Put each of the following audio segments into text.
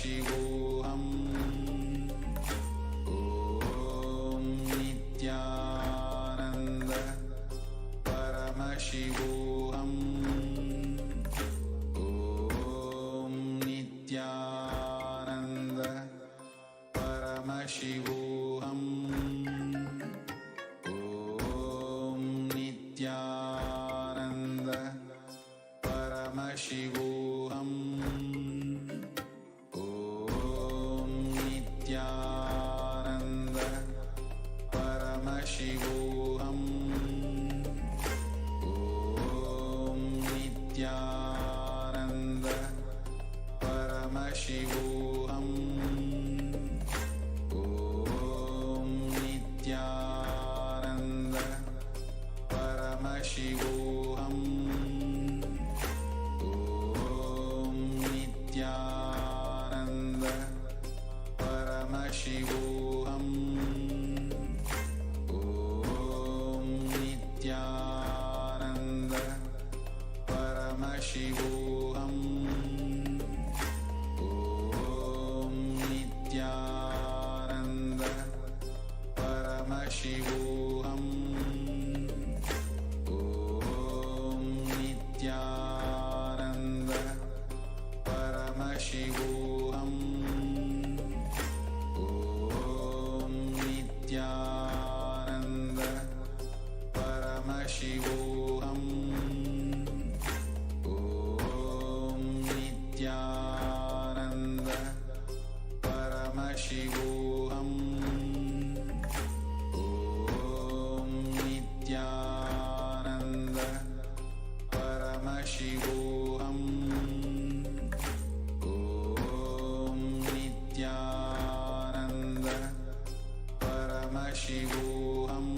Paramashivoham. Om Nithyananda Paramashivoham. Om Nithyananda Paramashivoham. Om Nithyananda Paramashivoham. Om Nithyananda Paramashivoham. Om Nithyananda Paramashivoham. Om Nithyananda Paramashivoham. Om Nithyananda Paramashivoham. Om Nithyananda Paramashivoham. Om Nithyananda Paramashivoham. Om Nithyananda Paramashivoham. Om Nithyananda Paramashivoham. Om Nithyananda Paramashivoham. Om Nithyananda Paramashivoham.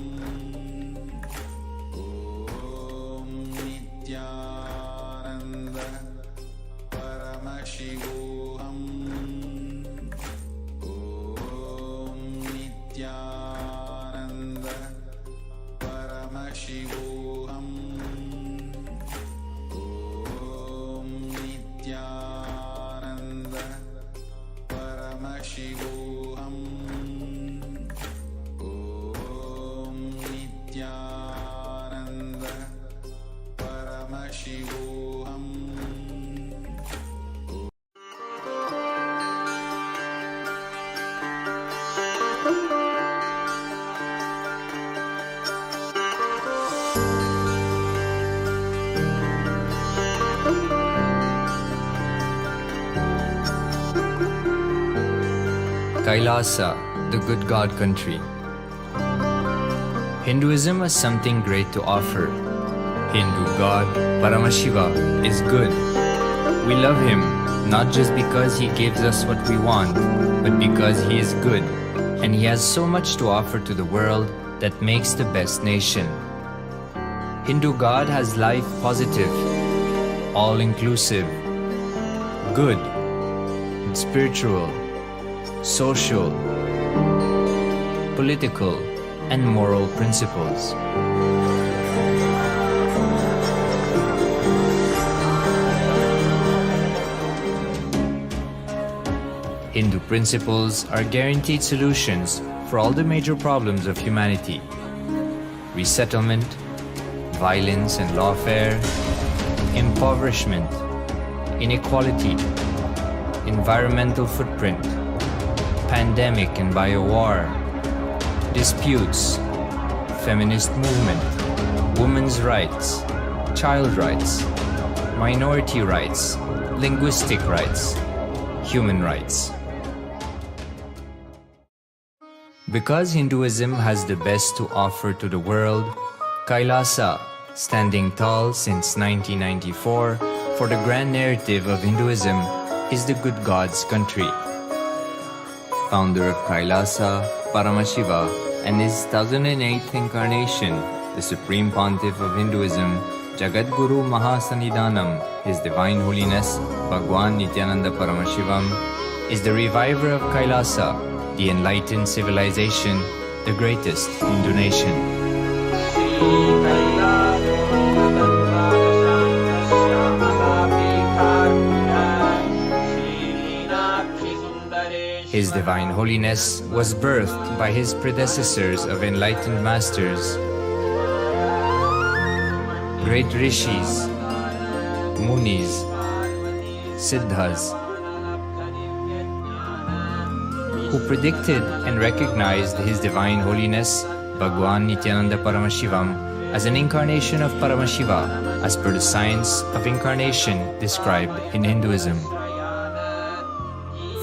Om Nithyananda Paramashivoham. Om Nithyananda Paramashivoham. Om Nithyananda Paramashivoham. Om Nithyananda Paramashivoham. Om Nithyananda Paramashivoham. KAILASA, the good God country. Hinduism has something great to offer. Hindu God Paramashiva is good. We love him not just because he gives us what we want, but because he is good and he has so much to offer to the world that makes the best nation. Hindu God has life positive, all-inclusive, good, spiritual, social, political, and moral principles. Hindu principles are guaranteed solutions for all the major problems of humanity: resettlement, violence and lawfare, impoverishment, inequality, environmental footprint, pandemic and biowar, disputes, feminist movement, women's rights, child rights, minority rights, linguistic rights, human rights. Because Hinduism has the best to offer to the world, KAILASA, standing tall since 1994 for the grand narrative of Hinduism, is the good God's country. Founder of KAILASA, Paramashiva, and his 1008th incarnation, the Supreme Pontiff of Hinduism, Jagadguru Mahasanidhanam, His Divine Holiness, Bhagwan Nithyananda Paramashivam, is the reviver of KAILASA, the enlightened civilization, the greatest Hindu nation. His Divine Holiness was birthed by his predecessors of enlightened masters, great rishis, munis, siddhas, who predicted and recognized His Divine Holiness Bhagwan Nithyananda Paramashivam as an incarnation of Paramashiva as per the science of incarnation described in Hinduism.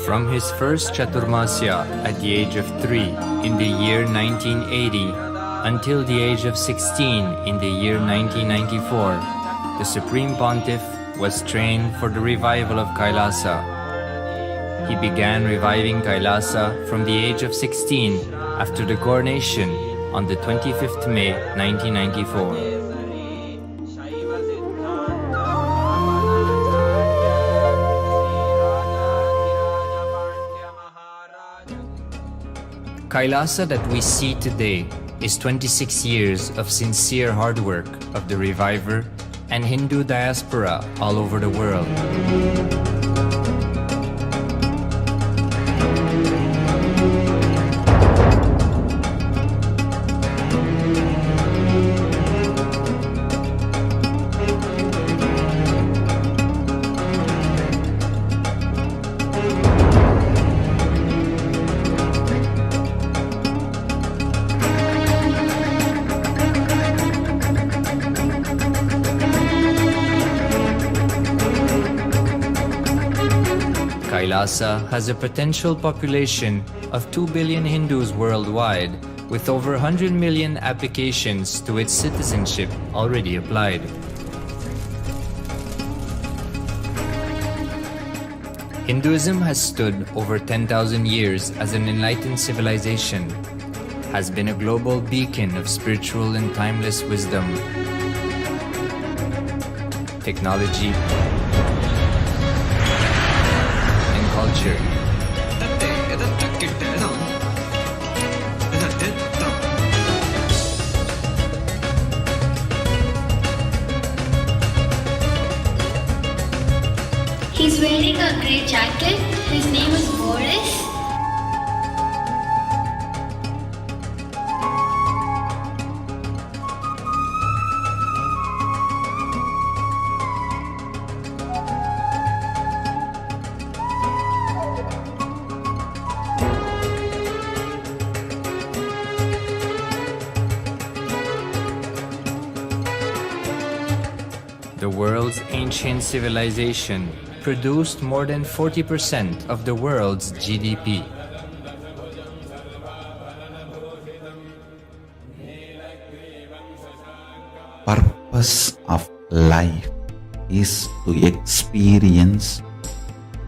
From his first Chaturmasya at the age of 3 in the year 1980 until the age of 16 in the year 1994, the Supreme Pontiff was trained for the revival of KAILASA. He began reviving KAILASA from the age of 16 after the coronation on the 25th May 1994. KAILASA that we see today is 26 years of sincere hard work of the reviver and Hindu diaspora all over the world. KAILASA has a potential population of 2 billion Hindus worldwide, with over 100 million applications to its citizenship already applied. Hinduism has stood over 10,000 years as an enlightened civilization, has been a global beacon of spiritual and timeless wisdom, technology, culture. He's wearing a grey jacket. His name is Boris. The world's ancient civilization produced more than 40% of the world's GDP. Purpose of life is to experience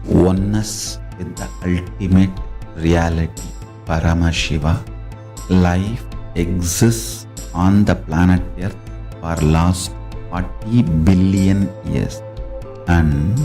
oneness with the ultimate reality, Paramashiva. Life exists on the planet Earth for last 40 billion years, and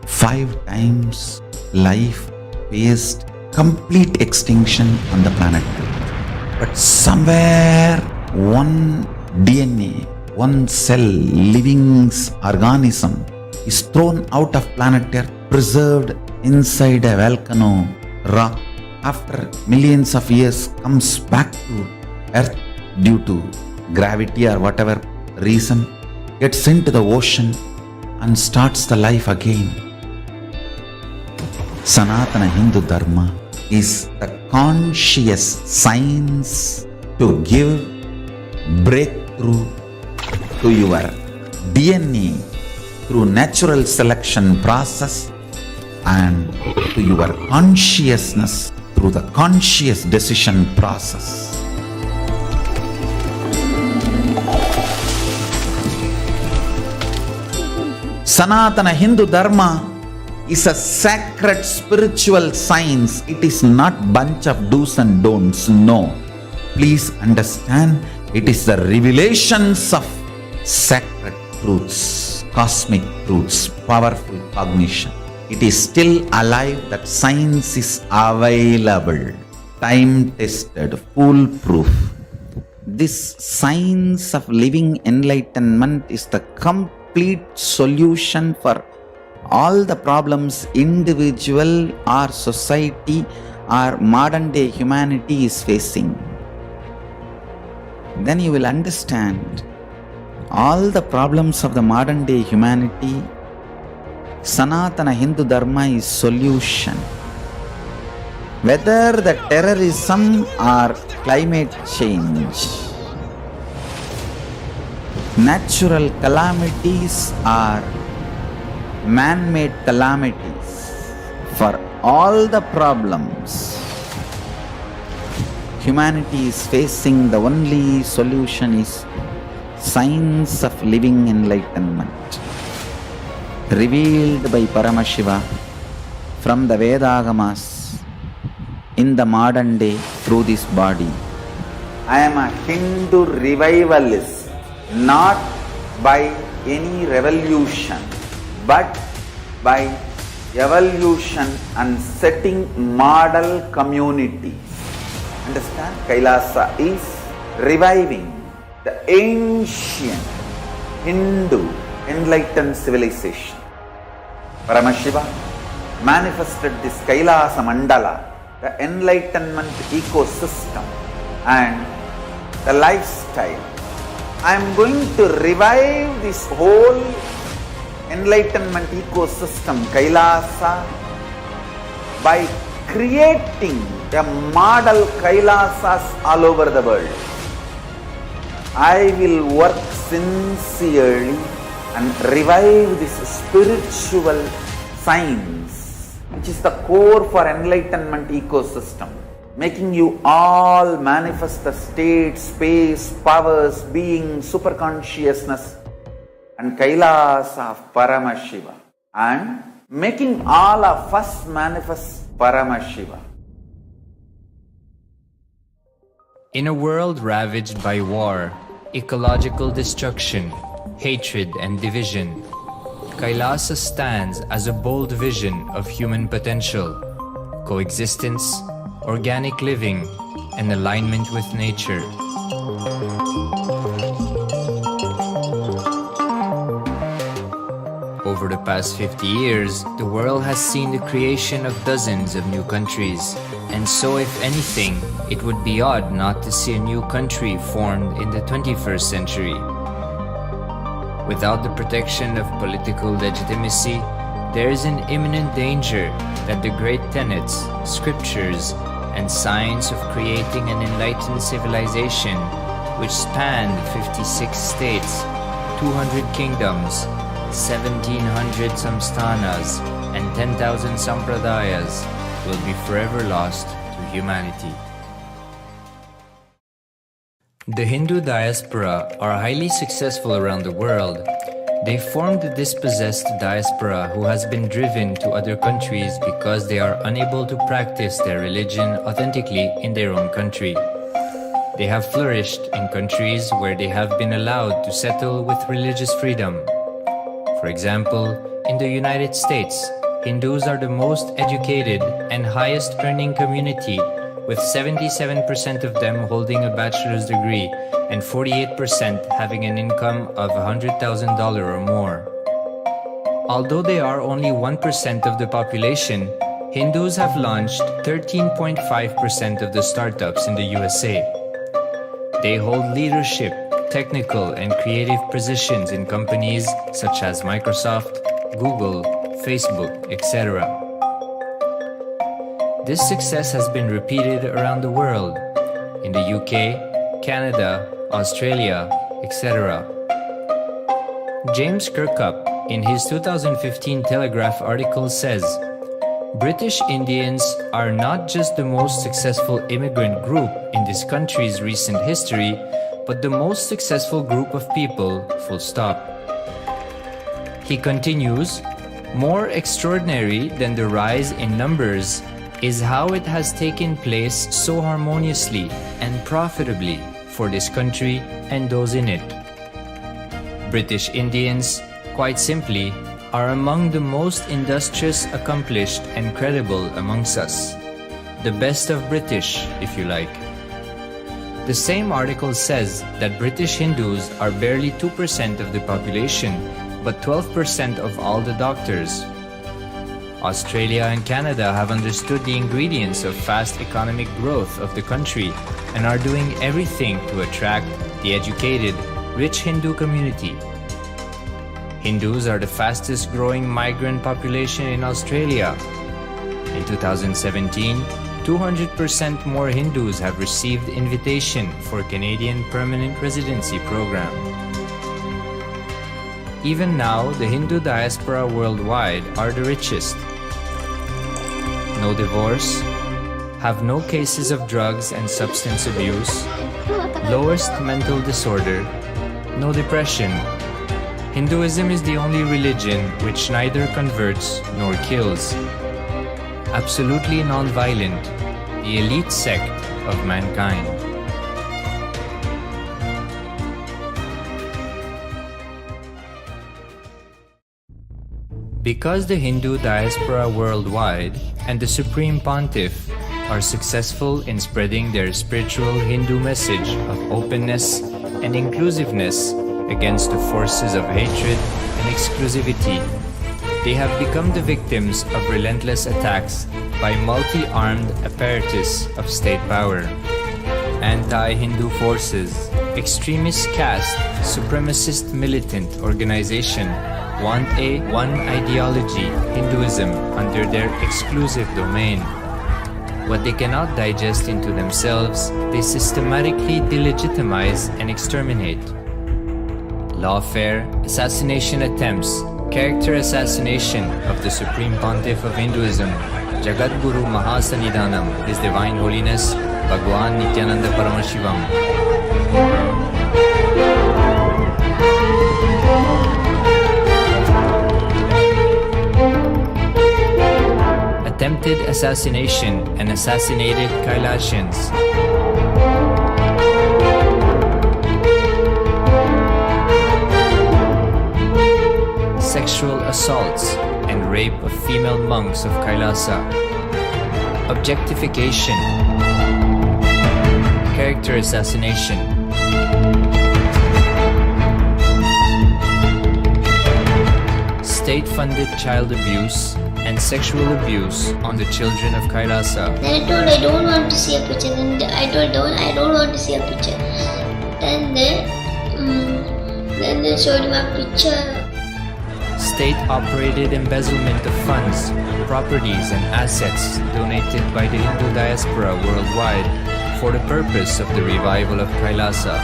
5 times life faced complete extinction on the planet Earth. But somewhere one DNA, one cell, living organism is thrown out of planet Earth, preserved inside a volcano rock. After millions of years comes back to Earth due to gravity or whatever reason, gets into the ocean and starts the life again. Sanatana Hindu Dharma is the conscious science to give breakthrough to your DNA through natural selection process and to your consciousness through the conscious decision process. Sanatana Hindu Dharma is a sacred spiritual science. It is not bunch of do's and don'ts. No. Please understand, it is the revelations of sacred truths, cosmic truths, powerful cognition. It is still alive, that science is available, time-tested, foolproof. This science of living enlightenment is the complete solution for all the problems individual or society our modern day humanity is facing, then you will understand all the problems of the modern day humanity. Sanatana Hindu Dharma is solution. Whether the terrorism or climate change, natural calamities or man-made calamities, for all the problems humanity is facing, the only solution is science of living enlightenment, revealed by Paramashiva from the Vedagamas in the modern day through this body. I am a Hindu revivalist, not by any revolution, but by evolution and setting model communities. Understand? KAILASA is reviving the ancient Hindu enlightened civilization. Paramashiva manifested this KAILASA mandala, the enlightenment ecosystem and the lifestyle. I am going to revive this whole enlightenment ecosystem, KAILASA, by creating a model KAILASAs all over the world. I will work sincerely and revive this spiritual science, which is the core for enlightenment ecosystem, making you all manifest the state, space, powers, being, superconsciousness and KAILASA of Paramashiva, and making all of us manifest Paramashiva. In a world ravaged by war, ecological destruction, hatred and division, KAILASA stands as a bold vision of human potential, coexistence, organic living, and alignment with nature. Over the past 50 years, the world has seen the creation of dozens of new countries, and so if anything, it would be odd not to see a new country formed in the 21st century. Without the protection of political legitimacy, there is an imminent danger that the great tenets, scriptures, and science of creating an enlightened civilization, which spanned 56 states, 200 kingdoms, 1700 samsthanas, and 10,000 sampradayas, will be forever lost to humanity. The Hindu diaspora are highly successful around the world. They formed the dispossessed diaspora who has been driven to other countries because they are unable to practice their religion authentically in their own country. They have flourished in countries where they have been allowed to settle with religious freedom. For example, in the United States, Hindus are the most educated and highest earning community, with 77% of them holding a bachelor's degree and 48% having an income of $100,000 or more. Although they are only 1% of the population, Hindus have launched 13.5% of the startups in the USA. They hold leadership, technical and creative positions in companies such as Microsoft, Google, Facebook, etc. This success has been repeated around the world, in the UK, Canada, Australia, etc. James Kirkup, in his 2015 Telegraph article says, British Indians are not just the most successful immigrant group in this country's recent history, but the most successful group of people, full stop. He continues, more extraordinary than the rise in numbers is how it has taken place so harmoniously and profitably for this country and those in it. British Indians, quite simply, are among the most industrious, accomplished and credible amongst us. The best of British, if you like. The same article says that British Hindus are barely 2% of the population, but 12% of all the doctors. Australia and Canada have understood the ingredients of fast economic growth of the country and are doing everything to attract the educated, rich Hindu community. Hindus are the fastest growing migrant population in Australia. In 2017, 200% more Hindus have received invitation for Canadian Permanent Residency Program. Even now, the Hindu diaspora worldwide are the richest. No divorce, have no cases of drugs and substance abuse, lowest mental disorder, no depression. Hinduism is the only religion which neither converts nor kills. Absolutely non-violent, the elite sect of mankind. Because the Hindu diaspora worldwide and the Supreme Pontiff are successful in spreading their spiritual Hindu message of openness and inclusiveness against the forces of hatred and exclusivity, they have become the victims of relentless attacks by multi-armed apparatus of state power. Anti-Hindu forces, extremist caste, supremacist militant organization want a one ideology, Hinduism, under their exclusive domain. What they cannot digest into themselves, they systematically delegitimize and exterminate. Lawfare, assassination attempts, character assassination of the Supreme Pontiff of Hinduism, Jagadguru Mahasannidhanam, His Divine Holiness, Bhagwan Nithyananda Paramashivam. Attempted assassination and assassinated Kailasians. Sexual assaults and rape of female monks of Kailasa. Objectification. Character assassination. State-funded child abuse and sexual abuse on the children of Kailasa. Then I told I don't want to see a picture. Then I told I don't want to see a picture. Then they showed him a picture. State-operated embezzlement of funds, properties and assets donated by the Hindu diaspora worldwide for the purpose of the revival of Kailasa.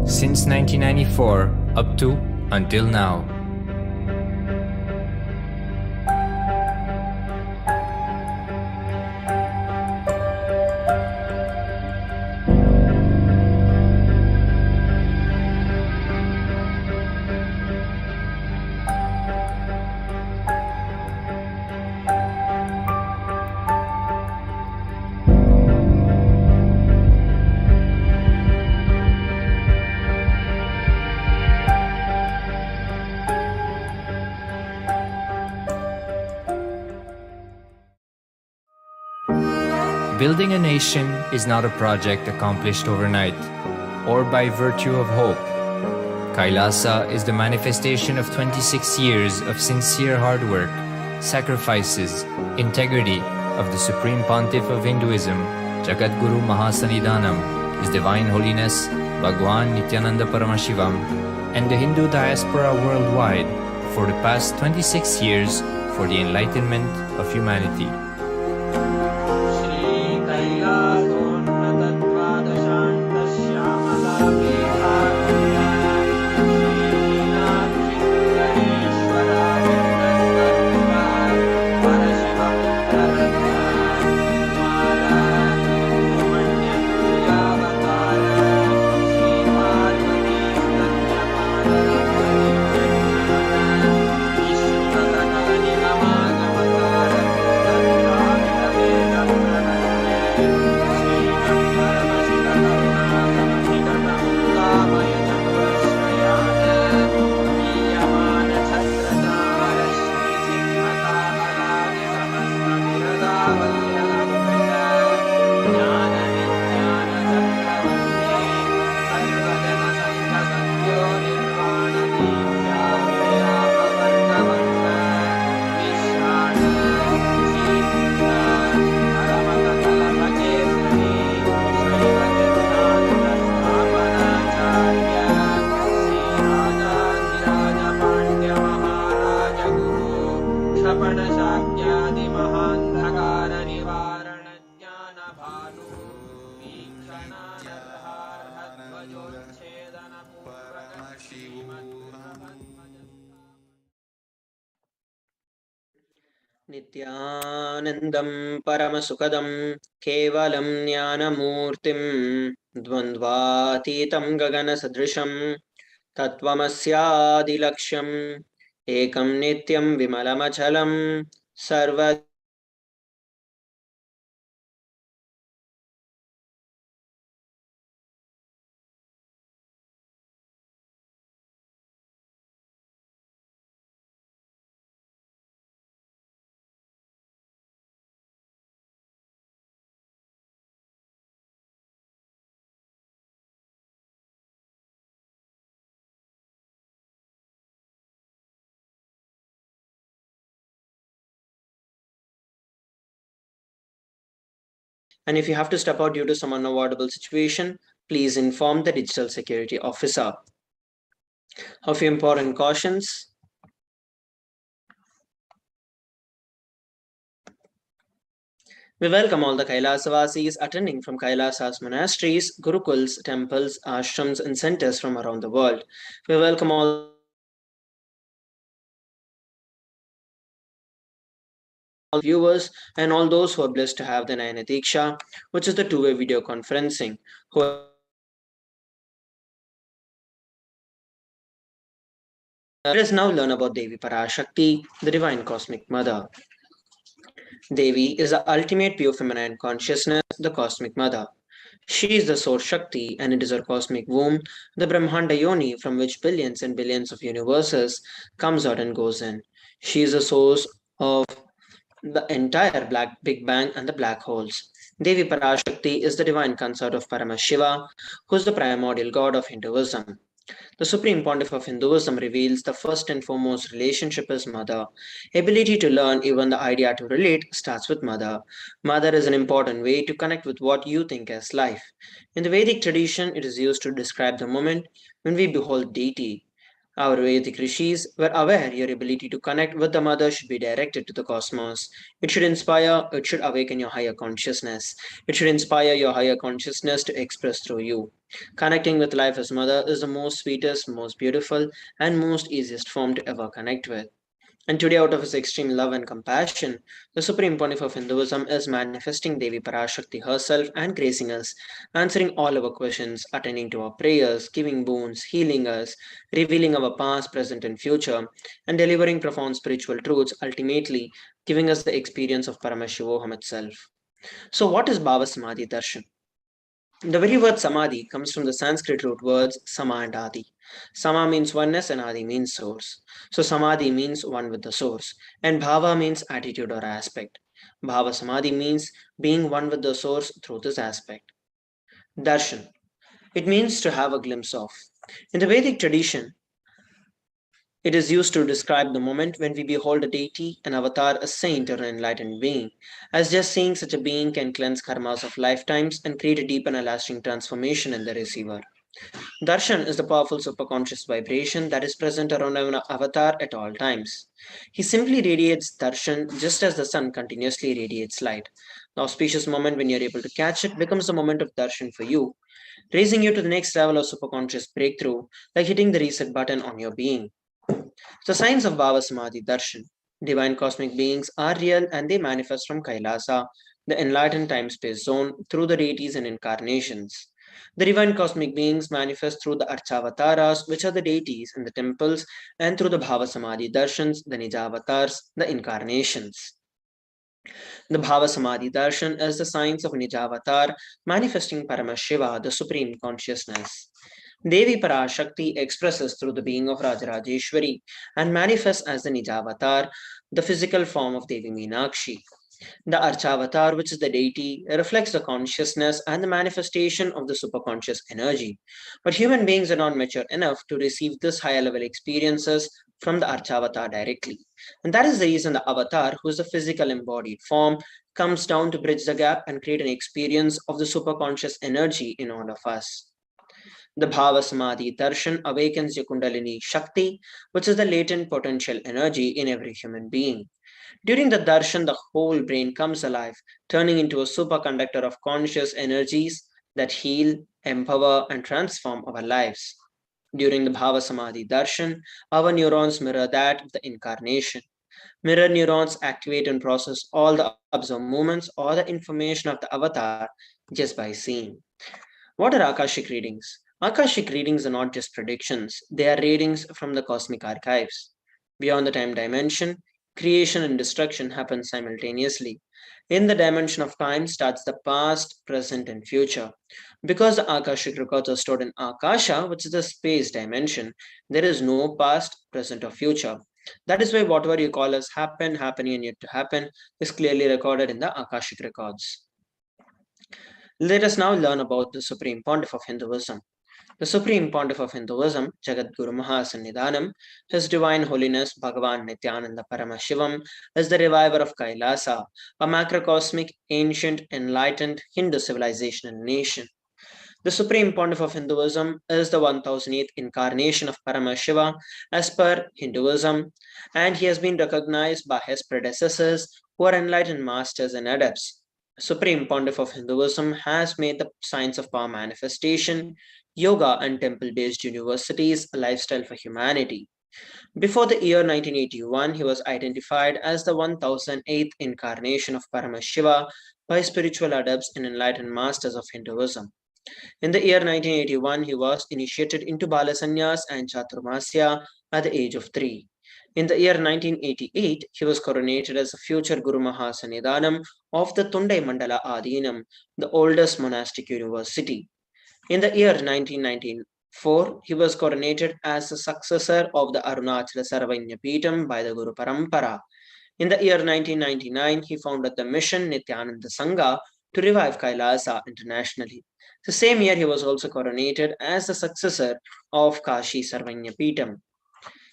Since 1994 up to until now. Building a nation is not a project accomplished overnight or by virtue of hope. Kailasa is the manifestation of 26 years of sincere hard work, sacrifices, integrity of the Supreme Pontiff of Hinduism, Jagadguru Mahasannidhanam, His Divine Holiness, Bhagwan Nithyananda Paramashivam, and the Hindu diaspora worldwide for the past 26 years for the enlightenment of humanity. तपनशाक्यादि महान्धकार निवारण ज्ञान भानु नित्यानन्द वीक्षणानर्हध्वजोच्छेदन पूर्वक परमशिवोऽहम् नित्यानन्दं परमसुखदं केवलं ज्ञानमूर्तिं द्वन्द्वातीतं गगनसदृशं तत्त्वमस्यादिलक्ष्यम् एकं नित्यं विमलमचलं सर्व and if you have to step out due to some unavoidable situation, please inform the digital security officer. A few important cautions. We welcome all the Kailasavasis attending from Kailasa's monasteries, gurukuls, temples, ashrams, and centers from around the world. We welcome all viewers and all those who are blessed to have the Nayana Diksha, which is the two-way video conferencing. Let us now learn about Devi Parashakti, the Divine Cosmic Mother. Devi is the ultimate pure feminine consciousness, the Cosmic Mother. She is the source Shakti, and it is her cosmic womb, the Brahmanda Yoni, from which billions and billions of universes comes out and goes in. She is the source of the entire Big Bang and the black holes. Devi Parashakti is the divine consort of Paramashiva, who is the primordial god of Hinduism. The Supreme Pontiff of Hinduism reveals the first and foremost relationship is mother. Ability to learn, even the idea to relate, starts with mother. Mother is an important way to connect with what you think as life. In the Vedic tradition, it is used to describe the moment when we behold deity. Our Vedic rishis were aware your ability to connect with the mother should be directed to the cosmos. It should inspire, it should awaken your higher consciousness. It should inspire your higher consciousness to express through you. Connecting with life as mother is the most sweetest, most beautiful, and most easiest form to ever connect with. And today, out of his extreme love and compassion, the Supreme Pontiff of Hinduism is manifesting Devi Parashakti herself and gracing us, answering all our questions, attending to our prayers, giving boons, healing us, revealing our past, present, and future, and delivering profound spiritual truths, ultimately giving us the experience of Paramashivoham itself. So, what is Bhava Samadhi Darshan? The very word samadhi comes from the Sanskrit root words sama and adi. Sama means oneness and adi means source. So samadhi means one with the source, and bhava means attitude or aspect. Bhava samadhi means being one with the source through this aspect. Darshan. It means to have a glimpse of. In the Vedic tradition, it is used to describe the moment when we behold a deity, an avatar, a saint, or an enlightened being, as just seeing such a being can cleanse karmas of lifetimes and create a deep and a lasting transformation in the receiver. Darshan is the powerful superconscious vibration that is present around an avatar at all times. He simply radiates darshan just as the sun continuously radiates light. The auspicious moment when you're able to catch it becomes the moment of darshan for you, raising you to the next level of superconscious breakthrough, like hitting the reset button on your being. The signs of Bhava Samadhi Darshan. Divine cosmic beings are real and they manifest from Kailasa, the enlightened time space zone, through the deities and incarnations. The divine cosmic beings manifest through the Archavataras, which are the deities in the temples, and through the Bhava Samadhi Darshans, the Nijavatars, the incarnations. The Bhava Samadhi Darshan is the science of Nijavatar, manifesting Paramashiva, the supreme consciousness. Devi Parashakti expresses through the being of Rajarajeshwari and manifests as the Nijavatar, the physical form of Devi Meenakshi. The Archavatar, which is the deity, reflects the consciousness and the manifestation of the superconscious energy. But human beings are not mature enough to receive this higher level experiences from the Archavatar directly. And that is the reason the Avatar, who is the physical embodied form, comes down to bridge the gap and create an experience of the superconscious energy in all of us. The Bhava Samadhi Darshan awakens your Kundalini Shakti, which is the latent potential energy in every human being. During the darshan, the whole brain comes alive, turning into a superconductor of conscious energies that heal, empower, and transform our lives. During the Bhava Samadhi darshan, our neurons mirror that of the incarnation. Mirror neurons activate and process all the observed movements or the information of the avatar just by seeing. What are Akashik readings? Akashik readings are not just predictions, they are readings from the cosmic archives. Beyond the time dimension, creation and destruction happen simultaneously. In the dimension of time starts the past, present, and future. Because the Akashic records are stored in Akasha, which is the space dimension, there is no past, present, or future. That is why whatever you call as happened, happening, and yet to happen is clearly recorded in the Akashic records. Let us now learn about the Supreme Pontiff of Hinduism. The Supreme Pontiff of Hinduism, Jagadguru Mahasannidhanam, His Divine Holiness Bhagavan Nithyananda Paramashivam, is the reviver of KAILASA, a macrocosmic, ancient, enlightened Hindu civilization and nation. The Supreme Pontiff of Hinduism is the 1008th incarnation of Paramashiva as per Hinduism, and he has been recognized by his predecessors who are enlightened masters and adepts. Supreme Pontiff of Hinduism has made the science of power manifestation, yoga, and temple-based universities a lifestyle for humanity. Before the year 1981, he was identified as the 1008th incarnation of Paramashiva by spiritual adepts and enlightened masters of Hinduism. In the year 1981, he was initiated into Balasanyas and Chaturmasya at the age of 3. In the year 1988, he was coronated as the future Guru Mahasannidhanam of the Tundai Mandala Adinam, the oldest monastic university. In the year 1994, he was coronated as the successor of the Arunachala Sarvanya Peetham by the Guru Parampara. In the year 1999, he founded the mission Nithyananda Sangha to revive Kailasa internationally. The same year, he was also coronated as the successor of Kashi Sarvanya Peetham.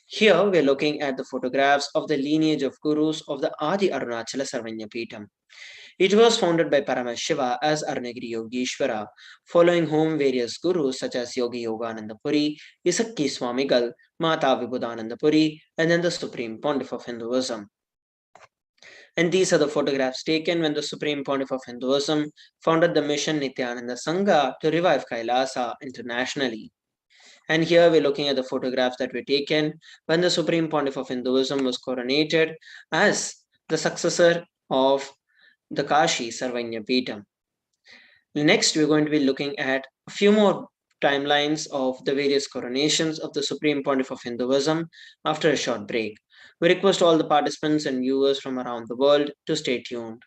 Here, we are looking at the photographs of the lineage of gurus of the Adi Arunachala Sarvanya Peetham. It was founded by Paramashiva as Arunagiri Yogeshwara, following whom various gurus such as Yogi Yogananda Puri, Isakki Swamigal, Mata Vibhudananda Puri, and then the Supreme Pontiff of Hinduism. And these are the photographs taken when the Supreme Pontiff of Hinduism founded the mission Nithyananda Sangha to revive Kailasa internationally. And here we're looking at the photographs that were taken when the Supreme Pontiff of Hinduism was coronated as the successor of the Kashi Sarvanya Peetham. Next, we're going to be looking at a few more timelines of the various coronations of the Supreme Pontiff of Hinduism after a short break. We request all the participants and viewers from around the world to stay tuned.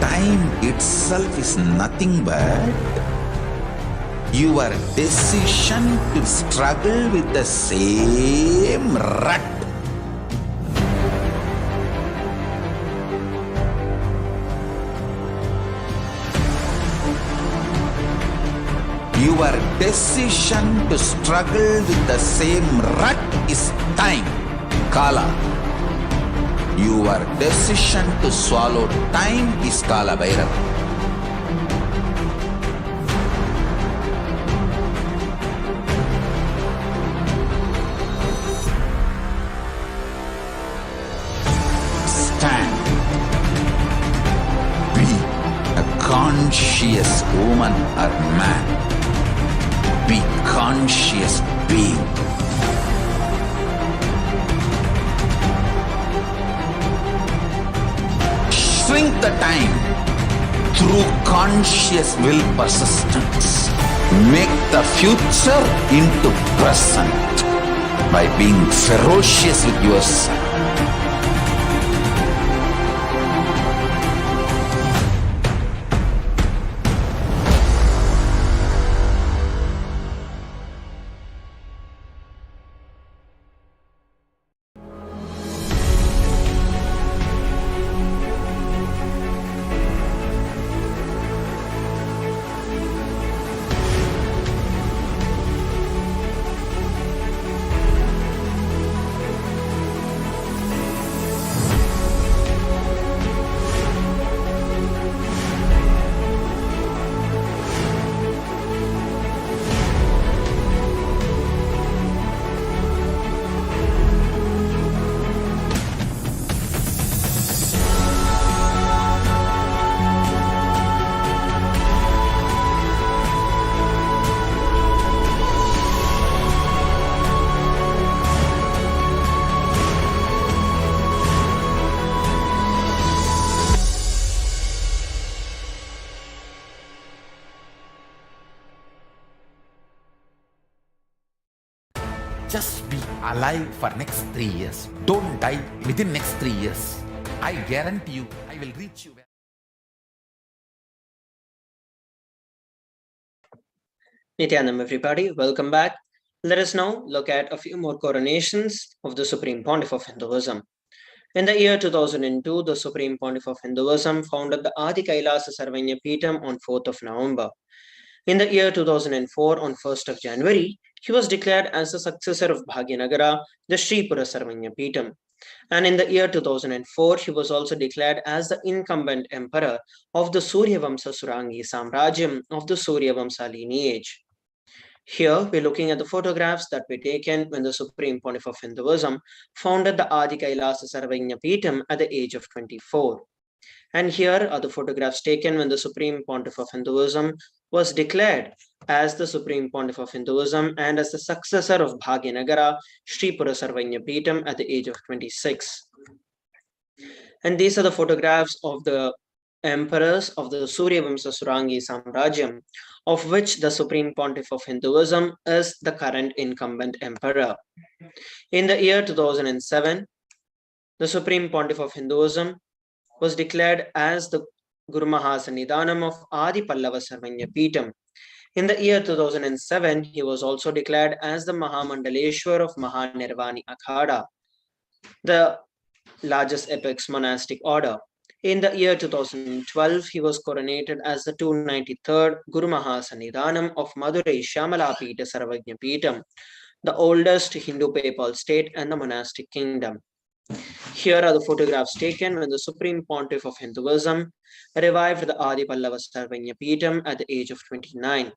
Time itself is nothing but your decision to struggle with the same rut. Your decision to struggle with the same rut is time, Kala. Your decision to swallow time is Kala Bhairava. Stand. Be a conscious woman or man. Be conscious being. conscious will persistence. Make the future into present by being ferocious with yourself. Just be alive for next 3 years. Don't die within next 3 years. I guarantee you, I will reach you. Nithyanam, everybody, welcome back. Let us now look at a few more coronations of the Supreme Pontiff of Hinduism. In the year 2002, the Supreme Pontiff of Hinduism founded the Adi KAILASA Sarvanya Peetham on 4th of November. In the year 2004, on 1st of January, he was declared as the successor of Bhagyanagara, the Sripura Sarvanya Peetham. And in the year 2004, he was also declared as the incumbent emperor of the Suryavamsa Surangi Samrajyam of the Suryavamsa lineage. Here, we're looking at the photographs that were taken when the Supreme Pontiff of Hinduism founded the Adi KAILASA Sarvanya Peetham at the age of 24. And here are the photographs taken when the Supreme Pontiff of Hinduism was declared as the Supreme Pontiff of Hinduism and as the successor of Bhagyanagara, Sripura Sarvanya Peetham at the age of 26. And these are the photographs of the emperors of the Suryavamsa Surangi Samrajyam, of which the Supreme Pontiff of Hinduism is the current incumbent emperor. In the year 2007, the Supreme Pontiff of Hinduism was declared as the Guru Mahasannidhanam of Adi Pallava Sarvanya Peetham. In the year 2007, he was also declared as the Mahamandaleshwar of Mahanirvani Akhada, the largest apex monastic order. In the year 2012, he was coronated as the 293rd Guru Mahasannidhanam of Madurai Shyamalapita Sarvanya Peetham, the oldest Hindu papal state and the monastic kingdom. Here are the photographs taken when the Supreme Pontiff of Hinduism revived the Adi Pallava Sarvanya Peetham at the age of 29.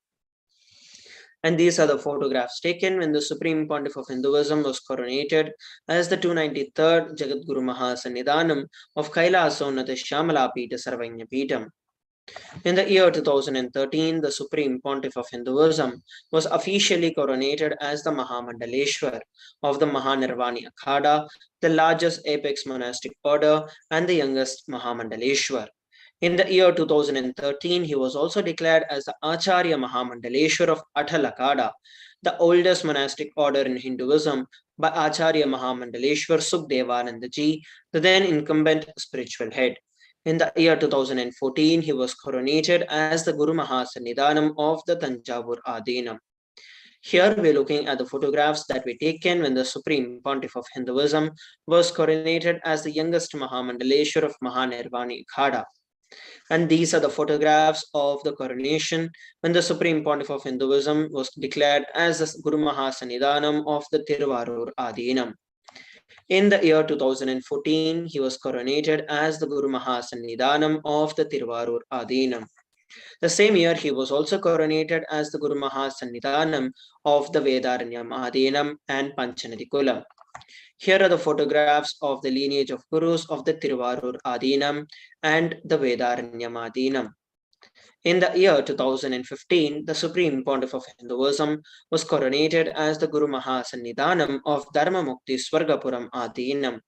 And these are the photographs taken when the Supreme Pontiff of Hinduism was coronated as the 293rd Jagadguru Mahasannidhanam of KAILASA Shyamalapita Sarvanya Peetham. In the year 2013, the Supreme Pontiff of Hinduism was officially coronated as the Mahamandaleshwar of the Mahanirvani Akhada, the largest apex monastic order and the youngest Mahamandaleshwar. In the year 2013, he was also declared as the Acharya Mahamandaleshwar of Atal Akhada, the oldest monastic order in Hinduism, by Acharya Mahamandaleshwar Sukhdevanandaji, the then incumbent spiritual head. In the year 2014, he was coronated as the Guru Mahasannidhanam of the Tanjavur Adinam. Here we're looking at the photographs that were taken when the Supreme Pontiff of Hinduism was coronated as the youngest Mahamandaleshwar of Mahanirvani Akhada. And these are the photographs of the coronation when the Supreme Pontiff of Hinduism was declared as the Guru Mahasannidhanam of the Tiruvarur Adinam. In the year 2014, he was coronated as the Guru Mahasannidhanam of the Tiruvarur Adinam. The same year, he was also coronated as the Guru Mahasannidhanam of the Vedaranyam Adinam and Panchanadikulam. Here are the photographs of the lineage of Gurus of the Tiruvarur Adinam and the Vedaranyam Adinam. In the year 2015, the Supreme Pontiff of Hinduism was coronated as the Guru Mahasannidhanam of Dharma Mukti Swargapuram Adinam.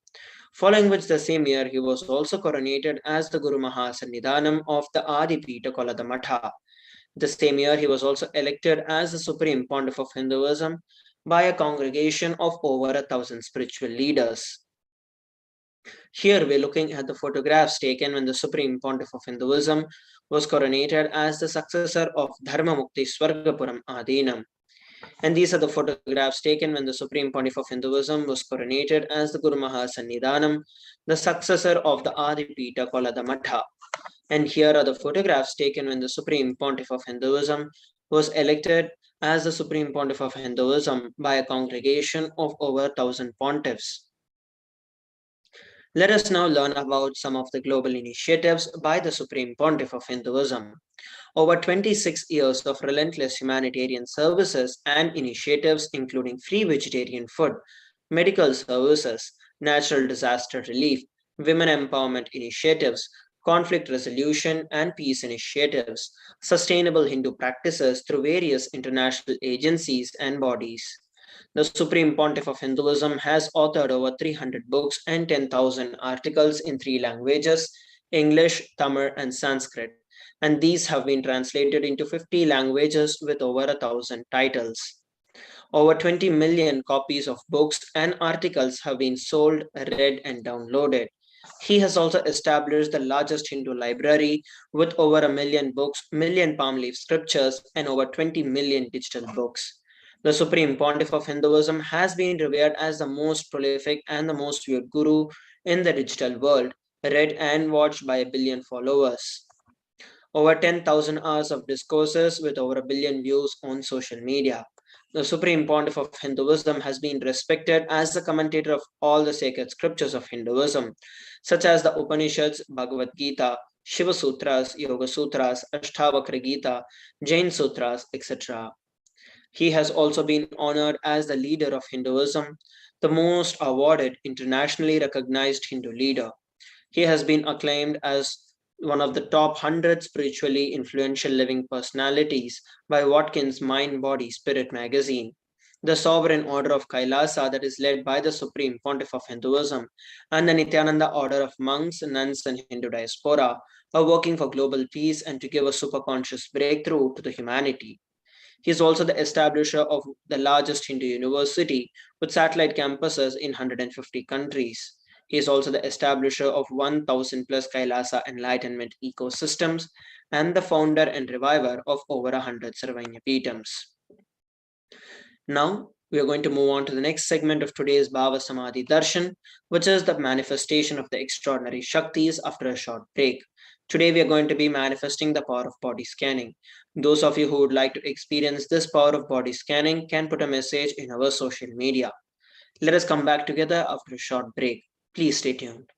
Following which, the same year, he was also coronated as the Guru Mahasannidhanam of the Adi Pita Kolada Matha. The same year, he was also elected as the Supreme Pontiff of Hinduism by a congregation of over 1,000 spiritual leaders. Here we're looking at the photographs taken when the Supreme Pontiff of Hinduism was coronated as the successor of Dharma Mukti Swargapuram Adinam. And these are the photographs taken when the Supreme Pontiff of Hinduism was coronated as the Guru Mahasannidhanam, the successor of the Adi Pita Kolada Matha. And here are the photographs taken when the Supreme Pontiff of Hinduism was elected as the Supreme Pontiff of Hinduism by a congregation of over 1,000 pontiffs. Let us now learn about some of the global initiatives by the Supreme Pontiff of Hinduism. Over 26 years of relentless humanitarian services and initiatives, including free vegetarian food, medical services, natural disaster relief, women empowerment initiatives, conflict resolution and peace initiatives, sustainable Hindu practices through various international agencies and bodies. The Supreme Pontiff of Hinduism has authored over 300 books and 10,000 articles in 3 languages: English, Tamil, and Sanskrit, and these have been translated into 50 languages with over 1,000 titles. Over 20 million copies of books and articles have been sold, read, and downloaded. He has also established the largest Hindu library with over 1 million books, million palm leaf scriptures, and over 20 million digital books. The Supreme Pontiff of Hinduism has been revered as the most prolific and the most viewed guru in the digital world, read and watched by 1 billion followers. Over 10,000 hours of discourses with over 1 billion views on social media. The Supreme Pontiff of Hinduism has been respected as the commentator of all the sacred scriptures of Hinduism, such as the Upanishads, Bhagavad Gita, Shiva Sutras, Yoga Sutras, Ashtavakra Gita, Jain Sutras, etc. He has also been honored as the leader of Hinduism, the most awarded internationally recognized Hindu leader. He has been acclaimed as one of the top 100 spiritually influential living personalities by Watkins Mind, Body, Spirit magazine. The Sovereign Order of KAILASA, that is led by the Supreme Pontiff of Hinduism, and the Nithyananda Order of Monks, Nuns, and Hindu Diaspora are working for global peace and to give a superconscious breakthrough to the humanity. He is also the establisher of the largest Hindu university with satellite campuses in 150 countries. He is also the establisher of 1,000 plus Kailasa Enlightenment ecosystems and the founder and reviver of over 100 Sarvanyapitams. Now, we are going to move on to the next segment of today's Bhava Samadhi Darshan, which is the manifestation of the extraordinary Shaktis after a short break. Today, we are going to be manifesting the power of body scanning. Those of you who would like to experience this power of body scanning can put a message in our social media. Let us come back together after a short break. Please stay tuned.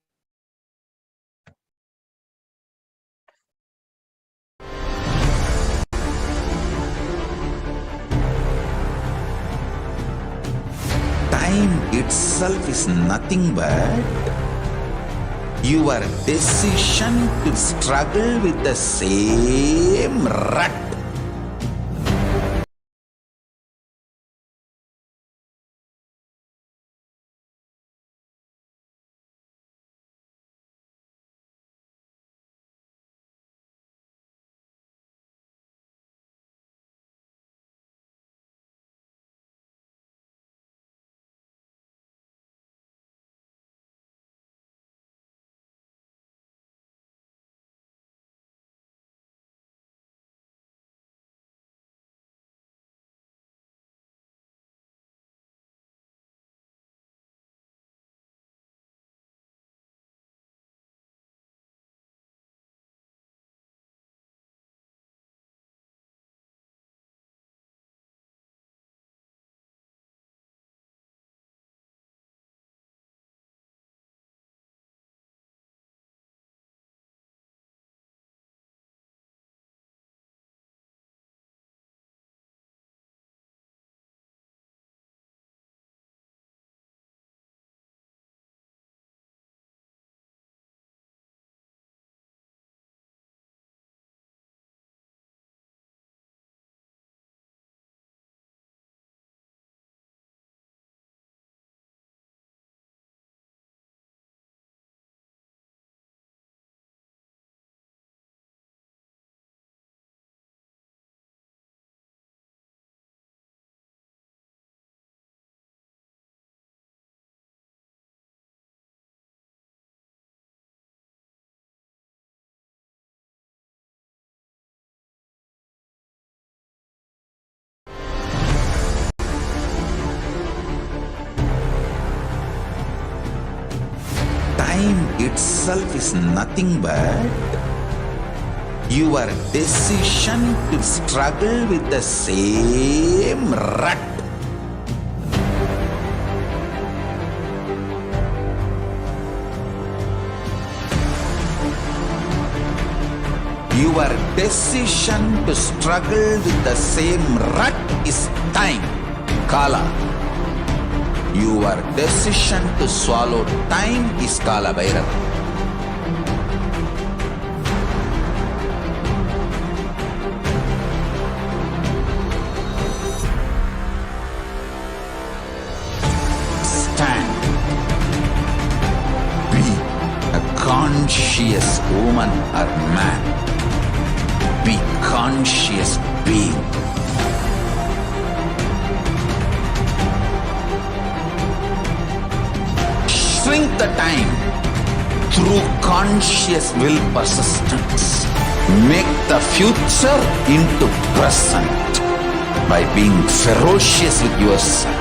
Time itself is nothing but your decision to struggle with the same rut time itself is nothing but your decision to struggle with the same rut. Your decision to struggle with the same rut is time, Kala. Your decision to swallow time is Kala Bhairava. Stand. Be a conscious woman or man. Be conscious being. Shrink the time through conscious will persistence. Make the future into present by being ferocious with yourself.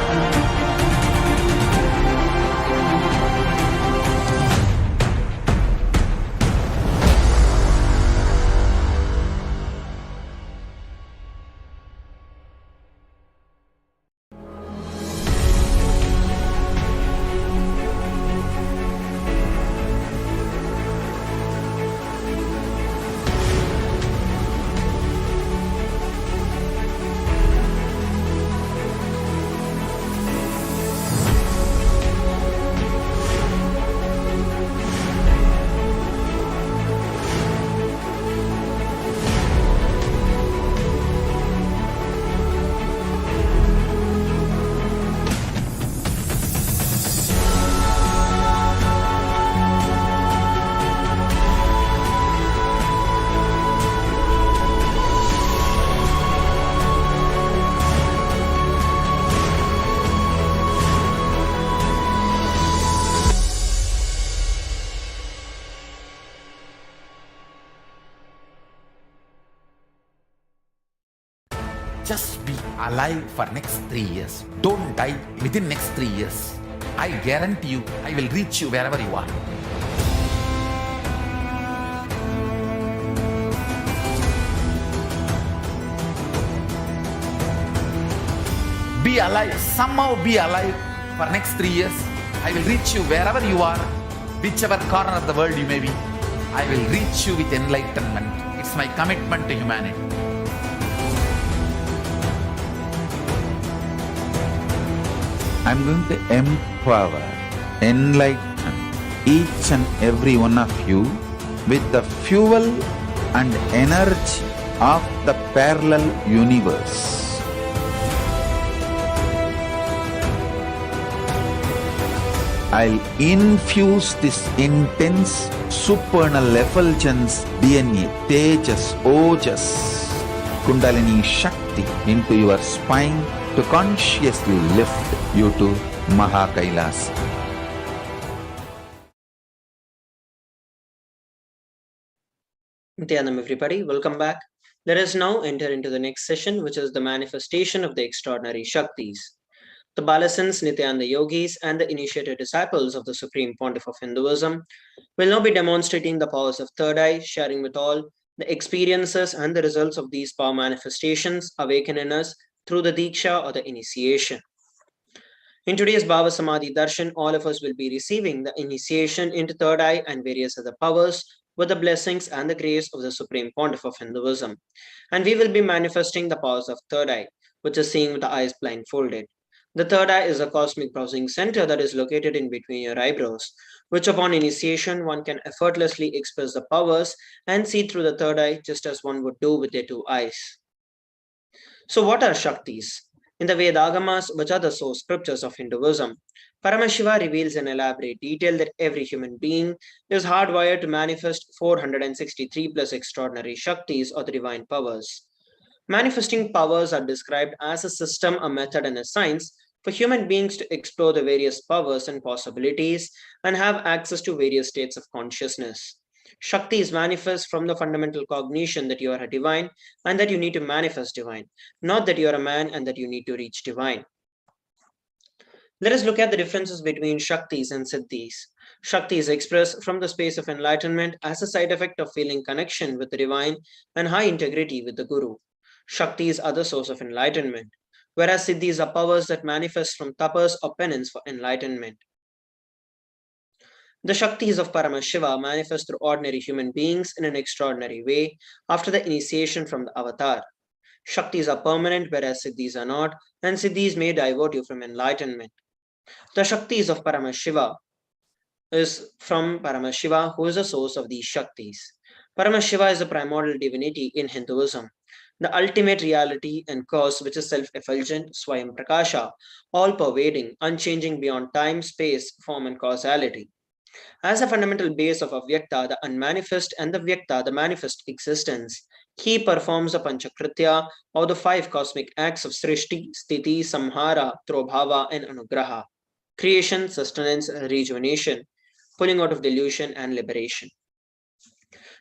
Just be alive for next 3 years. Don't die within next 3 years. I guarantee you, I will reach you wherever you are. Be alive, somehow be alive for next 3 years. I will reach you wherever you are, whichever corner of the world you may be. I will reach you with enlightenment. It's my commitment to humanity. I'm going to empower, enlighten each and every one of you with the fuel and energy of the parallel universe. I'll infuse this intense supernal effulgence DNA, Tejas, Ojas, Kundalini Shakti into your spine to consciously lift you to KAILASA. Nithyanam everybody, welcome back. Let us now enter into the next session, which is the manifestation of the extraordinary Shaktis. The Balasans, Nithyananda yogis, and the initiated disciples of the Supreme Pontiff of Hinduism will now be demonstrating the powers of third eye, sharing with all the experiences and the results of these power manifestations awaken in us through the Diksha or the initiation. In today's Bhava Samadhi Darshan, all of us will be receiving the initiation into third eye and various other powers with the blessings and the grace of the Supreme Pontiff of Hinduism. And we will be manifesting the powers of third eye, which is seeing with the eyes blindfolded. The third eye is a cosmic browsing center that is located in between your eyebrows, which upon initiation one can effortlessly express the powers and see through the third eye just as one would do with their two eyes. So what are Shaktis? In the Vedagamas, which are the source scriptures of Hinduism, Paramashiva reveals in elaborate detail that every human being is hardwired to manifest 463 plus extraordinary Shaktis or the divine powers. Manifesting powers are described as a system, a method, and a science for human beings to explore the various powers and possibilities and have access to various states of consciousness. Shakti is manifest from the fundamental cognition that you are a divine and that you need to manifest divine, not that you are a man and that you need to reach divine. Let us look at the differences between Shaktis and Siddhis. Shakti is expressed from the space of enlightenment as a side effect of feeling connection with the divine and high integrity with the Guru. Shaktis are the source of enlightenment, whereas Siddhis are powers that manifest from tapas or penance for enlightenment. The Shaktis of Paramashiva manifest through ordinary human beings in an extraordinary way after the initiation from the avatar. Shaktis are permanent, whereas Siddhis are not, and Siddhis may divert you from enlightenment. The Shaktis of Paramashiva is from Paramashiva, who is the source of these Shaktis. Paramashiva is the primordial divinity in Hinduism, the ultimate reality and cause which is self-effulgent, Swayam Prakasha, all-pervading, unchanging beyond time, space, form and causality. As a fundamental base of Avyakta, the unmanifest, and the Vyakta, the manifest existence, he performs the Panchakritya, or the 5 cosmic acts of Srishti, Sthiti, Samhara, Trobhava and Anugraha: creation, sustenance, rejuvenation, pulling out of delusion and liberation.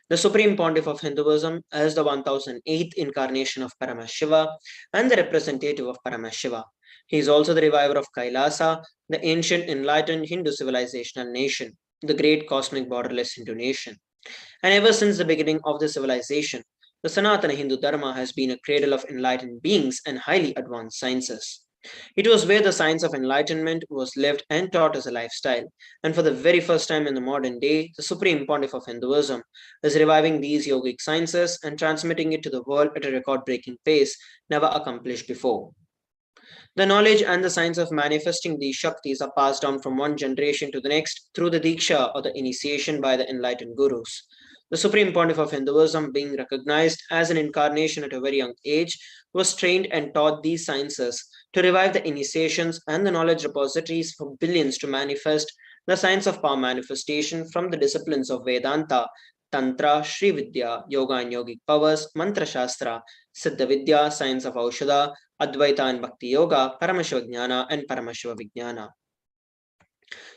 The Supreme Pontiff of Hinduism is the 1008th incarnation of Paramashiva and the representative of Paramashiva. He is also the reviver of Kailasa, the ancient enlightened Hindu civilizational nation, the great cosmic borderless Hindu nation. And ever since the beginning of the civilization, the Sanatana Hindu Dharma has been a cradle of enlightened beings and highly advanced sciences. It was where the science of enlightenment was lived and taught as a lifestyle, and for the very first time in the modern day, the Supreme Pontiff of Hinduism is reviving these yogic sciences and transmitting it to the world at a record-breaking pace never accomplished before. The knowledge and the science of manifesting these Shaktis are passed down from one generation to the next through the Diksha, or the initiation by the enlightened Gurus. The Supreme Pontiff of Hinduism, being recognized as an incarnation at a very young age, was trained and taught these sciences to revive the initiations and the knowledge repositories for billions to manifest the science of power manifestation from the disciplines of Vedanta, Tantra, Sri Vidya, Yoga and Yogic powers, Mantra Shastra, Siddha Vidya, science of Aushadha, Advaita and Bhakti Yoga, Paramashiva Jnana and Paramashiva Vijnana.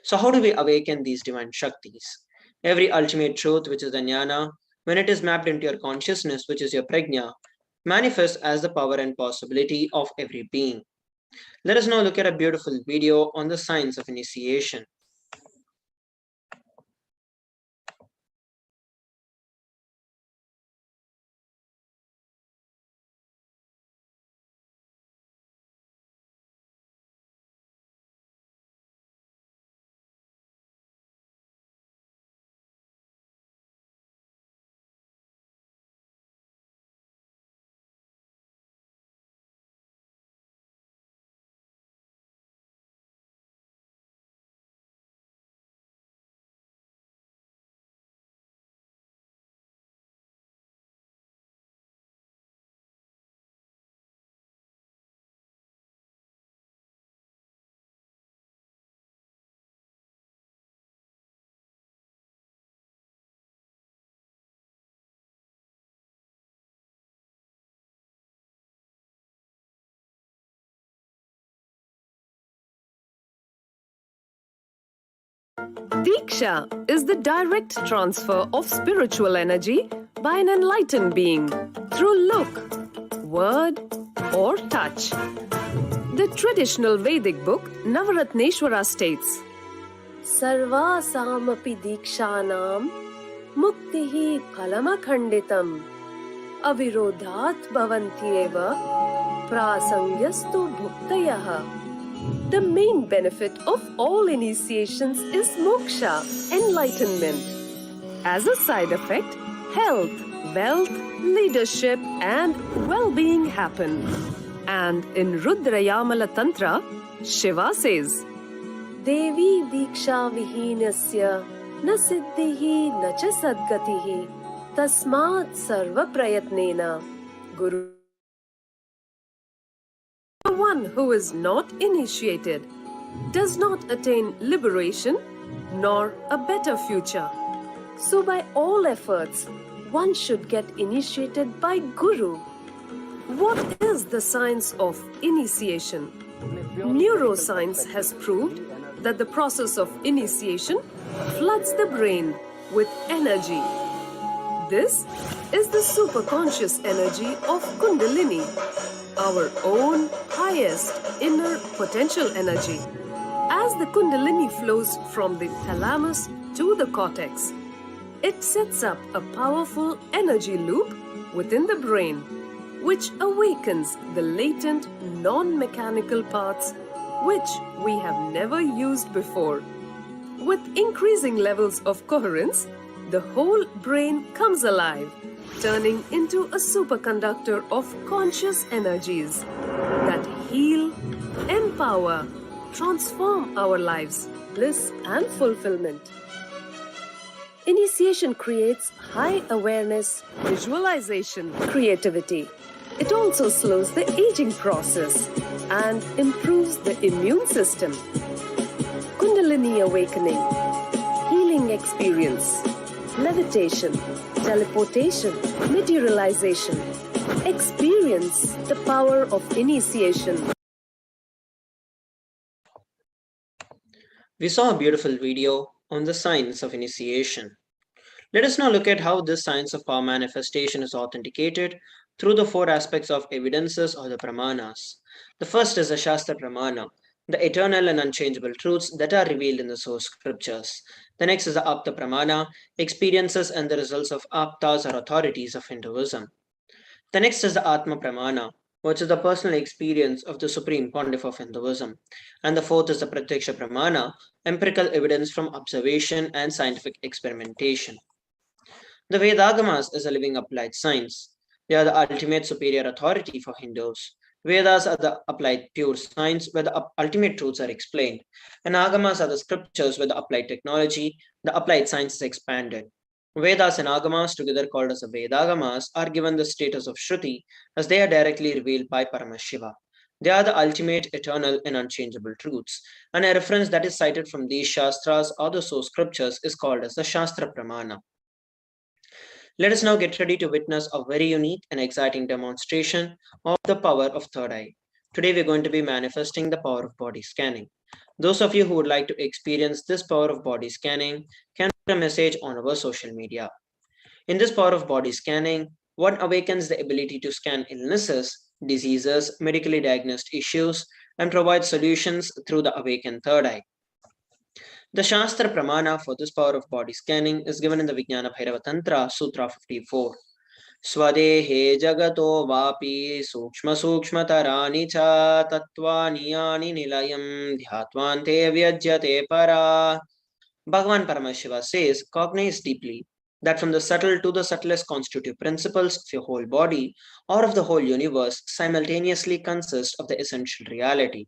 So how do we awaken these divine Shaktis? Every ultimate truth, which is the Jnana, when it is mapped into your consciousness, which is your Prajna, manifests as the power and possibility of every being. Let us now look at a beautiful video on the science of initiation. Diksha is the direct transfer of spiritual energy by an enlightened being through look, word, or touch. The traditional Vedic book Navaratneshwara states, Sarva samapi dikshanam muktihi phalamakhanditam avirodhat bhavantyeva prasangyastu bhuktayah. The main benefit of all initiations is moksha, enlightenment. As a side effect, health, wealth, leadership, and well-being happen. And in Rudrayamala Tantra, Shiva says, Devi diksha vihinasya na siddhihi na cha sadgatihi tasmat sarva prayatnena Guru. The one who is not initiated does not attain liberation nor a better future. So by all efforts, one should get initiated by Guru. What is the science of initiation? Neuroscience has proved that the process of initiation floods the brain with energy. This is the superconscious energy of Kundalini, our own highest inner potential energy. as the Kundalini flows from the thalamus to the cortex. It sets up a powerful energy loop within the brain, which awakens the latent non-mechanical parts which we have never used before. With increasing levels of coherence, the whole brain comes alive, turning into a superconductor of conscious energies that heal, empower, transform our lives, bliss and fulfillment. Initiation creates high awareness, visualization, creativity. It also slows the aging process and improves the immune system. Kundalini awakening, healing experience, levitation, teleportation, materialization. Experience the power of initiation. We saw a beautiful video on the science of initiation. Let us now look at how this science of power manifestation is authenticated through the four aspects of evidences or the pramanas. The first is the Shastra Pramana, the eternal and unchangeable truths that are revealed in the source scriptures. The next is the Apta Pramana, experiences and the results of Aptas or authorities of Hinduism. The next is the Atma Pramana, which is the personal experience of the Supreme Pontiff of Hinduism. And the fourth is the Pratyaksha Pramana, empirical evidence from observation and scientific experimentation. The Vedagamas is a living applied science. They are the ultimate superior authority for Hindus. Vedas are the applied pure science where the ultimate truths are explained. And Agamas are the scriptures where the applied technology, the applied science is expanded. Vedas and Agamas, together called as the Vedagamas, are given the status of Shruti as they are directly revealed by Paramashiva. They are the ultimate, eternal, and unchangeable truths. And a reference that is cited from these Shastras or the source scriptures is called as the Shastra Pramana. Let us now get ready to witness a very unique and exciting demonstration of the power of third eye. Today we're going to be manifesting the power of body scanning. Those of you who would like to experience this power of body scanning can put a message on our social media. In this power of body scanning, one awakens the ability to scan illnesses, diseases, medically diagnosed issues, and provide solutions through the awakened third eye. The Shastra Pramana for this power of body scanning is given in the Vijnana Bhairava Tantra, Sutra 54. Swadehe jagato vapi sukshma sukshma tarani cha tattvani nilayam dhyatvante vyajyate para. Bhagavan Paramashiva says, cognize deeply that from the subtle to the subtlest constitutive principles of your whole body or of the whole universe simultaneously consist of the essential reality.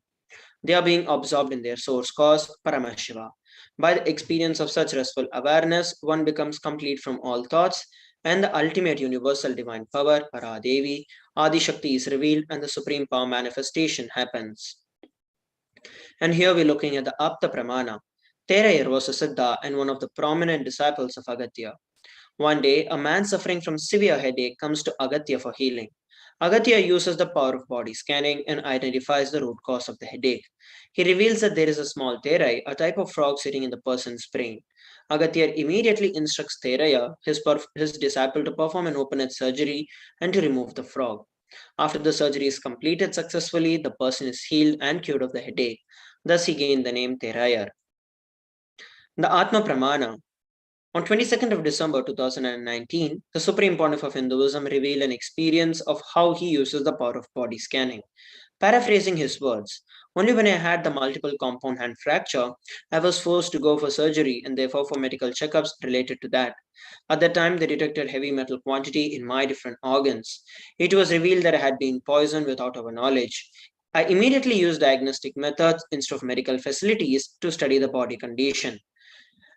They are being absorbed in their source cause, Paramashiva. By the experience of such restful awareness, one becomes complete from all thoughts, and the ultimate universal divine power, Paradevi, Adi Shakti is revealed, and the supreme power manifestation happens. And here we're looking at the Apta Pramana. Terayar was a Siddha and one of the prominent disciples of Agatya. One day, a man suffering from severe headache comes to Agatya for healing. Agatya uses the power of body scanning and identifies the root cause of the headache. He reveals that there is a small terai, a type of frog sitting in the person's brain. Agatya immediately instructs Teraya, his disciple, to perform an open-head surgery and to remove the frog. After the surgery is completed successfully, the person is healed and cured of the headache. Thus, he gained the name Terayar. The Atma Pramana. On 22nd of December 2019, the Supreme Pontiff of Hinduism revealed an experience of how he uses the power of body scanning. Paraphrasing his words, only when I had the multiple compound hand fracture, I was forced to go for surgery and therefore for medical checkups related to that. At that time, they detected heavy metal quantity in my different organs. It was revealed that I had been poisoned without our knowledge. I immediately used diagnostic methods instead of medical facilities to study the body condition.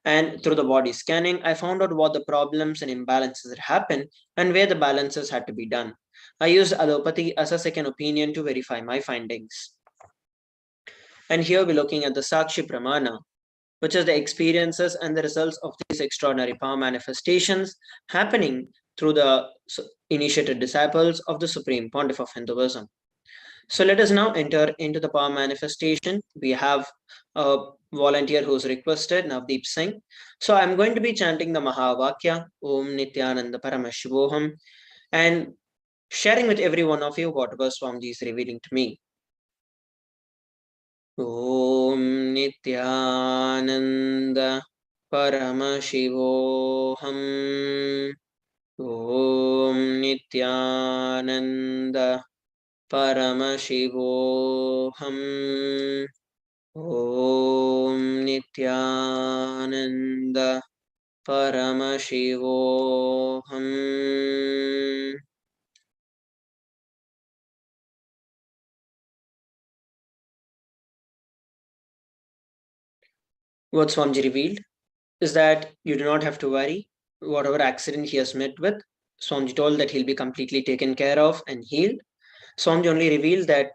And through the body scanning, I found out what the problems and imbalances had happened and where the balances had to be done. I used allopathy as a second opinion to verify my findings. And here we're looking at the Sakshi Pramana, which is the experiences and the results of these extraordinary power manifestations happening through the initiated disciples of the Supreme Pontiff of Hinduism. So let us now enter into the power manifestation. We have a volunteer who's requested, Navdeep Singh. So I'm going to be chanting the Mahavakya, Om Nithyananda Paramashivoham, and sharing with every one of you whatever Swamiji is revealing to me. Om Nithyananda Paramashivoham. Om Nithyananda Paramashivoham. Om Nithyananda Paramashivoham. What Swamiji revealed is that you do not have to worry. Whatever accident he has met with, Swamiji told that he'll be completely taken care of and healed. Swamiji only revealed that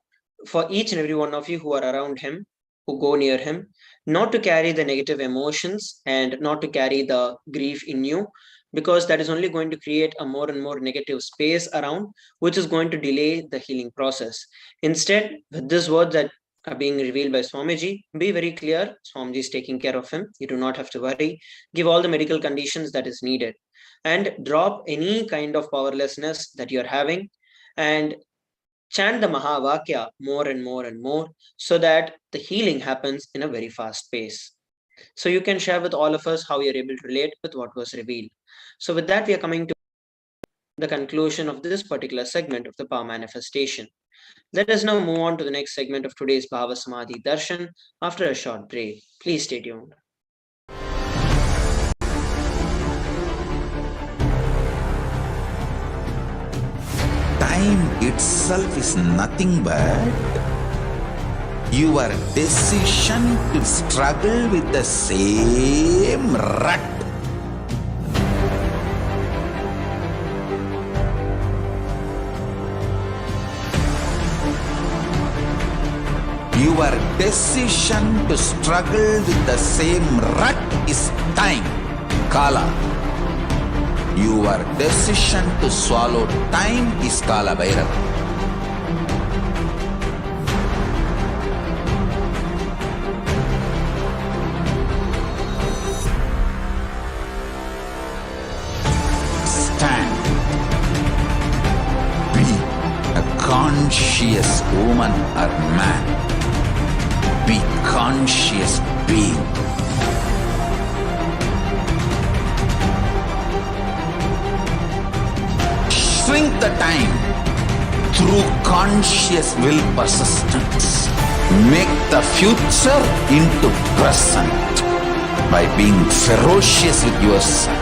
for each and every one of you who are around him, who go near him, not to carry the negative emotions and not to carry the grief in you, because that is only going to create a more and more negative space around, which is going to delay the healing process. Instead, with this word that are being revealed by Swamiji, be very clear. Swamiji is taking care of him. You do not have to worry. Give all the medical conditions that is needed and drop any kind of powerlessness that you're having and chant the Mahavakya more and more and more so that the healing happens in a very fast pace. So you can share with all of us how you're able to relate with what was revealed. So with that, we are coming to the conclusion of this particular segment of the power manifestation. Let us now move on to the next segment of today's Bhava Samadhi Darshan after a short break. Please stay tuned. Time itself is nothing but your decision to struggle with the same rut. Your decision to struggle with the same rut is time, Kala. Your decision to swallow time is Kala Bhairava. Stand. Be a conscious woman or man. Be conscious being. Shrink the time through conscious will persistence. Make the future into present by being ferocious with yourself.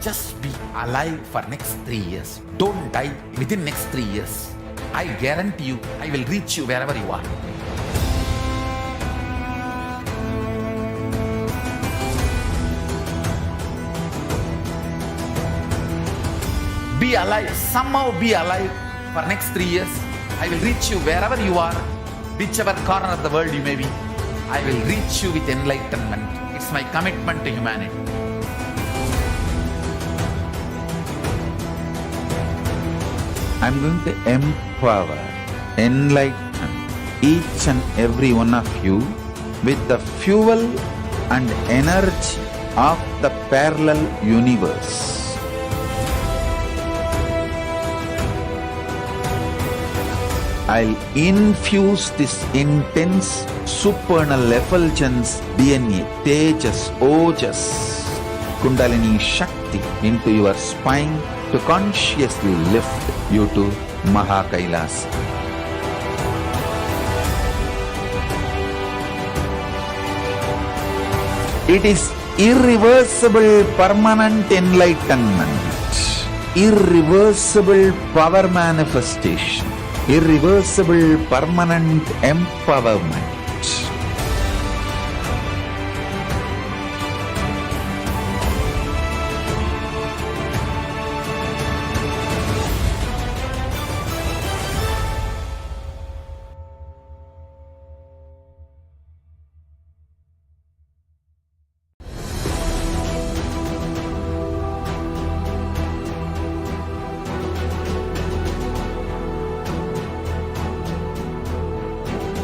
Just be alive for next 3 years. Don't die within next 3 years. I guarantee you, I will reach you wherever you are. Be alive, somehow be alive for next 3 years. I will reach you wherever you are, whichever corner of the world you may be. I will reach you with enlightenment. It's my commitment to humanity. I'm going to empower, enlighten each and every one of you with the fuel and energy of the parallel universe. I'll infuse this intense supernal effulgence DNA, Tejas, Ojas, Kundalini Shakti into your spine to consciously lift you to KAILASA. It is irreversible permanent enlightenment, irreversible power manifestation, irreversible permanent empowerment.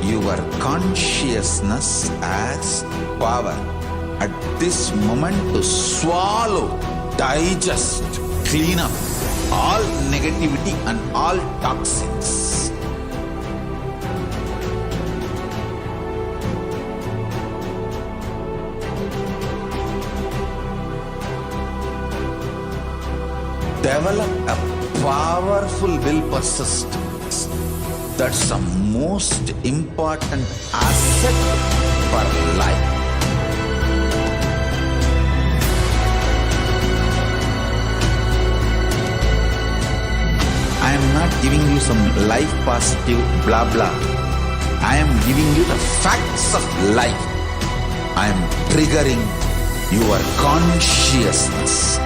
Your consciousness as power at this moment to swallow, digest, clean up all negativity and all toxins. Develop a powerful will persistence. That's the most important asset for life. I am not giving you some life positive blah blah. I am giving you the facts of life. I am triggering your consciousness.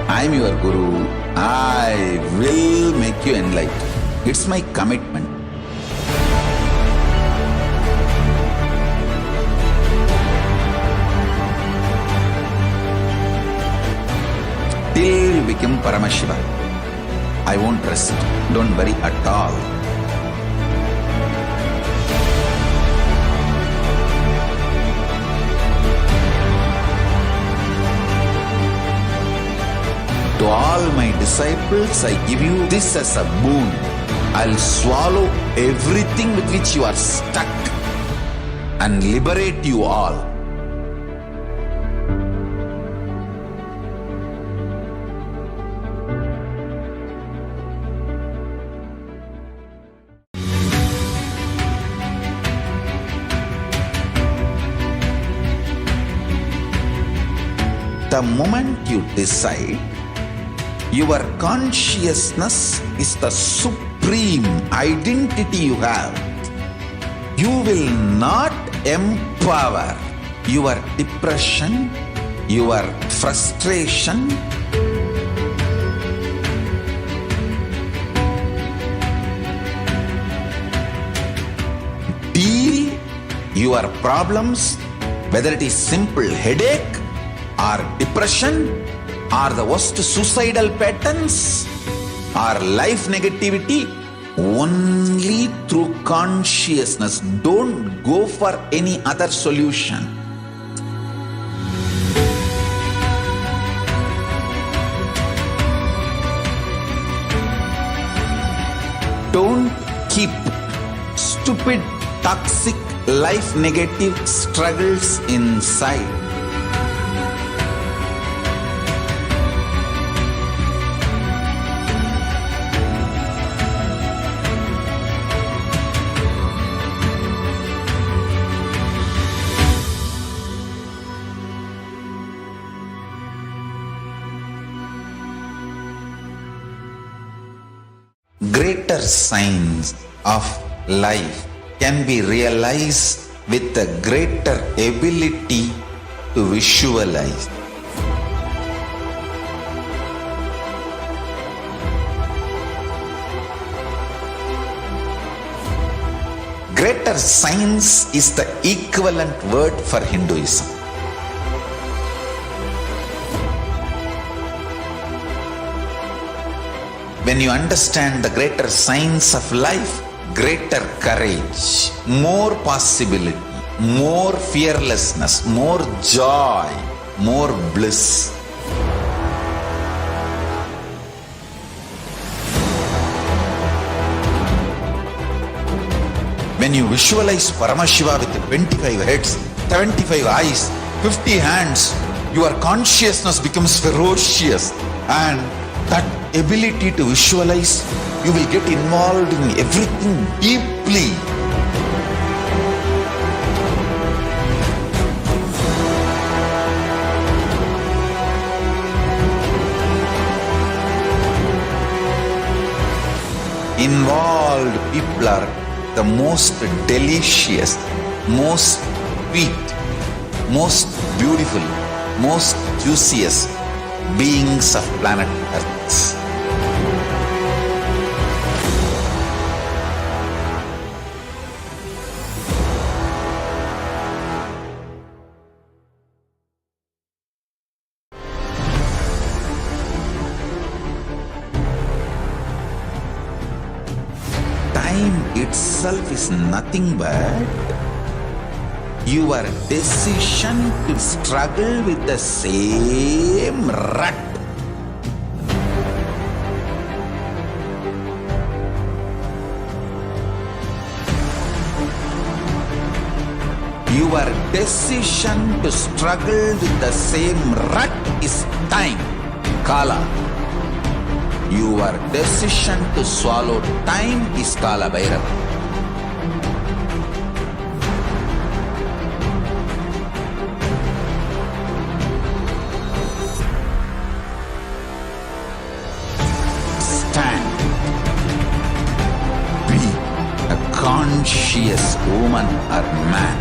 I am your Guru. I will make you enlightened. It's my commitment. Till you become Paramashiva, I won't rest. Don't worry at all. To all my disciples, I give you this as a boon. I'll swallow everything with which you are stuck and liberate you all. The moment you decide, your consciousness is the supreme identity you have. You will not empower your depression, your frustration, deal your problems, whether it is simple headache or depression or the worst suicidal patterns, or life negativity? Only through consciousness. Don't go for any other solution. Don't keep stupid, toxic, life negative struggles inside. Greater signs of life can be realized with a greater ability to visualize. Greater signs is the equivalent word for Hinduism. When you understand the greater signs of life, greater courage, more possibility, more fearlessness, more joy, more bliss. When you visualize Paramashiva with 25 heads, 75 eyes, 50 hands, your consciousness becomes ferocious, and that ability to visualize, you will get involved in everything deeply. Involved people are the most delicious, most sweet, most beautiful, most juiciest beings of planet Earth. Time itself is nothing but your decision to struggle with the same rut. Your decision to struggle with the same rut is time, Kala. Your decision to swallow time is Kala Bhairava. Stand. Be a conscious woman or man.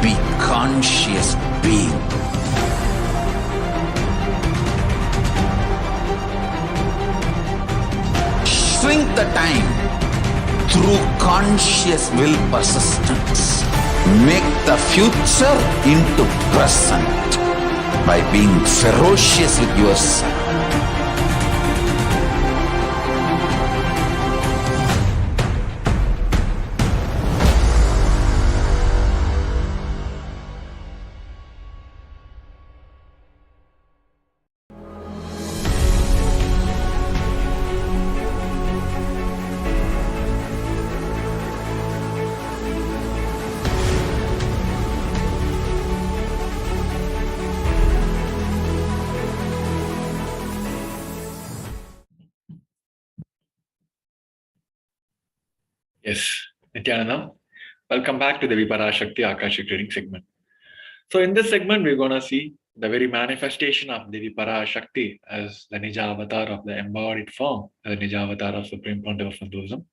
Be conscious being. Shrink the time through conscious will persistence. Make the future into present by being ferocious with yourself. Yes, Nithyanandam. Welcome back to the Parashakti Akashik reading segment. So in this segment, we're going to see the very manifestation of Devi Parashakti as the Nija avatar of the embodied form, the Nija avatar of Supreme Pontiff of Hinduism.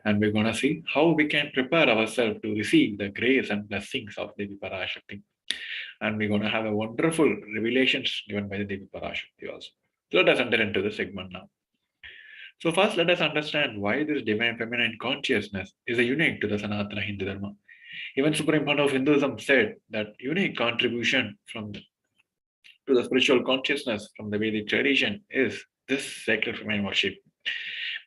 And we're going to see how we can prepare ourselves to receive the grace and blessings of Devi Parashakti. And we're going to have a wonderful revelations given by the Devi Parashakti also. So let us enter into the segment now. So first, let us understand why this divine feminine consciousness is a unique to the Sanatana Hindu Dharma. Even Supreme Pontiff of Hinduism said that unique contribution to the spiritual consciousness from the Vedic tradition is this sacred feminine worship.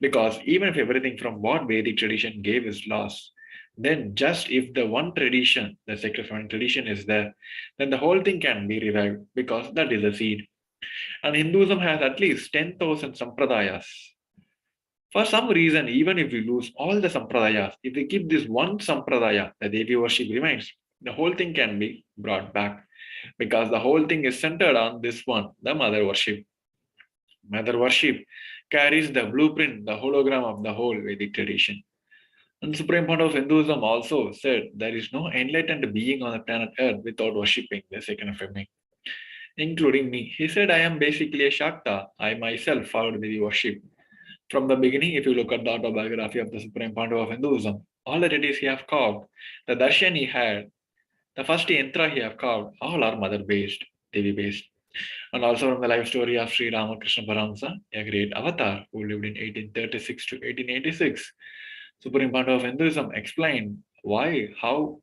Because even if everything from what Vedic tradition gave is lost, then just if the one tradition, the sacred feminine tradition, is there, then the whole thing can be revived because that is a seed. And Hinduism has at least 10,000 sampradayas. For some reason, even if we lose all the sampradayas, if we keep this one sampradaya, the Devi worship remains, the whole thing can be brought back because the whole thing is centered on this one, the mother worship. Mother worship carries the blueprint, the hologram of the whole Vedic tradition. And the Supreme Founder of Hinduism also said there is no enlightened being on the planet Earth without worshipping the second feminine, including me. He said, I am basically a Shakta. I myself followed Devi worship. From the beginning, if you look at the autobiography of the Supreme Founder of Hinduism, all the deities he have carved, the darshan he had, the first yantra he have carved, all are mother-based, Devi-based. And also from the life story of Sri Ramakrishna Paramsa, a great avatar who lived in 1836 to 1886, Supreme Founder of Hinduism explained how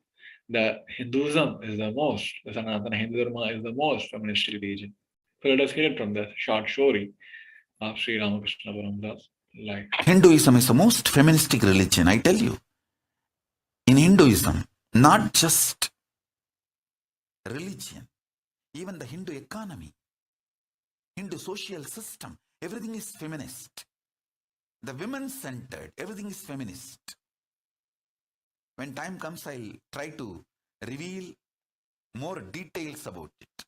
the Hinduism is the most, the Sanatana Hindu Dharma is the most feminist religion. So let us hear it from the short story of Sri Ramakrishna Paramsa's life. Hinduism is the most feministic religion, I tell you. In Hinduism, not just religion, even the Hindu economy, Hindu social system, everything is feminist. The women-centered, everything is feminist. When time comes, I'll try to reveal more details about it.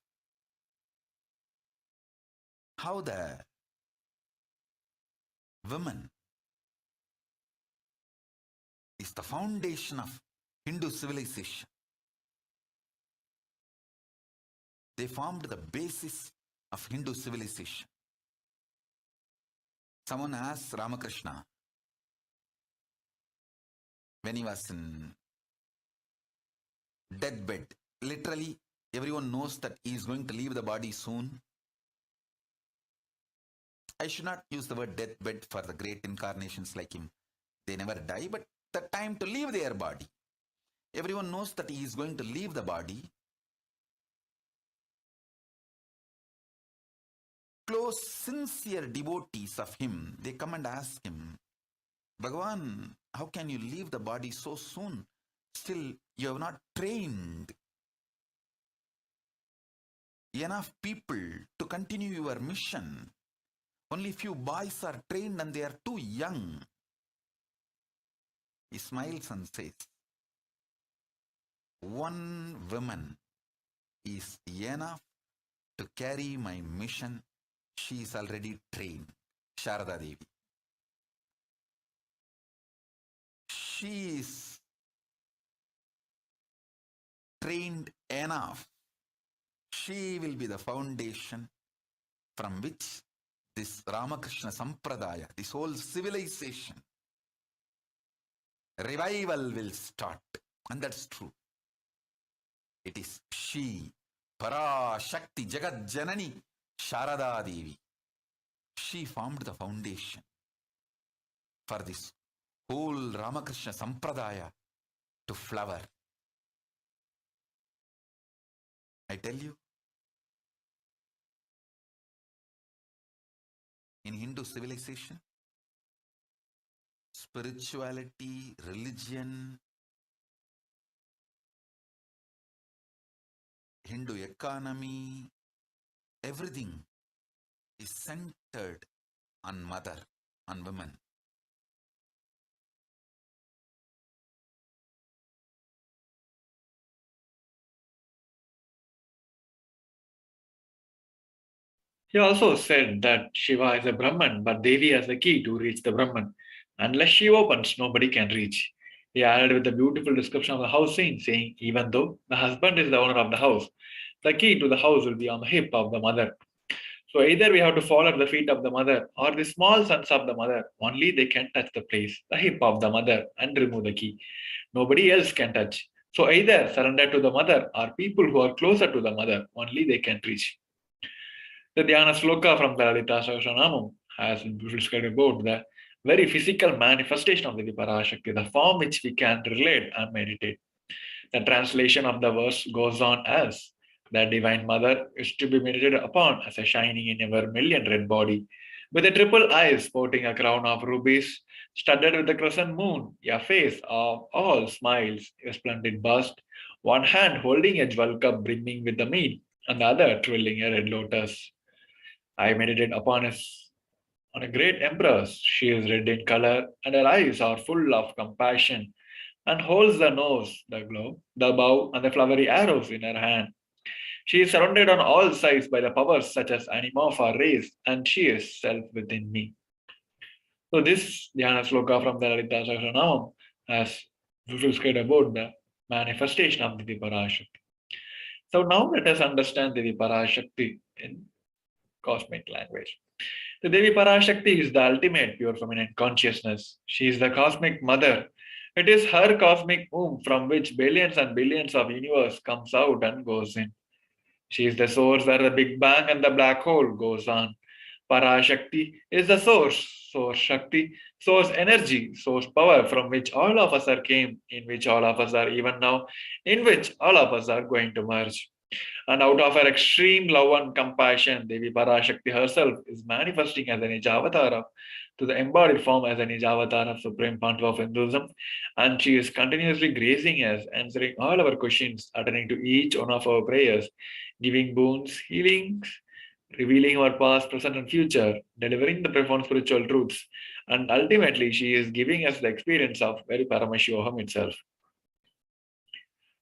How the women is the foundation of Hindu civilization. They formed the basis of Hindu civilization. Someone asked Ramakrishna when he was in deathbed. Literally, everyone knows that he is going to leave the body soon. I should not use the word deathbed for the great incarnations like him. They never die, but the time to leave their body. Everyone knows that he is going to leave the body. Close, sincere devotees of him, they come and ask him, Bhagavan, how can you leave the body so soon? Still, you have not trained enough people to continue your mission. Only few boys are trained and they are too young. He smiles and says, one woman is enough to carry my mission. She is already trained, Sharada Devi. She is trained enough. She will be the foundation from which this Ramakrishna Sampradaya, this whole civilization, revival will start. And that's true. It is she, Parashakti, Jagat Janani, Sharada Devi. She formed the foundation for this whole Ramakrishna Sampradaya to flower. I tell you, in Hindu civilization, spirituality, religion, Hindu economy, everything is centered on mother, on women. He also said that Shiva is a Brahman, but Devi has the key to reach the Brahman. Unless she opens, nobody can reach. He added with a beautiful description of the house scene, saying, even though the husband is the owner of the house, the key to the house will be on the hip of the mother. So either we have to fall at the feet of the mother or the small sons of the mother. Only they can touch the place, the hip of the mother, and remove the key. Nobody else can touch. So either surrender to the mother or people who are closer to the mother, only they can reach. The Dhyana Sloka from the Lalita Sahasranamam has described about the very physical manifestation of the Parashakti, the form which we can relate and meditate. The translation of the verse goes on as, the Divine Mother is to be meditated upon as a shining in a vermilion red body, with a triple eye sporting a crown of rubies, studded with a crescent moon, a face of all smiles, a splendid bust, one hand holding a jewel cup brimming with the mead, and the other twirling a red lotus. I meditate on a great empress. She is red in color, and her eyes are full of compassion, and holds the nose, the globe, the bow, and the flowery arrows in her hand. She is surrounded on all sides by the powers such as anima for race, and she is self within me. So this Dhyana Sloka from the Lalita Sahasranamam has described about the manifestation of Devi Parashakti. So now let us understand Devi Parashakti in cosmic language. The Devi Parashakti is the ultimate pure feminine consciousness. She is the cosmic mother. It is her cosmic womb from which billions and billions of universe comes out and goes in. She is the source where the Big Bang and the black hole goes on. Parashakti is the source Shakti, source energy, source power from which all of us are came, in which all of us are even now, in which all of us are going to merge. And out of her extreme love and compassion, Devi Parashakti herself is manifesting as an Nijavatara to the embodied form as an Nijavatara of Supreme Pantu of Hinduism. And she is continuously gracing us, answering all our questions, attending to each one of our prayers, giving boons, healings, revealing our past, present, and future, delivering the profound spiritual truths. And ultimately, she is giving us the experience of very Paramashivoham itself.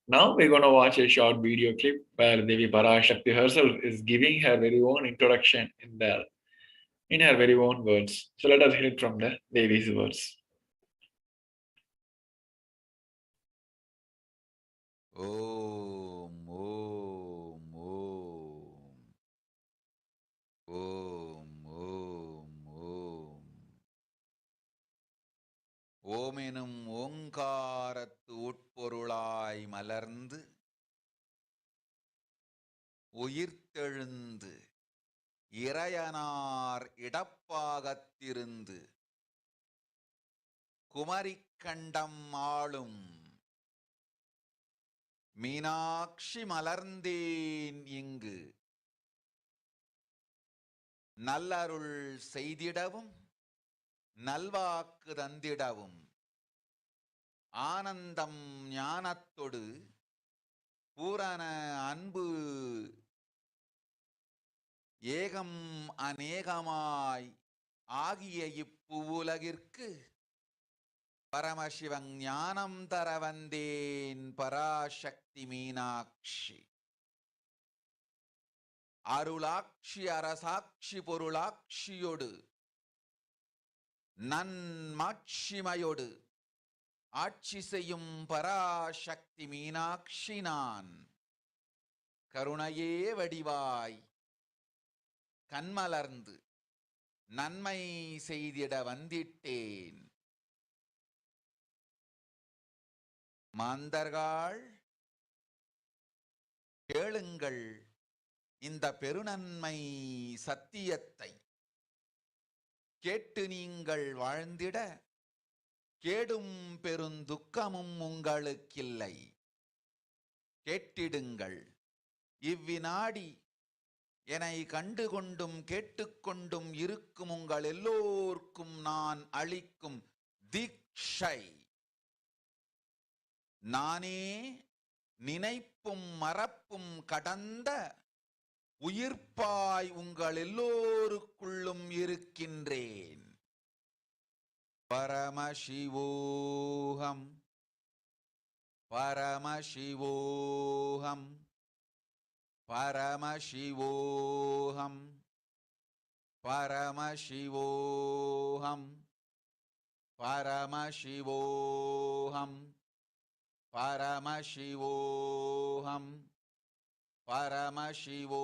Now we're going to watch a short video clip where Devi Parashakti herself is giving her very own introduction in her very own words. So let us hear it from the Devi's words. Om, Om, Om. Om, Om, Om. ஓமெனும் ஓங்காரத்து உட்பொருளாய் மலர்ந்து உயிர்த்தெழுந்து இறையனார் இடப்பாகத்திருந்து குமரிக்கண்டம் ஆளும் மீனாட்சி மலர்ந்தேன் இங்கு நல்லருள் செய்திடவும் நல்வாக்கு தந்திடவும் ஆனந்தம் ஞானத்தொடு பூரண அன்பு ஏகம் அநேகமாய் ஆகிய இப்புவுலகிற்கு பரமசிவன் ஞானம் தர வந்தேன் பராசக்தி மீனாட்சி அருளாட்சி அரசாட்சி பொருளாட்சியோடு நன்மாட்சிமையோடு ஆட்சி செய்யும் பராசக்தி மீனாட்சி நான் கருணையே வடிவாய் கண்மலர்ந்து நன்மை செய்திட வந்திட்டேன். மாந்தர்கள் கேளுங்கள் இந்த பெருநன்மை சத்தியத்தை, கேட்டு நீங்கள் வாழ்ந்திட கேடும் பெருந்துக்கமும் உங்களுக்கில்லை. கேட்டிடுங்கள் இவ்வினாடி என்னை கண்டுகொண்டும் கேட்டுக்கொண்டும் இருக்கும் உங்கள் எல்லோர்க்கும் நான் அளிக்கும் தீட்சை. நானே நினைப்பும் மறப்பும் கடந்த உயிர்ப்பாய் உங்கள் எல்லோருக்குள்ளும் இருக்கின்றேன். பரமசிவோஹம் பரமசிவோஹம் பரமசிவோஹம் பரமசிவோஹம் பரமசிவோஹம் பரமசிவோஹம் பரமசிவோஹம்.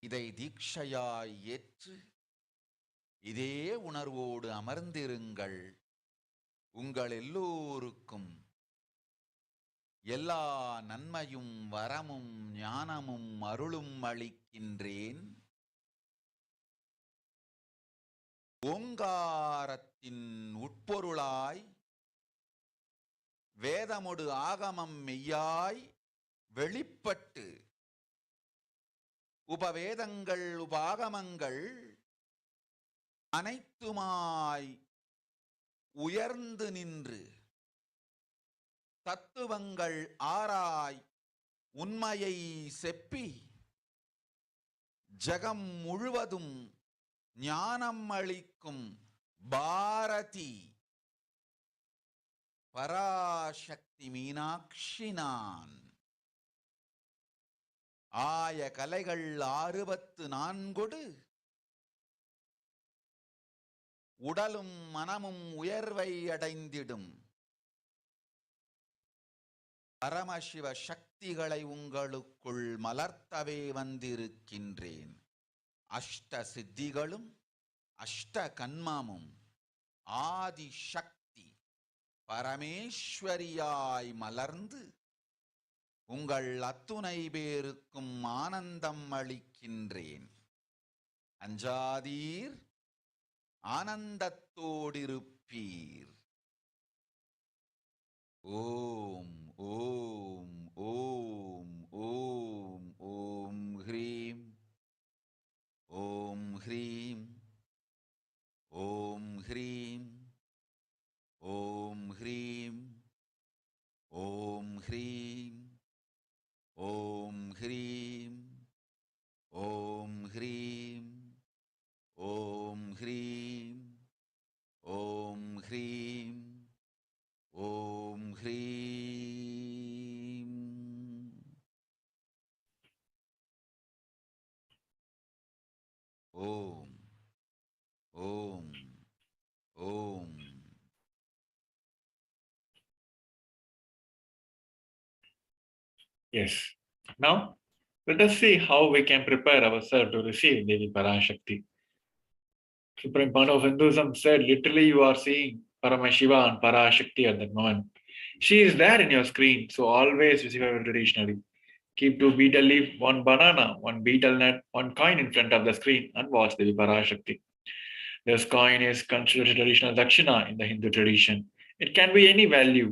இதை தீட்சையாய் ஏற்று இதே உணர்வோடு அமர்ந்திருங்கள். உங்கள் எல்லோருக்கும் எல்லா நன்மையும் வரமும் ஞானமும் அருளும் அளிக்கின்றேன். ஓங்காரத்தின் உட்பொருளாய் வேதமொடு ஆகமம் மெய்யாய் வெளிப்பட்டு உபவேதங்கள் உபாகமங்கள் அனைத்துமாய் உயர்ந்து நின்று தத்துவங்கள் ஆராய் உண்மையை செப்பி ஜகம் முழுவதும் ஞானம் அளிக்கும் பாரதி பராசக்தி மீனாட்சி நான். ஆய கலைகள் 64 உடலும் மனமும் உயர்வை அடைந்திடும் பரமசிவ சக்திகளை உங்களுக்குள் மலர்த்தவே வந்திருக்கின்றேன். அஷ்ட சித்திகளும் அஷ்ட கன்மமும் ஆதி சக்தி பரமேஸ்வரியாய் மலர்ந்து உங்கள் அத்துணை பேருக்கும் ஆனந்தம் அளிக்கின்றேன். அஞ்சாதீர், ஆனந்தத்தோடிருப்பீர். ஓம் ஓம் ஓம் ஓம் ஓம் ஹ்ரீம் ஓம் ஹ்ரீம் ஓம் ஹ்ரீம் ஓம் ஹ்ரீம் ஓம் ஹ்ரீம் ஓம் ஹ்ரீம் ஓம் ஹ்ரீம் ஓம் ஹ்ரீம் ஓம் ஹ்ரீம் ஓம் ஹ்ரீம். ஓம் ஓம் ஓம். Yes. Now, let us see how we can prepare ourselves to receive Devi Parashakti. Supreme Point of Hinduism said, literally, you are seeing Paramashiva and Parashakti at that moment. She is there in your screen, so always receive her traditionally. Keep 2 betel leaf, 1 banana, 1 betel nut, 1 coin in front of the screen and watch Devi Parashakti. This coin is considered traditional dakshina in the Hindu tradition. It can be any value.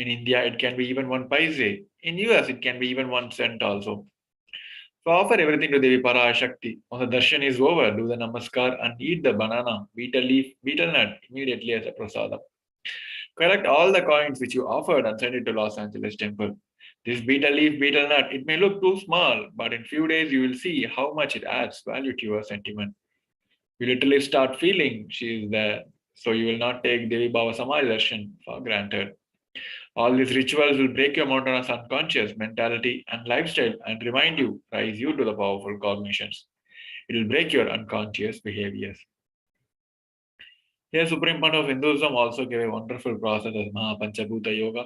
In India, it can be even 1 paise. In US, it can be even 1 cent also. So offer everything to Devi Parashakti. When the darshan is over, do the namaskar and eat the banana, betel leaf, betel nut immediately as a prasadam. Collect all the coins which you offered and send it to Los Angeles temple. This betel leaf, betel nut, it may look too small, but in few days you will see how much it adds value to your sentiment. You literally start feeling she is there, so you will not take Devi Baba Samaj darshan for granted. All these rituals will break your monotonous unconscious mentality and lifestyle and remind you, raise you to the powerful cognitions. It will break your unconscious behaviors. Here, Supreme Point of Hinduism also gave a wonderful process as Mahapanchabhuta Yoga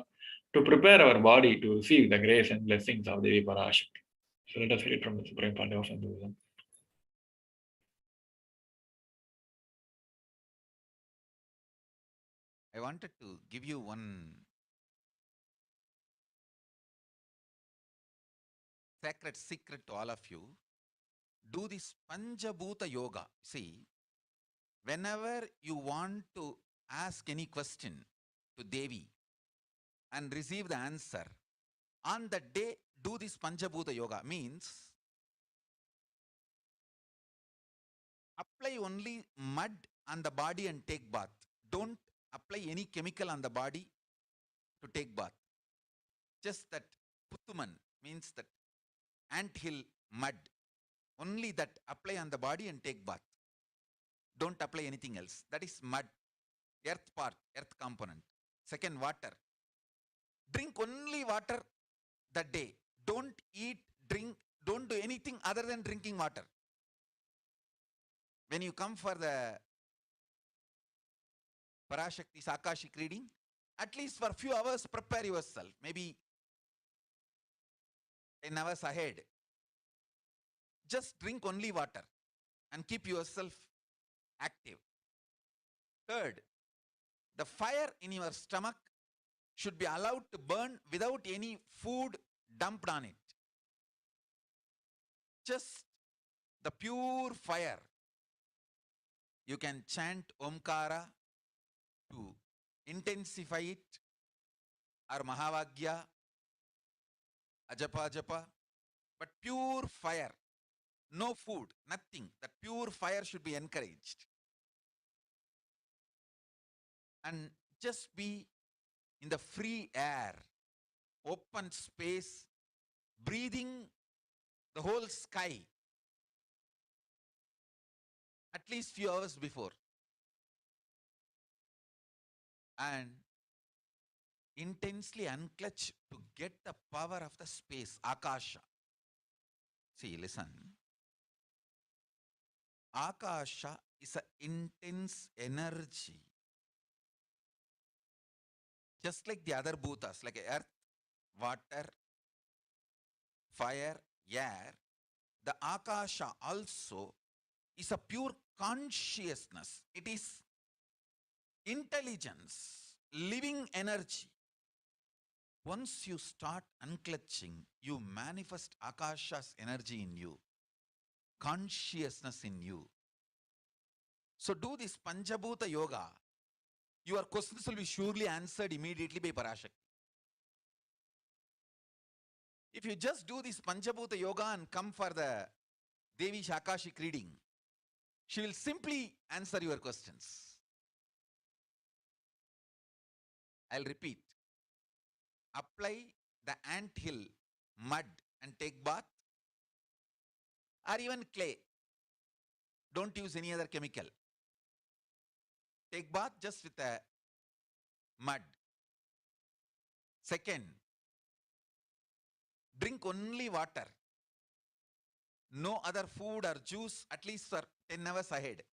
to prepare our body to receive the grace and blessings of Devi Parashakti. So let us hear it from the Supreme Point of Hinduism. I wanted to give you one sacred secret to all of you. Do this Panchabhuta Yoga. See, whenever you want to ask any question to Devi and receive the answer, on the day do this Panchabhuta Yoga. Means apply only mud on the body and take bath. Don't apply any chemical on the body to take bath. Just that Puttuman means that anthill mud. Only that apply on the body and take bath. Don't apply anything else. That is mud, earth part, earth component. Second, water. Drink only water that day. Don't eat, drink, don't do anything other than drinking water. When you come for the Parashakti's Akashik reading, at least for a few hours prepare yourself. Maybe 10 hours ahead. Just drink only water and keep yourself active. Third, the fire in your stomach should be allowed to burn without any food dumped on it. Just the pure fire. You can chant Omkara to intensify it, or Mahavagya, Ajapa Japa, but pure fire. no food, nothing. That pure fire should be encouraged. And just be in the free air, open space, breathing the whole sky at least few hours before. And intensely unclutch to get the power of the space, Akasha. See, listen. Akasha is an intense energy. Just like the other bhutas, like earth, water, fire, air, the Akasha also is a pure consciousness. It is intelligence, living energy. Once you start unclutching, you manifest Akasha's energy in you, consciousness in you. So do this Panchabhuta Yoga. Your questions will be surely answered immediately by Parashakti. If you just do this Panchabhuta Yoga and come for the Devi's Akashik reading, she will simply answer your questions. I'll repeat. Apply the ant hill, mud and take bath, or even clay. Don't use any other chemical. Take bath just with a mud. Second, drink only water. No other food or juice at least for 10 hours ahead.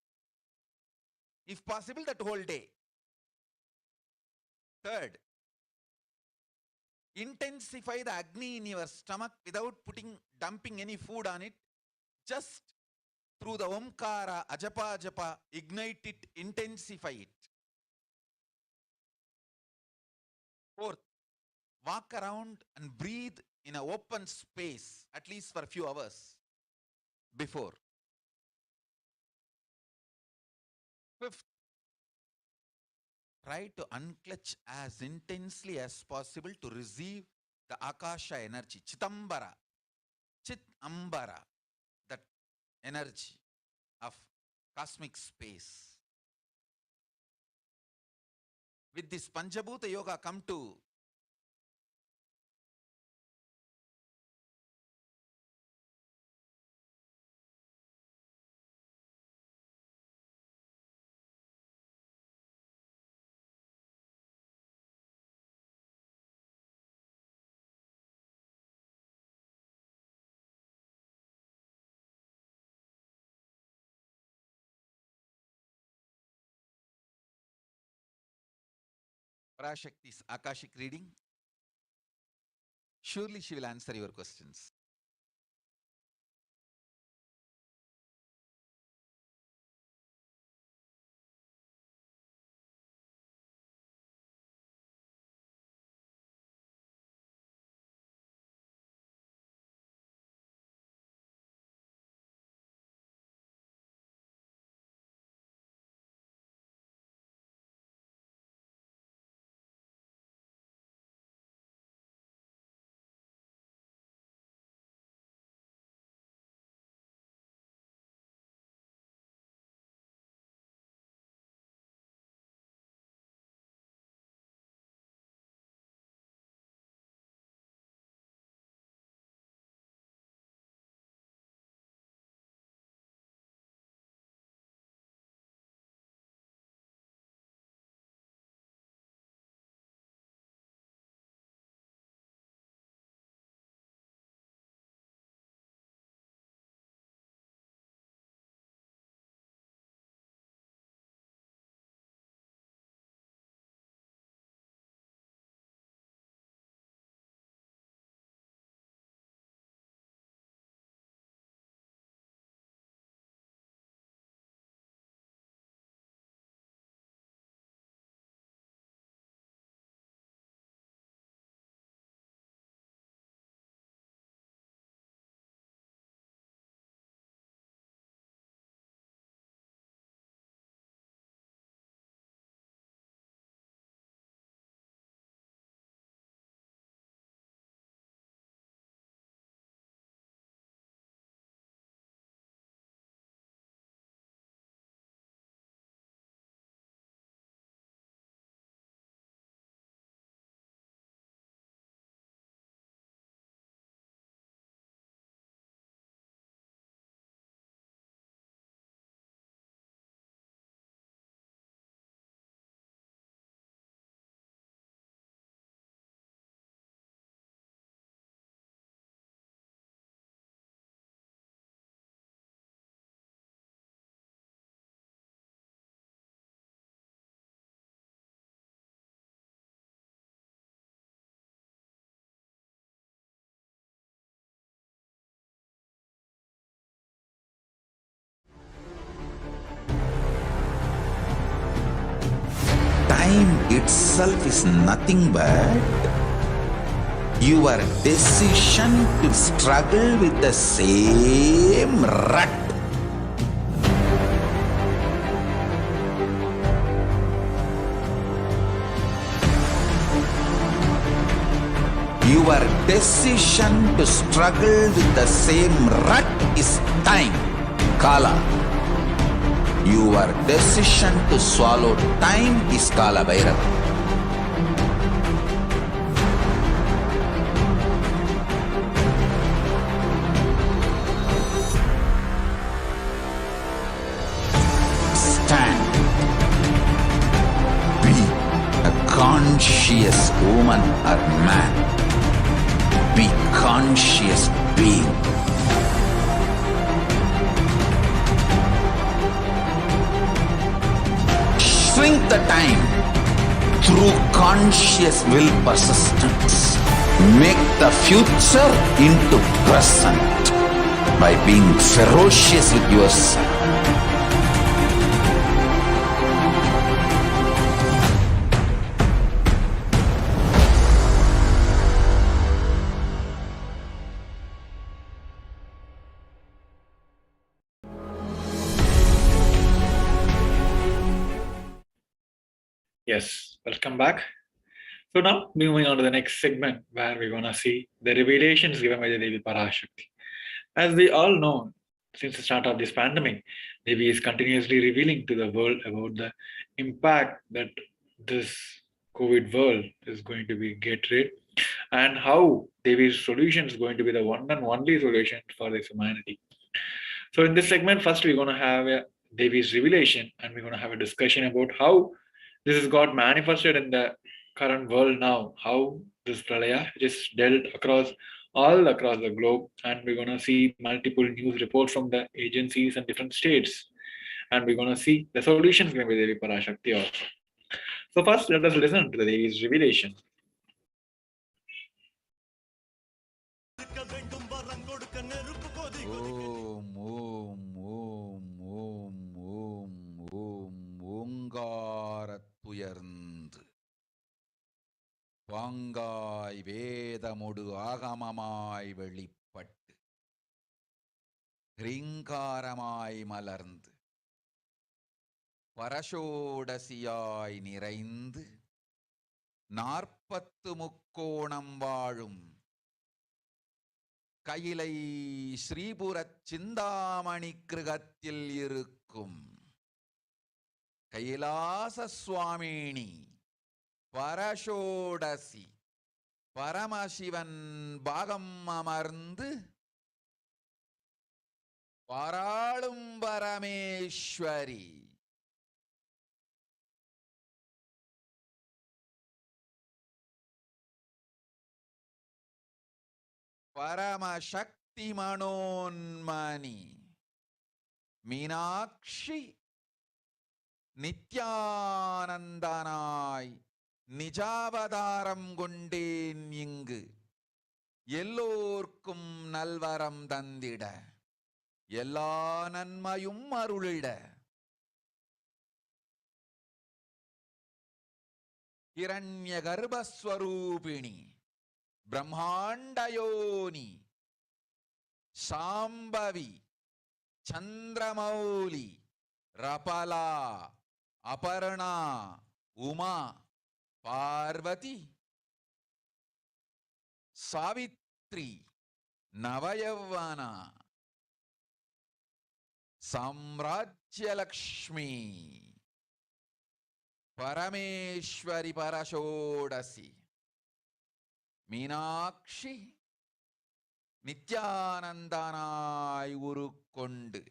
If possible, that whole day. Third, intensify the Agni in your stomach without dumping any food on it. Just through the Omkara, Ajapa, Ajapa, ignite it, intensify it. Fourth, walk around and breathe in an open space at least for a few hours before. Fifth, try to unclutch as intensely as possible to receive the Akasha energy, Chitambara, Chitambara, that energy of cosmic space. With this Panchabhuta Yoga, come to Parashakti's Akashic reading. Surely she will answer your questions. time itself is nothing but your decision to struggle with the same rut. Your decision to struggle with the same rut is time, Kala. Your decision to swallow time is Kala Bhairava. Stand. Be a conscious woman or man. Be conscious being. Shrink the time through conscious will persistence. Make the future into present by being ferocious with yourself. Yes, welcome back. So now moving on to the next segment where we're going to see the revelations given by the Devi Parashakti. As we all know, since the start of this pandemic, Devi is continuously revealing to the world about the impact that this COVID world is going to be get rid, and how Devi's solution is going to be the one and only solution for this humanity. So in this segment, first we're going to have Devi's revelation, and we're going to have a discussion about how this has got manifested in the current world now, how this pralaya is dealt all across the globe, and we're going to see multiple news reports from the agencies and different states, and we're going to see the solutions given by Devi Parashakti also. So first, let us listen to the Devi's revelation. Om, Om, Om, Om, Om, Om, ஓங்காரத்துயர்ந்து பாங்காய் வேதமொடு ஆகமமாய் வெளிப்பட்டு ரீங்காரமாய் மலர்ந்து பரஷோடசியாய் நிறைந்து 40 முக்கோணம் வாழும் கையிலை ஸ்ரீபுரச் சிந்தாமணி கிருகத்தில் இருக்கும் கைலாச சுவாமினி பரஷோடசி பரமசிவன் பாகம் அமர்ந்து பாராளும் பரமேஸ்வரி பரமசக்தி மனோன்மணி மீனாட்சி நித்யானந்தனாய் நிஜாவதாரம் கொண்டேன் இங்கு எல்லோர்க்கும் நல்வரம் தந்திட எல்லா நன்மையும் அருளிட ஹிரண்ய கர்ப்பஸ்வரூபிணி பிரம்மாண்டயோனி சாம்பவி சந்திரமௌலி ரபலா அபர்ணா உமா பார்வதி சாவித்ரி நவயவனா சாம்ராஜ்யலக்ஷ்மி பரமேஸ்வரி பரஷோடசி மீனாட்சி நித்யானந்தனாய் உருக்கொண்டு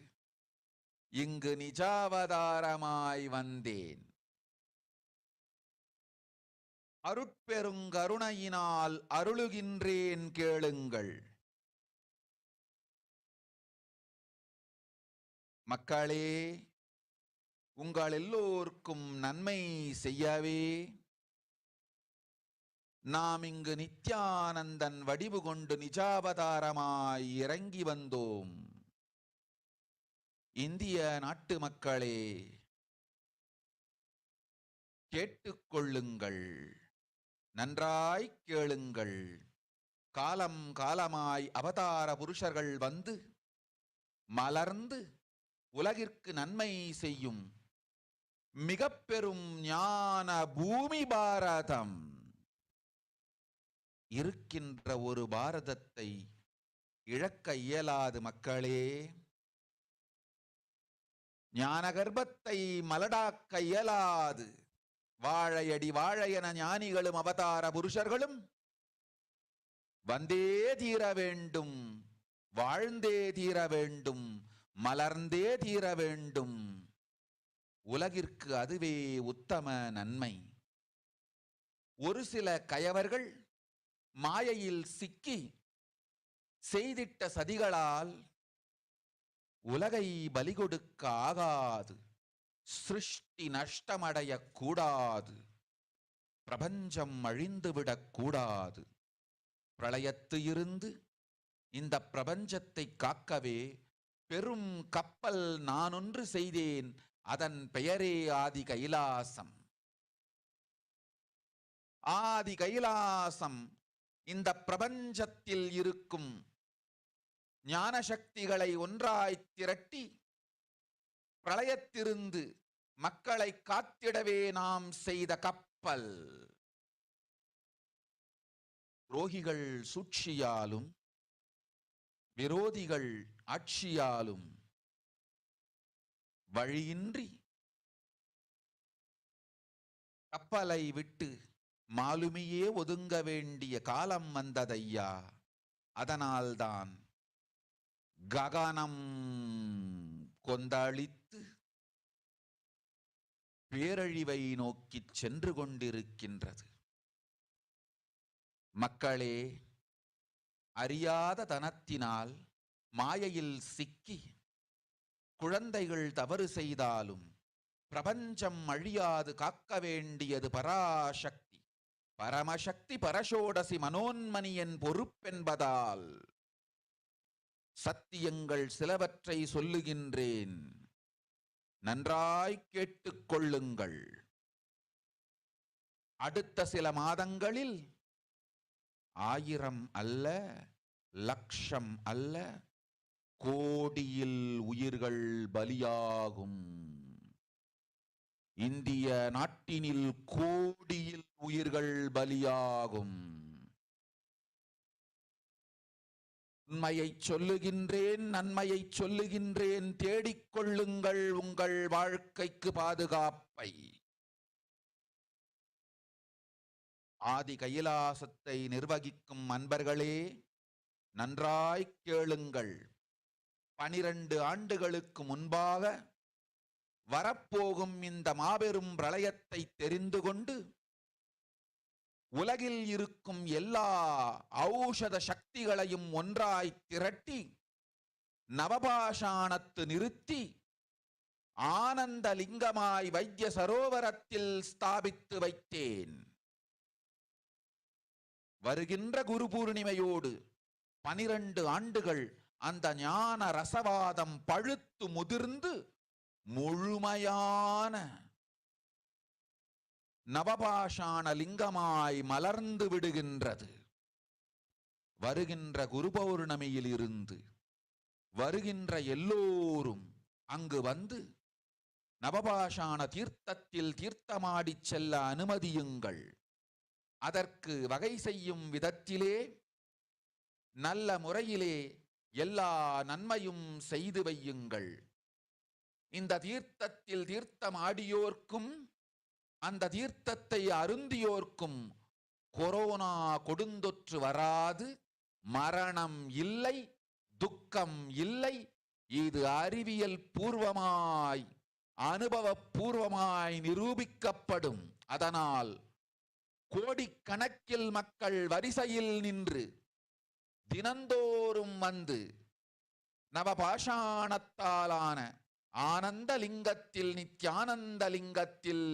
இங்கு நிஜாவதாரமாய் வந்தேன். அருட்பெருங்கருணையினால் அருளுகின்றேன் கேளுங்கள். மக்களே, உங்கள் எல்லோருக்கும் நன்மை செய்யவே நாம் இங்கு நித்யானந்தன் வடிவு கொண்டு நிஜாவதாரமாய் இறங்கி வந்தோம். இந்திய நாட்டு மக்களே, கேட்டுக்கொள்ளுங்கள், நன்றாய் கேளுங்கள். காலம் காலமாய் அவதார புருஷர்கள் வந்து மலர்ந்து உலகிற்கு நன்மை செய்யும் மிக பெரும் ஞான பூமி பாரதம். இருக்கின்ற ஒரு பாரதத்தை இழக்க இயலாது மக்களே. ஞான கர்ப்பத்தை மலடாக்க இயலாது. வாழையடி வாழையென ஞானிகளும் அவதார புருஷர்களும் வந்தே தீர வேண்டும், வாழ்ந்தே தீர வேண்டும், மலர்ந்தே தீர வேண்டும். உலகிற்கு அதுவே உத்தம நன்மை. ஒரு சில கயவர்கள் மாயையில் சிக்கி செய்திட்ட சதிகளால் உலகை பலி கொடுக்க ஆகாது. சிருஷ்டி நஷ்டமடைய கூடாது. பிரபஞ்சம் அழிந்துவிடக் கூடாது. பிரளயத்து இருந்து இந்த பிரபஞ்சத்தை காக்கவே பெரும் கப்பல் நானொன்று செய்தேன். அதன் பெயரே ஆதி கைலாசம். ஆதி கைலாசம் இந்த பிரபஞ்சத்தில் இருக்கும் ஞான சக்திகளை ஒன்றாய் திரட்டி பிரளயத்திலிருந்து மக்களை காத்திடவே நாம் செய்த கப்பல். துரோகிகள் சூழ்ச்சியாலும் விரோதிகள் ஆட்சியாலும் வழியின்றி கப்பலை விட்டு மாலுமியே ஒதுங்க வேண்டிய காலம் வந்ததையா. அதனால்தான் ககனம் கொந்தளித்து பேரழிவை நோக்கி சென்று கொண்டிருக்கின்றது. மக்களே, அறியாத தனத்தினால் மாயையில் சிக்கி குழந்தைகள் தவறு செய்தாலும் பிரபஞ்சம் அழியாது காக்க வேண்டியது பராசக்தி. பரமசக்தி பரஷோடசி மனோன்மணியன் பொறுப்பென்பதால் சத்தியங்கள் சிலவற்றை சொல்லுகின்றேன், நன்றாய் கேட்டுக்கொள்ளுங்கள். அடுத்த சில மாதங்களில் 1000 அல்ல, லட்சம் அல்ல, கோடியில் உயிர்கள் பலியாகும். இந்திய நாட்டினில் கோடியில் உயிர்கள் பலியாகும். உண்மையை சொல்லுகின்றேன், நன்மையை சொல்லுகின்றேன். தேடிக்கொள்ளுங்கள் உங்கள் வாழ்க்கைக்கு பாதுகாப்பை. ஆதி கைலாசத்தை நிர்வகிக்கும் அன்பர்களே, நன்றாய் கேளுங்கள். 12 ஆண்டுகளுக்கு முன்பாக வரப்போகும் இந்த மாபெரும் பிரளயத்தை தெரிந்து கொண்டு உலகில் இருக்கும் எல்லா ஔஷத சக்திகளையும் ஒன்றாய் திரட்டி நவபாஷாணத்து நிறுத்தி ஆனந்த லிங்கமாய் வைத்திய சரோவரத்தில் ஸ்தாபித்து வைத்தேன். வருகின்ற குரு பூர்ணிமையோடு 12 ஆண்டுகள் அந்த ஞான ரசவாதம் பழுத்து முதிர்ந்து முழுமையான நவபாஷாண லிங்கமாய் மலர்ந்து விடுகின்றது. வருகின்ற குரு பௌர்ணமியில் இருந்து வருகின்ற எல்லோரும் அங்கு வந்து நவபாஷாண தீர்த்தத்தில் தீர்த்தமாடி செல்ல அனுமதியுங்கள். அதற்கு வகை செய்யும் விதத்திலே நல்ல முறையிலே எல்லா நன்மையும் செய்து வையுங்கள். இந்த தீர்த்தத்தில் தீர்த்தமாடியோர்க்கும் அந்த தீர்த்தத்தை அருந்தியோர்க்கும் கொரோனா கொடுந்தொற்று வராது, மரணம் இல்லை, துக்கம் இல்லை. இது அறிவியல் பூர்வமாய் அனுபவபூர்வமாய் நிரூபிக்கப்படும். அதனால் கோடிக்கணக்கில் மக்கள் வரிசையில் நின்று தினந்தோறும் வந்து நவபாஷாணத்தாலான ஆனந்த லிங்கத்தில் நித்யானந்த லிங்கத்தில்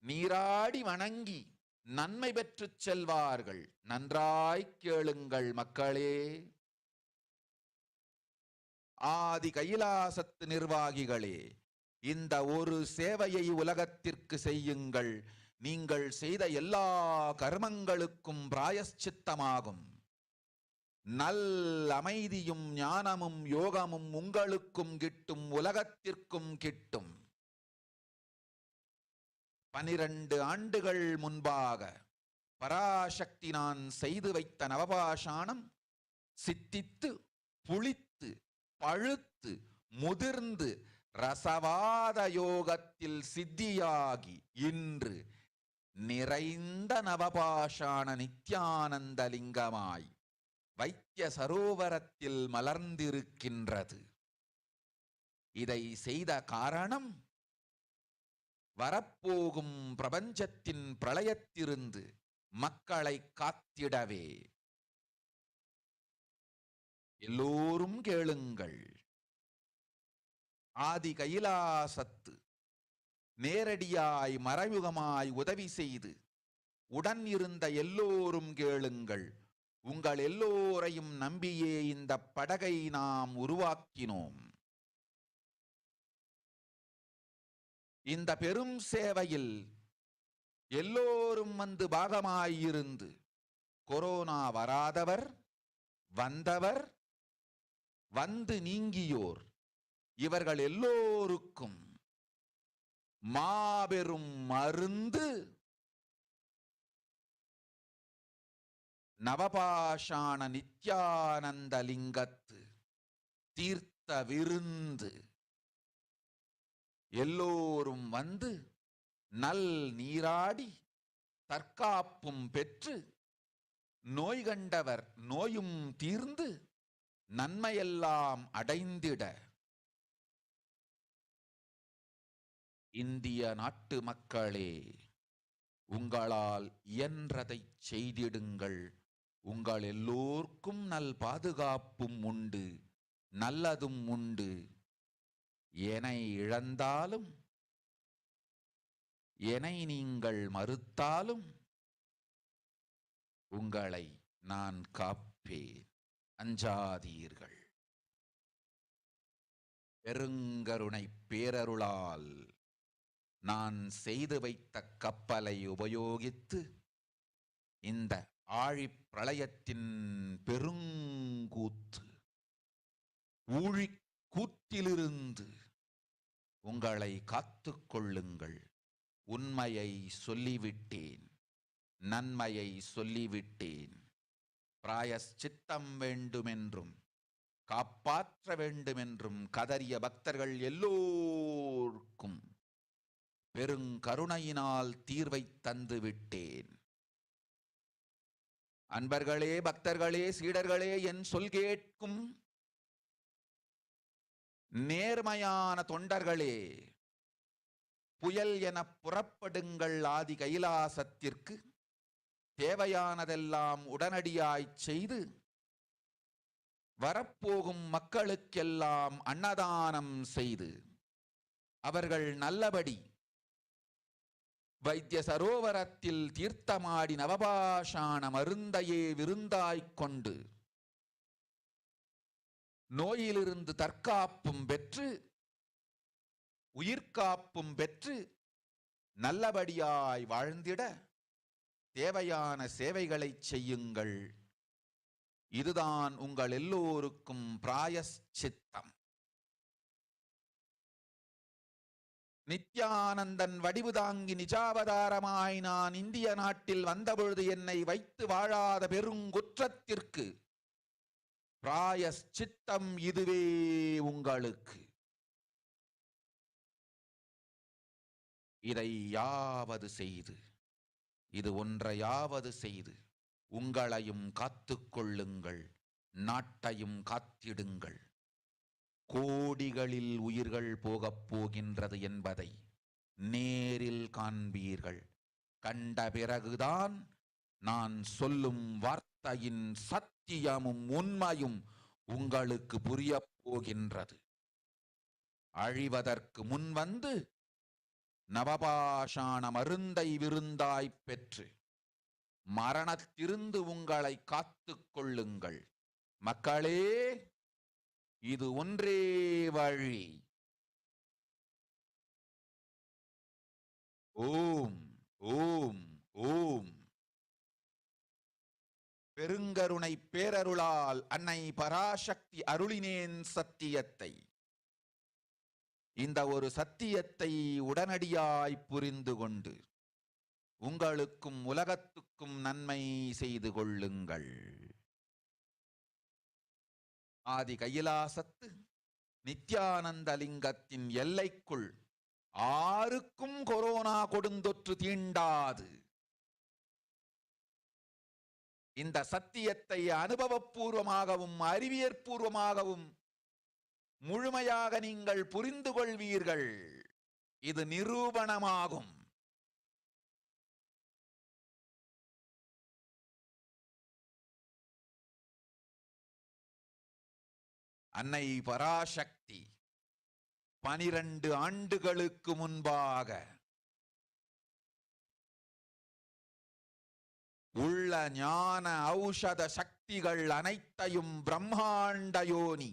நீராடி வணங்கி நன்மை பெற்று செல்வார்கள். நன்றாய் கேளுங்கள் மக்களே. ஆதி கைலாசத்து நிர்வாகிகளே, இந்த ஒரு சேவையை உலகத்திற்கு செய்யுங்கள். நீங்கள் செய்த எல்லா கர்மங்களுக்கும் பிராயஷ்சித்தமாகும். நல் அமைதியும் ஞானமும் யோகமும் உங்களுக்கும் கிட்டும், உலகத்திற்கும் கிட்டும். 12 ஆண்டுகள் முன்பாக பராசக்தி நான் செய்து வைத்த நவபாஷாணம் சித்தித்து புளித்து பழுத்து முதிர்ந்து ரசவாத யோகத்தில் சித்தியாகி இன்று நிறைந்த நவபாஷாண நித்யானந்த லிங்கமாய் வைத்திய சரோவரத்தில் மலர்ந்திருக்கின்றது. இதை செய்த காரணம் வரப்போகும் பிரபஞ்சத்தின் பிரளயத்திலிருந்து மக்களை காத்திடவே. எல்லோரும் கேளுங்கள். ஆதி கைலாசத்து நேரடியாய் மறைமுகமாய் உதவி செய்து உடன் இருந்த எல்லோரும் கேளுங்கள். உங்கள் எல்லோரையும் நம்பியே இந்த படகை நாம் உருவாக்கினோம். இந்த பெரும் சேவையில் எல்லோரும் வந்து பாகமாயிருந்து கொரோனா வராதவர், வந்தவர், வந்து நீங்கியோர் இவர்கள் எல்லோருக்கும் மாபெரும் மருந்து நவபாஷாண நித்யானந்த லிங்கத்து தீர்த்த விருந்து. எல்லோரும் வந்து நல் நீராடி தற்காப்பும் பெற்று நோய் கண்டவர் நோயும் தீர்ந்து நன்மையெல்லாம் அடைந்திட இந்திய நாட்டு மக்களே, உங்களால் இயன்றதை செய்திடுங்கள். உங்கள் எல்லோர்க்கும் நல் பாதுகாப்பும் உண்டு, நல்லதும் உண்டு. என்னை இழந்தாலும் என்னை நீங்கள் மறுத்தாலும் உங்களை நான் காப்பேன். அஞ்சாதீர்கள். பெருங்கருணை பேரருளால் நான் செய்து வைத்த கப்பலை உபயோகித்து இந்த ஆழிப் பிரளயத்தின் பெருங்கூத்து ஊழிக்கூத்திலிருந்து உங்களை காத்துக் கொள்ளுங்கள். உண்மையை சொல்லிவிட்டேன், நன்மையை சொல்லிவிட்டேன். பிராயஷ்சித்தம் வேண்டுமென்றும் காப்பாற்ற வேண்டுமென்றும் கதறிய பக்தர்கள் எல்லோருக்கும் பெருங்கருணையினால் தீர்வை தந்து விட்டேன். அன்பர்களே, பக்தர்களே, சீடர்களே, என் சொல் கேட்கும் நேர்மையான தொண்டர்களே, புயல் என புறப்படுங்கள். ஆதி கைலாசத்திற்கு தேவையானதெல்லாம் உடனடியாய் செய்து வரப்போகும் மக்களுக்கெல்லாம் அன்னதானம் செய்து அவர்கள் நல்லபடி வைத்திய சரோவரத்தில் தீர்த்தமாடி நவபாஷாண மருந்தையே விருந்தாய்க் கொண்டு நோயிலிருந்து தற்காப்பும் பெற்று உயிர்காப்பும் பெற்று நல்லபடியாய் வாழ்ந்திட தேவையான சேவைகளை செய்யுங்கள். இதுதான் உங்கள் எல்லோருக்கும் பிராயஷ்சித்தம். நித்யானந்தன் வடிவு தாங்கி நிஜாவதாரமாய் நான் இந்திய நாட்டில் வந்தபொழுது என்னை வைத்து வாழாத பெருங்குற்றத்திற்கு பிராயஷ்சித்தம் இதுவே உங்களுக்கு. இதை யாவது செய்து, இது ஒன்றையாவது செய்து உங்களையும் காத்துக்கொள்ளுங்கள், நாட்டையும் காத்திடுங்கள். கோடிகளில் உயிர்கள் போகப் போகின்றது என்பதை நேரில் காண்பீர்கள். கண்ட பிறகுதான் நான் சொல்லும் வார்த்தையின் சத்தியமும் உண்மையும் உங்களுக்கு புரியப் போகின்றது. அழிவதற்கு முன் வந்து நவபாஷாண மருந்தை விருந்தாய்ப் பெற்று மரணத்திலிருந்து உங்களை காத்துக் கொள்ளுங்கள். மக்களே, இது ஒன்றே வழி. ஓம் ஓம் ஓம். பெருங்கருணை பேரருளால் அன்னை பராசக்தி அருளினேன் சத்தியத்தை. இந்த ஒரு சத்தியத்தை உடனடியாய் புரிந்து கொண்டு உங்களுக்கும் உலகத்துக்கும் நன்மை செய்து கொள்ளுங்கள். ஆதி கைலாசத்து நித்யானந்த லிங்கத்தின் எல்லைக்குள் ஆருக்கும் கொரோனா கொடுந்தொற்று தீண்டாது. இந்த சத்தியத்தை அனுபவபூர்வமாகவும் அறிவியற்பூர்வமாகவும் முழுமையாக நீங்கள் புரிந்து கொள்வீர்கள். இது நிரூபணமாகும். அன்னை பராசக்தி 12 ஆண்டுகளுக்கு முன்பாக உள்ள ஞான ஔஷத சக்திகள் அனைத்தையும் பிரம்மாண்ட யோனி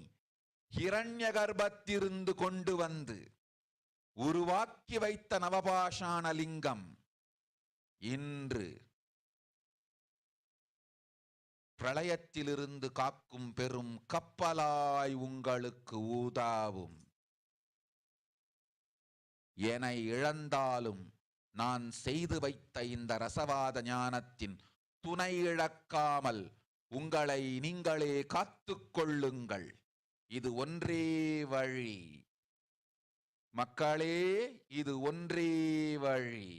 ஹிரண்ய கர்ப்பத்திலிருந்து கொண்டு வந்து உருவாக்கி வைத்த நவபாஷாண லிங்கம் இன்று பிரளயத்திலிருந்து காக்கும் பெரும் கப்பலாய் உங்களுக்கு ஊதாவும். என இழந்தாலும் நான் செய்து வைத்த இந்த ரசவாத ஞானத்தின் துணை இழக்காமல் உங்களை நீங்களே காத்துக் கொள்ளுங்கள். இது ஒன்றே வழி மக்களே, இது ஒன்றே வழி.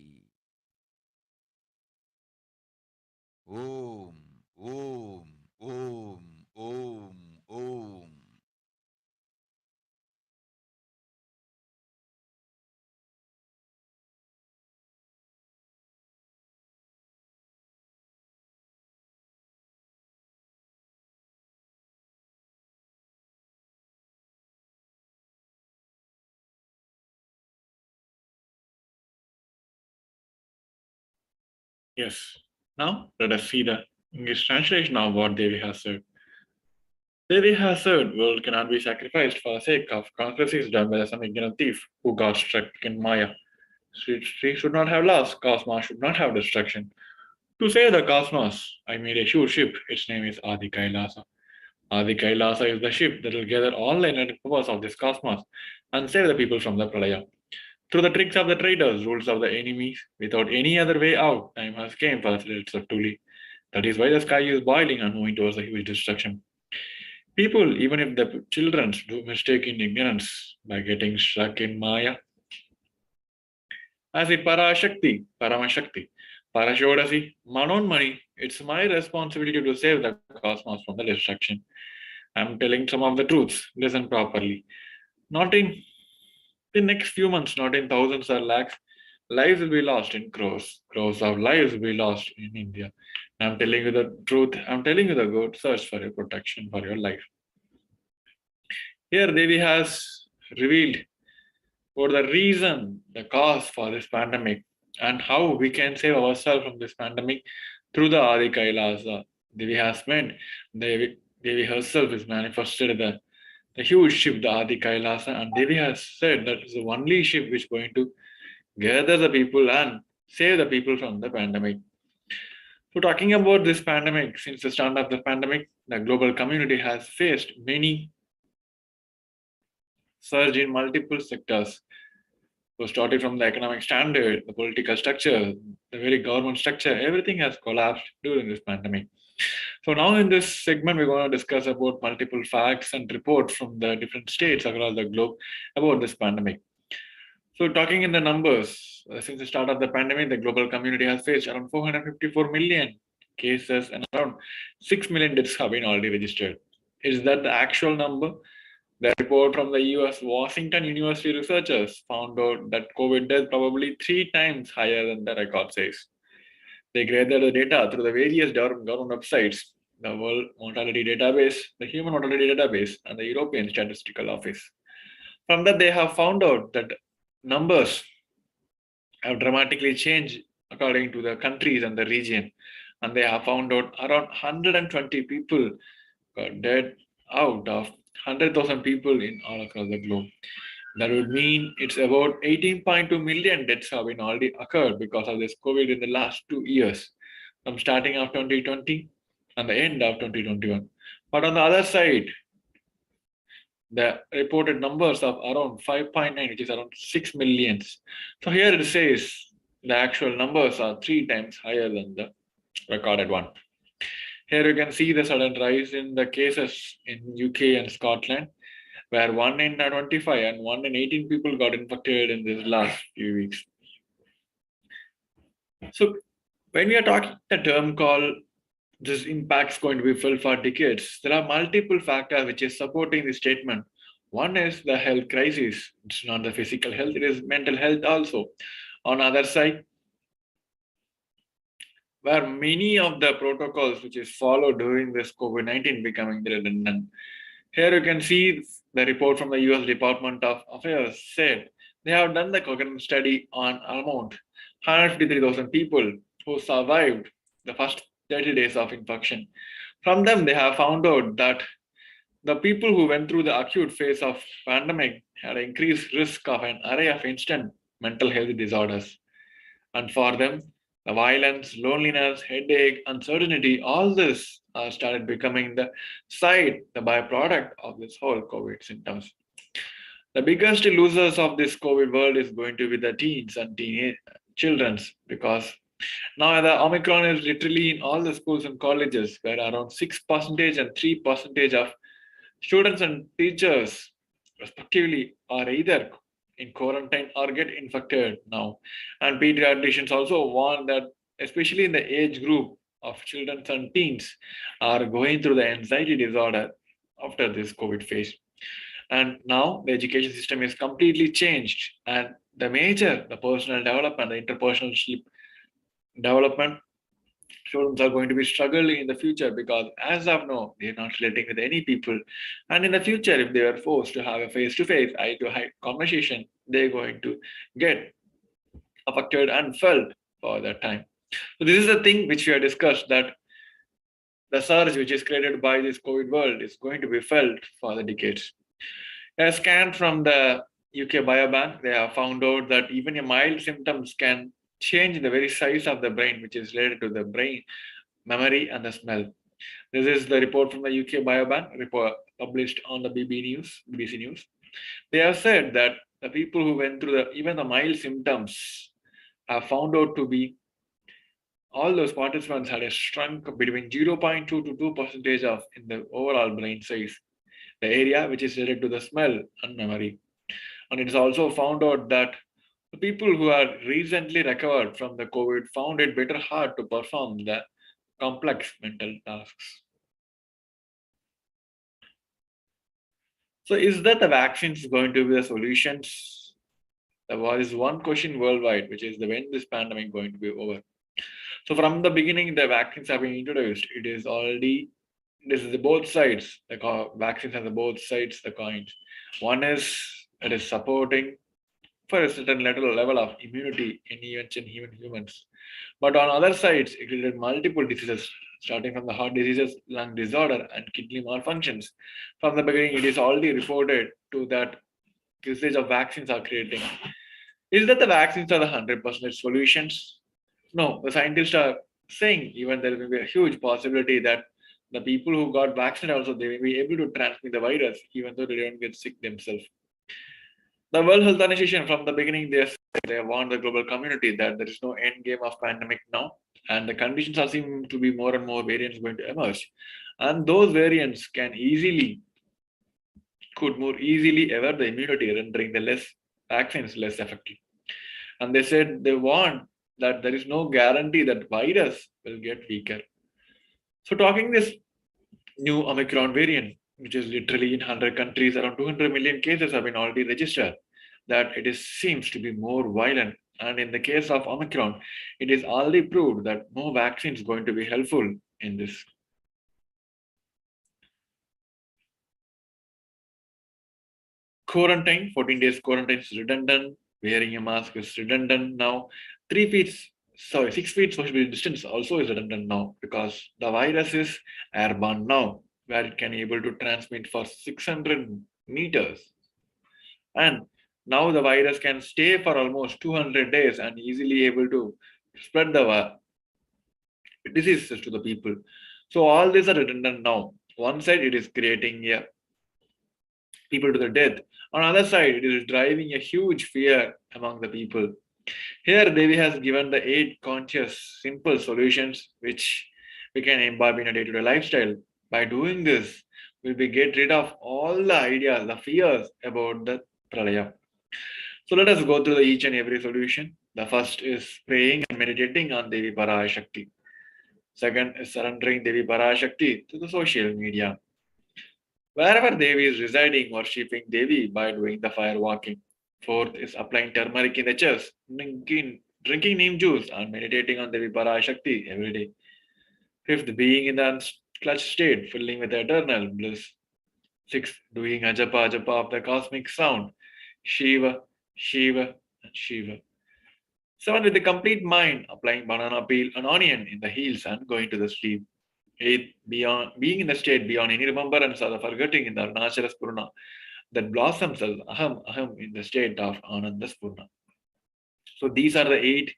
ஓம் ஓம் ஓம் ஓம் ஓம். Yes. Now let us see the English translation of what Devi has said. Devi has said, world cannot be sacrificed for the sake of conspiracies done by some ignorant thief who got stuck in Maya. She should not have lost, cosmos should not have destruction. To save the cosmos, I made a huge ship. Its name is Adi Kailasa. Adi Kailasa is the ship that will gather all the energetic powers of this cosmos and save the people from the pralaya. Through the tricks of the traitors, rules of the enemies, without any other way out, time has come for the citizens of Tuli. That is why the sky is boiling and moving towards a huge destruction. People, even if the children, do mistake in ignorance by getting stuck in Maya. As it Parashakti, Paramashakti, Parashodasi, Manonmani, it's my responsibility to save the cosmos from the destruction. I'm telling some of the truths. Listen properly. Not in the next few months, not in thousands or lakhs, lives will be lost in crores. Crores of lives will be lost in India. I'm telling you the truth. I'm telling you the good. Search for your protection for your life. Here Devi has revealed what the reason, the cause for this pandemic, and how we can save ourselves from this pandemic through the Adi Kailasa. Devi has meant, Devi herself is manifested the huge ship, the Adi Kailasa, and Devi has said that is the only ship which is going to gather the people and save the people from the pandemic. So talking about this pandemic, since the start of the pandemic, the global community has faced many surge in multiple sectors. So starting from the economic standard, the political structure, the very government structure, everything has collapsed during this pandemic. So now in this segment, we're going to discuss about multiple facts and reports from the different states across the globe about this pandemic. So talking in the numbers, since the start of the pandemic, the global community has faced around 454 million cases and around 6 million deaths have been already registered. Is that the actual number? The report from the US Washington University researchers found out that COVID death probably 3 times higher than the record says. They gathered the data through the various government websites, the World Mortality Database, the Human Mortality Database, and the European Statistical Office. From that, they have found out that numbers have dramatically changed according to the countries and the region. And they have found out around 120 people got dead out of 100,000 people in all across the globe. That would mean it's about 18.2 million deaths have been already occurred because of this COVID in the last 2 years, from starting of 2020 and the end of 2021. But on the other side, the reported numbers of around 5.9, which is around 6 millions. So here it says the actual numbers are 3 times higher than the recorded one. Here you can see the sudden rise in the cases in UK and Scotland, where 1 in 25 and 1 in 18 people got infected in this last few weeks. So when we are talking the term called this impact is going to be felt for decades, there are multiple factors which is supporting this statement. One is the health crisis. It's not the physical health, it is mental health also. On the other side, where many of the protocols which is followed during this COVID-19 becoming redundant. Here you can see the report from the US Department of Affairs said they have done the cognitive study on around 153,000 people who survived the first 30 days of infection. From them, they have found out that the people who went through the acute phase of pandemic had increased risk of an array of instant mental health disorders. And for them, the violence, loneliness, headache, uncertainty, all this started becoming the byproduct of this whole COVID symptoms. The biggest losers of this COVID world is going to be the teens and teenage children, because now the Omicron is literally in all the schools and colleges, where around 6% and 3% of students and teachers respectively are either in quarantine or get infected now. And pediatricians also warn that, especially in the age group of children and teens, are going through the anxiety disorder after this COVID phase. And now the education system is completely changed, and the personal development, the interpersonal development, students are going to be struggling in the future, because as of now, they're not relating with any people. And in the future, if they are forced to have a face-to-face, eye-to-eye conversation, they're going to get affected and felt for that time. So this is the thing which we have discussed, that the surge which is created by this COVID world is going to be felt for the decades. A scan from the UK Biobank, they have found out that even a mild symptoms can change the very size of the brain, which is related to the brain, memory, and the smell. This is the report from the UK Biobank report published on the BBC News. They have said that the people who went through even the mild symptoms have found out to be all those participants had a shrunk between 0.2 to 2% of in the overall brain size, the area which is related to the smell and memory. And it is also found out that the people who are recently recovered from the COVID found it better hard to perform the complex mental tasks. So is that the vaccines going to be the solutions? There is one question worldwide, which is when this pandemic going to be over. So from the beginning, the vaccines have been introduced. This is the both sides. The vaccines have the both sides, the coins. One is it is supporting for a certain level of immunity in humans. But on other sides, it created multiple diseases, starting from the heart diseases, lung disorder, and kidney malfunctions. From the beginning, it is already reported to that usage of vaccines are creating. Is that the vaccines are the 100% solutions? No, the scientists are saying even there will be a huge possibility that the people who got vaccinated also, they may be able to transmit the virus even though they don't get sick themselves. The World Health Organization, from the beginning, they warned the global community that there is no end game of pandemic now, and the conditions are seem to be more and more variants going to emerge, and those variants could more easily evade the immunity, rendering the vaccines less effective. And they said they warned that there is no guarantee that virus will get weaker. So talking this new Omicron variant, which is literally in 100 countries, around 200 million cases have been already registered, that seems to be more violent. And in the case of Omicron, it is already proved that no vaccine is going to be helpful in this. Quarantine, 14 days quarantine is redundant. Wearing a mask is redundant now. 6 feet social distance also is redundant now, because the virus is airborne now, where it can able to transmit for 600 meters. And Now the virus can stay for almost 200 days and easily able to spread the diseases to the people. So all these are redundant now. One side it is creating people to the death. On the other side, it is driving a huge fear among the people. Here, Devi has given the 8 conscious, simple solutions which we can imbibe in a day-to-day lifestyle. By doing this, we will get rid of all the ideas, the fears about the pralaya. So let us go through each and every solution. The first is praying and meditating on Devi Parashakti. Second is surrendering Devi Parashakti to the social media. Wherever Devi is residing, worshipping Devi by doing the fire walking. Fourth is applying turmeric in the chest, drinking neem juice, and meditating on Devi Parashakti every day. Fifth, being in the unclutched state, filling with eternal bliss. Sixth, doing ajapa of the cosmic sound, Shiva, Shiva, and Shiva. Seventh, with the complete mind, applying banana peel and onion in the heels and going to the sleep. Eighth, being in the state beyond any remembrance or the forgetting in the Arunachala Spurna that blossoms as aham in the state of Ananda Spurna. So these are the 8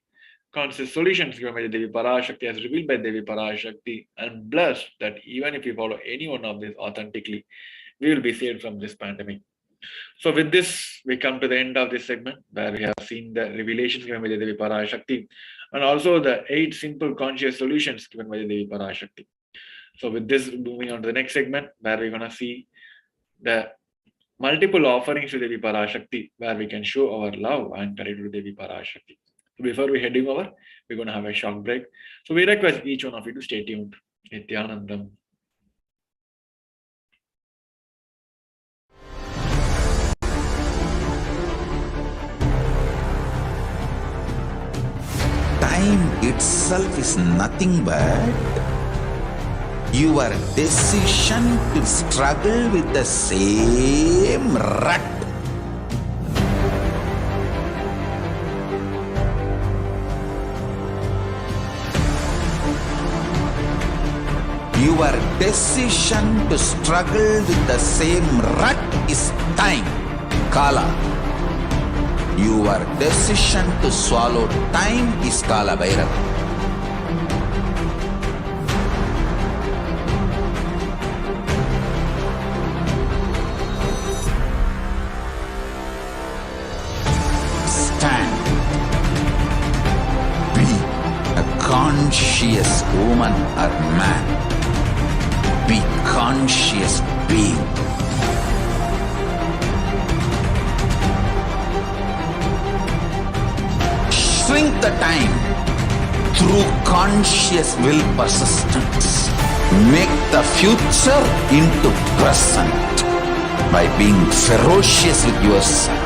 conscious solutions given by the Devi Parashakti as revealed by Devi Parashakti, and blessed that even if we follow any one of these authentically, we will be saved from this pandemic. So with this, we come to the end of this segment where we have seen the revelations given by the Devi Parashakti and also the 8 simple conscious solutions given by the Devi Parashakti. So with this, moving on to the next segment where we're going to see the multiple offerings to Devi Parashakti where we can show our love and gratitude to Devi Parashakti. So before we heading over, we're going to have a short break. So we request each one of you to stay tuned. Nithyanandam. Time itself is nothing but your decision to struggle with the same rut. Your decision to struggle with the same rut is time, Kala. Your decision to swallow time is Kala Bhairava. Conscious woman or man, be conscious being. Shrink the time through conscious will persistence. Make the future into present by being ferocious with yourself.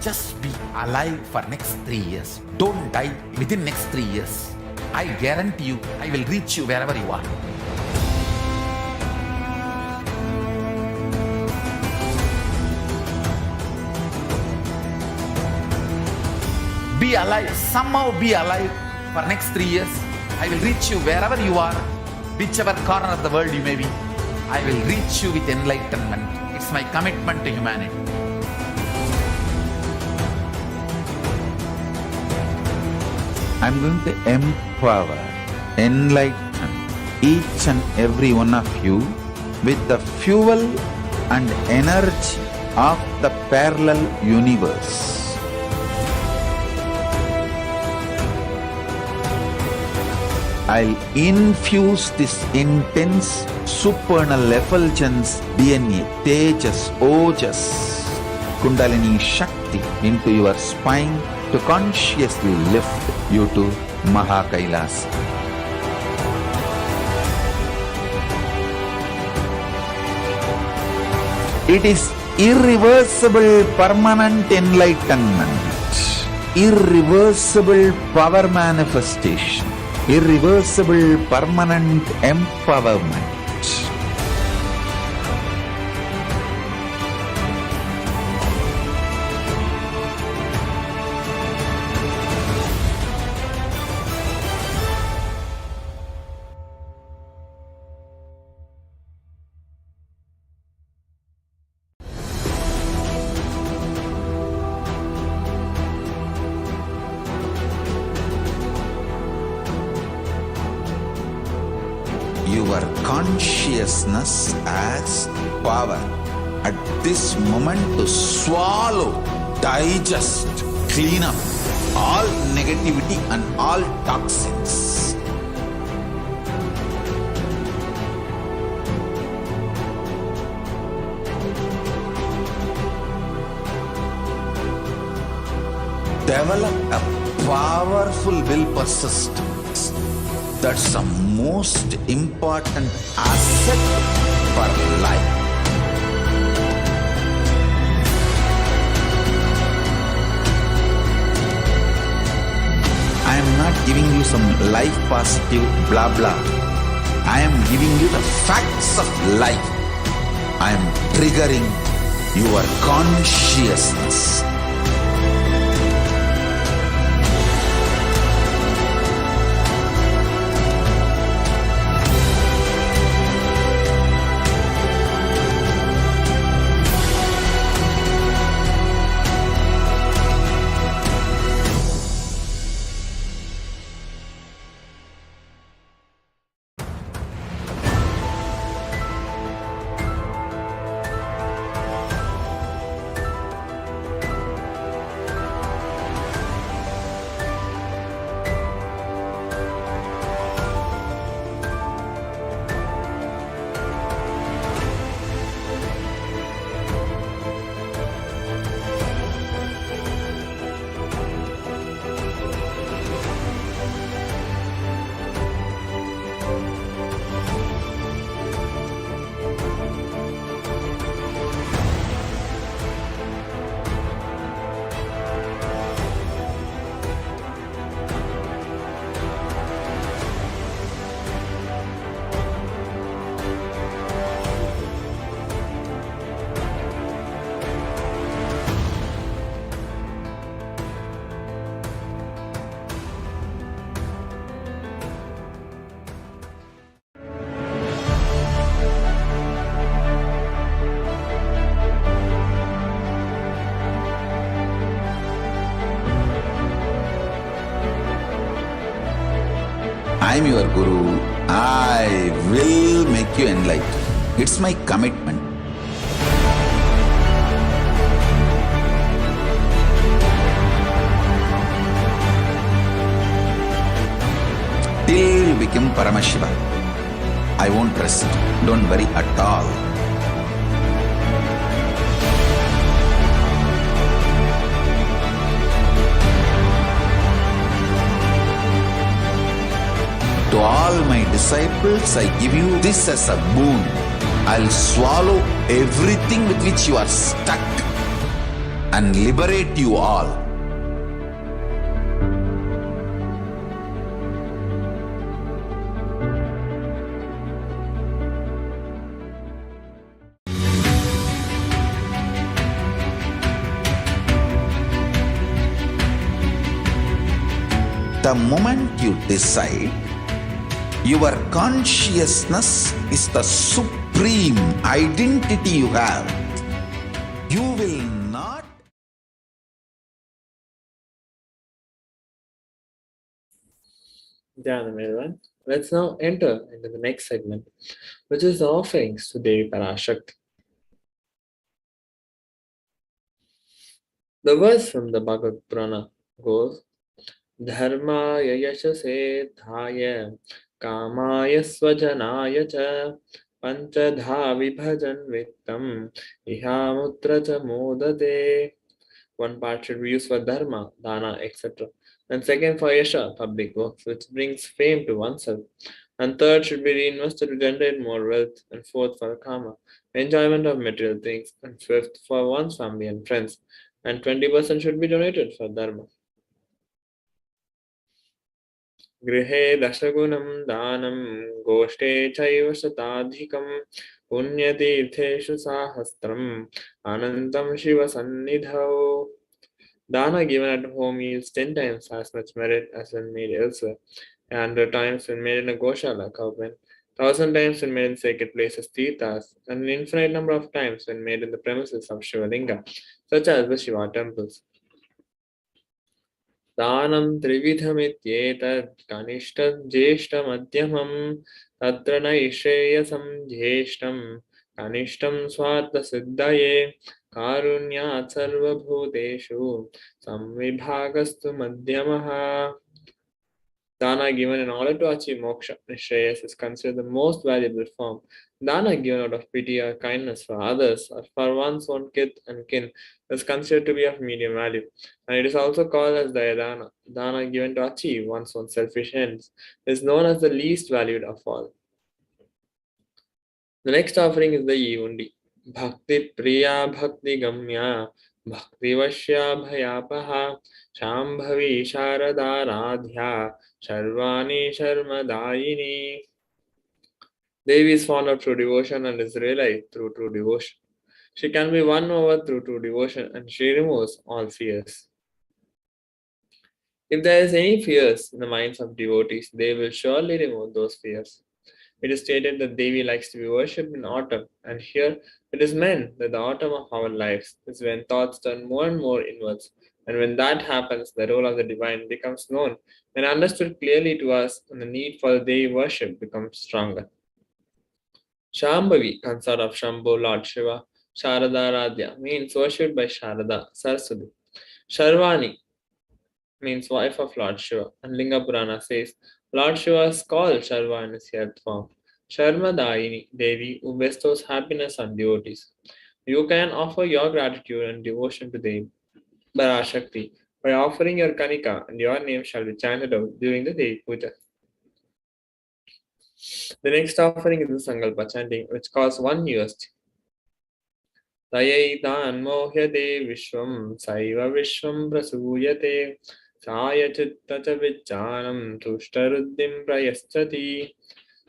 Just be alive for next 3 years. Don't die within next 3 years. I guarantee you, I will reach you wherever you are. Be alive, somehow be alive for next 3 years. I will reach you wherever you are, whichever corner of the world you may be. I will reach you with enlightenment. It's my commitment to humanity. I'm going to empower, enlighten each and every one of you with the fuel and energy of the parallel universe. I'll infuse this intense supernal effulgence DNA, Tejas, Ojas, Kundalini Shakti into your spine to consciously lift you to KAILASA. It is irreversible permanent enlightenment, irreversible power manifestation, irreversible permanent empowerment. Your consciousness as power at this moment to swallow, digest, clean up all negativity and all toxins. Develop a powerful will persistence. That's the most important asset for life. I am not giving you some life positive blah blah. I am giving you the facts of life. I am triggering your consciousness. I am your Guru. I will make you enlightened. It's my commitment. Till you become Paramashiva, I won't rest. Don't worry at all. To all my disciples, I give you this as a boon. I'll swallow everything with which you are stuck and liberate you all. The moment you decide, your consciousness is the supreme identity you have. You will not. Dhyanam, everyone. Let's now enter into the next segment, which is the offerings to Devi Parashakti. The verse from the Bhagavad Purana goes, Dharmaya yashase dhaya kamaya svajanaya cha panchadha vibhajan vittam ihamutra cha modate. One part should be used for dharma, dana, etc. And second for yasha, public works, which brings fame to oneself. And third should be reinvested to generate more wealth. And fourth for karma, enjoyment of material things. And fifth for one's family and friends. And 20% should be donated for dharma. गृहे दशगुणं दानं गोष्ठे चैव शताधिकं पुण्यतीर्थेषु साहस्रम् अनन्तं शिवसन्निधौ. Dana given at home yields 10 times as much merit as when made elsewhere, 100 times when made in a Goshala cowpen, 1,000 times when made in sacred places Tirthas, and an infinite number of times when made in the premises of Shivalinga, such as the Shiva temples. दानं त्रिविधमित्येतत् कनिष्ठं ज्येष्ठमध्यमं तत्र नैश्रेयसं ज्येष्ठं कनिष्ठं स्वार्थसिद्धये कारुण्यात् सर्वभूतेषु संविभागस्तु मध्यमः. Dana given in order to achieve moksha, Nishreyas, is considered the most valuable form. Dana given out of pity or kindness for others or for one's own kith and kin is considered to be of medium value. And it is also called as Dayadana. Dana given to achieve one's own selfish ends is known as the least valued of all. The next offering is the Yivundi. Bhakti Priya Bhakti Gamya Bhakti Vashya Bhayapaha Shambhavi Sharadaradhya Sharvani Sharmadayini. Devi is found out through devotion and is realized through true devotion. She can be won over through true devotion and she removes all fears. If there is any fears in the minds of devotees, they will surely remove those fears. It is stated that Devi likes to be worshipped in autumn, and here it is meant that the autumn of our lives is when thoughts turn more and more inwards, and when that happens, the role of the divine becomes known and understood clearly to us, and the need for the Devi worship becomes stronger. Shambhavi, consort of Shambhu, Lord Shiva, Sharada Radhya, means worshipped by Sharada, Saraswati. Sharvani means wife of Lord Shiva, and Linga Purana says Lord Shiva is called Sharva in his earth form. Sharmadayini, Devi, who bestows happiness on devotees. You can offer your gratitude and devotion to Devi Parashakti by offering your kanika, and your name shall be chanted out during the Devi Puja. The next offering is the Sankalpa chanting, which costs 1 USD. Tayaitan mohyate vishwam saiva vishwam prasuyate saya chitta cha vichanam tushtaruddhim prayaschati.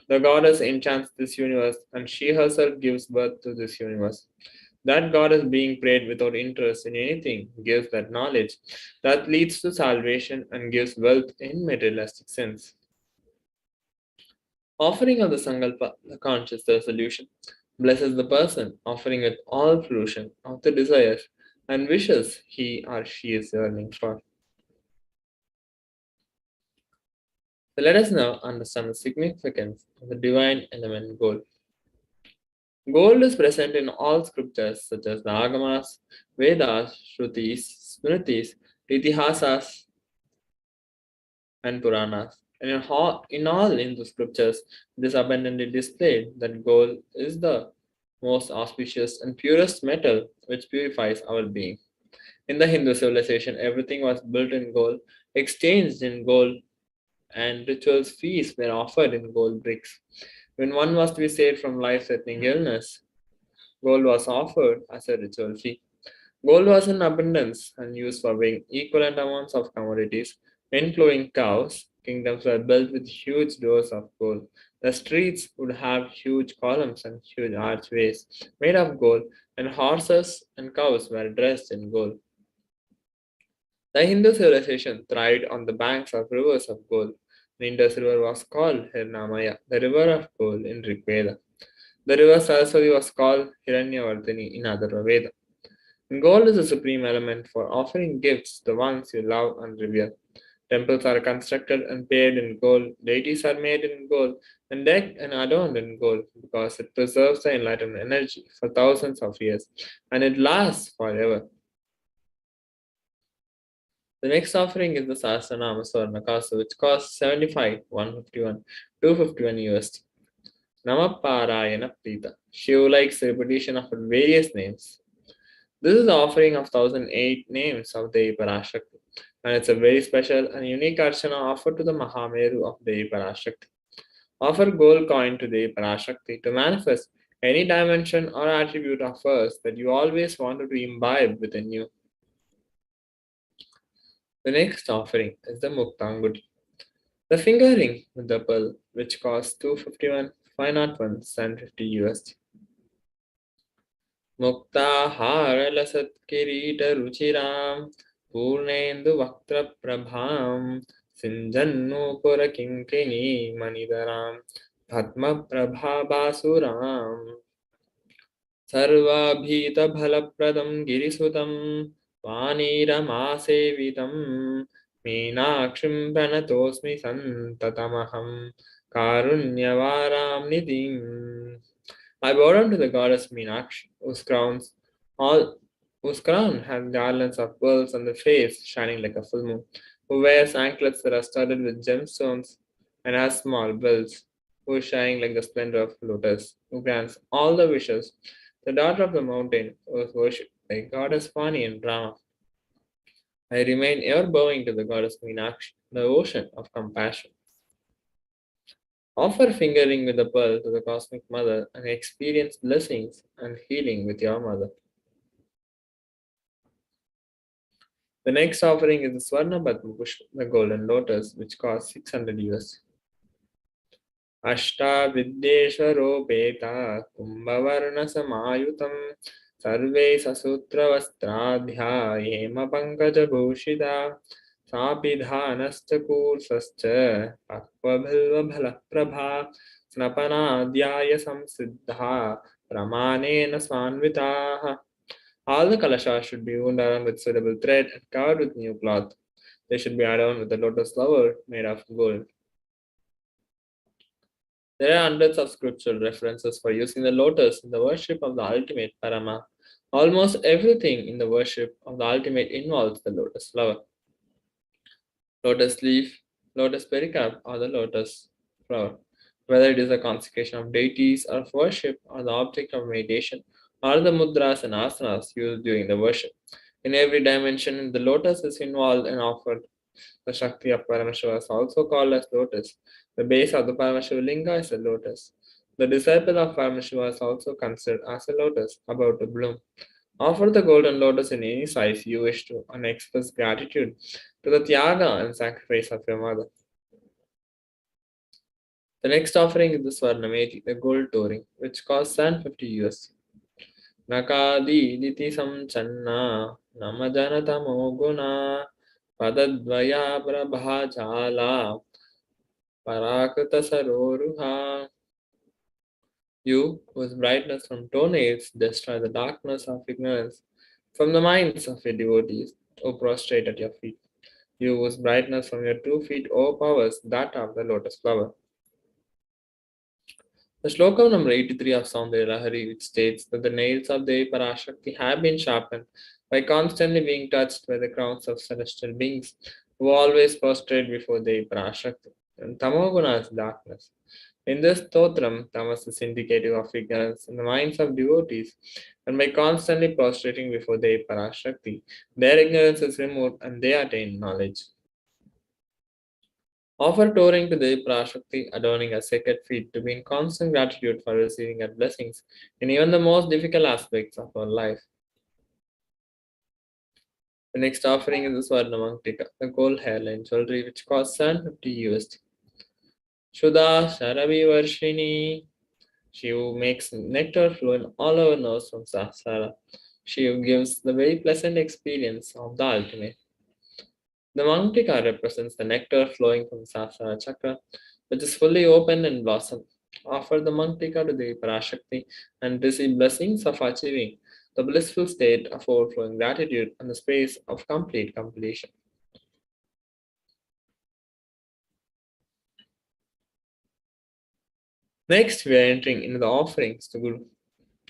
The goddess enchants this universe and she herself gives birth to this universe. That goddess being prayed without interest in anything gives that knowledge that leads to salvation and gives wealth in materialistic sense. Offering of the Sankalpa, the conscious resolution, blesses the person offering with all fruition of the desires and wishes he or she is yearning for. So let us now understand the significance of the divine element gold. Gold is present in all scriptures such as the Agamas, Vedas, Shrutis, Smritis, Itihasas, and Puranas. And in all Hindu scriptures, it is abundantly displayed that gold is the most auspicious and purest metal which purifies our being. In the Hindu civilization, everything was built in gold, exchanged in gold, and rituals feasts were offered in gold bricks. When one was to be saved from life-threatening illness, gold was offered as a ritual fee. Gold was in abundance and used for weighing equivalent amounts of commodities, including cows. Kingdoms were built with huge doors of gold. The streets would have huge columns and huge archways made of gold, and horses and cows were dressed in gold. The Hindu civilization thrived on the banks of rivers of gold. The Indus River was called Hirnamaya, the river of gold in Rigveda. The river Saraswati was called Hiranyavardhini in Atharva Veda. Gold is the supreme element for offering gifts to the ones you love and revere. Temples are constructed and paved in gold. Deities are made in gold and decked and adorned in gold because it preserves the enlightened energy for thousands of years and it lasts forever. The next offering is the Sahasranama Swarnakasa, which costs 75, 151, 251 USD. Namaparayana Prita. Shiva likes the repetition of various names. This is the offering of 1008 names of Devi Parashakti, and it's a very special and unique archana offered to the Mahameru of Devi Parashakti. Offer gold coin to Devi Parashakti to manifest any dimension or attribute of hers that you always wanted to imbibe within you. The next offering is the Muktanguti, the finger ring with the pearl, which costs 251, 501, 750 USD. Muktaharalasatkirita ruchiram Purnendu Vaktra Prabham Sinjannupura Kinkini Manidaram Padma Prabhabasuram Sarvabhita Bhalapradam Girisutam Vaniramasevitam Meenakshim Pranatosmi Santatamaham Karunyavaram Nidhim. I bow down to the goddess Meenakshi, whose crown has garlands of pearls on the face shining like a full moon, who wears anklets that are studded with gemstones and has small bells, who is shining like the splendor of lotus, who grants all the wishes, the daughter of the mountain, who is worshipped by goddess Vani and Brahma. I remain ever bowing to the goddess Meenakshi, the ocean of compassion. Offer fingering with the pearl to the Cosmic Mother and experience blessings and healing with your mother. The next offering is the Swarna Padma Pushpa, the golden lotus, which costs 600 US. Ashta Vidyeshwaro Peta Kumbhavarna Samayutam Sarve Sasutra Vastradhya Yema Pankaja Bhushita Sapidhanascha Akvabhalva Bhalaprabha Snapanadhyaya Samsiddha Pramanena Swanvitaha. All the kalashas should be wound around with suitable thread and covered with new cloth. They should be adorned with a lotus flower made of gold. There are hundreds of scriptural references for using the lotus in the worship of the ultimate Parama. Almost everything in the worship of the ultimate involves the lotus flower. Lotus leaf, lotus pericarp, or the lotus flower. Whether it is a consecration of deities or of worship, or the object of meditation, or the mudras and asanas used during the worship. In every dimension, the lotus is involved and offered. The Shakti of Paramashiva is also called as lotus. The base of the Paramashiva linga is a lotus. The disciple of Paramashiva is also considered as a lotus about to bloom. Offer the golden lotus in any size you wish to and express gratitude to the Tyaga and sacrifice of your mother. The next offering is the Swarnameti, the gold touring, which costs 750 US. Nakadi diti samchanna namajanatamo guna padadvaya prabhajala parakrita saroruha. You, whose brightness from toenails destroy the darkness of ignorance from the minds of your devotees, who prostrate at your feet. You, whose brightness from your 2 feet overpowers that of the lotus flower. The sloka number 83 of Saundarya Lahari, which states that the nails of Devi Parashakti have been sharpened by constantly being touched by the crowns of celestial beings who always prostrate before Devi Parashakti. And Tamoguna is darkness. In this stotram, tamas is indicative of ignorance in the minds of devotees, and by constantly prostrating before Devi Parashakti, their ignorance is removed and they attain knowledge. Offer touring to Devi Parashakti, adorning her sacred feet to be in constant gratitude for receiving her blessings in even the most difficult aspects of our life. The next offering is the Swarna Mangtika, the gold hairline jewelry, which costs 750 USD. Shuddha Sharavi Varshini. Shiva makes nectar flow in all our nose from Sahasrara. Shiva gives the very pleasant experience of the ultimate. The Mangtika represents the nectar flowing from Sahasrara Chakra, which is fully open and blossom. Offer the Mangtika to the Parashakti and receive blessings of achieving the blissful state of overflowing gratitude and the space of complete completion. Next, we are entering into the offerings to Guru.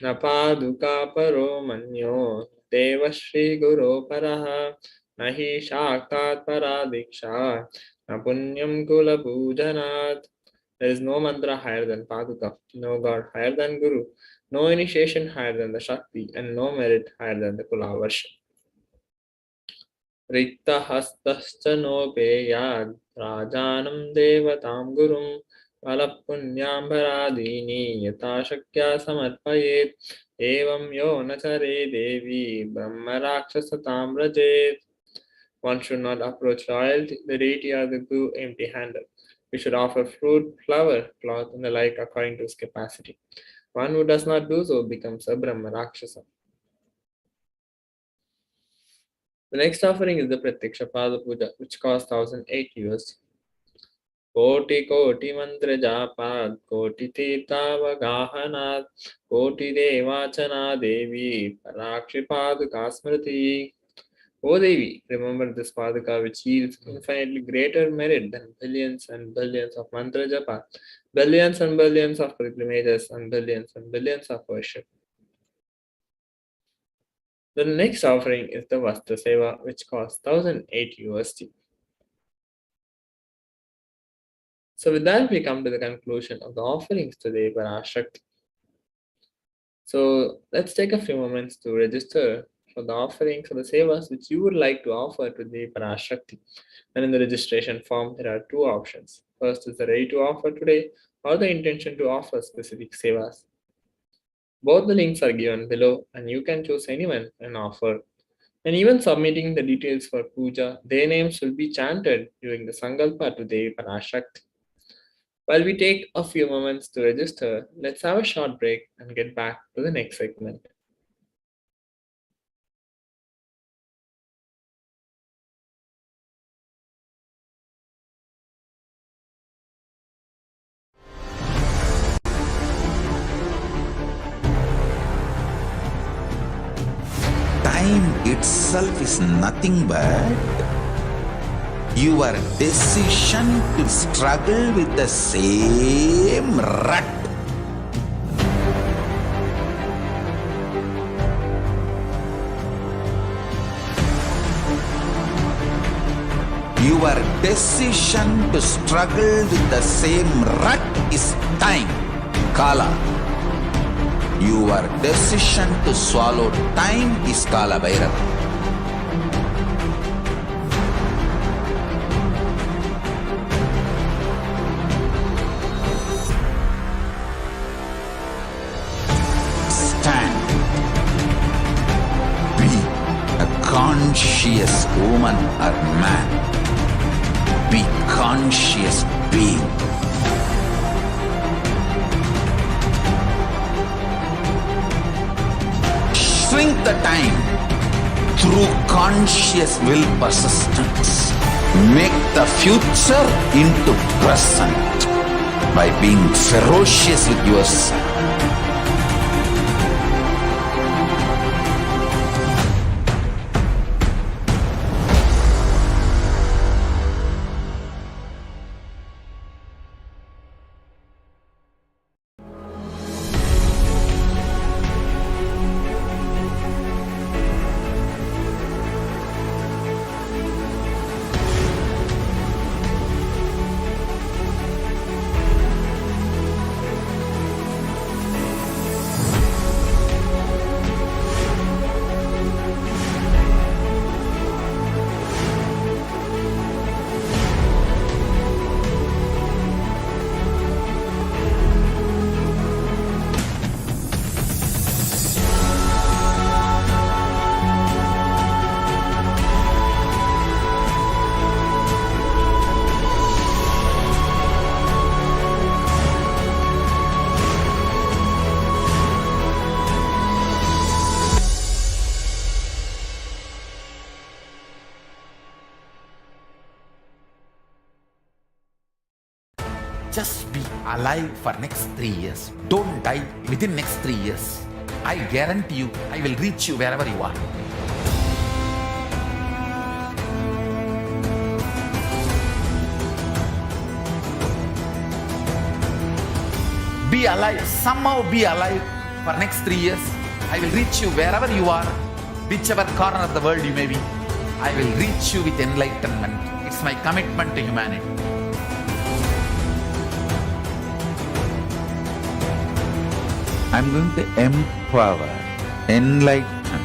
Napaduka paro manyo deva shri guru paraha nahi shaktat paradiksha napunyam kula pujanat. There is no mantra higher than Paduka, no God higher than Guru, no initiation higher than the Shakti, and no merit higher than the Kulavarsha. Rikta hastascha nopeyad rajanam devatam gurum valapunyambaradini yata shakya samarpayet evam yo nachare devi brahma rakshasatam rajet. One should not approach royalty, the deity or the guru empty-handed. We should offer fruit, flower, cloth, and the like according to his capacity. One who does not do so becomes a Brahma Rakshasa. The next offering is the Pratyaksha Pada Puja, which costs 1,008 USD. Koti koti mantra japad, koti tirtavagahanat, koti devachana devi, parakshi paduka smriti. O Devi, remember this Paduka which yields infinitely greater merit than billions and billions of mantra japa, billions and billions of pilgrimages, and billions of worship. The next offering is the Vastra Seva, which costs 1,008 USD. So with that, we come to the conclusion of the offerings today, Parashakti. So let's take a few moments to register for the offerings or the sevas which you would like to offer to the Parashakti. And in the registration form, there are two options. First is the ready to offer today or the intention to offer specific sevas. Both the links are given below and you can choose anyone and offer. And even submitting the details for puja, their names will be chanted during the Sankalpa to Devi Parashakti. While we take a few moments to register, let's have a short break and get back to the next segment. Time itself is nothing but your decision to struggle with the same rut. Your decision to struggle with the same rut is time, Kala. Your decision to swallow time is Kala Bhairava. Stand. Be a conscious woman or man. Be conscious being. Shrink the time through conscious will persistence. Make the future into present by being ferocious with yourself. Just be alive for next 3 years. Don't die within next 3 years. I guarantee you, I will reach you wherever you are. Be be alive, somehow be alive for next 3 years. I will reach you wherever you are, whichever corner of the world you may be. I will reach you with enlightenment. It's my commitment to humanity. I'm going to empower, enlighten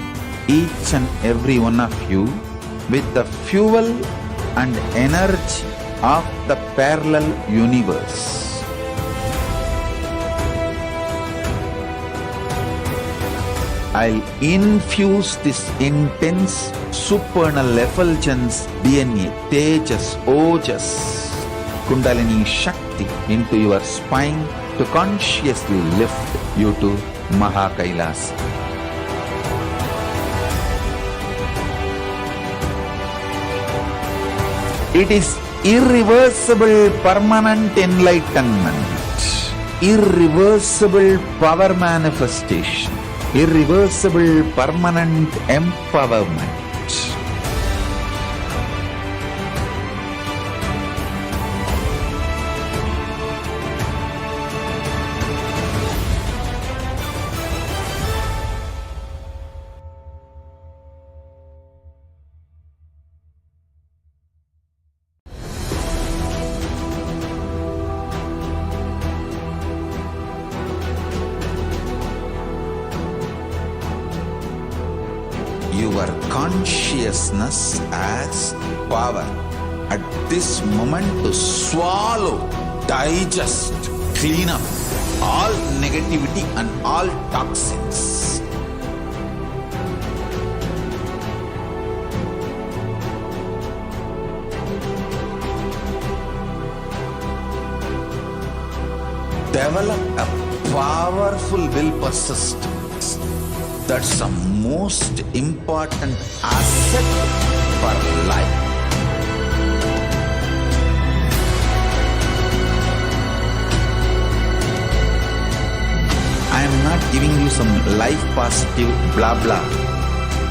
each and every one of you with the fuel and energy of the parallel universe. I'll infuse this intense supernal effulgence DNA, Tejas, Ojas, Kundalini Shakti into your spine to consciously lift you to KAILASA. It is irreversible permanent enlightenment, irreversible power manifestation, irreversible permanent empowerment. Your consciousness as power at this moment to swallow, digest, clean up all negativity and all toxins. Develop a powerful will persistence. That's the most important asset for life. I am not giving you some life positive blah blah.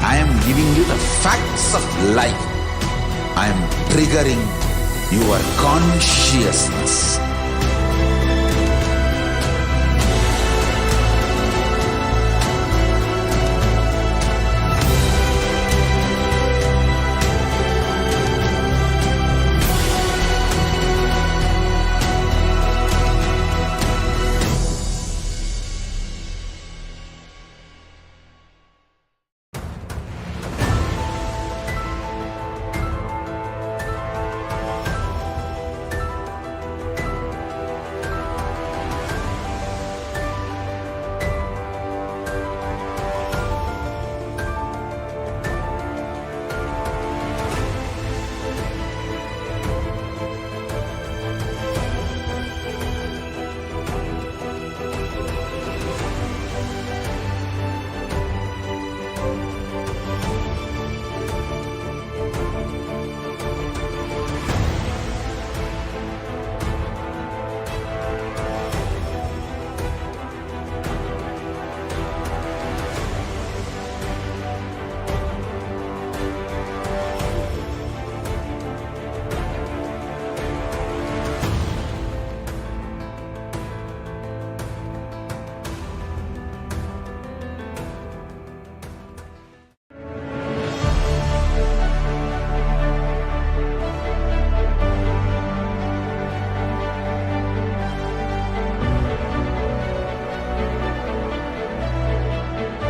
I am giving you the facts of life. I am triggering your consciousness.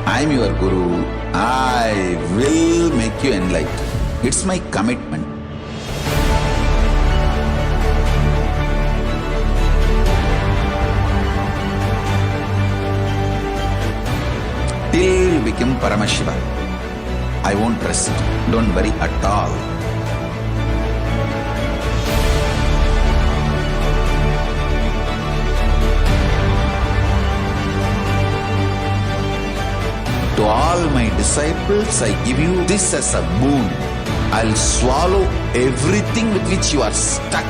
I am your Guru. I will make you enlightened. It's my commitment. Till you become Paramashiva, I won't rest. Don't worry at all. To all my disciples, I give you this as a boon. I'll swallow everything with which you are stuck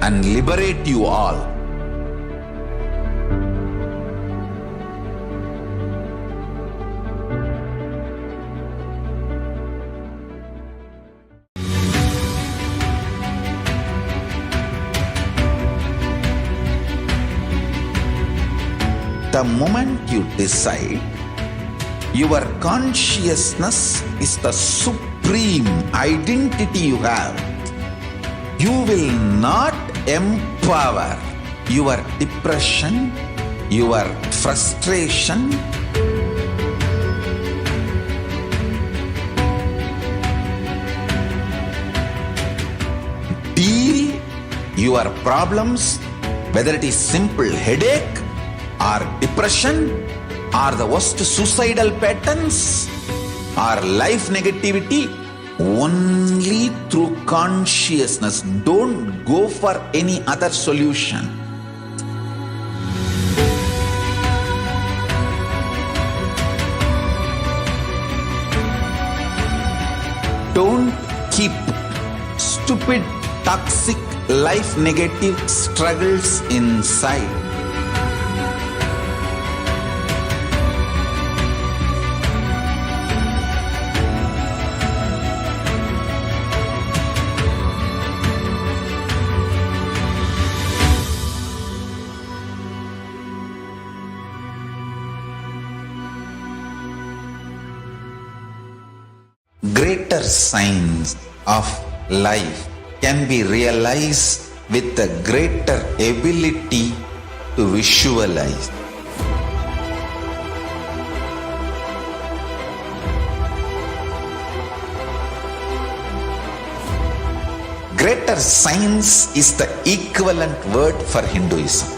and liberate you all. The moment you decide, your consciousness is the supreme identity you have. You will not empower your depression, your frustration, deal your problems, whether it is simple headache or depression or the worst suicidal patterns or life negativity, only through consciousness. Don't go for any other solution. Don't keep stupid, toxic, life negative struggles inside. Greater signs of life can be realized with a greater ability to visualize. Greater science is the equivalent word for Hinduism.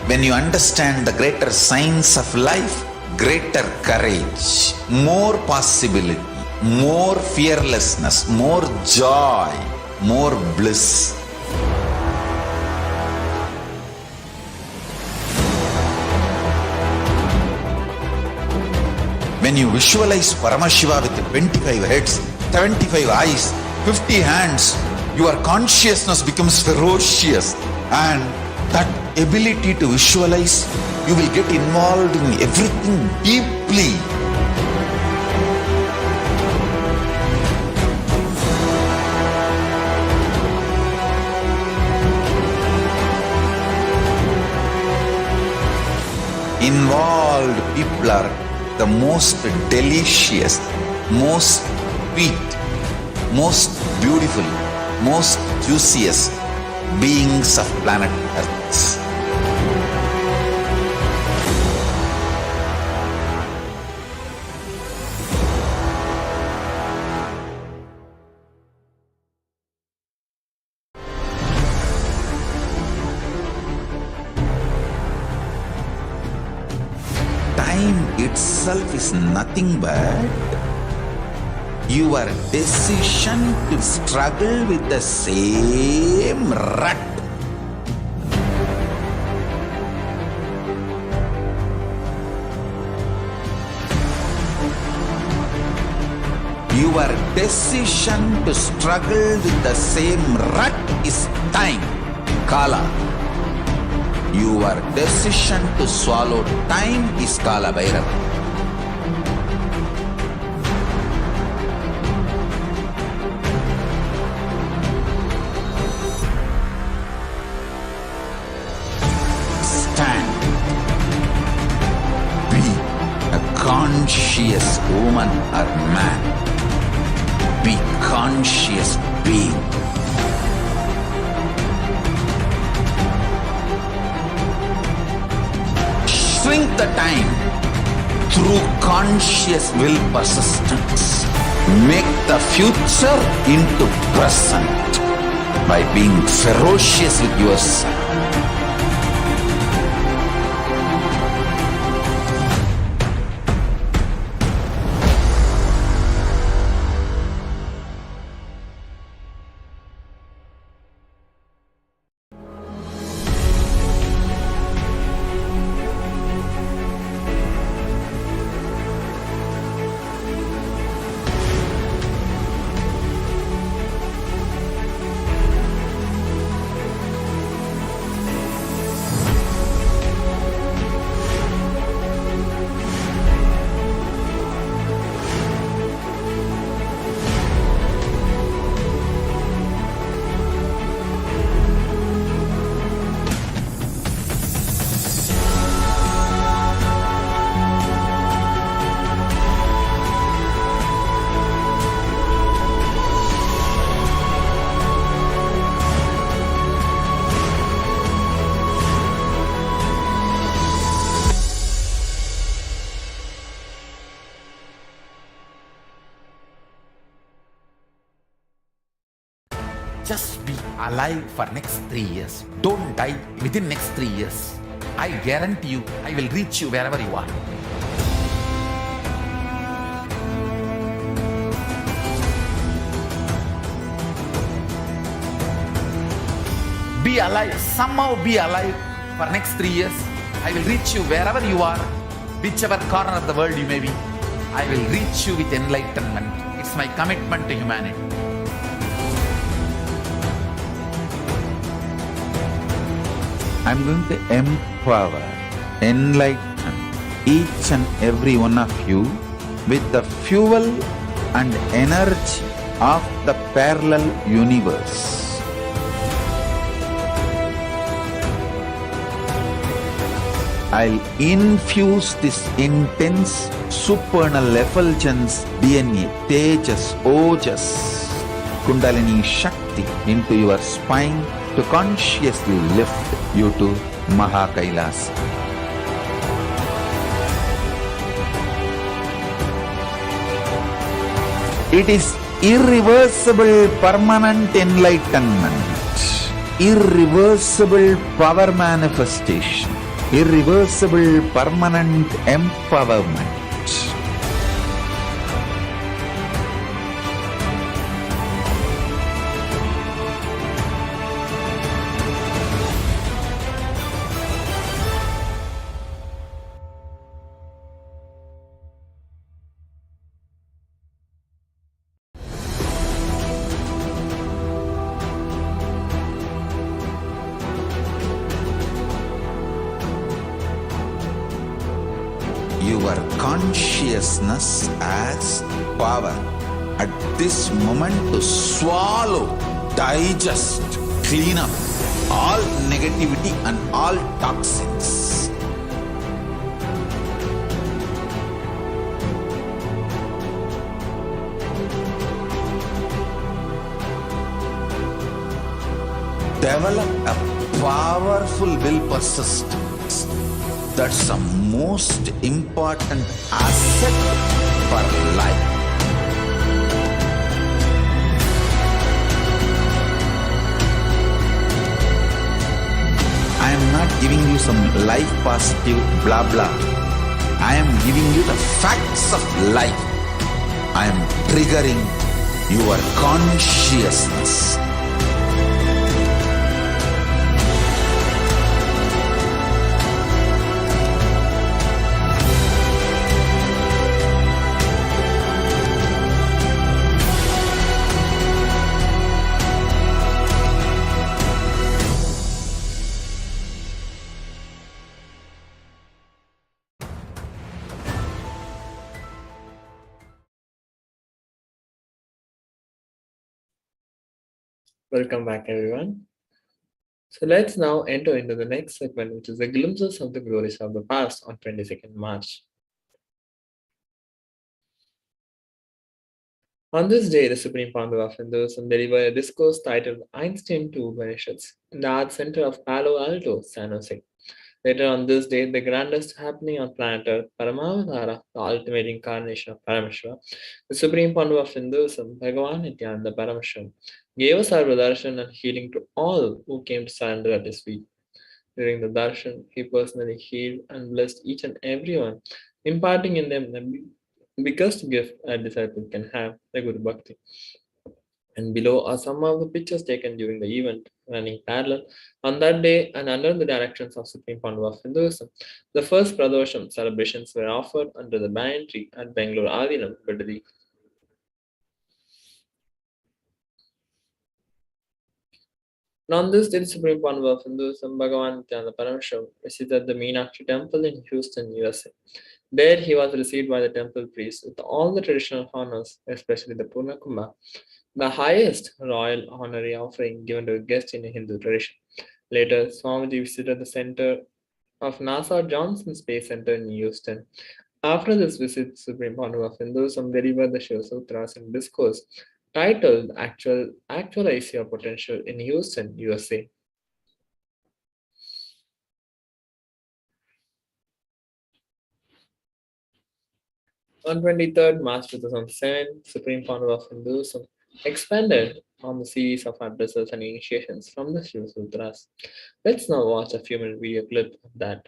When you understand the greater science of life, greater courage, more possibility, more fearlessness, more joy, more bliss. When you visualize Paramashiva with 25 heads, 75 eyes, 50 hands, your consciousness becomes ferocious, and that ability to visualize, you will get involved in everything deeply. Involved people are the most delicious, most sweet, most beautiful, most juiciest beings of planet Earth. Time itself is nothing but your decision to struggle with the same rut. Your decision to struggle with the same rut is time, Kala. Your decision to swallow time is Kala Bhairava. Stand. Be a conscious woman or man. Be conscious being. Shrink the time through conscious will persistence. Make the future into present by being ferocious with yourself. alive for next 3 years. Don't die within next 3 years. I guarantee you, I will reach you wherever you are. Be alive, somehow be alive for next 3 years. I will reach you wherever you are, whichever corner of the world you may be. I will reach you with enlightenment. It's my commitment to humanity. I'm going to empower, enlighten each and every one of you with the fuel and energy of the parallel universe. I'll infuse this intense supernal effulgence DNA, Tejas, Ojas, Kundalini Shakti into your spine to consciously lift you to KAILASA. It is irreversible permanent enlightenment, irreversible power manifestation, irreversible permanent empowerment. Your consciousness as power at this moment to swallow, digest, clean up all negativity and all toxins. Develop a powerful will persistence. That's the most important asset for life. I am not giving you some life positive blah blah. I am giving you the facts of life. I am triggering your consciousness. Welcome back, everyone. So let's now enter into the next segment, which is the glimpses of the glories of the past on 22nd March. On this day, the Supreme Founder of Hinduism delivered a discourse titled Einstein to Upanishads in the Art Center of Palo Alto, San Jose. Later on this day, the grandest happening on planet Earth, Paramatara, the ultimate incarnation of Paramashiva, the Supreme Founder of Hinduism, Bhagavan Nithyananda Paramashivam, gave us our darshan and healing to all who came to surrender at his feet. During the darshan, he personally healed and blessed each and everyone, imparting in them the biggest gift a disciple can have, the Guru Bhakti. And below are some of the pictures taken during the event, running parallel. On that day, and under the directions of Supreme Founder of Hinduism, the first Pradosham celebrations were offered under the banyan tree at Bangalore Adinam, Bidadi. On this day, the Supreme Founder of Hinduism, Bhagavan Nithyananda Paramashivam, visited the Meenakshi Temple in Houston, USA. There, he was received by the temple priests with all the traditional honors, especially the Purna Kumbha, the highest royal honorary offering given to a guest in a Hindu tradition. Later, Swamiji visited the center of NASA Johnson Space Center in Houston. After this visit, Supreme Founder of Hinduism delivered the Shiva Sutras and discourse titled Actualize Your Potential in Houston, USA. On 23rd March 2007, Supreme Founder of Hinduism, expanded on the series of addresses and initiations from the Shiva Sutras. Let's now watch a few minute video clip of that.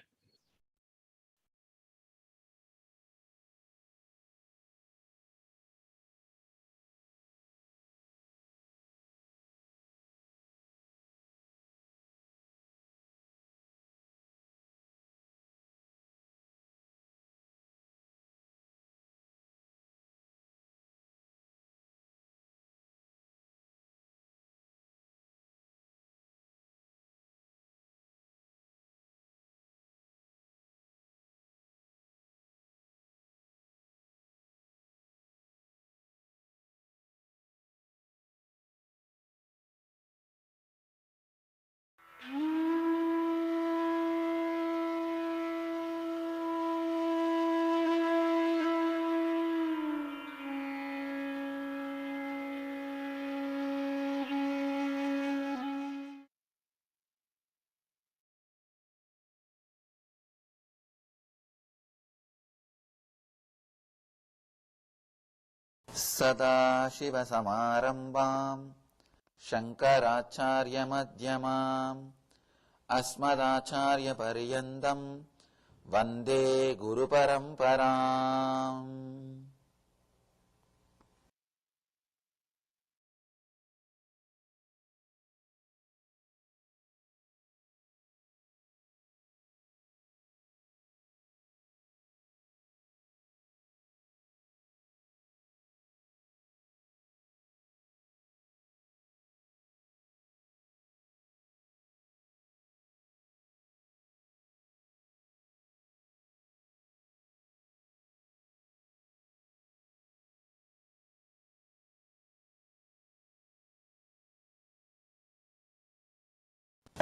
सदाशिवसमारम्भाम् शङ्कराचार्यमध्यमाम् अस्मदाचार्यपर्यन्तम् वन्दे गुरुपरम्पराम्.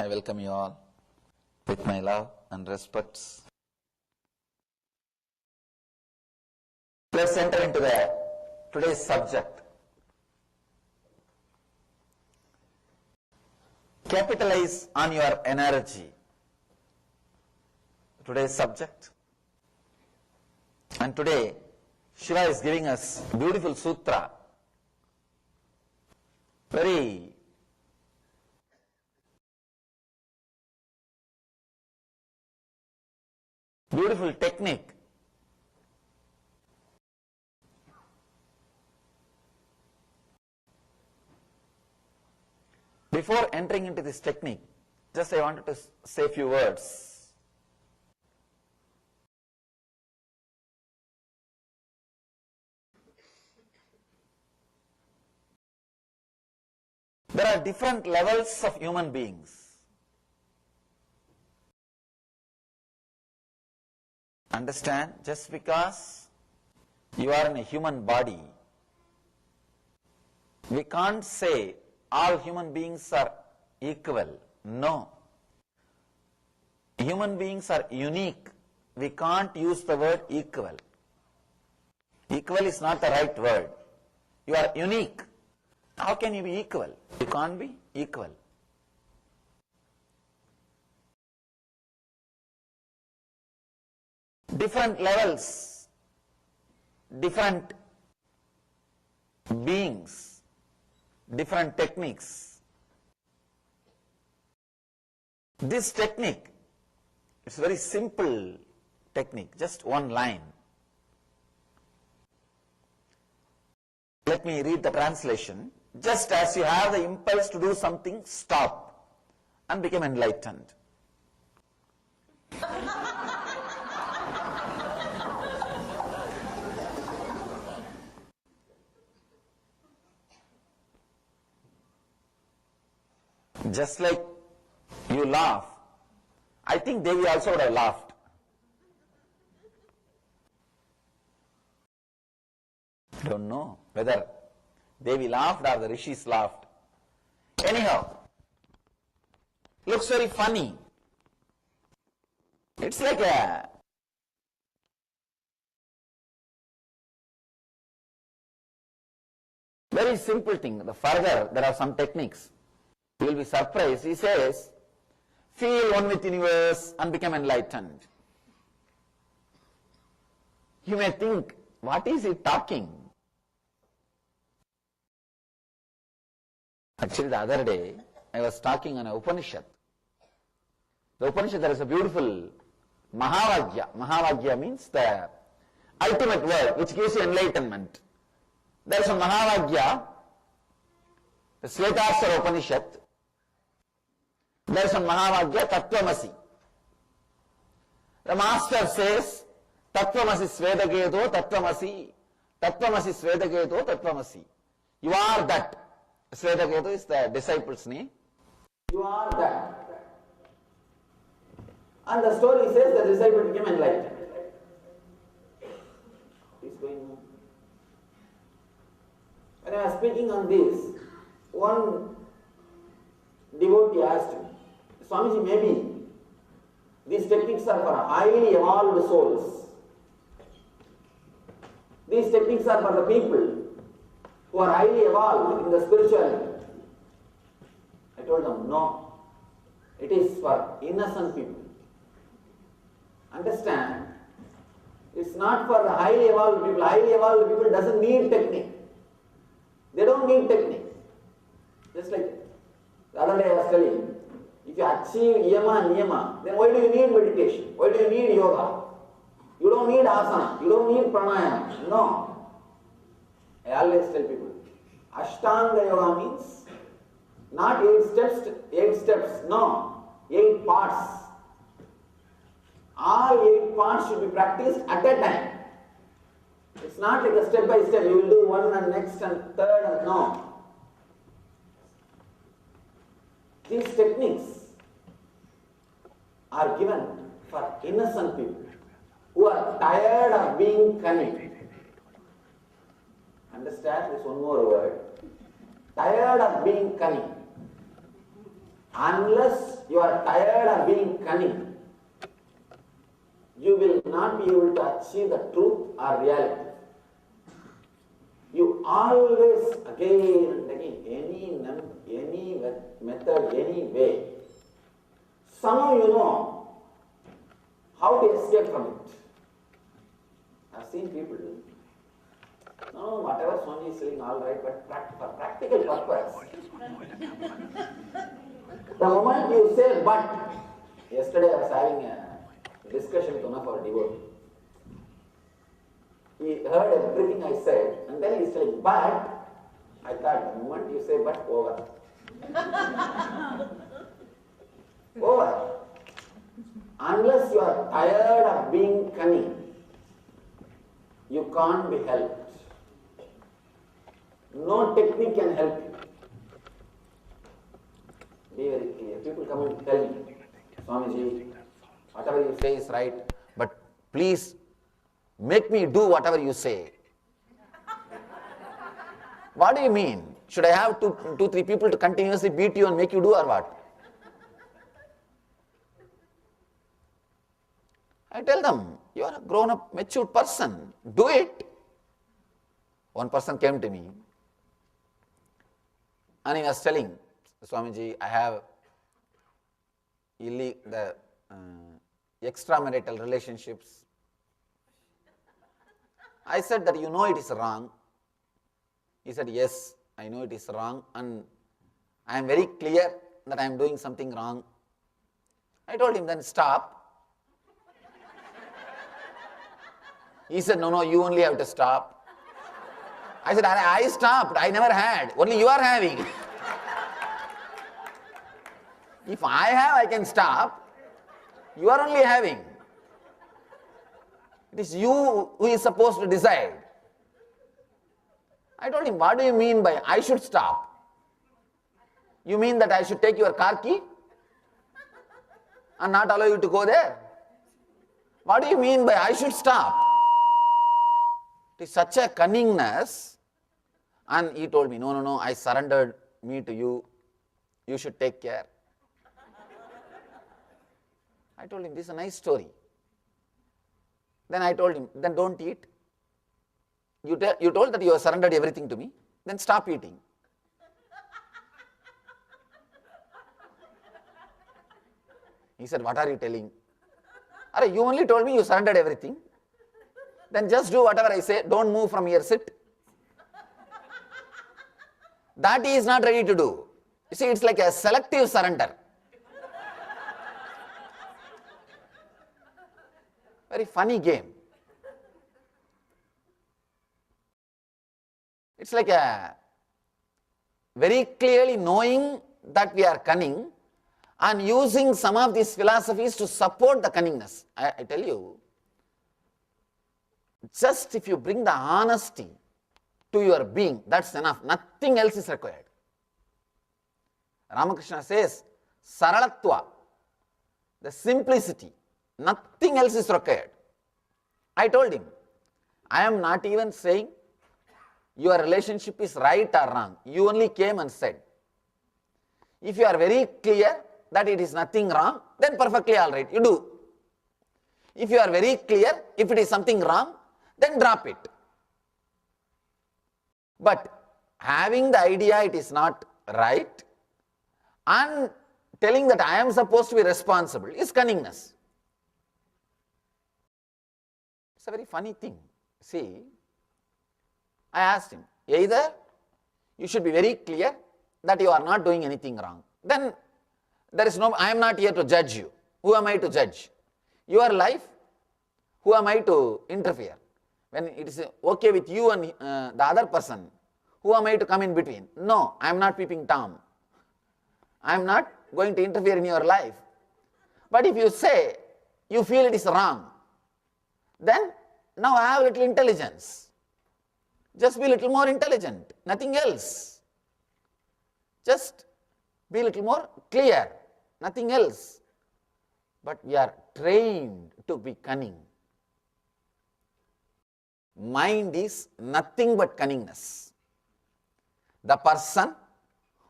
I welcome you all with my love and respects. Let's enter into today's subject. Capitalize on your energy. Today's subject. And today, Shiva is giving us beautiful sutra. Very beautiful technique. Before entering into this technique, just I wanted to say a few words. There are different levels of human beings. Understand, just because you are in a human body, we can't say all human beings are equal. No. Human beings are unique. We can't use the word equal. Equal is not the right word. You are unique. How can you be equal? You can't be equal. Different levels, different beings, different techniques. This technique, it's a very simple technique, just one line. Let me read the translation. Just as you have the impulse to do something, stop and become enlightened. Just like you laugh, I think Devi also would have laughed. Don't know whether Devi laughed or the rishis laughed. Anyhow, looks very funny. It's like a very simple thing. The further, there are some techniques. You will be surprised. He says, feel one with universe and become enlightened. You may think, what is he talking? Actually, the other day, I was talking on a Upanishad. The Upanishad, there is a beautiful Mahavagya. Mahavagya means the ultimate word which gives you enlightenment. There is a Mahavagya, the Svetaswara Upanishad. There is a Mahavagya, Tattvamasi. The master says, Tattvamasi Svedaketo, Tattvamasi. Tattvamasi Svedaketo, Tattvamasi. You are that. Svedaketu is the disciple's name. You are that. And the story says the disciple became enlightened. What is going on? When I was speaking on this, one devotee asked me, Swamiji, maybe these techniques are for highly evolved souls. These techniques are for the people who are highly evolved in the spirituality. I told them, no, it is for innocent people. Understand, it's not for the highly evolved people. Highly evolved people doesn't need technique. They don't need technique. Just like the other day I was telling, if you achieve yama and niyama, then why do you need meditation? Why do you need yoga? You don't need asana. You don't need pranayama. No. I always tell people, Ashtanga Yoga means not 8 steps, no, 8 parts. All 8 parts should be practiced at a time. It's not like a step by step, you will do one and next and third and no. These techniques are given for innocent people who are tired of being cunning. Understand this one more word. Tired of being cunning. Unless you are tired of being cunning, you will not be able to achieve the truth or reality. You always, again and again, any method, any way, somehow you know how to escape from it. I've seen people do. No, whatever Swami is saying, all right, but for practical purpose. The moment you say but, yesterday I was having a discussion with one of our devotees. He heard everything I said, and then he said, but, I thought, the moment you say but, over. Over. Unless you are tired of being cunning, you can't be helped. No technique can help you. Be very clear. People come and tell me, Swamiji, whatever you say is right, but please make me do whatever you say. What do you mean? Should I have two, 3 people to continuously beat you and make you do or what? I tell them, you are a grown-up, mature person. Do it. One person came to me and he was telling, Swamiji, I have extramarital relationships. I said that you know it is wrong. He said, yes, I know it is wrong and I am very clear that I am doing something wrong. I told him, then stop. He said, no, you only have to stop. I said, I stopped, I never had, only you are having. If I have, I can stop. You are only having. It is you who is supposed to decide. I told him, what do you mean by I should stop? You mean that I should take your car key and not allow you to go there? What do you mean by I should stop? It is such a cunningness. And he told me, no, I surrendered me to you. You should take care. I told him, this is a nice story. Then I told him, then don't eat. You told that you have surrendered everything to me, then stop eating. He said, what are you telling? You only told me you surrendered everything. Then just do whatever I say, don't move from here, sit. That he is not ready to do. You see, it's like a selective surrender. Very funny game. It's like a very clearly knowing that we are cunning and using some of these philosophies to support the cunningness. I tell you, just if you bring the honesty to your being, that's enough. Nothing else is required. Ramakrishna says, Saralatva, the simplicity, nothing else is required. I told him, I am not even saying your relationship is right or wrong. You only came and said. If you are very clear that it is nothing wrong, then perfectly all right, you do. If you are very clear, if it is something wrong, then drop it. But having the idea it is not right and telling that I am supposed to be responsible is cunningness. It's a very funny thing. See, I asked him, either you should be very clear that you are not doing anything wrong. Then there is no, I am not here to judge you. Who am I to judge? Your life, who am I to interfere? When it is okay with you and the other person, who am I to come in between? No, I am not peeping Tom. I am not going to interfere in your life. But if you say, you feel it is wrong, then now I have a little intelligence. Just be a little more intelligent, nothing else. Just be a little more clear, nothing else. But we are trained to be cunning. Mind is nothing but cunningness. The person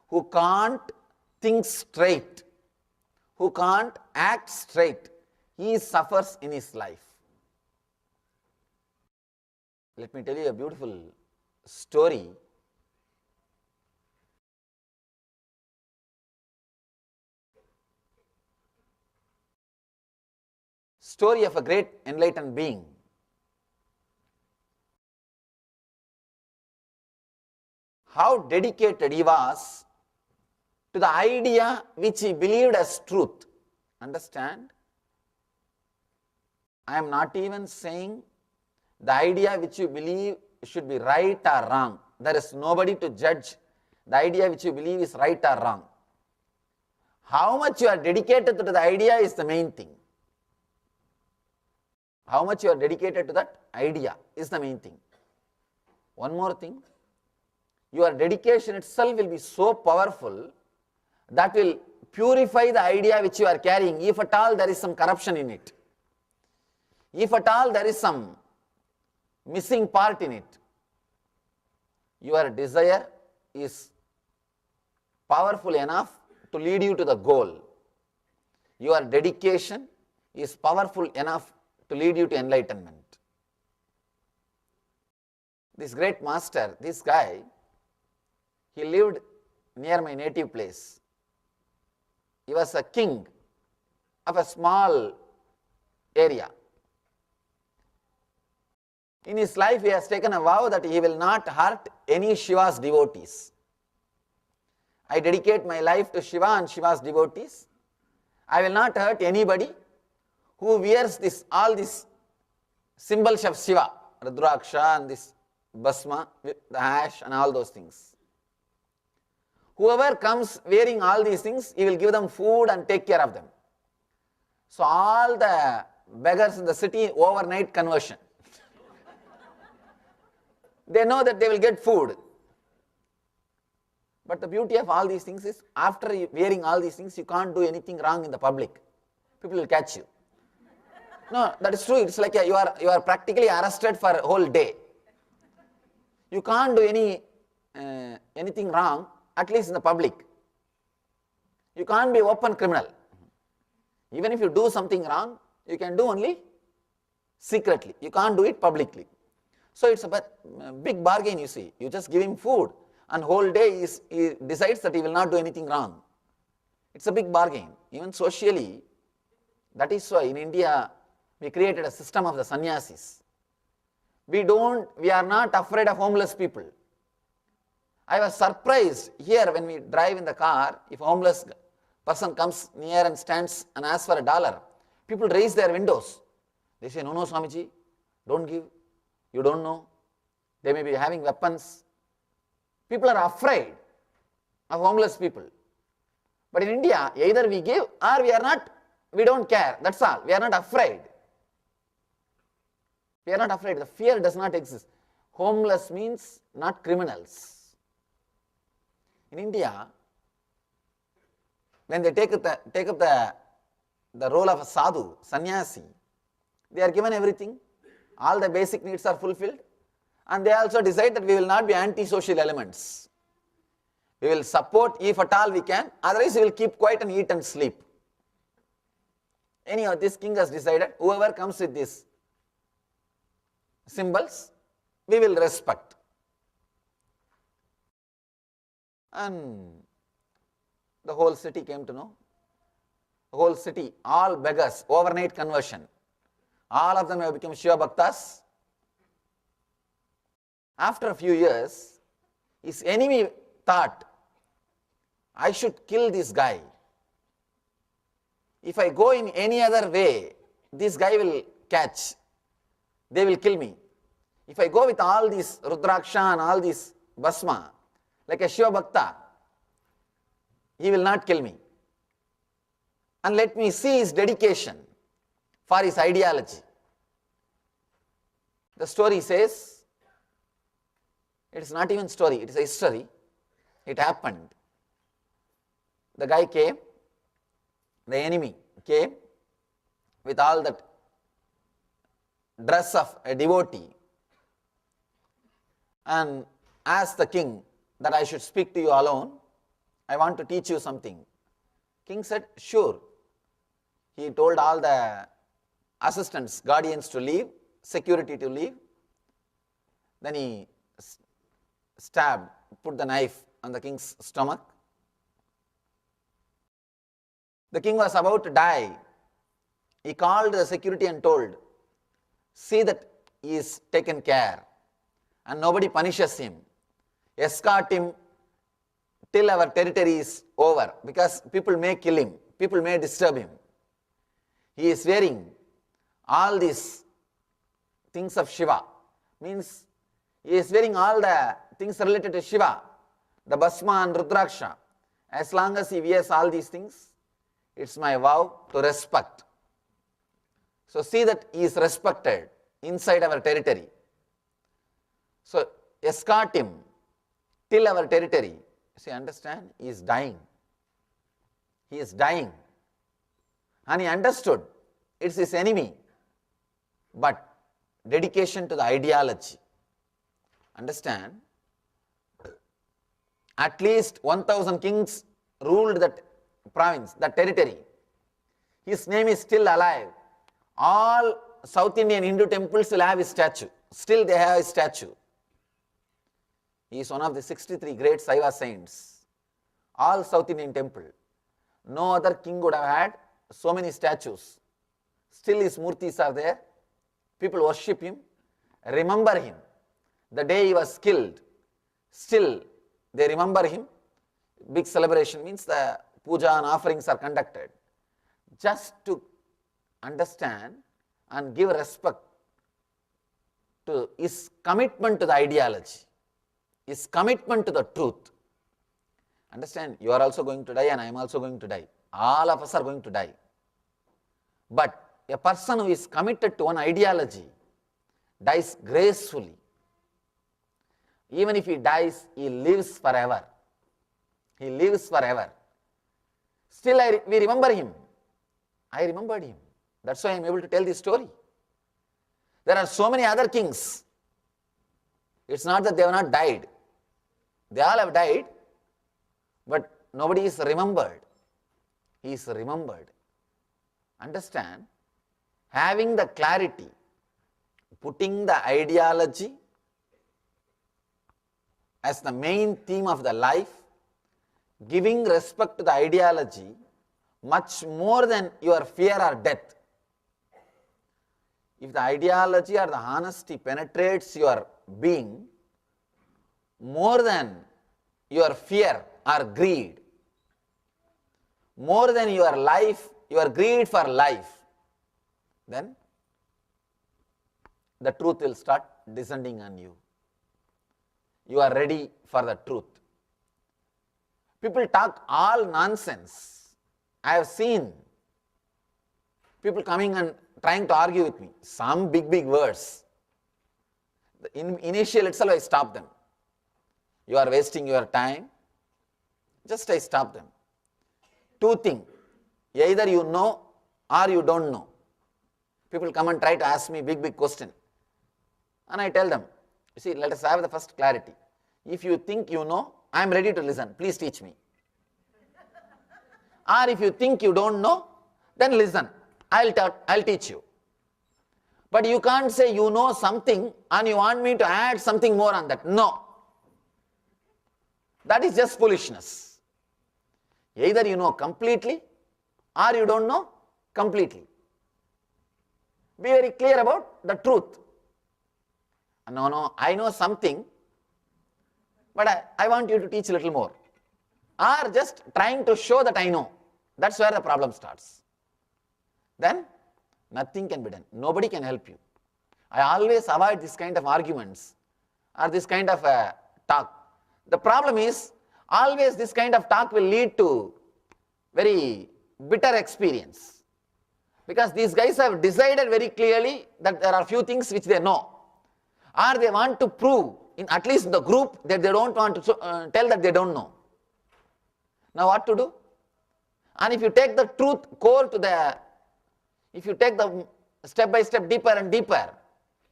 who can't think straight, who can't act straight, he suffers in his life. Let me tell you a beautiful story. Story of a great enlightened being. How dedicated he was to the idea which he believed as truth. Understand? I am not even saying the idea which you believe should be right or wrong. There is nobody to judge the idea which you believe is right or wrong. How much you are dedicated to the idea is the main thing. How much you are dedicated to that idea is the main thing. One more thing, your dedication itself will be so powerful that will purify the idea which you are carrying, if at all there is some corruption in it. If at all there is some missing part in it. Your desire is powerful enough to lead you to the goal. Your dedication is powerful enough to lead you to enlightenment. This great master, this guy, he lived near my native place. He was a king of a small area. In his life, he has taken a vow that he will not hurt any Shiva's devotees. I dedicate my life to Shiva and Shiva's devotees. I will not hurt anybody who wears all these symbols of Shiva, Rudraksha and this Basma, the ash and all those things. Whoever comes wearing all these things, he will give them food and take care of them. So all the beggars in the city, overnight conversion. They know that they will get food. But the beauty of all these things is, after wearing all these things, you can't do anything wrong in the public. People will catch you. No, that is true. It's like you are practically arrested for a whole day. You can't do anything wrong, at least in the public. You can't be open criminal. Even if you do something wrong, you can do only secretly. You can't do it publicly. So it's a big bargain, you see. You just give him food and whole day he decides that he will not do anything wrong. It's a big bargain. Even socially, that is why in India we created a system of the sannyasis. We are not afraid of homeless people. I was surprised here when we drive in the car, if a homeless person comes near and stands and asks for $1, people raise their windows. They say, no, no, Swamiji, don't give, you don't know. They may be having weapons. People are afraid of homeless people. But in India, either we give or we are not, we don't care. That's all. We are not afraid. We are not afraid. The fear does not exist. Homeless means not criminals. In India, when they take up the role of a sadhu, sannyasi, they are given everything. All the basic needs are fulfilled. And they also decide that we will not be anti-social elements. We will support if at all we can, otherwise we will keep quiet and eat and sleep. Anyhow, this king has decided, whoever comes with these symbols, we will respect. And the whole city came to know. The whole city, all beggars, overnight conversion. All of them have become Shiva Bhaktas. After a few years, his enemy thought, I should kill this guy. If I go in any other way, this guy will catch. They will kill me. If I go with all this Rudraksha and all this Basma, like a Shiva Bhakta, he will not kill me. And let me see his dedication for his ideology. The story says, it is not even story, it is a history. It happened. The guy came, the enemy came with all that dress of a devotee and asked the king that I should speak to you alone. I want to teach you something. King said, sure. He told all the assistants, guardians to leave, security to leave. Then he stabbed, put the knife on the king's stomach. The king was about to die. He called the security and told, see that he is taken care and nobody punishes him. Escort him till our territory is over, because people may kill him, people may disturb him. He is wearing all these things of Shiva, means he is wearing all the things related to Shiva, the Basma and Rudraksha. As long as he wears all these things, it's my vow to respect. So see that he is respected inside our territory. So escort him till our territory. See, understand? He is dying. He is dying. And he understood it's his enemy. But dedication to the ideology. Understand? At least 1,000 kings ruled that province, that territory. His name is still alive. All South Indian Hindu temples will have his statue. Still they have his statue. He is one of the 63 great Saiva saints. All South Indian temple. No other king would have had so many statues. Still his murtis are there. People worship him, remember him. The day he was killed, still they remember him. Big celebration means the puja and offerings are conducted. Just to understand and give respect to his commitment to the ideology, his commitment to the truth. Understand, you are also going to die and I am also going to die. All of us are going to die. But a person who is committed to one ideology dies gracefully. Even if he dies, he lives forever. He lives forever. Still we remember him. I remembered him. That's why I am able to tell this story. There are so many other kings. It's not that they have not died. They all have died, but nobody is remembered. He is remembered. Understand? Having the clarity, putting the ideology as the main theme of the life, giving respect to the ideology much more than your fear or death. If the ideology or the honesty penetrates your being more than your fear or greed, more than your life, your greed for life, then the truth will start descending on you. You are ready for the truth. People talk all nonsense. I have seen people coming and trying to argue with me. Some big words. Initial itself I stop them. You are wasting your time. Just I stop them. Two things. Either you know or you don't know. People come and try to ask me big question. And I tell them, you see, let us have the first clarity. If you think you know, I am ready to listen. Please teach me. Or if you think you don't know, then listen. I'll teach you. But you can't say you know something and you want me to add something more on that. No. That is just foolishness. Either you know completely or you don't know completely. Be very clear about the truth. No, I know something, but I want you to teach a little more. Or just trying to show that I know. That's where the problem starts. Then nothing can be done. Nobody can help you. I always avoid this kind of arguments or this kind of talk. The problem is, always this kind of talk will lead to very bitter experience. Because these guys have decided very clearly that there are few things which they know. Or they want to prove, at least in the group, that they don't want to tell that they don't know. Now what to do? And if you take the truth core to the, if you take the step by step deeper and deeper,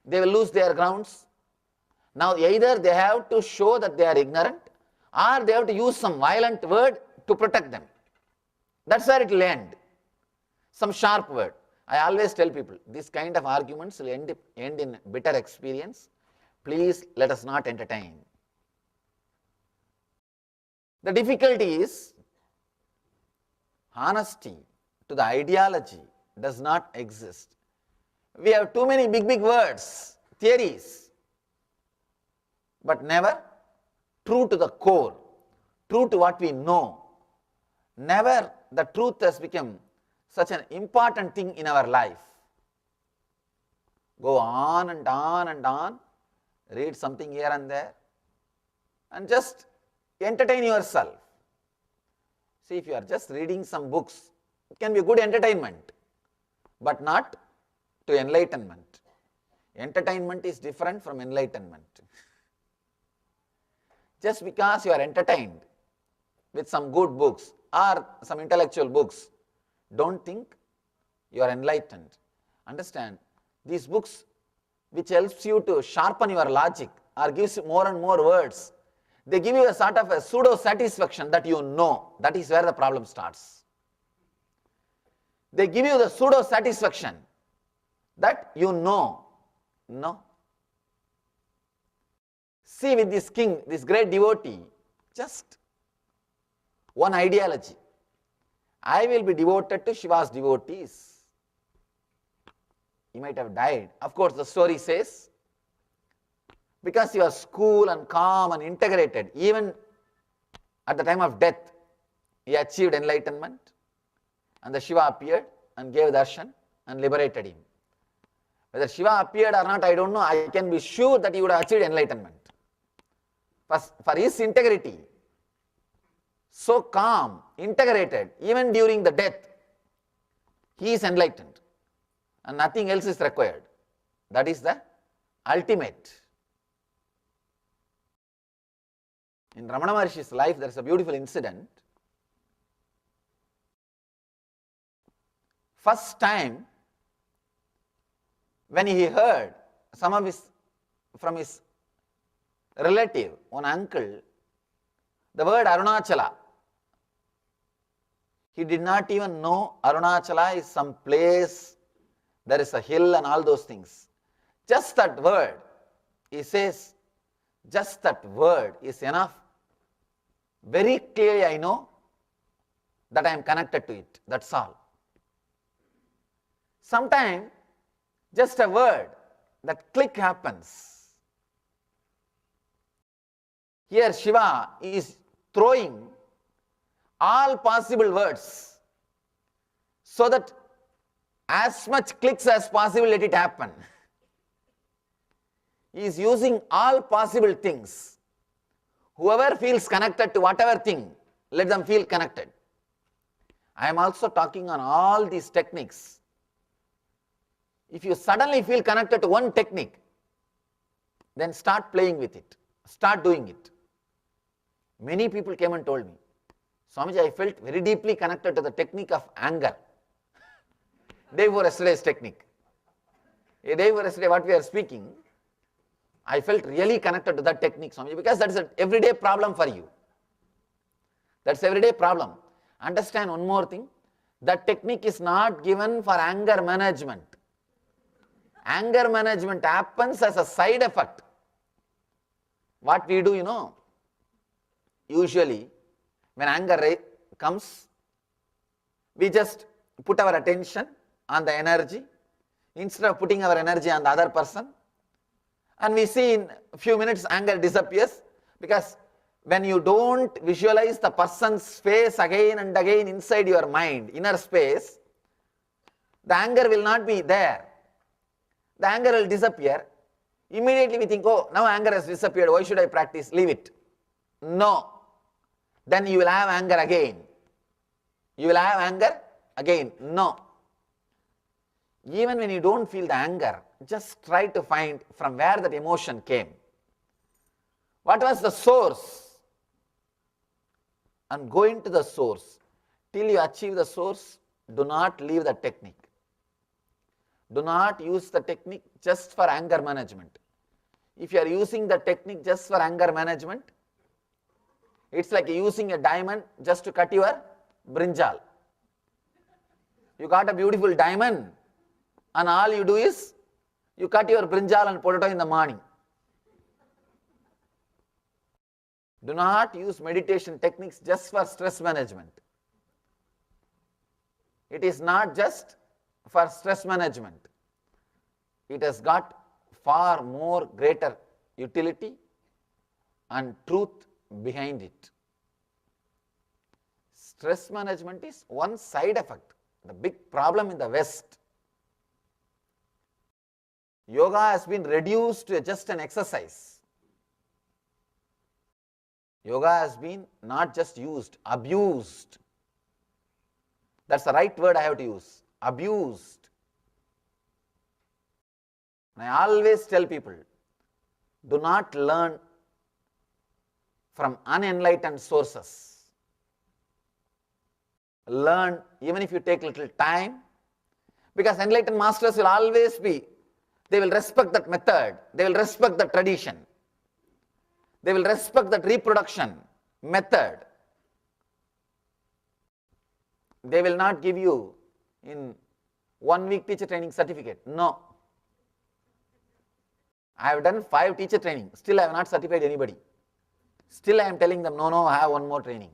they will lose their grounds. Now either they have to show that they are ignorant, or they have to use some violent word to protect them. That's where it will end. Some sharp word. I always tell people, this kind of arguments will end in bitter experience. Please let us not entertain. The difficulty is, honesty to the ideology does not exist. We have too many big words, theories, but never true to the core, true to what we know. Never the truth has become such an important thing in our life. Go on and on and on, read something here and there, and just entertain yourself. See, if you are just reading some books, it can be a good entertainment, but not to enlightenment. Entertainment is different from enlightenment. Just because you are entertained with some good books or some intellectual books, don't think you are enlightened. Understand, these books which helps you to sharpen your logic or gives you more and more words, they give you a sort of a pseudo satisfaction that you know. That is where the problem starts. They give you the pseudo satisfaction that you know. No. See, with this king, this great devotee, just one ideology. I will be devoted to Shiva's devotees. He might have died. Of course, the story says, because he was cool and calm and integrated, even at the time of death, he achieved enlightenment. And the Shiva appeared and gave darshan and liberated him. Whether Shiva appeared or not, I don't know. I can be sure that he would have achieved enlightenment. For his integrity, so calm, integrated, even during the death, he is enlightened. And nothing else is required. That is the ultimate. In Ramana Maharshi's life, there is a beautiful incident. First time, when he heard from his relative, one uncle, the word Arunachala, he did not even know Arunachala is some place, there is a hill and all those things. Just that word, he says, just that word is enough. Very clearly I know that I am connected to it, that's all. Sometimes just a word, that click happens. Here Shiva is throwing all possible words so that as much clicks as possible let it happen. He is using all possible things. Whoever feels connected to whatever thing, let them feel connected. I am also talking on all these techniques. If you suddenly feel connected to one technique, then start playing with it. Start doing it. Many people came and told me, Swamiji, I felt very deeply connected to the technique of anger. Day before yesterday's technique. A day before yesterday, what we are speaking, I felt really connected to that technique, Swamiji, because that is an everyday problem for you. That's everyday problem. Understand one more thing, that technique is not given for anger management. Anger management happens as a side effect. What we do, usually when anger comes, we just put our attention on the energy instead of putting our energy on the other person, and we see in a few minutes anger disappears, because when you don't visualize the person's face again and again inside your mind, inner space, the anger will not be there. The anger will disappear. Immediately we think, oh, now anger has disappeared, why should I practice? Leave it. No. Then you will have anger again. You will have anger again. No. Even when you don't feel the anger, just try to find from where that emotion came. What was the source? And go into the source. Till you achieve the source, do not leave the technique. Do not use the technique just for anger management. If you are using the technique just for anger management, it's like using a diamond just to cut your brinjal. You got a beautiful diamond and all you do is you cut your brinjal and potato in the morning. Do not use meditation techniques just for stress management. It is not just for stress management. It has got far more greater utility and truth behind it. Stress management is one side effect. The big problem in the West, yoga has been reduced to just an exercise. Yoga has been not just used, abused. That's the right word I have to use, abused. And I always tell people, do not learn from unenlightened sources. Learn, even if you take little time, because enlightened masters will always be, they will respect that method, they will respect the tradition, they will respect that reproduction method. They will not give you in 1 week teacher training certificate. No. I have done 5 teacher training, still I have not certified anybody. Still I am telling them, no, I have one more training.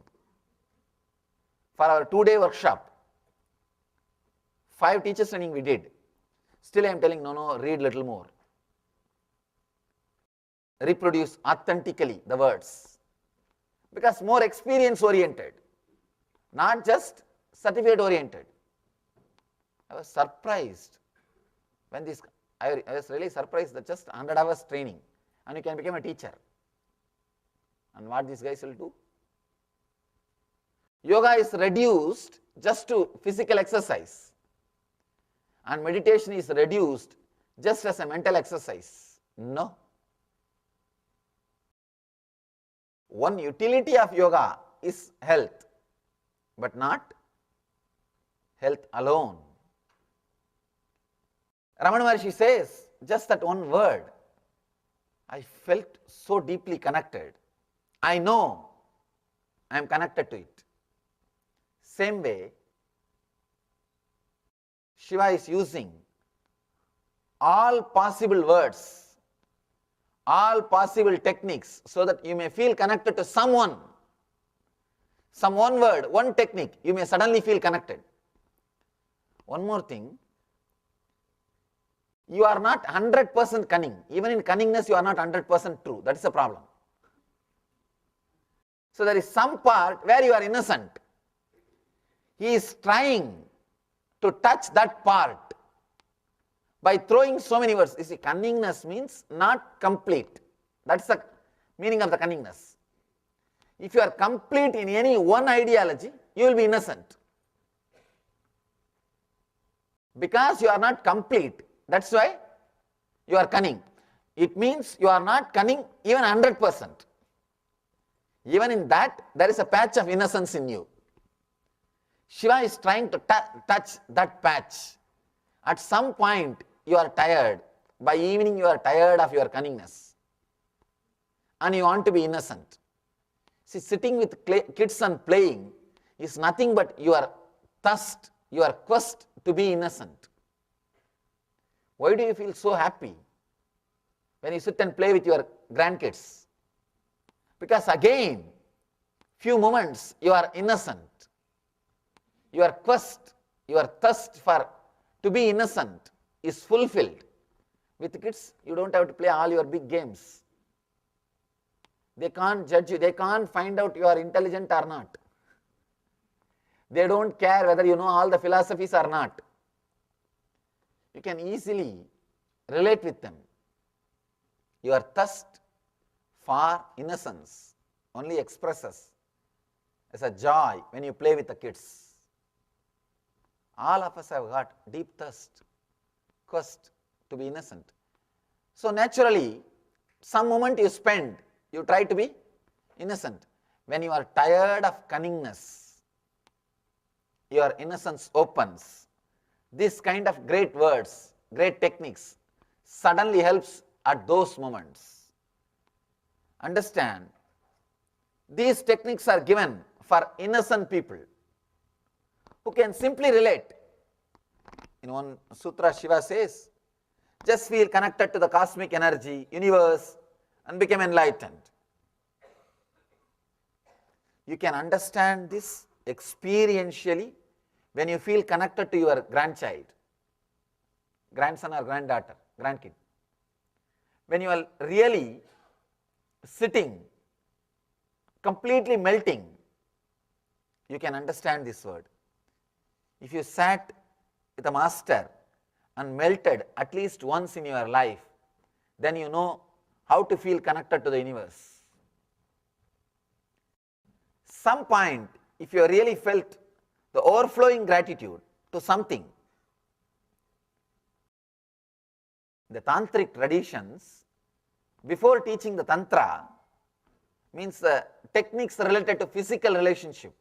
For our 2-day workshop, 5 teachers training we did. Still I am telling, no, read little more. Reproduce authentically the words. Because more experience oriented, not just certificate oriented. I was surprised when this, I was really surprised that just 100 hours training and you can become a teacher. And what these guys will do? Yoga is reduced just to physical exercise, and meditation is reduced just as a mental exercise. No. One utility of yoga is health, but not health alone. Ramana Maharshi says, just that one word, I felt so deeply connected. I know I am connected to it. Same way, Shiva is using all possible words, all possible techniques so that you may feel connected to someone. Some one word, one technique, you may suddenly feel connected. One more thing, you are not 100% cunning. Even in cunningness, you are not 100% true. That is the problem. So there is some part where you are innocent. He is trying to touch that part by throwing so many words. You see, cunningness means not complete. That's the meaning of the cunningness. If you are complete in any one ideology, you will be innocent. Because you are not complete, that's why you are cunning. It means you are not cunning even 100%. Even in that, there is a patch of innocence in you. Shiva is trying to touch that patch. At some point, you are tired. By evening, you are tired of your cunningness. And you want to be innocent. See, sitting with kids and playing is nothing but your thirst, your quest to be innocent. Why do you feel so happy when you sit and play with your grandkids? Because again, few moments you are innocent. Your quest, your thirst for to be innocent is fulfilled. With kids, you don't have to play all your big games. They can't judge you. They can't find out you are intelligent or not. They don't care whether you know all the philosophies or not. You can easily relate with them. Your thirst for innocence only expresses as a joy when you play with the kids. All of us have got deep thirst, quest to be innocent. So naturally, some moment you spend, you try to be innocent. When you are tired of cunningness, your innocence opens. This kind of great words, great techniques suddenly helps at those moments. Understand, these techniques are given for innocent people who can simply relate. In one sutra, Shiva says, just feel connected to the cosmic energy, universe, and become enlightened. You can understand this experientially when you feel connected to your grandchild, grandson or granddaughter, grandkid. When you are really sitting, completely melting, you can understand this word. If you sat with a master and melted at least once in your life, then you know how to feel connected to the universe. Some point, if you really felt the overflowing gratitude to something, the tantric traditions, before teaching the tantra, means the techniques related to physical relationship,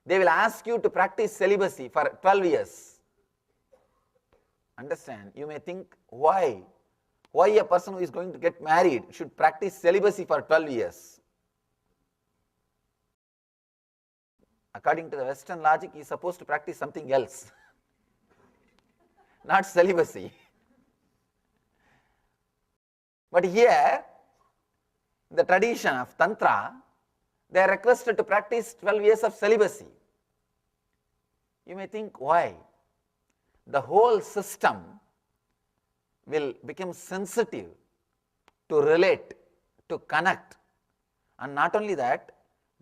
they will ask you to practice celibacy for 12 years. Understand? You may think, why a person who is going to get married should practice celibacy for 12 years? According to the Western logic, he is supposed to practice something else, not celibacy. But here, the tradition of Tantra, they are requested to practice 12 years of celibacy. You may think, why? The whole system will become sensitive to relate, to connect. And not only that,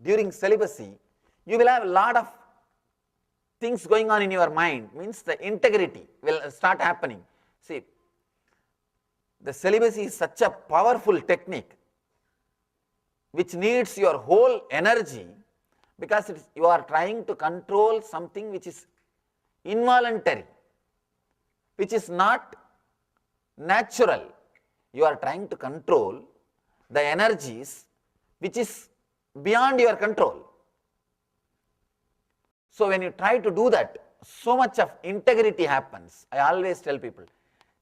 during celibacy, you will have a lot of things going on in your mind, means the integrity will start happening. See, the celibacy is such a powerful technique which needs your whole energy, because you are trying to control something which is involuntary, which is not natural. You are trying to control the energies which is beyond your control. So when you try to do that, so much of integrity happens. I always tell people,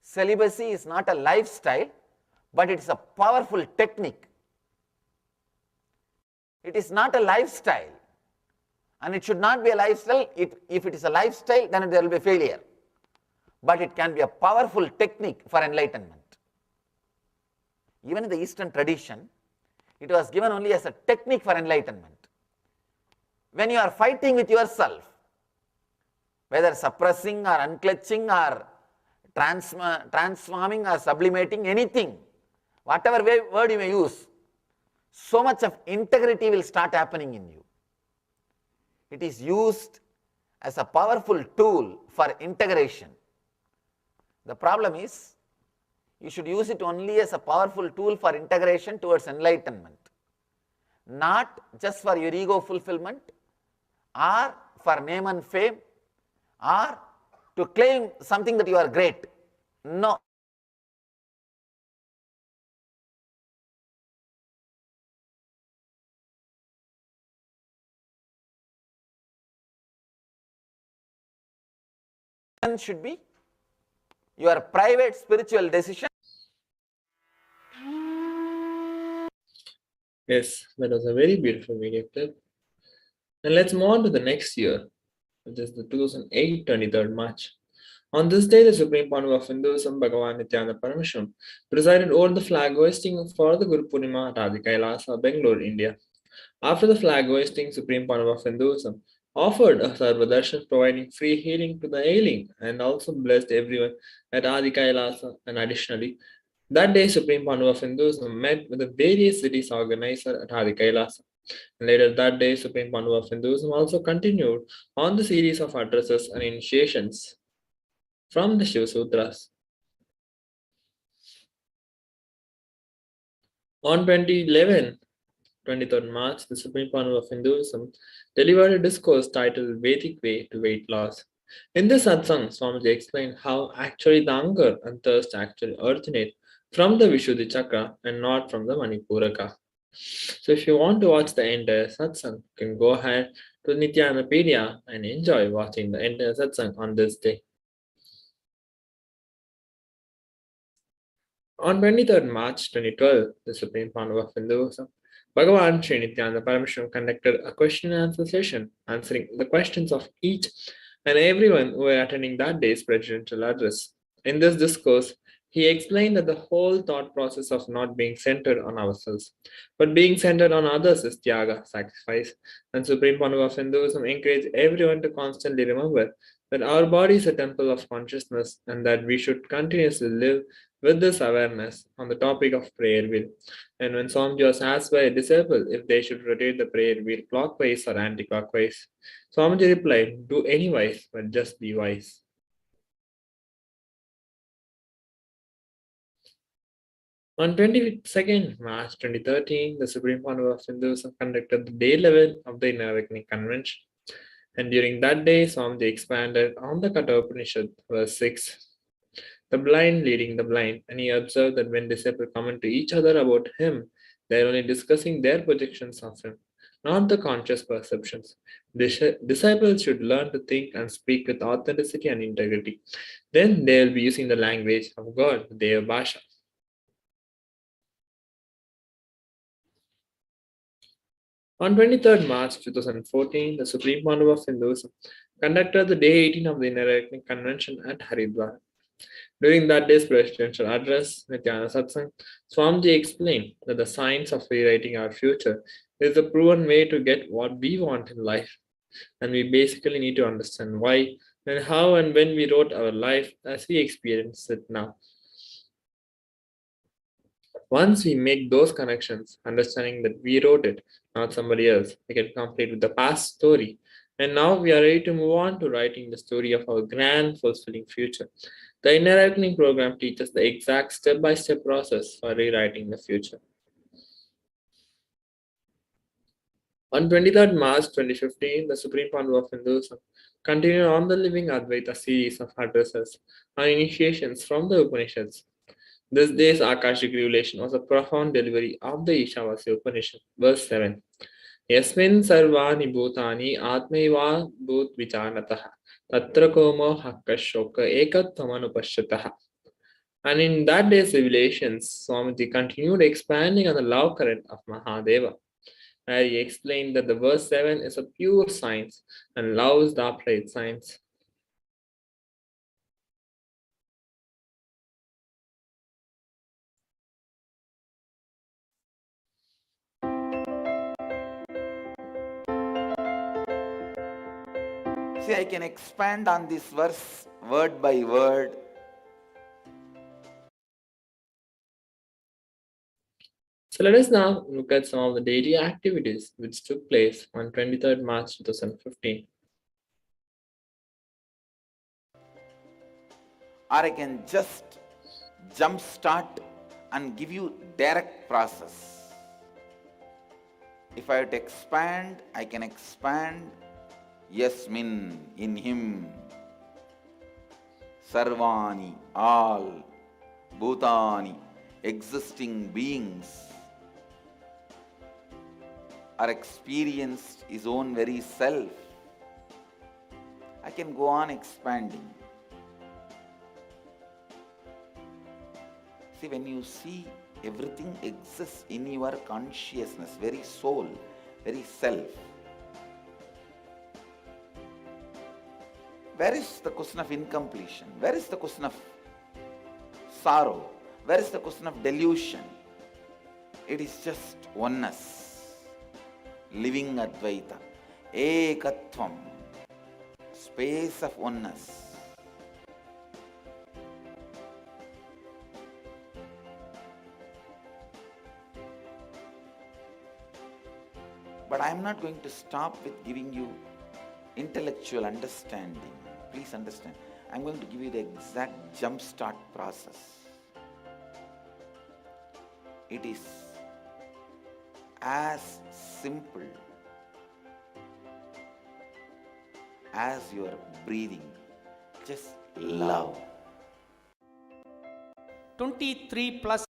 celibacy is not a lifestyle, but it is a powerful technique. It is not a lifestyle, and it should not be a lifestyle. If it is a lifestyle, then there will be failure. But it can be a powerful technique for enlightenment. Even in the Eastern tradition, it was given only as a technique for enlightenment. When you are fighting with yourself, whether suppressing or unclutching or transforming or sublimating, anything, whatever word you may use, so much of integrity will start happening in you. It is used as a powerful tool for integration. The problem is, you should use it only as a powerful tool for integration towards enlightenment, not just for your ego fulfillment or for name and fame or to claim something that you are great. No. Should be your private spiritual decision. Yes, that was a very beautiful video clip. And let's move on to the next year, which is the 2008 23rd March. On this day, the Supreme Panava of Hinduism, Bhagavan Nithyananda Paramashivam, presided over the flag hoisting for the Guru Purnima at KAILASA, Bangalore, India. After the flag hoisting, Supreme Panava of Hinduism offered a Sarvadarshan providing free healing to the ailing and also blessed everyone at Adi Kailasa. And additionally, that day Supreme Panava of Hinduism met with the various cities organizer at Adi Kailasa. And later that day, Supreme Panava of Hinduism also continued on the series of addresses and initiations from the Shiva Sutras. On 2011, 23rd March, the Supreme Panava of Hinduism delivered a discourse titled Vedic Way to Weight Loss. In this satsang, Swamiji explained how actually the hunger and thirst actually originate from the Vishuddhi Chakra and not from the Manipuraka. So if you want to watch the entire satsang, you can go ahead to Nithyanandapedia and enjoy watching the entire satsang on this day. On 23rd March 2012, the Supreme Panava of Hinduism, Bhagavan Sri Nithyananda Paramashivam conducted a question and answer session, answering the questions of each and everyone who were attending that day's presidential address. In this discourse, he explained that the whole thought process of not being centered on ourselves, but being centered on others is tyaga, sacrifice, and Supreme Panava of Hinduism encouraged everyone to constantly remember that our body is a temple of consciousness and that we should continuously live with this awareness on the topic of prayer wheel. And when Swamiji was asked by a disciple if they should rotate the prayer wheel clockwise or anti-clockwise, Swamiji replied, "Do any wise, but just be wise." On 22nd March 2013, the Supreme Panava of Hinduism conducted the day 11 of the Inner Awakening Convention. And during that day, Swamiji expanded on the Katha Upanishad, verse 6. The blind leading the blind, and he observed that when disciples comment to each other about him, they are only discussing their projections of him, not the conscious perceptions. Disciples should learn to think and speak with authenticity and integrity. Then they will be using the language of God, their Bhasha. On 23rd March 2014, the Supreme Panava of Hinduism conducted the day 18 of the Inner Awakening Convention at Haridwar. During that day's presidential address, Nityananda Satsang, Swamiji explained that the science of rewriting our future is the proven way to get what we want in life. And we basically need to understand why and how and when we wrote our life as we experience it now. Once we make those connections, understanding that we wrote it, not somebody else, we can complete with the past story. And now we are ready to move on to writing the story of our grand, fulfilling future. The Inner Awakening program teaches the exact step-by-step process for rewriting the future. On 23rd March 2015, the Supreme Panava of Hinduism continued on the Living Advaita series of addresses on initiations from the Upanishads. This day's Akashik revelation was a profound delivery of the Ishavasya Upanishad, verse 7. Yasmin sarvani bhutani atmaiva bhut vichanataha tatra komo hakkashoka ekatvamanupashyataha. And in that day's revelations, Swamiji continued expanding on the love current of Mahadeva, where he explained that the verse 7 is a pure science and love is the applied science. See, I can expand on this verse word by word. So let us now look at some of the daily activities which took place on 23rd March 2015. Or I can just jump start and give you direct process. If I have to expand, I can expand Yasmin, in him. Sarvani, all. Bhutani, existing beings are experienced his own very self. I can go on expanding. See, when you see everything exists in your consciousness, very soul, very self, where is the question of incompletion? Where is the question of sorrow? Where is the question of delusion? It is just oneness, living Advaita, Ekatvam, space of oneness. But I am not going to stop with giving you intellectual understanding. Please understand. I am going to give you the exact jump start process. It is as simple as your breathing. Just love. 23 plus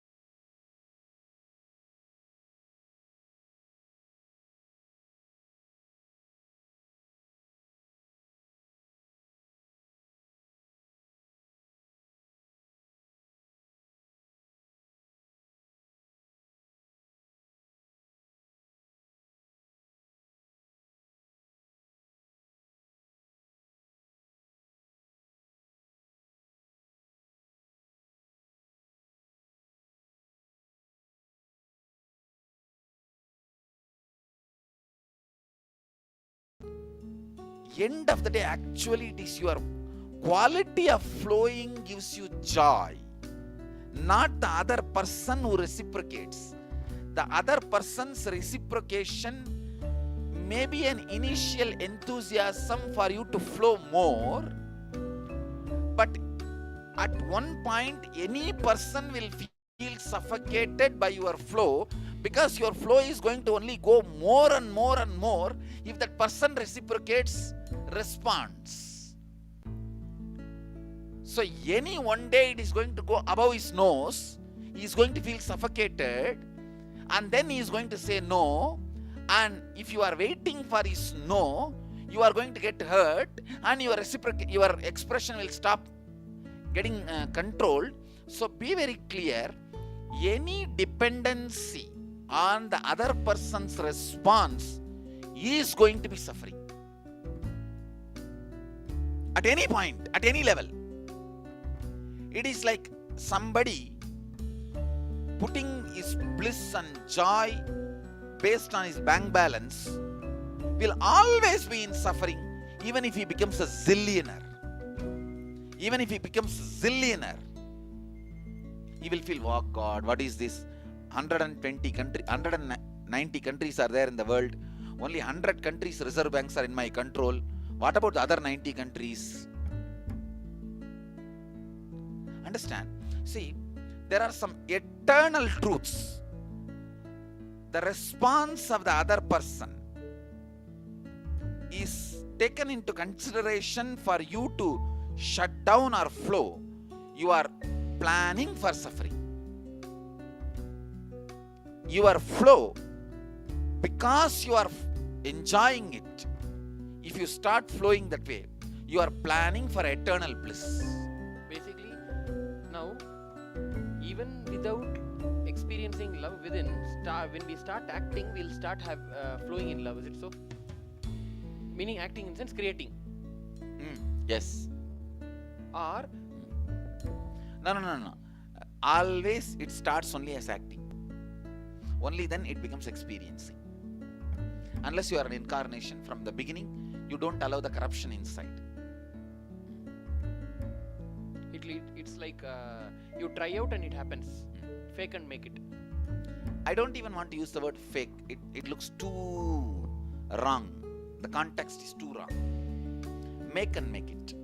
end of the day, actually it is your quality of flowing gives you joy, not the other person who reciprocates. The other person's reciprocation may be an initial enthusiasm for you to flow more, but at one point any person will feel suffocated by your flow, because your flow is going to only go more and more and more if that person reciprocates, responds. So any one day it is going to go above his nose, he is going to feel suffocated, and then he is going to say no, and if you are waiting for his no, you are going to get hurt, and your expression will stop getting controlled. So be very clear, any dependency on the other person's response is going to be suffering. At any point, at any level. It is like somebody putting his bliss and joy based on his bank balance will always be in suffering, even if he becomes a zillionaire. Even if he becomes a zillionaire, he will feel, oh God, what is this? 190 countries are there in the world. Only 100 countries reserve banks are in my control. What about the other 90 countries? Understand? See, there are some eternal truths. The response of the other person is taken into consideration for you to shut down or flow. You are planning for suffering. Your flow, because you are enjoying it, if you start flowing that way, you are planning for eternal bliss. basically now, even without experiencing love within, when we start acting, we'll start flowing in love. Is it so? Meaning acting in sense creating. Yes. Or No. Always it starts only as acting. Only then it becomes experiencing. Unless you are an incarnation from the beginning, you don't allow the corruption inside. it's like you try out and it happens. Fake and make it. I don't even want to use the word fake. It looks too wrong. The context is too wrong. Make and make it.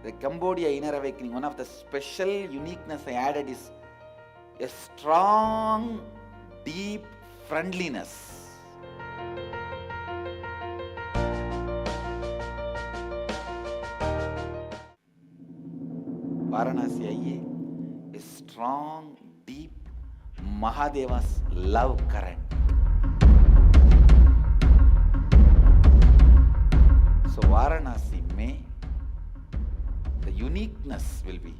The Cambodia Inner Awakening, one of the special uniqueness I added is a strong, deep friendliness. Varanasi आइए, a strong, deep Mahadeva's love current. So Varanasi में the uniqueness will be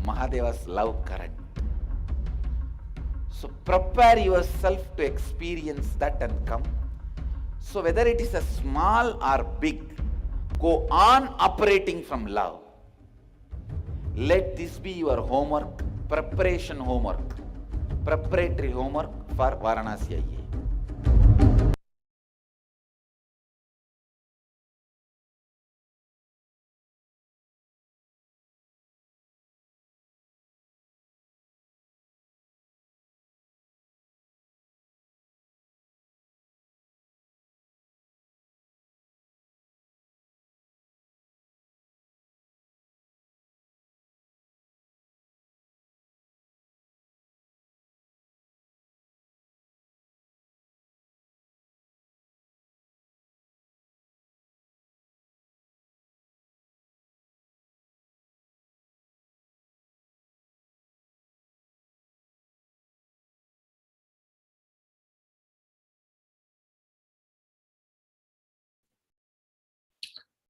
Mahadeva's love current. So prepare yourself to experience that and come. So whether it is a small or big, go on operating from love. Let this be your homework, preparation homework, preparatory homework for Varanasi आइए.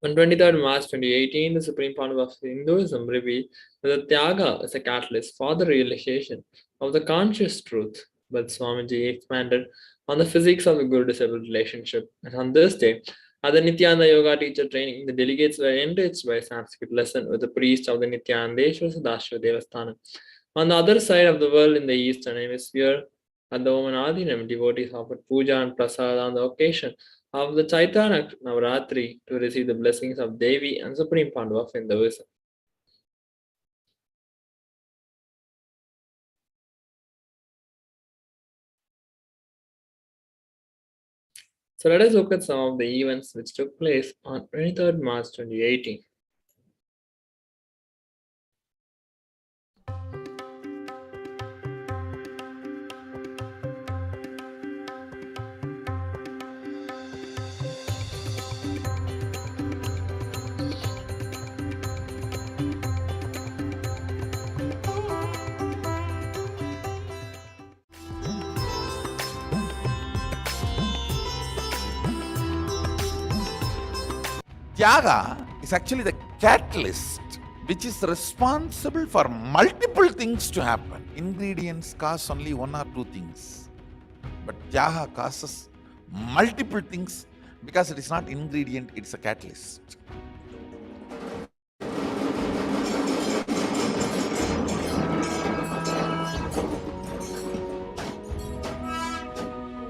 On 23rd March 2018, the Supreme Council of Hinduism revealed that the Tyaga is a catalyst for the realization of the conscious truth. But Swamiji expanded on the physics of the Guru-disciple relationship. And on this day, at the Nithyananda Yoga teacher training, the delegates were enriched by Sanskrit lesson with the priest of the Nithyanandeshwara Sadashiva Devasthanam. On the other side of the world, in the eastern hemisphere, at the Omanadinam, devotees offered puja and prasad on the occasion of the Chaitanya Navaratri to receive the blessings of Devi and Supreme Pandu of Hinduism. So let us look at some of the events which took place on 23rd March 2018. Tyaga is actually the catalyst which is responsible for multiple things to happen. Ingredients cause only one or two things, but Tyaga causes multiple things because it is not ingredient, it's a catalyst.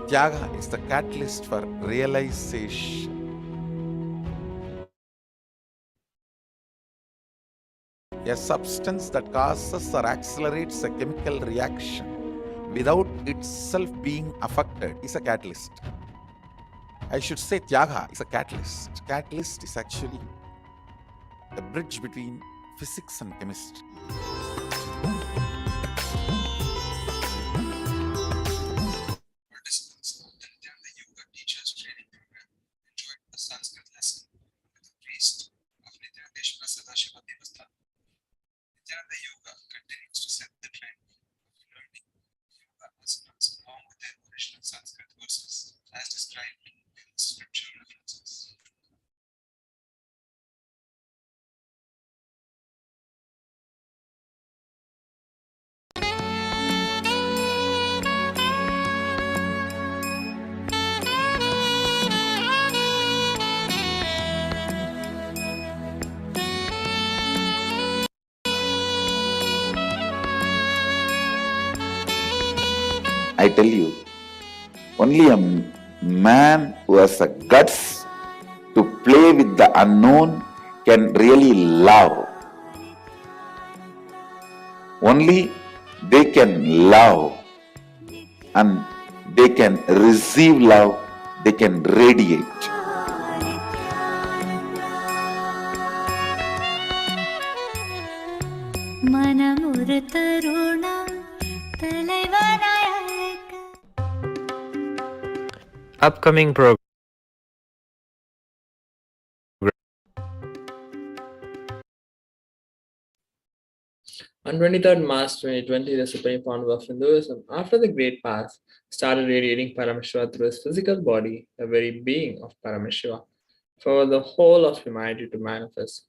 Tyaga is the catalyst for realization. A substance that causes or accelerates a chemical reaction without itself being affected is a catalyst. I should say Tyaga is a catalyst. Catalyst is actually the bridge between physics and chemistry. Participants of the Nithyananda Yoga Teachers Training Program enjoyed a Sanskrit lesson with the priest of Nithyanandeshwara Sadashiva Devasthanam. Nithyananda Yoga continues to set the trend of learning yoga asanas along with their original Sanskrit verses as described in the scripture references. I tell you, only a man who has the guts to play with the unknown can really love. Only they can love and they can receive love, they can radiate. Upcoming program. On 23rd March 2020, the Supreme Founder of Hinduism, after the Great Fast, started radiating Paramashiva through his physical body, the very being of Paramashiva, for the whole of humanity to manifest.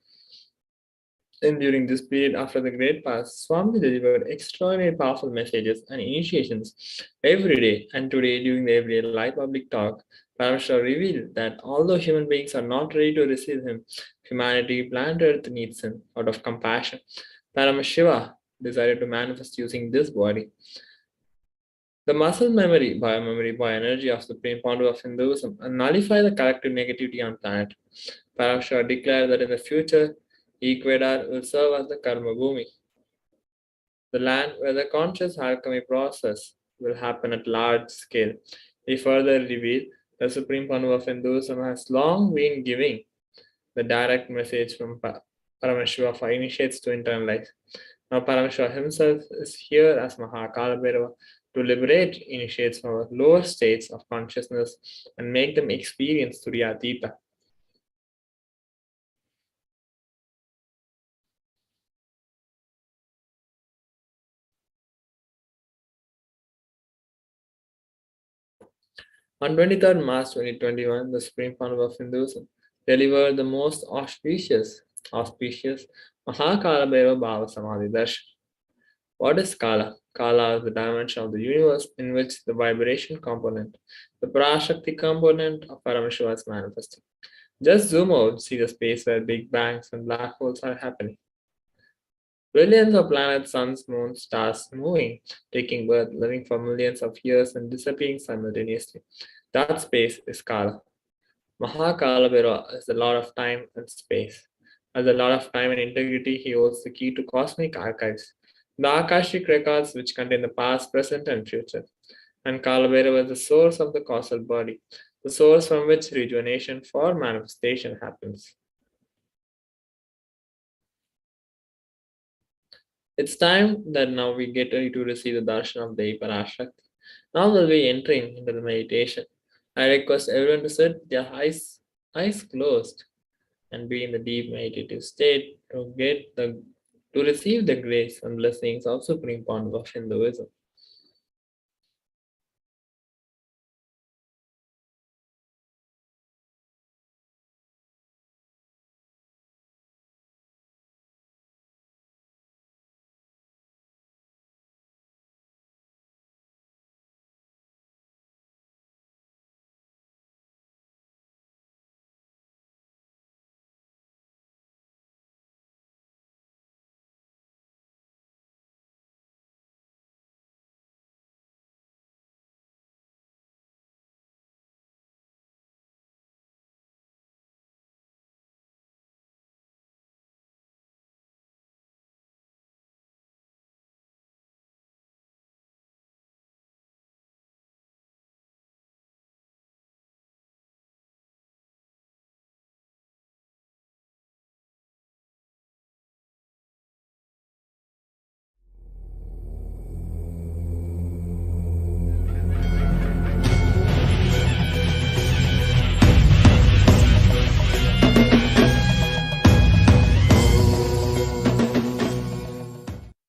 And during this period after the Great Fast, Swami delivered extraordinary powerful messages and initiations every day. And today, during the everyday life public talk, Paramashiva revealed that although human beings are not ready to receive him, humanity, planet Earth needs him out of compassion. Paramashiva decided to manifest using this body. The muscle memory, biomemory, bioenergy of Supreme Founder of Hinduism nullify the collective negativity on planet. Paramashiva declared that in the future, Equator will serve as the Karma Bhumi, the land where the conscious alchemy process will happen at large scale. He further revealed the Supreme Founder of Hinduism has long been giving the direct message from Paramashiva for initiates to internalize. Now Paramashiva himself is here as Mahakala Bhairava to liberate initiates from lower states of consciousness and make them experience Turyatita. On 23rd March 2021, the Supreme Founder of Hinduism delivered the most auspicious Mahakala Bhairava Bhava Samadhi Darshan. What is Kala? Kala is the dimension of the universe in which the vibration component, the Parashakti component of Paramashiva is manifesting. Just zoom out, see the space where big bangs and black holes are happening. Billions of planets, suns, moons, stars moving, taking birth, living for millions of years and disappearing simultaneously. That space is Kala. Mahakala Bhairava is the Lord of time and space. As the Lord of time and integrity, he holds the key to cosmic archives, the Akashik records which contain the past, present, and future. And Kala Bhairava is the source of the causal body, the source from which rejuvenation for manifestation happens. It's time that now we get ready to receive the darshan of Devi Parashakti. Now we'll be entering into the meditation. I request everyone to sit their eyes closed and be in the deep meditative state to receive the grace and blessings of Supreme Founder of Hinduism.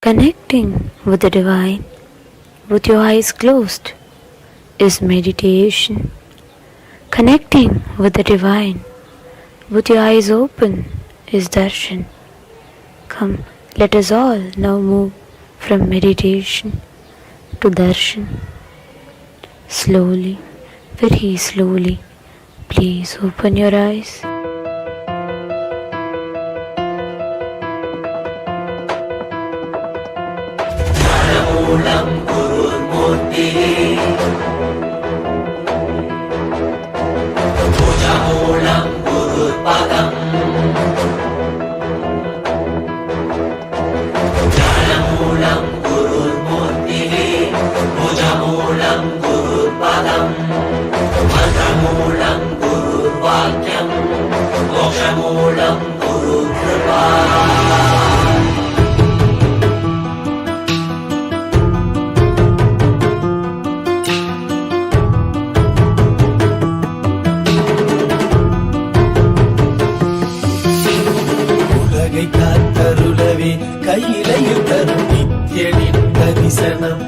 Connecting with the divine with your eyes closed is meditation. Connecting with the divine with your eyes open is darshan. Come, let us all now move from meditation to darshan. Slowly, very slowly, please open your eyes. Padam தரிசனம்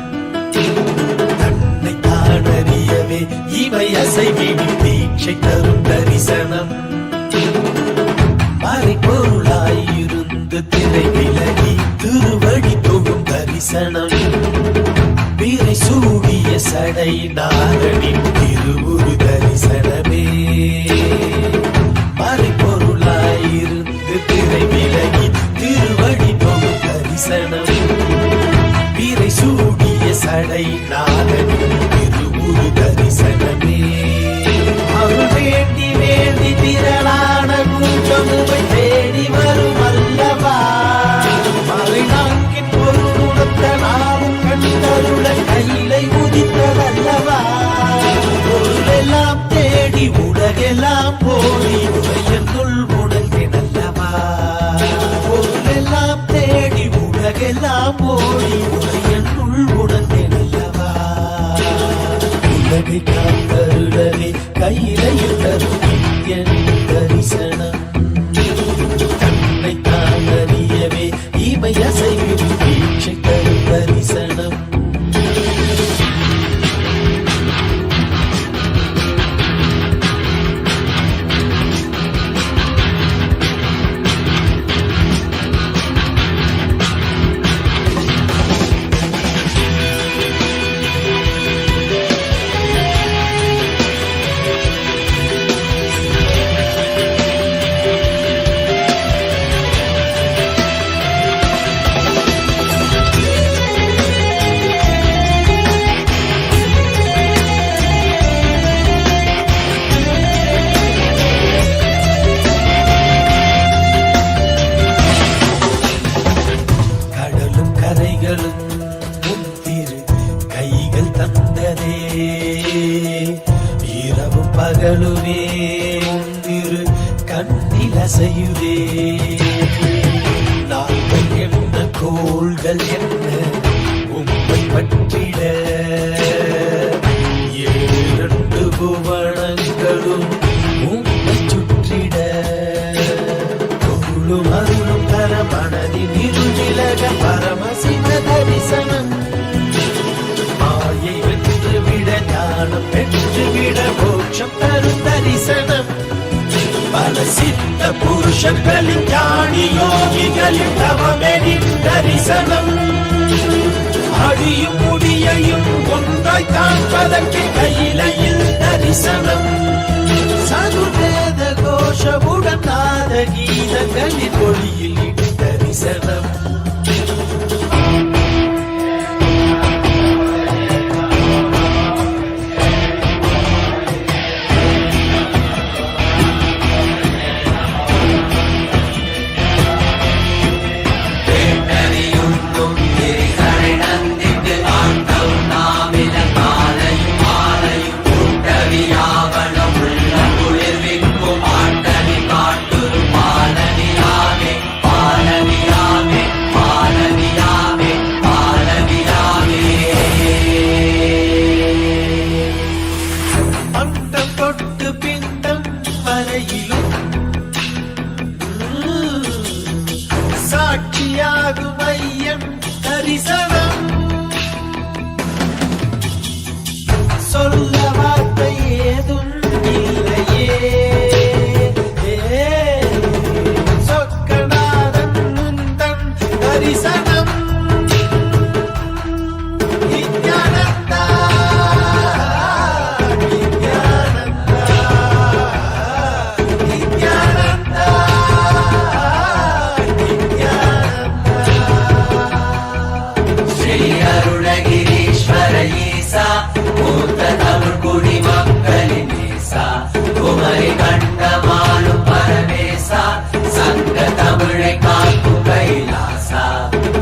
தன்னை தான் அறியவே இவை அசைவிடும் தீட்சை தரும் தரிசனம் மறைபொருளாயிருந்து திரை விலகி திருவடி தொழும் தரிசனம் வீரை சூடிய சடை நாரணி திருவுரு தரிசனமே மறைபொருளாயிருந்து திரை விலகி திருவடி தொழும் தரிசனம் வீரை சூடிய சடை நாரணி திருவுரு தரிசனமே அருள் வேண்டி வேண்டி திரளான கூட்டமுவை தேடி வரும் அல்லவா மறை நான்கின் பொருள் உணர்த்த நாமும் கண்டருள கையிலை உதித்ததல்லவா பொருளெல்லாம் தேடி உலகெல்லாம் போடி உரையனுள் உணர்ந்தனல்லவா பொருளெல்லாம் தேடி உலகெல்லாம் போடி உரையனுள் உணர்ந்தனல்லவா உலகை காத்தருளவே கையிலையில் தரும் என் தரிசனம் தன்னை தான் அறியவே இவை அசைவிடும் தீட்சை தரும் தரிசனம் கடலும் கரைகளும் முத்திரு கைகள் தந்ததே இரவும் பகலுமே ஒன்றிரு கண்ணில் அசையுதே நாங்கள் என்ன கோள்கள் என்ன உம்மை பற்றிட இரண்டு புவனங்களும் உம்மை சுற்றிட பொருளும் அருளும் தர மனதின் இருவிலக பரமசிவ தரிசனம் மாயை வென்று விட ஞானம் பெற்று விட மோட்சம் தரும் தரிசனம் பல சித்த புருஷர்களின் ஞானி யோகிகளின் தவமெனின் தரிசனம் அடியும் முடியையும் ஒன்றாய் காண்பதற்கு கையிலையில் தரிசனம் சதுர்வேத கோஷமுடன் நாத கீதங்களின் ஒளியில் இடி தரிசனம் சாட்சியாகும் ஐயம் தரிசனம் சொல்ல வார்த்தை ஏதும் இல்லையே சொக்கநாதன் முந்தன் தரிசனம் நித்யானந்தா நித்யானந்தா நித்யானந்தா ஸ்ரீ அருணகிரீஸ்வர ஈசா மூத்த தமிழ் குடி மக்களின் ஈசா குமரி கண்டமாலும் பரமேசா சங்க தமிழை காக்கும் கைலாசா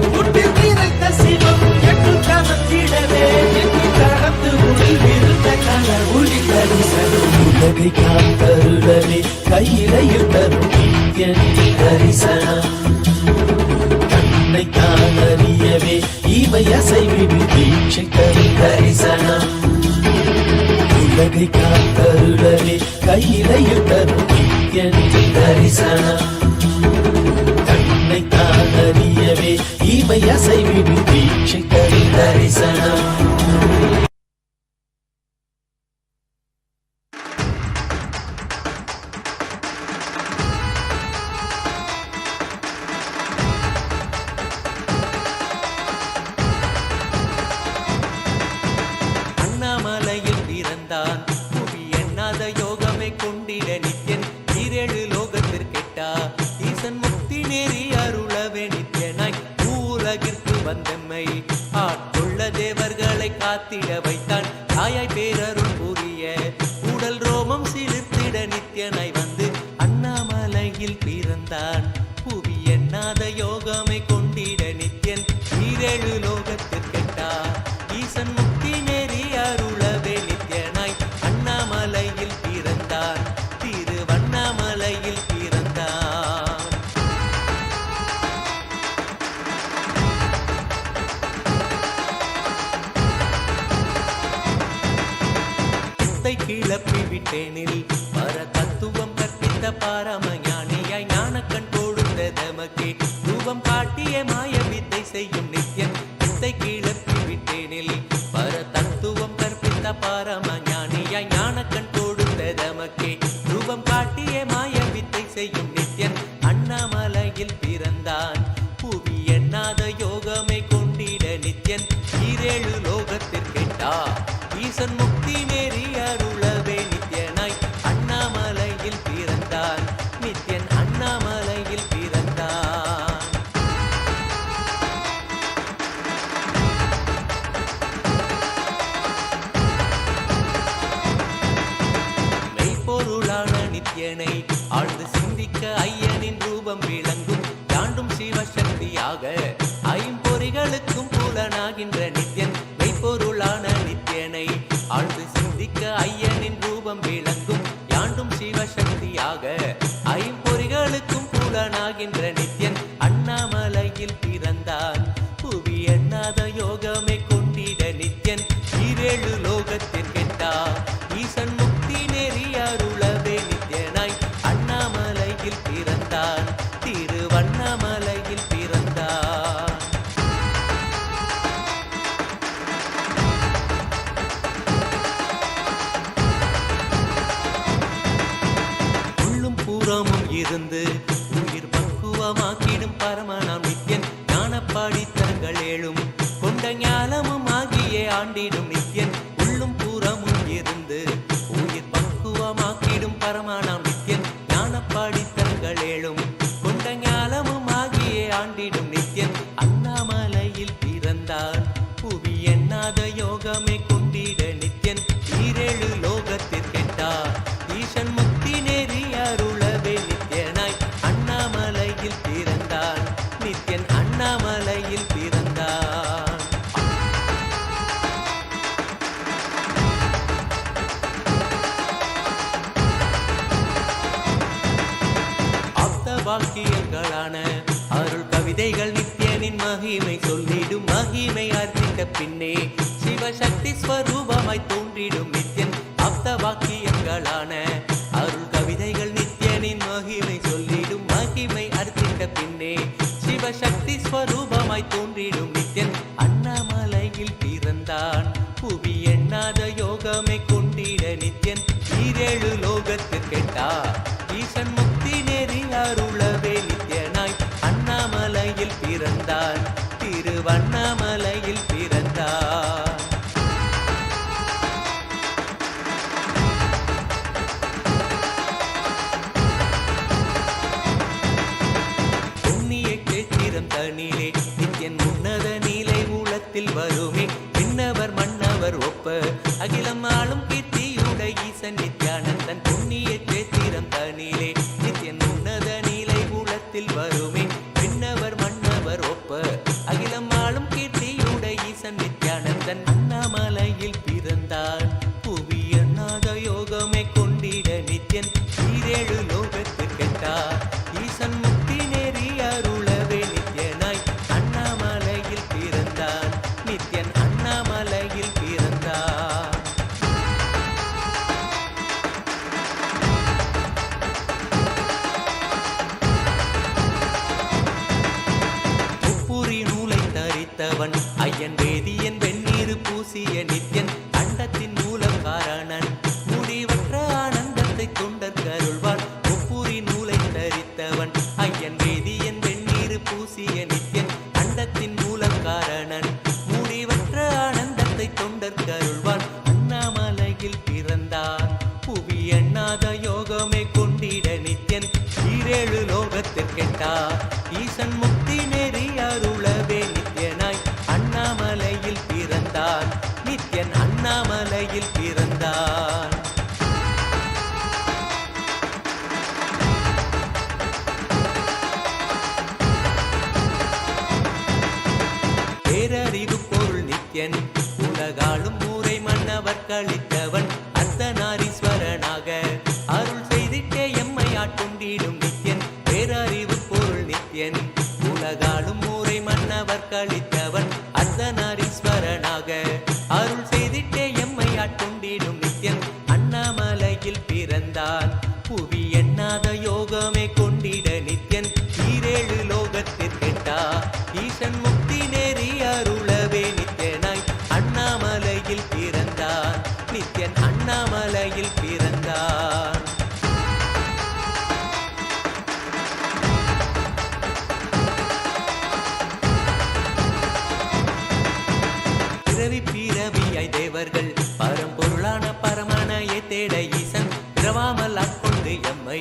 புட்டு நிறைந்த சிவம் என்று கவர்ந்திடவே என்று கடந்து உள்விருந்த கனவுளி தரிசனம் உலகை காத்தருளவே கையிலையில் தரும் நித்யன் தரிசனம் தன்னை தான் அறியவே இவை அசைவிடும் தீட்சை தரும் தரிசனம் உலகை காத்தருளவே கையிலையில் தரும் நித்யன் தரிசனம் தன்னை தான் அறியவே இவை அசைவிடும் தீட்சை தரும் தரிசனம். அண்ணாமலையில் பிறந்தான் புவி எண்ணாத யோகமே கொண்டிட நித்யன் ஈரேழு லோகத்திற்கெட்டா ஈசன் முக்தி நேரி அருளவே நித்யனாய் பூலகிற்கு வந்தம்மை ஆட்கொள்ள தேவர்களை காத்திட வைத்தான் தாயாய் பேரருள் புரிய உடல் ரோமம் சிலிர்த்திட நித்யனாய் வந்து அண்ணாமலையில் பிறந்தான் புவி எண்ணாத யோகமே கொண்டிட நித்யன் ஈரேழு லோகத்திற்கெட்டா ஈசன் முக்தி நேரி அருளவே நித்யனாய் அண்ணாமலையில் பிறந்தான் திருவண்ணாமலையில் பிறந்தான். சித்தை கிளப்பி விட்டேனில் பர தத்துவம் கற்பித்த பாரமஞானியாய் ஞானக்கண் கொடுத்த தமக்கே ரூபம் காட்டிய மாய வித்தை செய்யும் நித்யன் சித்தை கிளப்பி விட்டேனில் பர தத்துவம் கற்பித்த பாரமஞானியாய் ஞானக்கண் கொடுத்த தமக்கே ரூபம் காட்டிய மாய வித்தை செய்யும் நித்யன் அண்ணாமலையில் பிறந்தான் புவி எண்ணாத யோகமே கொண்டிட நித்யன் ஈரேழு லோகத்திற்கெட்டா ஈசன் முக்தி நேரி அருளவே நித்யனாய் அண்ணாமலையில் பிறந்தான் நித்யன் அண்ணாமலையில் பிறந்தான். மெய்ப்பொருளான நித்யனை ஆழ்ந்து சிந்திக்க ஐயனின் ரூபம் விளங்கும் தாண்டும் சிவசக்தியாக ஐம்பொறிகளுக்கும் புலனாகின்ற நித்யன் மெய்ப்பொருளான நித்யனை ஆழ்ந்து சிந்திக்க ஐயனின் ரூபம் விளங்கும் யாண்டும் சிவசக்தியாக ஐம்பொறிகளுக்கும் புலனாகின்ற நித்யன் அண்ணாமலையில் பிறந்தான் புவி எண்ணாத யோகமே கொண்டிட நித்யன் ஈரேழு லோகத்திற்கெட்டா ஈசன் முக்தி நேரி அருளவே நித்யனாய் அண்ணாமலையில் பிறந்தான் திருவண்ணாமலையில் பிறந்தான். உள்ளும் புறமும் இருந்து உயிர் பக்குவமாக்கிடும் பரமனாம் நித்யன் ஞானப்பாடித்தங்கள் ஏழும் கொண்ட ஞானமும் ஆகியே ஆண்டிடும் நித்யன் உள்ளும் புறமும் இருந்து உயிர் பக்குவமாக்கிடும் பரமனாம் நித்யன் ஞானப்பாடித்தங்கள் ஏழும் கொண்ட ஞானமும் ஆகியே ஆண்டிடும் நித்யன் அண்ணாமலையில் பிறந்தான் புவி எண்ணாத யோகமே கொண்டிட நித்யன் ஈரேழு லோகத்திற்கெட்டா ஈசன் முக்தி நேரி அருளவே நித்யனாய் அண்ணாமலையில் பிறந்தான் நித்யன் அண்ணாமலையில் பிறந்தான். ஆப்த வாக்கியங்களான அருள் கவிதைகள் நித்யனின் மகிமை சொல்லிடும் மகிமை அர்த்தித்த பின்னே சிவசக்தி ஸ்வரூபமாய் தோன்றிடும் நித்யன் ஆப்த வாக்கியங்களான அருள் கவிதைகள் நித்யனின் மகிமை சொல்லிடும் மகிமை அர்த்தித்த பின்னே சிவசக்தி ஸ்வரூபமாய் தோன்றிடும் நித்யன் அண்ணாமலையில் பிறந்தான் புவி எண்ணாத யோகமே கொண்டிட நித்யன் ஈரேழு லோகத்திற்கெட்டா ஈசன் முக்தி நேரி அருளவே நித்யனாய் அண்ணாமலையில் பிறந்தான் திருவண்ணாமலையில் பிறந்தான். புண்ணிய கேத்திரம் தனிலே நித்யன் உன்னத நீலை ஊழத்தில் வருமே விண்ணவர் மன்னவர் ஒப்ப அகிலம் ஆளும் கீர்த்தியுட ஈசன் நித்யானந்தன் புண்ணிய கேத்திரம் தனிலே நித்யன் உன்னத நீலை ஊழத்தில் வருமே விண்ணவர் மன்னவர் ஒப்ப அகிலம் ஆளும் கீர்த்தியுட ஈசன் நித்யானந்தன் அண்ணாமலையில் பிறந்தான் புவி எண்ணாத யோகமே கொண்டிட நித்யன் ஈரேழு லோகத்திற்கெட்டா ஈசன் முக்தி நேரி அருளவே நித்யனாய் அண்ணாமலையில் பிறந்தான் நித்யன் அண்ணாமலையில் பிறந்தான். முப்புரி நூலை தரித்தவன் ஐயன் வேதியன் அளித்தவன் ஐயன் வேதியன் வெந்நீர் பூசிய நித்யன் அண்டத்தின் மூலக்காரணன் முடிவற்ற ஆனந்தத்தை தொண்டற்கருள்வான் அண்ணாமலையில் பிறந்தான் புவி எண்ணாத யோகமே கொண்டிட நித்யன் ஈரேழு லோகத்திற்கெட்டார் ஈசன் முக்தி நெறி அருளவே நித்யனாய் அண்ணாமலையில் பிறந்தான் நித்யன் அண்ணாமலையில் பிறந்தான் பேரறிவு பொருள் நித்யன் உலகாளும் ஊரை மன்னவர் கழித்தவன் அர்த்தநாரீஸ்வரனாக அருள் செய்திட்டே எம்மை ஆட்கொண்டிடும் நித்யன் பேரறிவு பொருள் நித்யன் உலகாளும் ஊரை மன்னவர் கழித்தவன் அர்த்தநாரீஸ்வரனாக அருள் செய்திட்டே எம்மை ஆட்கொண்டிடும் நித்யன் அண்ணாமலையில் பிறந்தான் புவி எண்ணாத யோகமே கொண்டிட நித்யன் ஈரேழு லோகத்திற்கெட்டா ஈசன் முக்தி நெறி அருளவே நித்யனாய் அண்ணாமலையில் பிறந்தான் நித்யன் அண்ணாமலையில் பிறந்தான் பிறவி பிறவியாய் தேவர்கள் பரம்பொருளான பரமனையை தேட ஈசன் பிறவாமல் ஆட்கொண்டு எம்மை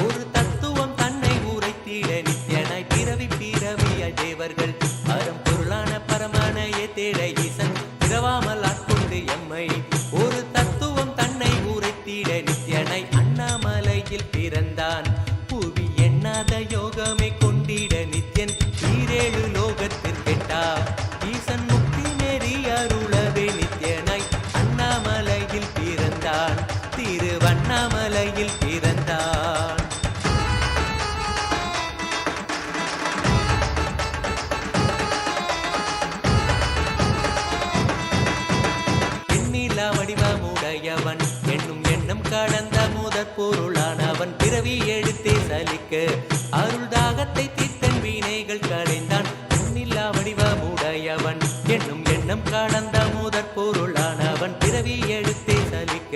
ஒரு தத்துவம் தன்னை உரைத்திட நித்யனாய் பிறவி பிறவியாய் தேவர்கள் பரம்பொருளான பரமனையை தேட ஈசன் பிறவாமல் ஆட்கொண்டு எம்மை ஒரு தத்துவம் தன்னை உரைத்திட நித்யனாய் அண்ணாமலையில் பிறந்தான் புவி எண்ணாத யோகமே கொண்டிட நித்யன் ஈரேழு லோகத்திற்கெட்டா ஈசன் முக்தி நெறி அருளவே நித்யனாய் அண்ணாமலையில் பிறந்தான் திருவண்ணாமலையில் பிறந்தான் எண்ணிலா வடிவமுடையவன் என்னும் எண்ணம் கடந்த முதற் பொருளானவன் பிறவி எடுத்தே சலிக்க அருள் தாகத்தை தீர்த்தன் வீணைகள் களைந்தான் எண்ணிலா வடிவமுடையவன் என்னும் எண்ணம் கடந்த முதற் பொருளானவன் பிறவி எடுத்தே சலிக்க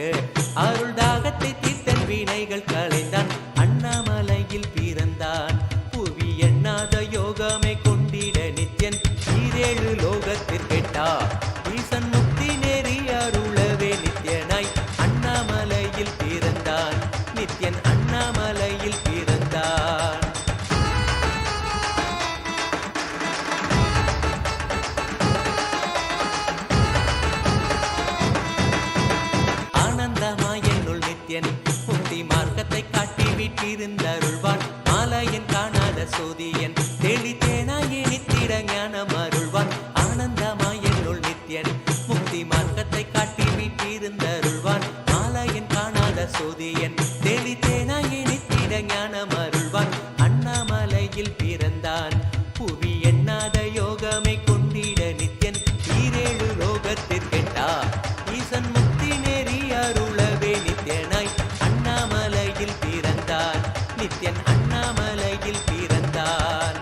அருள் தாகத்தை தீர்த்தன் வீணைகள் களைந்தான் அண்ணாமலையில் பிறந்தான் புவி எண்ணாத யோகமே கொண்டிட நித்யன் ஈரேழு லோகத்திற்கெட்டா ஈசன் முக்தி நெறி அருளவே நித்யனாய் அண்ணாமலையில் பிறந்தான் நித்யன் அண்ணாமலையில் பிறந்தான் ஆனந்தமாய் என்னுள் நித்யன் முக்தி மார்க்கத்தை காட்டி வீட்டிருந்தருள்வான் மாலையன் காணாத சோதியன் தெளித்தேனாய் நித்திட ஞானம் அருள்வான் ஆனந்தமாய் என்னுள் நித்யன் முக்தி மார்க்கத்தை காட்டி வீட்டிருந்தருள்வான் மாலையன் காணாத சோதியன் தெளித்தேனாய் நித்திட ஞானம் அருள்வான் அண்ணாமலையில் பிறந்தான் புவி எண்ணாத யோகமே கொண்டிட நித்யன் ஈரேழு லோகத்திற்கெட்டா ஈசன் முக்தி நெறி அருளவே நித்யனாய் அண்ணாமலையில் பிறந்தான் நித்யன் அண்ணாமலையில் பிறந்தான்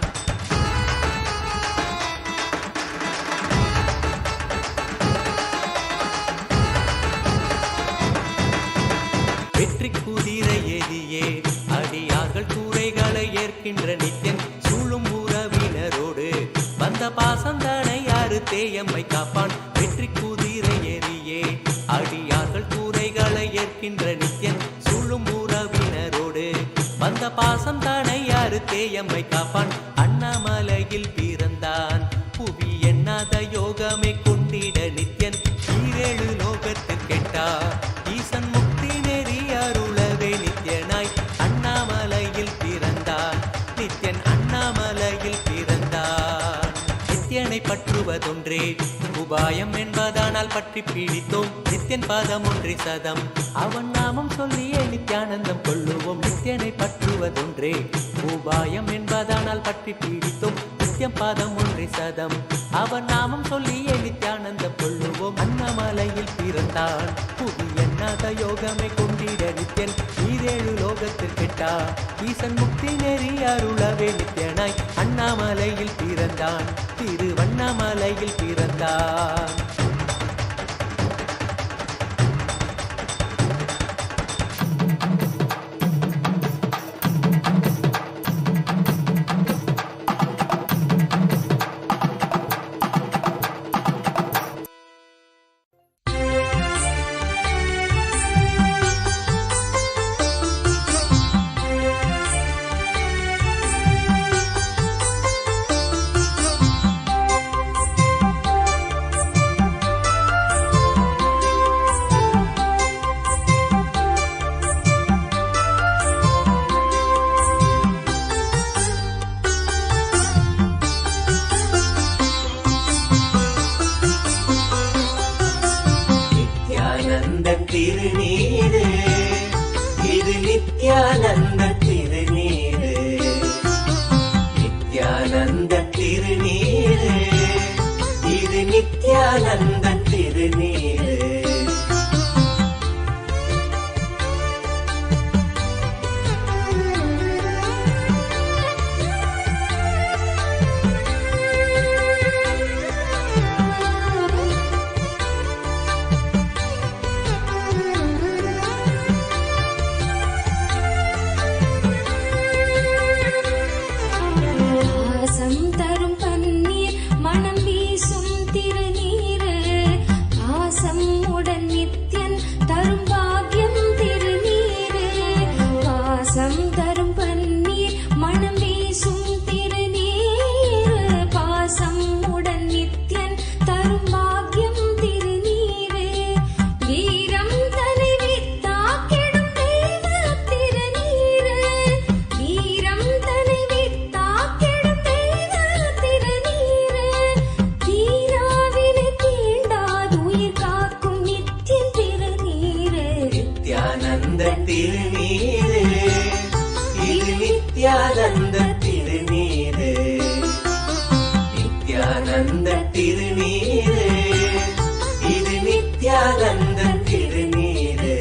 வெற்றி குதிரை ஏதியே அடியார்கள் கூரைகளை ஏற்கின்ற நித்யன் சூழும் உறவினரோடு வந்த பாசந்தானை யாரு தேயம்மை காப்பான் வெற்றி குதிரை ஏறியே அடியார்கள் கூரைகளை ஏற்கின்ற நித்யன் சூழும் உறவினரோடு வந்த பாசம் தானை யாரு தேயம்மை காப்பான் அண்ணாமலையில் பிறந்தான் புவி எண்ணாத யோகமே கொண்டிட நித்யன் ஈரேழு லோகத்திற்கெட்டா ஈசன் முக்தி நெறி அருளவே நித்யனாய் அண்ணாமலையில் பிறந்தான் நித்யன் அண்ணாமலையில் பிறந்தான் நித்யனை பற்றுவதொன்றே உபாயம் என்பதானால் பற்றி பீடித்தோம் நித்யன் பாதம் ஒன்றே சதம் அவன் நாமம் சொல்லியே நித்யானந்தம் கொள்ளுவோம் நித்யனை பற்றுவதொன்றே உபாயம் என்பதானால் பற்றி பீடித்தோம் நித்யம் பாதம் ஒன்றே சதம் அவன் நாமம் சொல்லியே நித்யானந்தம் கொள்ளுவோம் அண்ணாமலையில் பிறந்தான் புவி எண்ணாத யோகமே கொண்டிட நித்யன் ஈரேழு லோகத்திற்கெட்டா ஈசன் முக்தி நெறி அருளவே நித்யனாய் அண்ணாமலையில் பிறந்தான் திருவண்ணாமலையில் பிறந்தான் நித்யானந்த திருநீரு பாசம் தரும் பன்னீர் மனம் வீசும் திருநீரு பாசம் உடன் நித்யன் தரும் பாக்யம் திருநீரு பாசம் தரும் பன்னீர் மனம் வீசும் திருநீரு பாசம் உடன் நித்யன் தரும் பாக்யம் திருநீரு வீரம் தலை வித்தாக்கிடும் தெய்வ திருநீரு வீரம் தலை வித்தாக்கிடும் தெய்வ திருநீரு தீராவினை தீண்டாது உயிர் காக்கும் நித்யன் திருநீரு நித்யானந்த திருநீரு இது நித்யானந்த திருநீரு நித்யானந்த திருநீரு இது நித்யானந்த திருநீரு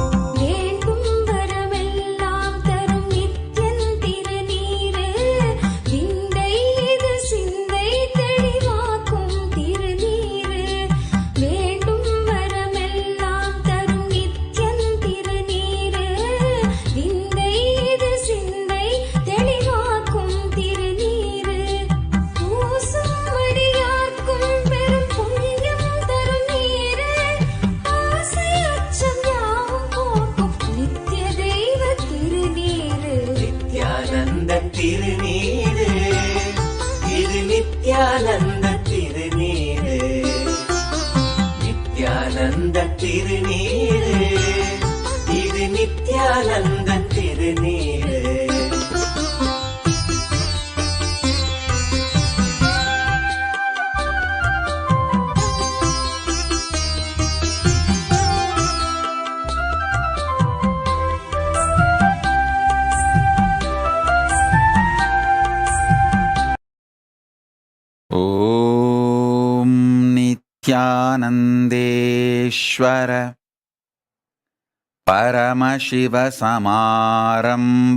வேண்டும் வரமெல்லாம் தரும் நித்யன் திருநீரு விந்தை இது சிந்தை தெளிவாக்கும் திருநீரு வேண்டும் வரமெல்லாம் தரும் நித்யன் திருநீரு விந்தை இது சிந்தை தெளிவாக்கும் திருநீரு பூசும் அடியார்க்கும் பெரும் புண்ணியம் தரும் நீரு ஆசை அச்சம் யாவும் போக்கும் நித்ய தெய்வ திருநீரு நித்யானந்த திருநீரு இது நித்யானந்த திருநீரு நித்யானந்த திருநீரு இது நித்யானந்த திருநீரு ॐ नित्यानन्देश्वर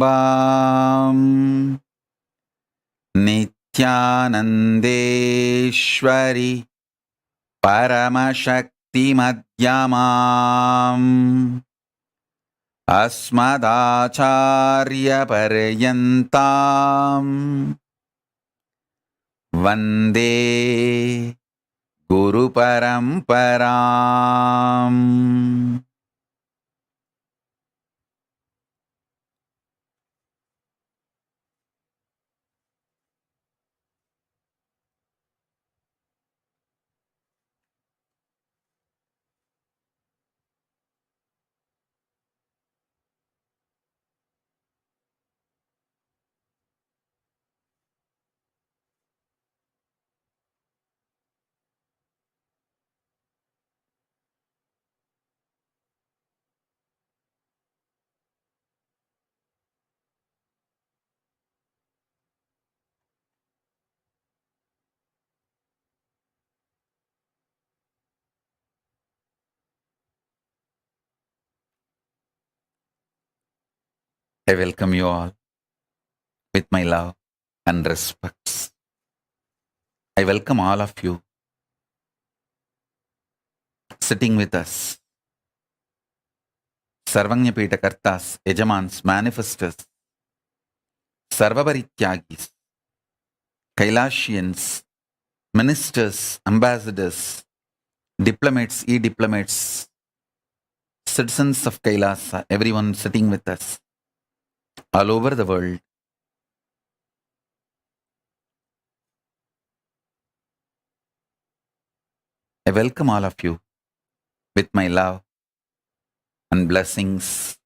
परमशिवसमारम्भाम् नित्यानन्देश्वरि परमशक्तिमध्यमाम् अस्मदाचार्यपर्यन्ताम् वन्दे गुरुपरम्पराम् I welcome you all with my love and respects. I welcome all of you sitting with us. Sarvanyapita Kartas, Yajamans, Manifestors, Sarvaparityagis, Kailasians, ministers, ambassadors, diplomats, e-diplomats, citizens of Kailasa, everyone sitting with us all over the world. I welcome all of you with my love and blessings.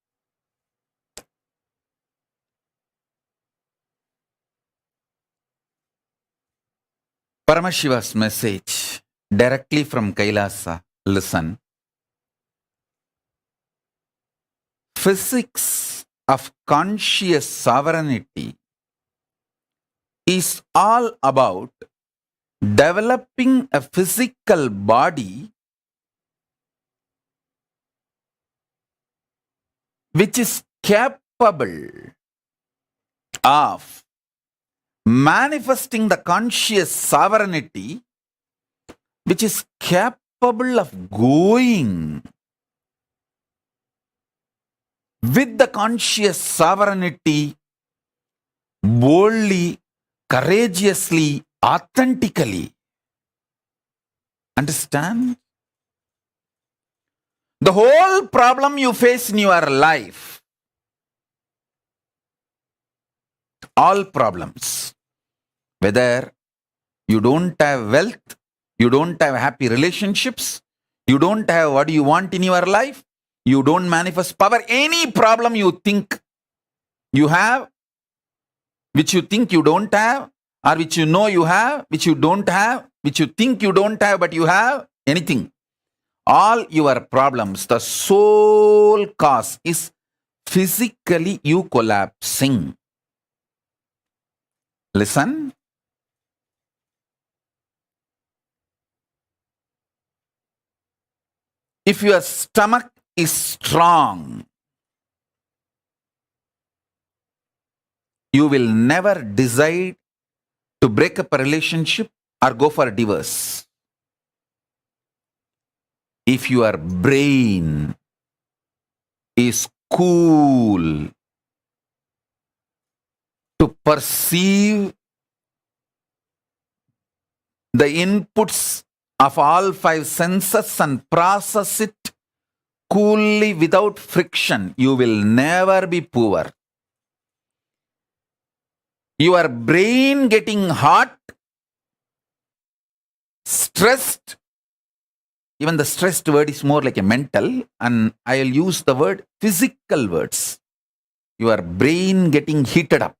Paramashiva's message directly from Kailasa. Listen. Physics of conscious sovereignty is all about developing a physical body which is capable of manifesting the conscious sovereignty, which is capable of going with the conscious sovereignty boldly, courageously, authentically. Understand? The whole problem you face in your life, all problems, whether you don't have wealth, you don't have happy relationships, you don't have what you want in your life, you don't manifest power, any problem you think you have, which you think you don't have, or which you know you have, which you don't have, which you think you don't have but you have, anything. All your problems, the sole cause is physically you collapsing. Listen. If your stomach is strong, you will never decide to break up a relationship or go for a divorce. If your brain is cool to perceive the inputs of all five senses and process it coolly without friction, you will never be poor. Your brain getting hot, stressed, even the stressed word is more like a mental, and I'll use the word physical words. Your brain getting heated up,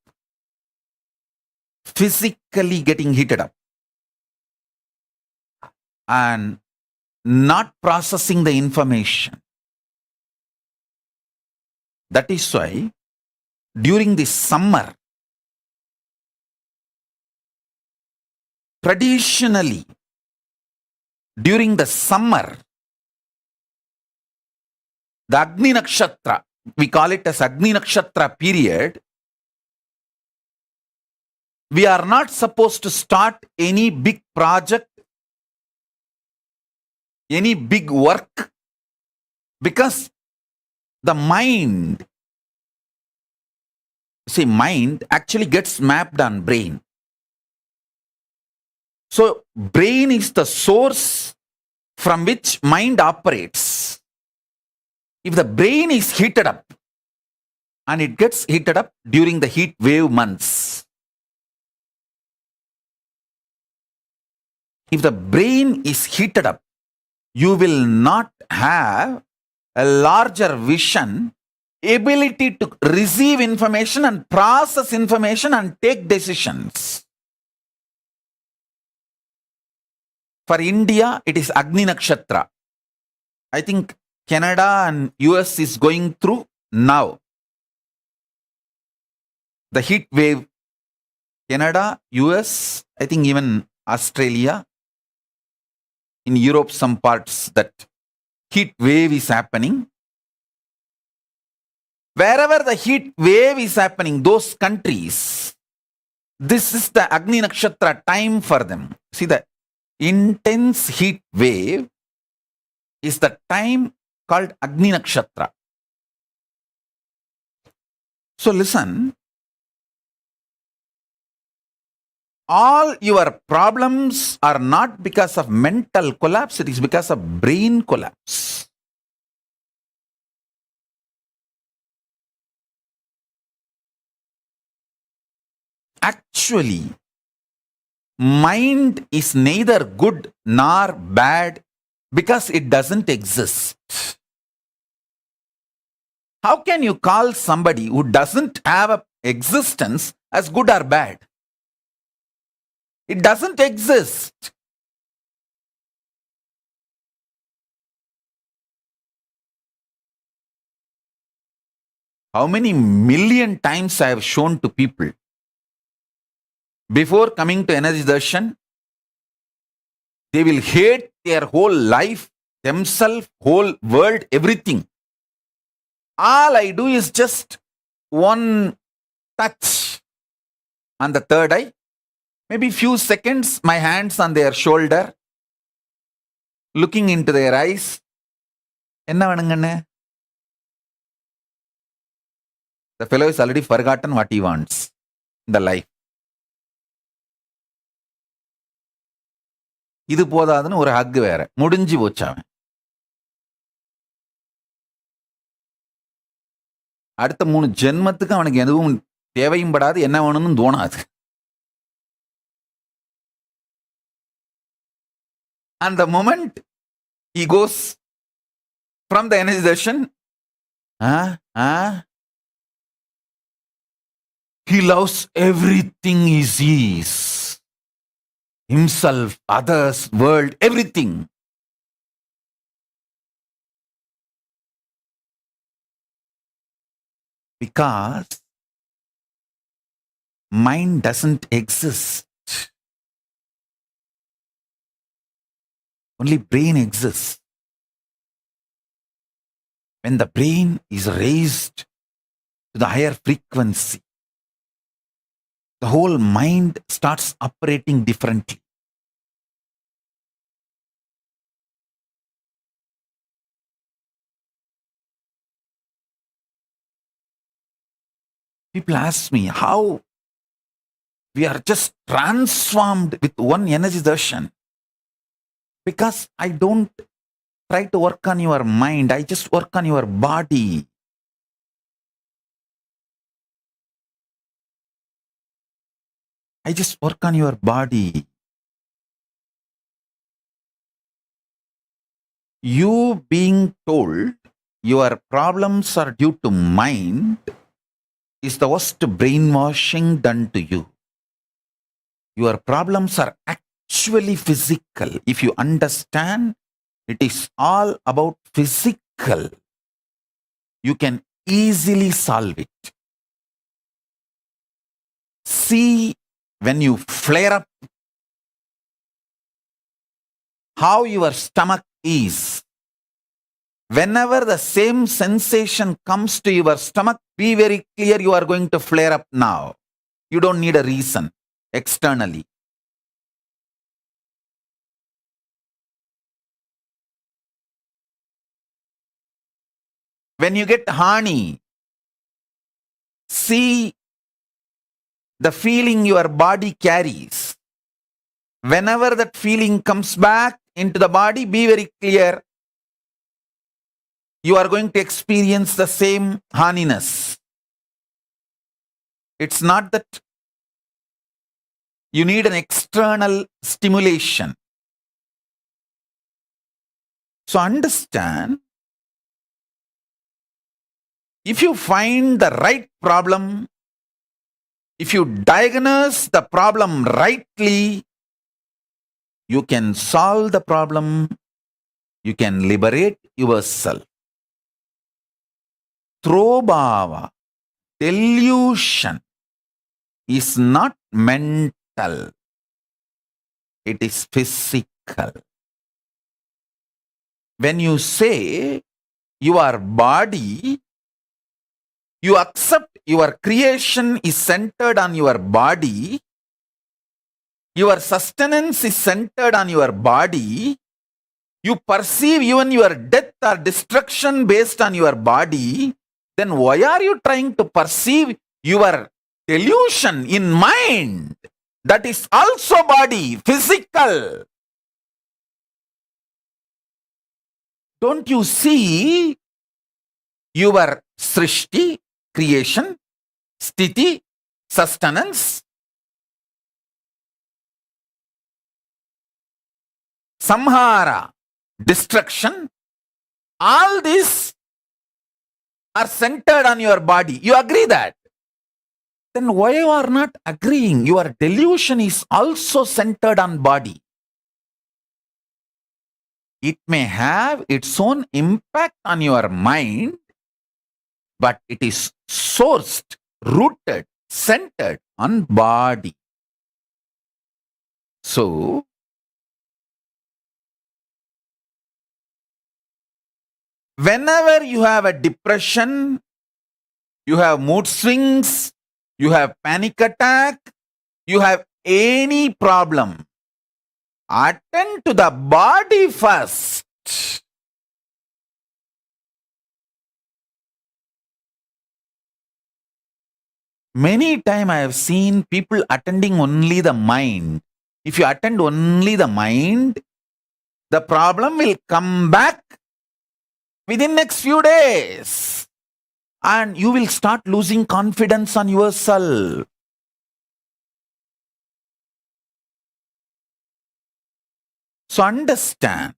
physically getting heated up, and not processing the information. That is why during the summer, traditionally, during the summer, the Agni Nakshatra, we call it as Agni Nakshatra period, we are not supposed to start any big project, any big work, because the mind, see, mind actually gets mapped on brain. So, brain is the source from which mind operates. If the brain is heated up, and it gets heated up during the heat wave months, if the brain is heated up, you will not have a larger vision, ability to receive information and process information and take decisions. For India, it is Agni Nakshatra. I think Canada and US is going through now the heat wave. Canada, US, I think even Australia, in Europe, some parts, that heat wave is happening. Wherever the heat wave is happening, those countries, this is the Agni Nakshatra time for them. See, the intense heat wave is the time called Agni Nakshatra. So listen, all your problems are not because of mental collapse, it is because of brain collapse. Actually, mind is neither good nor bad because it doesn't exist. How can you call somebody who doesn't have an existence as good or bad? It doesn't exist. How many million times I have shown to people, before coming to energy darshan, they will hate their whole life, themselves, whole world, everything. All I do is just one touch on the third eye, maybe few seconds, my hands on their shoulder, looking into their eyes. Enna vanunganne? The fellow is already forgotten what he wants in the life. இது போதாதுன்னு ஒரு ஹக் வேற, முடிஞ்சு போச்சு அவன். அடுத்த 3 ஜென்மத்துக்கு அவனுக்கு எதுவும் தேவையும் படாது, என்ன வேணும்னு தோணாது. And the moment he goes from the energy darshan, he loves everything he sees. Himself, others, world, everything. Because mind doesn't exist. Only brain exists. When the brain is raised to the higher frequency, the whole mind starts operating differently. People ask me how we are just transformed with one energy darshan. Because I don't try to work on your mind, I just work on your body. I just work on your body. You being told your problems are due to mind is the worst brainwashing done to you. Your problems are actually physical. If you understand, it is all about physical. You can easily solve it. See, when you flare up, how your stomach is. Whenever the same sensation comes to your stomach, be very clear you are going to flare up now. You don't need a reason externally. When you get honey, see the feeling your body carries. Whenever that feeling comes back into the body, be very clear. You are going to experience the same honeyness. It's not that you need an external stimulation. So understand, if you find the right problem, if you diagnose the problem rightly, you can solve the problem, you can liberate yourself. Throbhava, delusion, is not mental, it is physical. When you say your body, you accept your creation is centered on your body, your sustenance is centered on your body, you perceive even your death or destruction based on your body, then why are you trying to perceive your delusion in mind? That is also body, physical. Don't you see your srishti, creation, sthiti, sustenance? Samhara, destruction, all these are centered on your body. You agree that? Then why you are not agreeing? Your delusion is also centered on body. It may have its own impact on your mind, but it is sourced, rooted, centered on body. So, whenever you have a depression, you have mood swings, you have panic attack, you have any problem, attend to the body first. Many times I have seen people attending only the mind. If you attend only the mind, the problem will come back within next few days. And you will start losing confidence on yourself. So understand.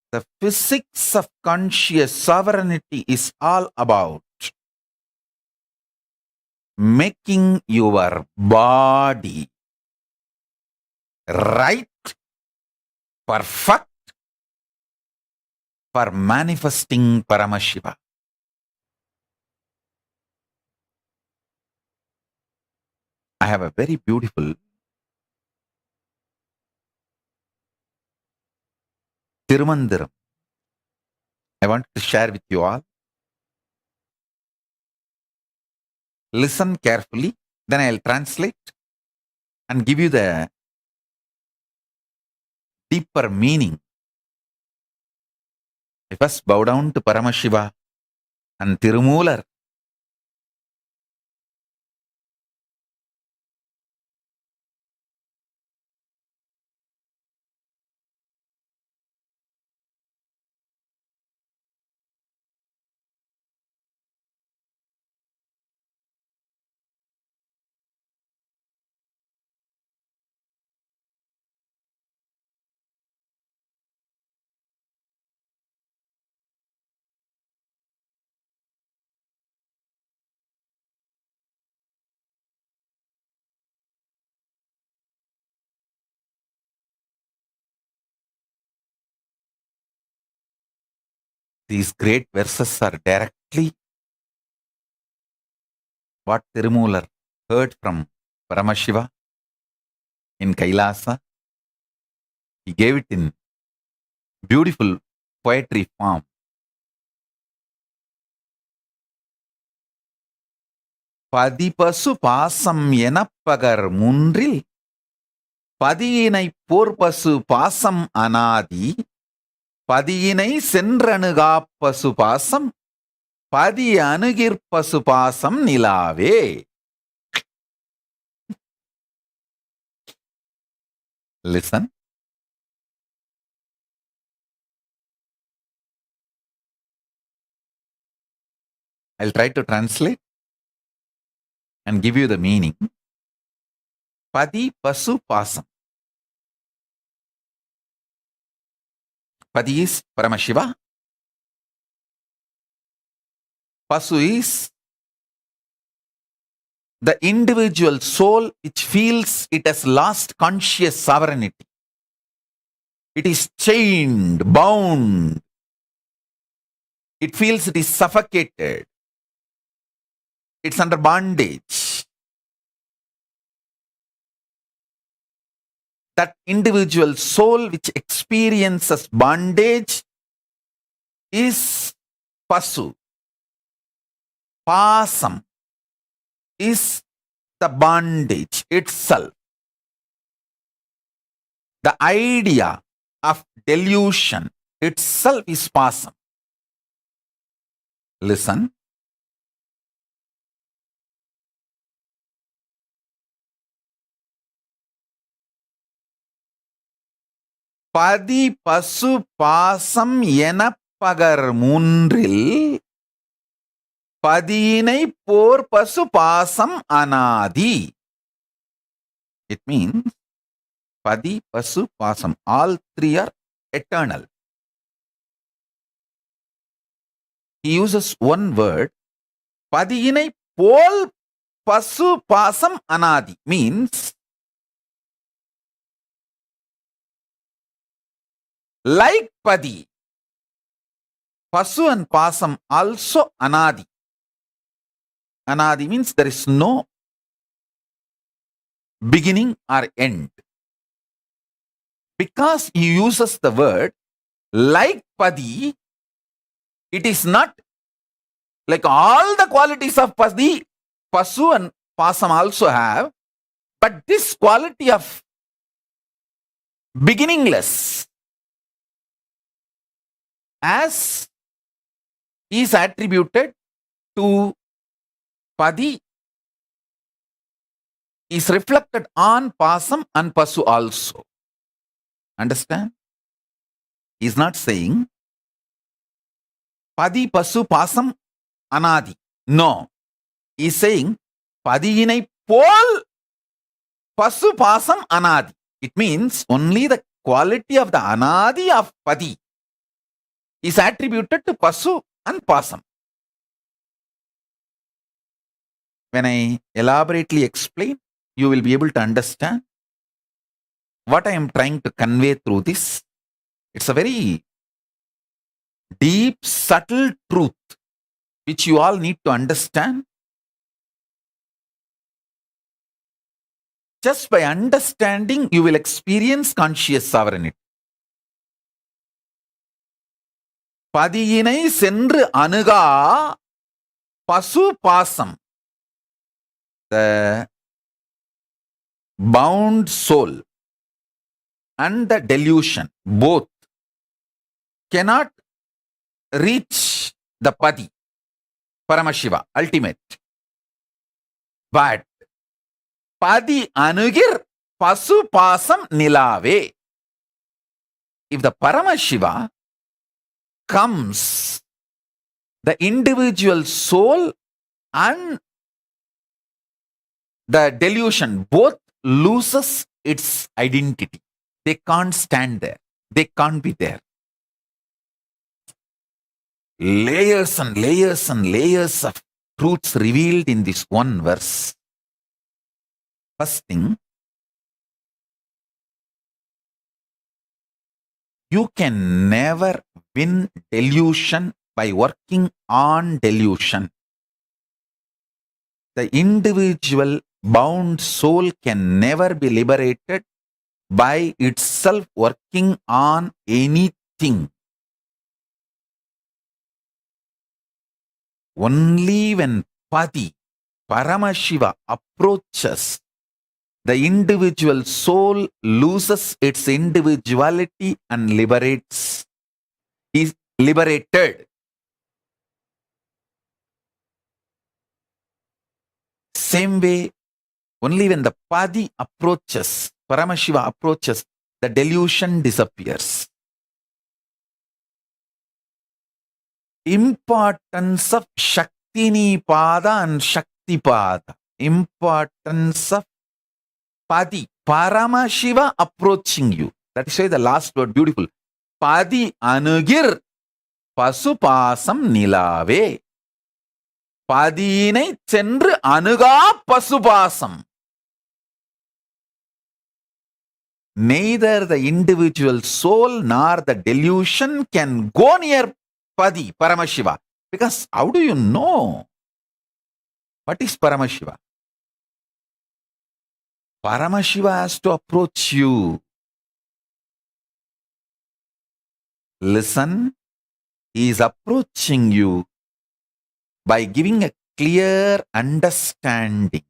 The physics of conscious sovereignty is all about making your body right, perfect for manifesting Paramashiva. I have a very beautiful Tirumandiram. I want to share with you all. Listen carefully, then I'll translate and give you the deeper meaning. I first bow down to Paramashiva and Tirumular. These great verses are directly what Tirumular heard from Paramashiva in Kailasa. He gave it in beautiful poetry form. பதிபசு பாசம் எனப்பகர் மூன்றில் பதியினை போர்பசு பாசம் அனாதி பதியினை சென்றணுகாப்பசு பாசம் பதி அணுகிற்பசு பாசம் நிலாவே. Listen. I'll try to translate and give you the meaning. Padi pasu pasam. Padi is Paramashiva. Pasu is the individual soul which feels it has lost conscious sovereignty. It is chained, bound. It feels it is suffocated. It's under bondage. That individual soul which experiences bondage is pasu. Pasam is the bondage itself. The idea of delusion itself is pasam. Listen. பதி பசு பாசம் எனப்பகர் மூன்றில் பதியினை போர் பசு பாசம் அனாதி. It means padi, pasu, pasam. All three are eternal. He uses one word. Padiyinai pol pasu pasam anadi means like padi, pasu and pasam also anadi. Anadi means there is no beginning or end. Because he uses the word like padi, it is not like all the qualities of padi, pasu and pasam also have, but this quality of beginningless as is attributed to padi is reflected on pasam and pasu also. Understand? He is not saying padi, pasu, pasam, anadi. No. He is saying padiyinai pol pasu, pasam, anadi. It means only the quality of the anadi of padi is attributed to pasu and pasam. When I elaborately explain, you will be able to understand what I am trying to convey through this. It's a very deep, subtle truth which you all need to understand. Just by understanding, you will experience conscious sovereignty. Padiyinai sendru anuga pasu pasam. The bound soul and the delusion both cannot reach the padi, Paramashiva, ultimate. But padi anugir pasu pasam nilave. If the Paramashiva comes, the individual soul and the delusion both loses its identity. They can't stand there. They can't be there. Layers and layers and layers of truths revealed in this one verse. First thing, you can never win delusion by working on delusion. The individual bound soul can never be liberated by itself working on anything. Only when Padi, Paramashiva approaches, the individual soul loses its individuality and is liberated. Same way, only when the Padi approaches, Paramashiva approaches, the delusion disappears. Importance of Shaktinipada and Shaktipada. Importance of Padi, Paramashiva approaching you. That is why the last word beautiful. Padi anugir pasupasam nilave. Padiyinai sendru anuga pasupasam. Neither the individual soul nor the delusion can go near Padi, Paramashiva. Because how do you know what is Paramashiva? Paramashiva has to approach you. Listen, he is approaching you by giving a clear understanding.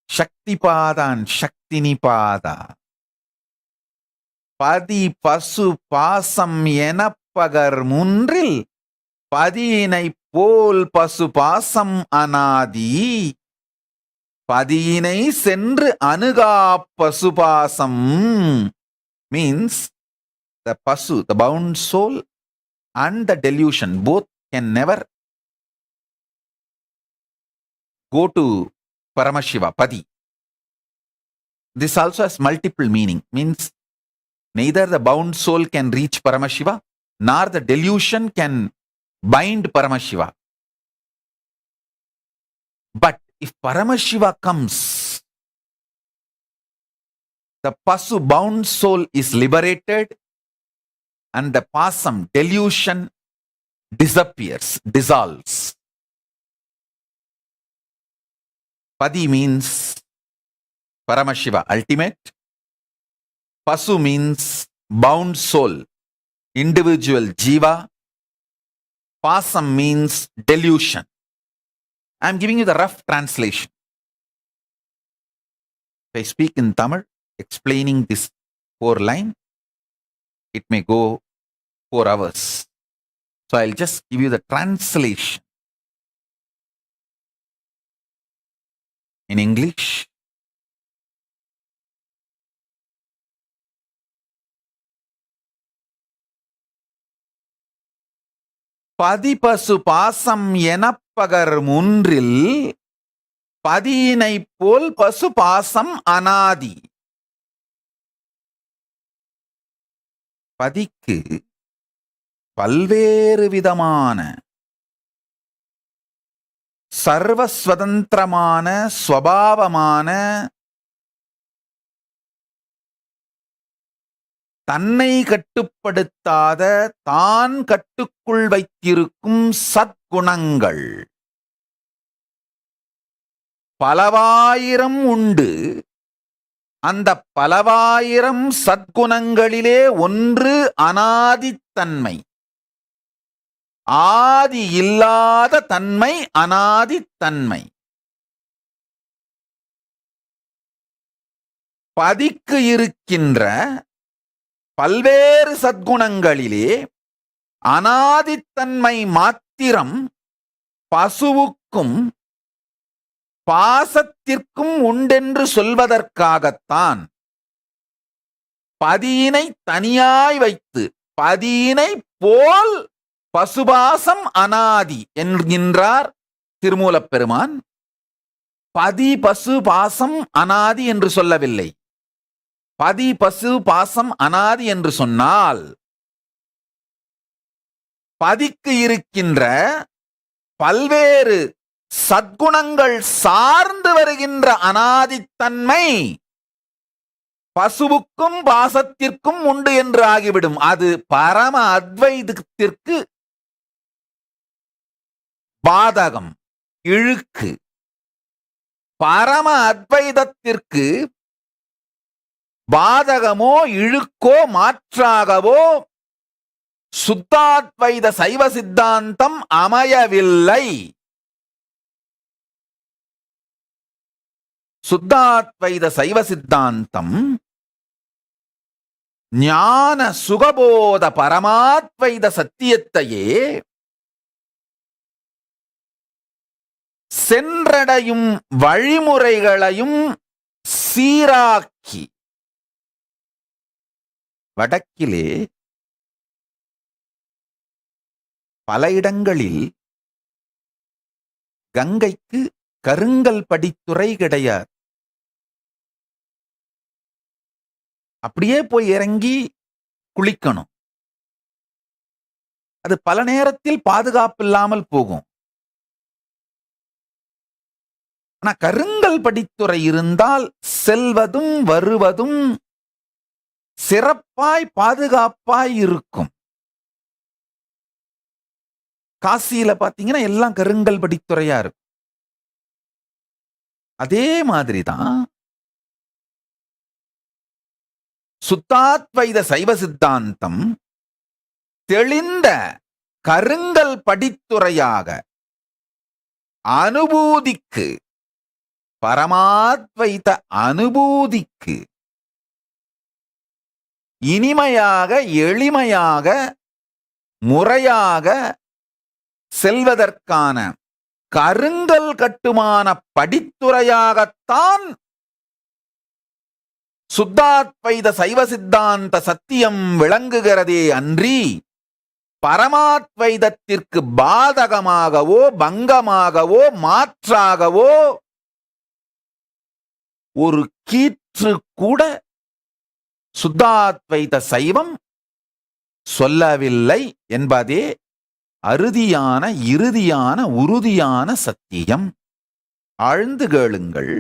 Shaktipada and Shaktinipada. Padi pasu pasam enapagar munril. Padiyinai pol pasu pasam anadi. பதியினை சென்று அணுகா பசுபாசம் means the pasu, the bound soul and the delusion both can never go to Paramashiva, Padi. This also has multiple meaning, means neither the bound soul can reach Paramashiva nor the delusion can bind Paramashiva. But if Paramashiva comes, the pasu bound soul is liberated and the pasam delusion disappears, dissolves. Padi means Paramashiva, ultimate. Pasu means bound soul, individual jiva. Pasam means delusion. I am giving you the rough translation. If I speak in Tamil, explaining this 4 line, it may go 4 hours. So I'll just give you the translation. In English, பதிபசு பாசம் எனப்பகர் மூன்றில் பதியினை போல் பசு பாசம் அனாதி. பதிக்கு பல்வேறு விதமான சர்வஸ்வதந்திரமான ஸ்வபாவமான தன்னை கட்டுப்படுத்தாத தான் கட்டுக்குள் வைத்திருக்கும் சத்குணங்கள் பலவாயிரம் உண்டு. அந்த பலவாயிரம் சத்குணங்களிலே ஒன்று அனாதித்தன்மை, ஆதி இல்லாத தன்மை, அனாதித்தன்மை. பதிக்கு இருக்கின்ற பல்வேறு சத்குணங்களிலே அனாதித்தன்மை மாத்திரம் பசுவுக்கும் பாசத்திற்கும் உண்டென்று சொல்வதற்காகத்தான் பதியினை தனியாய் வைத்து பதியினை போல் பசுபாசம் அனாதி என்கின்றார் திருமூலப் பெருமான். பதி பசு பாசம் அனாதி என்று சொல்லவில்லை. பதி பசு பாசம் அனாதி என்று சொன்னால் பதிக்கு இருக்கின்ற பல்வேறு சத்குணங்கள் சார்ந்து வருகின்ற அனாதித்தன்மை பசுவுக்கும் பாசத்திற்கும் உண்டு என்று ஆகிவிடும். அது பரம அத்வைதத்திற்கு பாதகம், இழுக்கு. பரம அத்வைதத்திற்கு பாதகமோ இழுக்கோ மாற்றாகவோ சுத்தாத்வைத சைவ சித்தாந்தம் அமையவில்லை. சுத்தாத்வைத சைவ சித்தாந்தம் ஞான சுகபோத பரமாத்வைத சத்தியத்தையே சென்றடையும் வழிமுறைகளையும் சீராக்கி வடக்கிலே பல இடங்களில் கங்கைக்கு கருங்கல் படித்துறை கிடையாது. அப்படியே போய் இறங்கி குளிக்கணும். அது பல நேரத்தில் பாதுகாப்பு இல்லாமல் போகும். ஆனா கருங்கல் படித்துறை இருந்தால் செல்வதும் வருவதும் சிறப்பாய் பாதுகாப்பாய் இருக்கும். காசியில பாத்தீங்கன்னா எல்லாம் கருங்கல் படித்துறையா இருக்கும். அதே மாதிரிதான் சுத்தாத்வைத சைவ சித்தாந்தம் தெளிந்த கருங்கல் படித்துறையாக அனுபூதிக்கு, பரமாத்வைத அனுபூதிக்கு இனிமையாக எளிமையாக முறையாக செல்வதற்கான கருங்கல் கட்டுமான படித்துறையாகத்தான் சுத்தாத்வைத சைவ சித்தாந்த சத்தியம் விளங்குகிறதே அன்றி பரமாத்வைதத்திற்கு பாதகமாகவோ பங்கமாகவோ மாற்றாகவோ ஒரு கீற்று கூட சுத்தாத்வைத சைவம் சொல்லவில்லை என்பதே அறுதியான இறுதியான உறுதியான சத்தியம். ஆழ்ந்து கேளுங்கள்.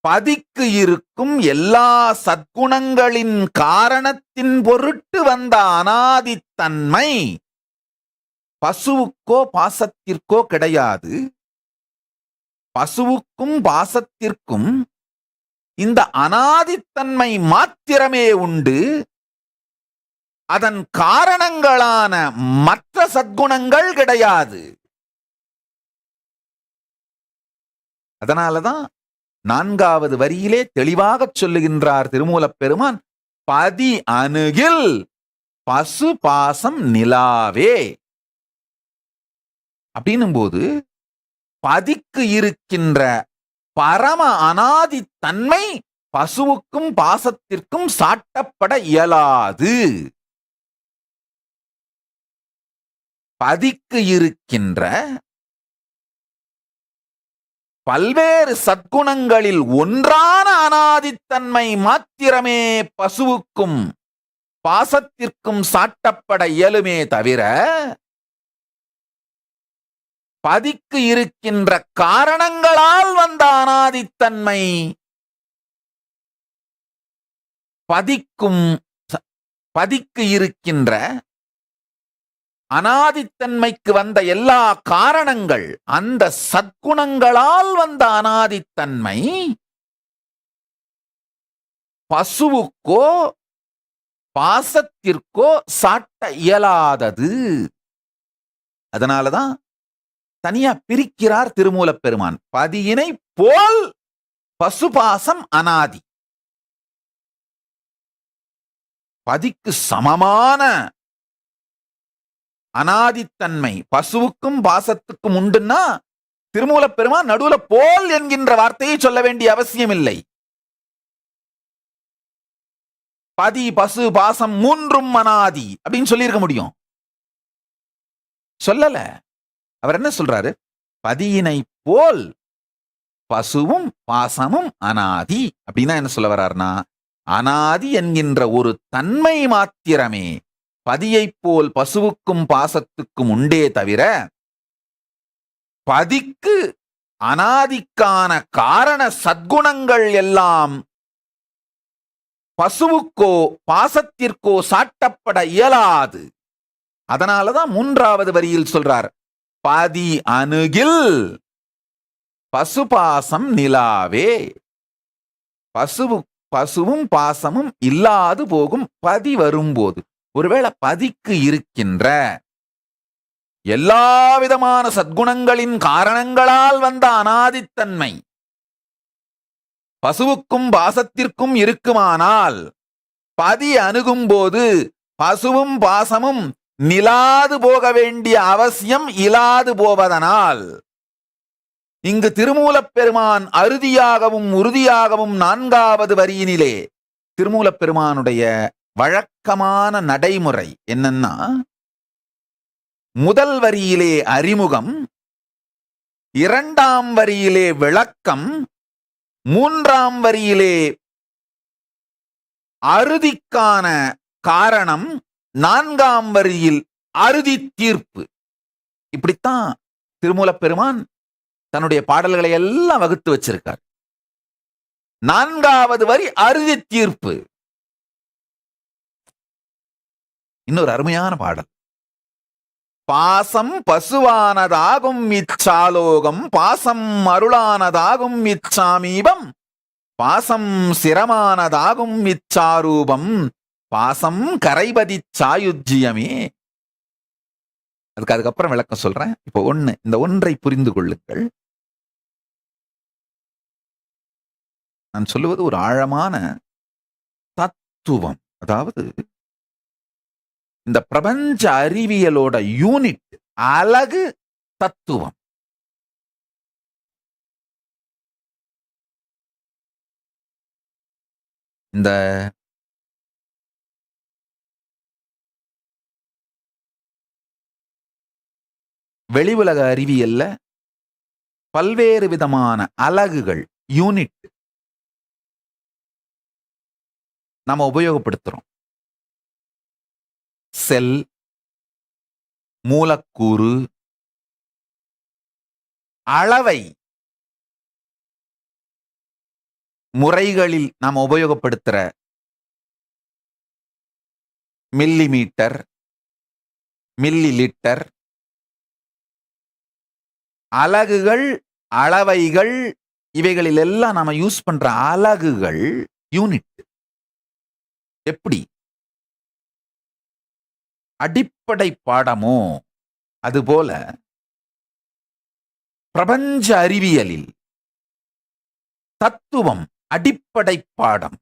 பதிக்கு இருக்கும் எல்லா சத்குணங்களின் காரணத்தின் பொருட்டு வந்த அனாதித்தன்மை பசுவுக்கோ பாசத்திற்கோ கிடையாது. பசுவுக்கும் பாசத்திற்கும் இந்த அனாதித்தன்மை மாத்திரமே உண்டு. அதன் காரணங்களான மற்ற சத்குணங்கள் கிடையாது. அதனாலதான் 4வது வரியிலே தெளிவாக சொல்லுகின்றார் திருமூலப் பெருமான், பதி அணுகில் பசு பாசம் நிலாவே. அப்படின்னும் போது பதிக்கு இருக்கின்ற பரம அனாதித்தன்மை பசுவுக்கும் பாசத்திற்கும் சாட்டப்பட இயலாது. பதிக்கு இருக்கின்ற பல்வேறு சத்குணங்களில் ஒன்றான அனாதித்தன்மை மாத்திரமே பசுவுக்கும் பாசத்திற்கும் சாட்டப்பட இயலுமே தவிர பதிக்கு இருக்கின்ற காரணங்களால் வந்த அனாதித்தன்மை பதிக்கு இருக்கின்ற அனாதித்தன்மைக்கு வந்த எல்லா காரணங்கள் அந்த சத்குணங்களால் வந்த அனாதித்தன்மை பசுவுக்கோ பாசத்திற்கோ சாட்ட இயலாதது. அதனாலதான் தனியா பிரிக்கிறார் திருமூலப் பெருமான். பதியினை போல் பசுபாசம் அனாதி. பதிக்கு சமமான அனாதித்தன்மை பசுவுக்கும் பாசத்துக்கும் உண்டுன்னா திருமூலப் பெருமான் நடுவுல போல் என்கின்ற வார்த்தையை சொல்ல வேண்டிய அவசியம் இல்லை. பதி பசு பாசம் மூன்றும் அனாதி அப்படின்னு சொல்லியிருக்க முடியும். சொல்லல. அவர் என்ன சொல்றாரு? பதியினை போல் பசுவும் பாசமும் அனாதி. அப்படின்னா என்ன சொல்ல வர்றாருன்னா, அனாதி என்கின்ற ஒரு தன்மை மாத்திரமே பதியைப் போல் பசுவுக்கும் பாசத்துக்கும் உண்டே தவிர பதிக்கு அனாதிக்கான காரண சத்குணங்கள் எல்லாம் பசுவுக்கோ பாசத்திற்கோ சாட்டப்பட இயலாது. அதனாலதான் 3வது வரியில் சொல்றார், பதி அணுகில் பசுபாசம் நிலாவே. பசுவும் பாசமும் இல்லாது போகும் பதி வரும்போது. ஒருவேளை பதிக்கு இருக்கின்ற எல்லா விதமான சத்குணங்களின் காரணங்களால் வந்த அனாதித்தன்மை பசுவுக்கும் பாசத்திற்கும் இருக்குமானால் பதி அணுகும் போது பசுவும் பாசமும் நிலாது போக வேண்டிய அவசியம் இல்லாது போவதனால் இங்கு திருமூலப் பெருமான் அறுதியாகவும் உறுதியாகவும் 4வது வரியினிலே திருமூலப் பெருமானுடைய வழக்கமான நடைமுறை என்னன்னா, முதல் வரியிலே அறிமுகம், 2ஆம் வரியிலே விளக்கம், 3ஆம் வரியிலே அறுதிக்கான காரணம், 4ஆம் வரியில் அறுதி தீர்ப்பு. இப்படித்தான் திருமூலப் பெருமான் தன்னுடைய பாடல்களை எல்லாம் வகுத்து வச்சிருக்கார். 4வது வரி அறுதி தீர்ப்பு. இன்னொரு அருமையான பாடல். பாசம் பசுவானதாகும் இச்சாலோகம், பாசம் அருளானதாகும் இச்சாமீபம், பாசம் சிரமானதாகும் இச்சாரூபம், பாசம் கரைபதி சாயுஜ்யமே. அதுக்கப்புறம் விளக்கம் சொல்றேன். இப்போ இந்த ஒன்றை புரிந்து கொள்ளுங்கள். நான் சொல்லுவது ஒரு ஆழமான தத்துவம். அதாவது இந்த பிரபஞ்ச அறிவியலோட யூனிட் அலகு தத்துவம். இந்த வெளி உலக அறிவியல்ல பல்வேறு விதமான அலகுகள், யூனிட் நம்ம உபயோகப்படுத்துறோம். செல், மூலக்கூறு, அளவை முறைகளில் நாம் உபயோகப்படுத்துற மில்லிமீட்டர், மில்லி லிட்டர், அலகுகள், அளவைகள், இவைகளில் எல்லாம் நாம யூஸ் பண்ற அலகுகள் யூனிட். எப்படி அடிப்படை பாடமோ அதுபோல பிரபஞ்ச அறிவியலில் தத்துவம் அடிப்படை பாடம்.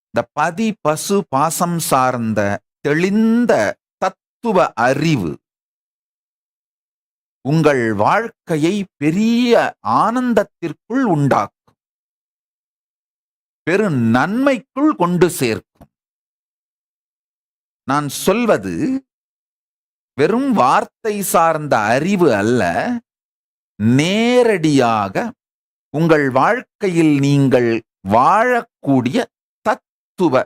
இந்த பதி பசு பாசம் சார்ந்த தெளிந்த தத்துவ அறிவு உங்கள் வாழ்க்கையை பெரிய ஆனந்தத்திற்குள் உண்டாக்கும், பெரு நன்மைக்குள் கொண்டு சேர்க்கும். நான் சொல்வது வெறும் வார்த்தை சார்ந்த அறிவு அல்ல, நேரடியாக உங்கள் வாழ்க்கையில் நீங்கள் வாழக்கூடிய தத்துவ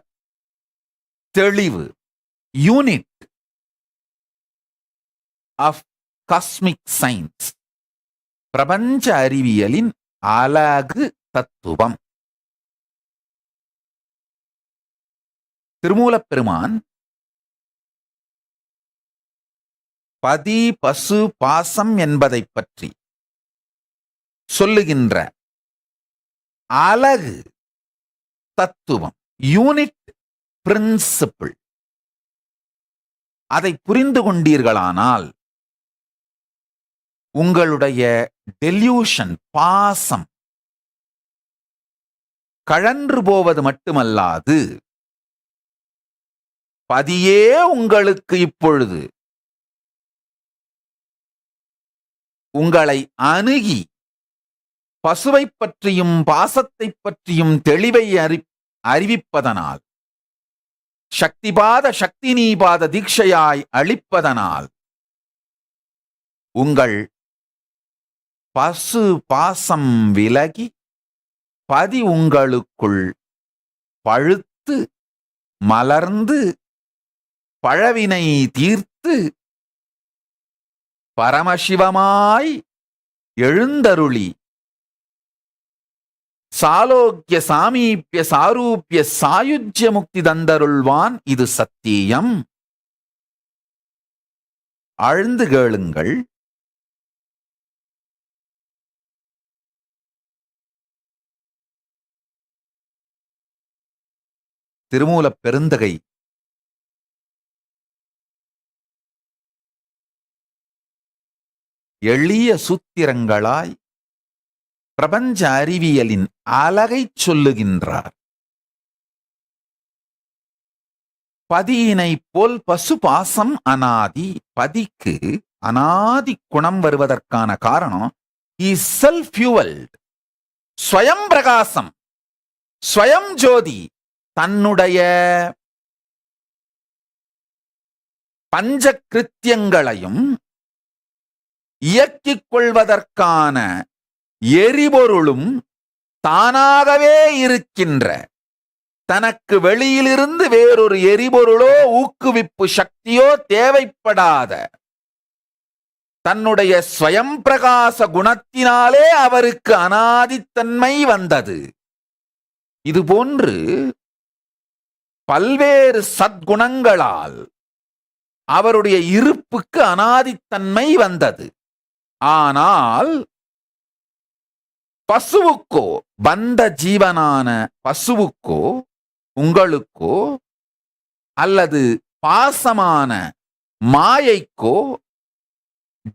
தெளிவு, யூனிட் ஆஃப் காஸ்மிக் சயின்ஸ், பிரபஞ்ச அறிவியலின் அலகு தத்துவம். திருமூலப் பெருமான் பதி பசு பாசம் என்பதை பற்றி சொல்லுகின்ற அலகு தத்துவம், யூனிட் பிரின்சிபிள், அதை புரிந்து கொண்டீர்களானால் உங்களுடைய டெல்யூஷன், பாசம் கழன்று போவது மட்டுமல்லாது, பதியே உங்களுக்கு இப்பொழுது உங்களை அணுகி பசுவை பற்றியும் பாசத்தை பற்றியும் தெளிவை அறிவிப்பதனால், சக்திபாத சக்தி நீபாத தீட்சையாய் அளிப்பதனால் உங்கள் பசு பாசம் விலகி பதி உங்களுக்குள் பழுத்து மலர்ந்து பழவினை தீர்த்து பரமசிவமாய் எழுந்தருளி சாலோக்கிய சாமீபிய சாரூபிய சாயுஜ்ய முக்தி தந்தருள்வான். இது சத்தியம். ஆழ்ந்து கேளுங்கள். திருமூலப் பெருந்தகை எளிய சூத்திரங்களாய் பிரபஞ்ச அறிவியலின் அலகைச் சொல்லுகின்றார். பதியினை போல் பசு பாசம் அனாதி. பதிக்கு அனாதி குணம் வருவதற்கான காரணம் இஸ் செல்ஃப் ஃபியூவல்ட், ஸ்வயம் பிரகாசம், ஸ்வயம் ஜோதி. தன்னுடைய பஞ்ச கிருத்தியங்களையும் இயக்கிக் கொள்வதற்கான எரிபொருளும் தானாகவே இருக்கின்ற, தனக்கு வெளியிலிருந்து வேறொரு எரிபொருளோ ஊக்குவிப்பு சக்தியோ தேவைப்படாத தன்னுடைய ஸ்வயம் பிரகாச குணத்தினாலே அவருக்கு அனாதித்தன்மை வந்தது. இதுபோன்று பல்வேறு சத்குணங்களால் அவருடைய இருப்புக்கு அனாதித்தன்மை வந்தது. ஆனால் பசுவுக்கோ, பந்த ஜீவனான பசுவுக்கோ, உங்களுக்கோ அல்லது பாசமான மாயைக்கோ,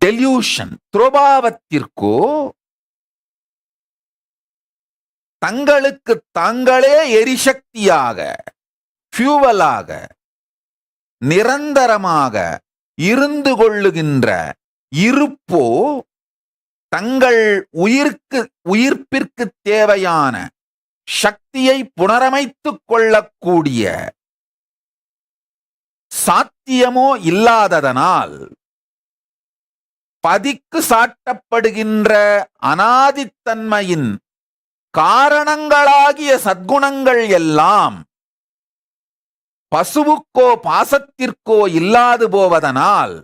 டெல்யூஷன் துரோபாவத்திற்கோ தங்களுக்கு தாங்களே எரிசக்தியாக, ஃபியூவலாக, நிரந்தரமாக இருந்து கொள்ளுகின்ற இருப்போ தங்கள் உயிர்ப்பிற்கு தேவையான சக்தியை புனரமைத்துக் கொள்ளக்கூடிய சாத்தியமோ இல்லாததனால் பதிக்கு சாட்டப்படுகின்ற அனாதித்தன்மையின் காரணங்களாகிய சத்குணங்கள் எல்லாம் பசுவுக்கோ பாசத்திற்கோ இல்லாது போவதனால்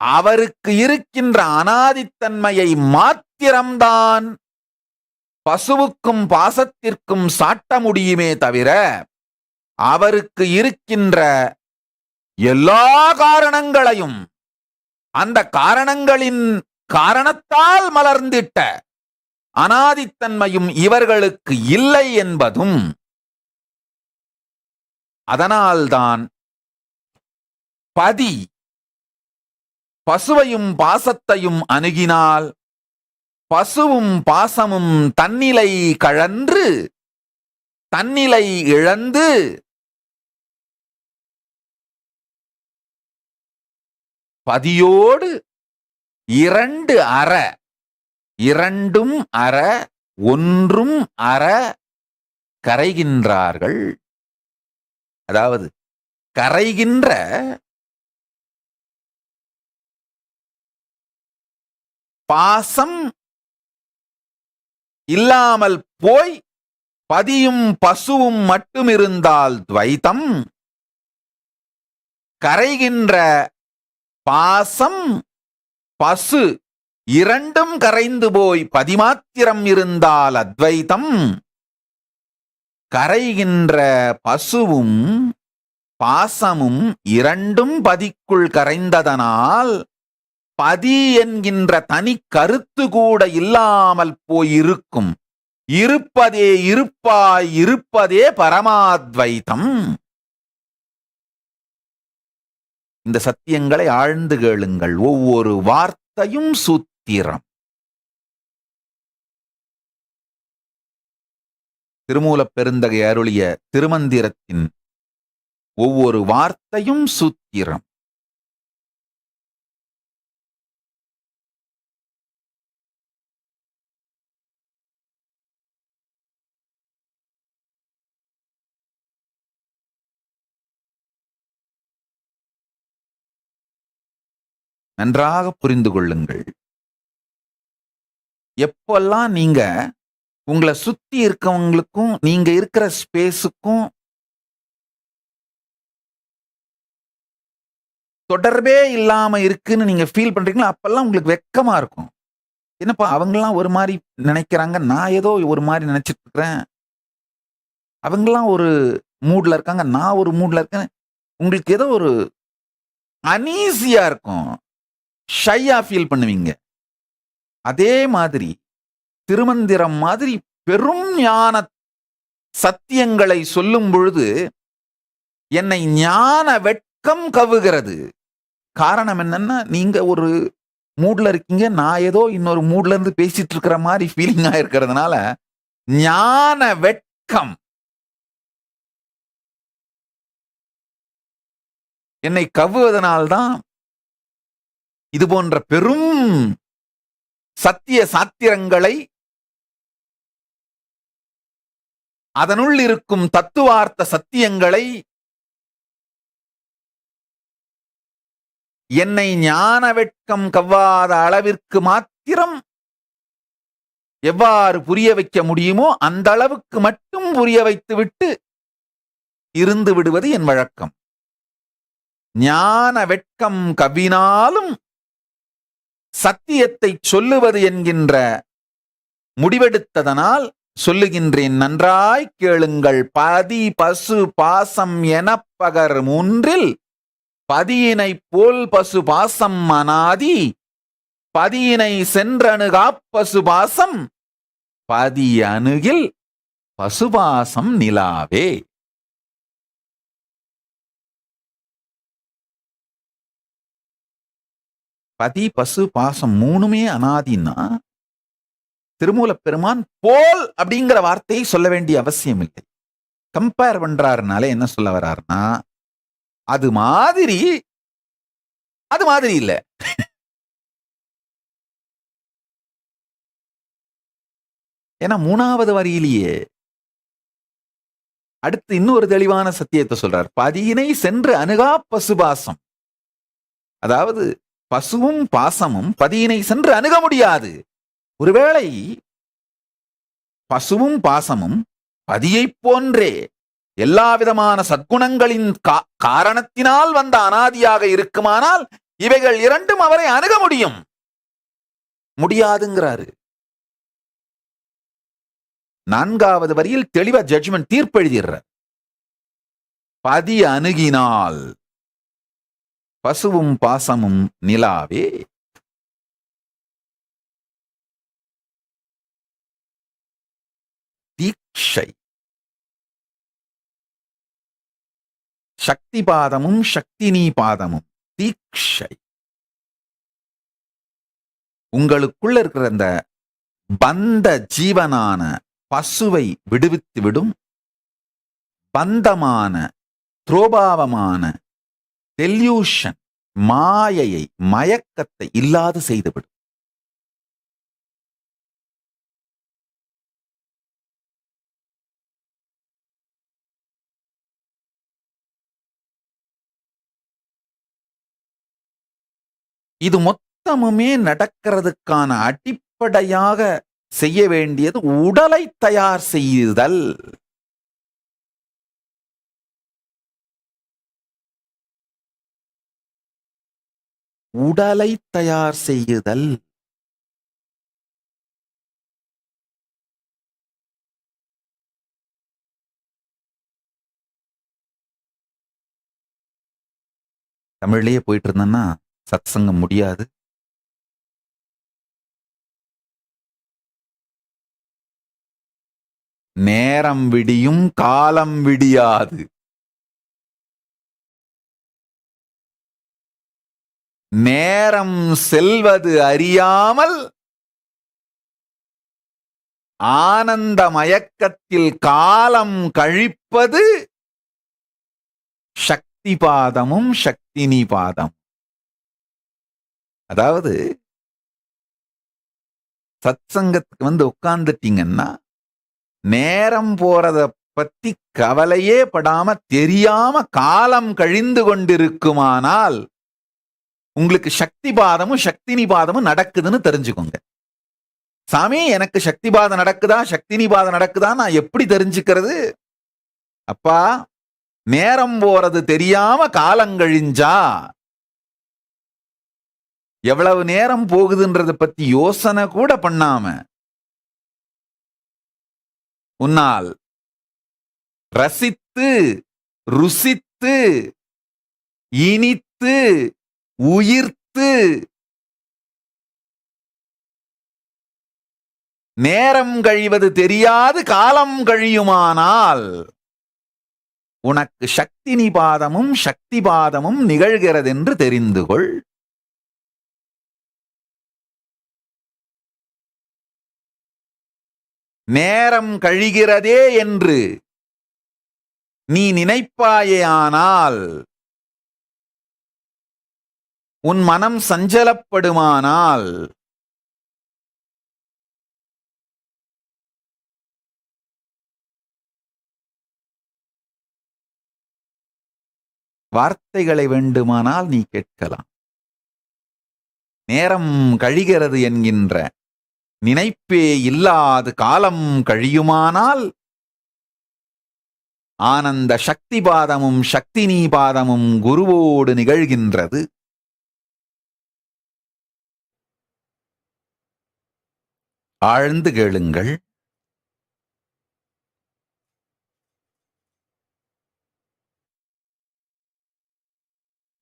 அவருக்கு இருக்கின்ற அனாதித்தன்மையை மாத்திரம்தான் பசுவுக்கும் பாசத்திற்கும் சாட்ட முடியுமே தவிர அவருக்கு இருக்கின்ற எல்லா காரணங்களையும் அந்த காரணங்களின் காரணத்தால் மலர்ந்திட்ட அனாதித்தன்மையும் இவர்களுக்கு இல்லை என்பதும், அதனால்தான் பதி பசுவையும் பாசத்தையும் அணுகினால் பசுவும் பாசமும் தன்னிலை கழன்று தன்னிலை இழந்து பதியோடு இரண்டும் அற ஒன்றும் அற கரைகின்றார்கள். அதாவது கரைகின்ற பாசம் இல்லாமல் போய் பதியும் பசுவும் மட்டும் இருந்தால் துவைத்தம், கரைகின்ற பாசம் பசு இரண்டும் கரைந்து போய் பதிமாத்திரம் இருந்தால் அத்வைத்தம், கரைகின்ற பசுவும் பாசமும் இரண்டும் பதிக்குள் கரைந்ததனால் பதி என்கின்ற தனி கருத்து கூட இல்லாமல் போயிருக்கும். இருப்பதே இருப்பாய் இருப்பதே பரமாத்வைத்தம். இந்த சத்தியங்களை ஆழ்ந்து கேளுங்கள். ஒவ்வொரு வார்த்தையும் சூத்திரம். திருமூலப் பெருந்தகை அருளிய திருமந்திரத்தின் ஒவ்வொரு வார்த்தையும் சூத்திரம். நன்றாக புரிந்து கொள்ளுங்கள். எப்பெல்லாம் நீங்க உங்களை சுத்தி இருக்கவங்களுக்கும் நீங்க இருக்கிற ஸ்பேஸுக்கும் தொடர்பே இல்லாம இருக்குன்னு நீங்க ஃபீல் பண்றீங்களோ அப்பெல்லாம் உங்களுக்கு வெக்கமா இருக்கும். என்னப்பா அவங்கெல்லாம் ஒரு மாதிரி நினைக்கிறாங்க, நான் ஏதோ ஒரு மாதிரி நினைச்சிட்டு இருக்கிறேன், அவங்கெல்லாம் ஒரு மூட்ல இருக்காங்க, நான் ஒரு மூட்ல இருக்கேன். உங்களுக்கு ஏதோ ஒரு அனீசியா இருக்கும், ஷையா ஃபீல் பண்ணுவீங்க. அதே மாதிரி திருமந்திரம் மாதிரி பெரும் ஞான சத்தியங்களை சொல்லும் பொழுது என்னை ஞான வெட்கம் கவுகிறது. காரணம் என்னன்னா, நீங்க ஒரு மூட்ல இருக்கீங்க, நான் ஏதோ இன்னொரு மூட்ல இருந்து பேசிட்டு இருக்கிற மாதிரி ஃபீலிங்கா இருக்கிறதுனால ஞான வெட்கம் என்னை கவ்வுவதனால்தான் இது போன்ற பெரும் சத்திய சாத்திரங்களை, அதனுள் இருக்கும் தத்துவார்த்த சத்தியங்களை என்னை ஞான வெட்கம் கவ்வாத அளவிற்கு மாத்திரம் எவ்வாறு புரிய வைக்க முடியுமோ அந்த அளவுக்கு மட்டும் புரிய வைத்துவிட்டு இருந்து விடுவது என் வழக்கம். ஞான வெட்கம் கவ்வினாலும் சத்தியத்தை சொல்லுவது என்கின்ற முடிவெடுத்ததனால் சொல்லுகின்றேன், நன்றாய் கேளுங்கள். பதி பசு பாசம் எனப்பகர் மூன்றில் பதியினை போல் பசு பாசம் அனாதி, பதியினை சென்றணுகாப் பசு பாசம், பதி அணுகில் பசுபாசம் நிலாவே. பதி பசு பாசம் மூணுமே அனாதின்னா திருமூலப் பெருமான் போல் அப்படிங்கிற வார்த்தையை சொல்ல வேண்டிய அவசியம் இல்லை. கம்பேர் பண்றாருனால என்ன சொல்ல வர்றாருன்னா, அது மாதிரி அது மாதிரி இல்லை. ஏன்னா 3வது வரியிலேயே அடுத்து இன்னொரு தெளிவான சத்தியத்தை சொல்றார். பதியினை சென்று அணுகா பசுபாசம். அதாவது பசுவும் பாசமும் பதியினை சென்று அணுக முடியாது. ஒருவேளை பசுவும் பாசமும் பதியைப் போன்றே எல்லா விதமான சத்குணங்களின் காரணத்தினால் வந்த அனாதியாக இருக்குமானால் இவைகள் இரண்டும் அவரை அணுக முடியும். முடியாதுங்கிறாரு. 4வது வரியில் தெளிவா ஜட்ஜ்மெண்ட் தீர்ப்பு எழுதிடுறார். பதி அணுகினால் பசுவும் பாசமும் நிலாவே. தீட்சை சக்தி பாதமும் சக்தினி பாதமும் தீட்சை. உங்களுக்குள்ள இருக்கிற அந்த பந்த ஜீவனான பசுவை விடுவித்து விடும். பந்தமான துரோபாவமான டெல்யூஷன் மாயையை மயக்கத்தை இல்லாது செய்துவிடும். இது மொத்தமுமே நடக்கிறதுக்கான அடிப்படையாக செய்ய வேண்டியது உடலை தயார் செய்யுதல். உடலை தயார் செய்யுதல். தமிழ்லயே போயிட்டு இருந்தேன்னா சத்சங்கம் முடியாது. நேரம் விடியும் காலம் விடியாது. நேரம் செல்வது அறியாமல் ஆனந்த மயக்கத்தில் காலம் கழிப்பது சக்தி பாதமும் சக்தினி பாதம். அதாவது சத்சங்கத்துக்கு உட்கார்ந்துட்டீங்கன்னா நேரம் போறத பத்தி கவலையே படாம தெரியாம காலம் கழிந்து கொண்டிருக்குமானால் உங்களுக்கு சக்தி பாதமும் சக்தினி பாதமும் நடக்குதுன்னு தெரிஞ்சுக்கோங்க. சாமி, எனக்கு சக்தி பாதம் நடக்குதா சக்தினி பாதம் நடக்குதா நான் எப்படி தெரிஞ்சுக்கிறது? அப்பா, நேரம் போறது தெரியாம காலம் கழிஞ்சா எவ்வளவு நேரம் போகுதுன்றத பத்தி யோசனை கூட பண்ணாம உன்னால் ரசித்து ருசித்து இனித்து உயிர்த்து நேரம் கழிவது தெரியாது காலம் கழியுமானால் உனக்கு சக்தினி பாதமும் சக்தி பாதமும் நிகழ்கிறது என்று தெரிந்து கொள். நேரம் கழிகிறதே என்று நீ நினைப்பாயேயானால், உன் மனம் சஞ்சலப்படுமானால், வார்த்தைகளை வேண்டுமானால் நீ கேட்கலாம். நேரம் கழிகிறது என்கின்ற நினைப்பே இல்லாது காலம் கழியுமானால் ஆனந்த சக்தி பாதமும் சக்தினி பாதமும் குருவோடு நிகழ்கின்றது. ஆழ்ந்து கேளுங்கள்.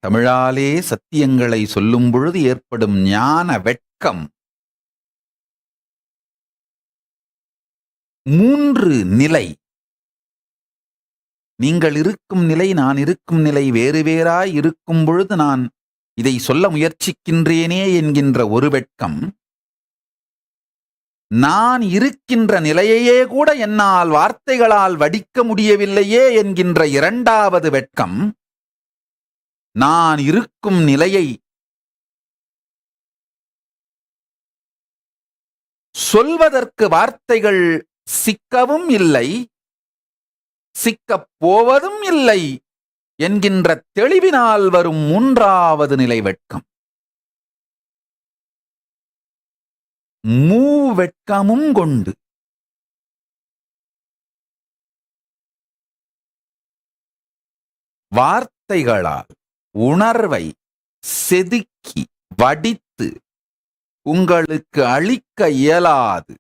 தமிழாலே சத்தியங்களை சொல்லும் பொழுது ஏற்படும் ஞான வெட்கம் 3 நிலை. நீங்கள் இருக்கும் நிலை, நான் இருக்கும் நிலை வேறு வேறாய் இருக்கும் பொழுது நான் இதை சொல்ல முயற்சிக்கின்றேனே என்கின்ற ஒரு வெட்கம், நான் இருக்கின்ற நிலையையே கூட என்னால் வார்த்தைகளால் வடிக்க முடியவில்லையே என்கின்ற 2வது வெட்கம், நான் இருக்கும் நிலையை சொல்வதற்கு வார்த்தைகள் சிக்கவும் இல்லை, சிக்கப் போவதும் இல்லை என்கின்ற தெளிவினால் வரும் மூன்றாவது நிலை வெட்கம். மூவெட்கமும் கொண்டு வார்த்தைகளால் உணர்வை செதுக்கி வடித்து உங்களுக்கு அளிக்க இயலாது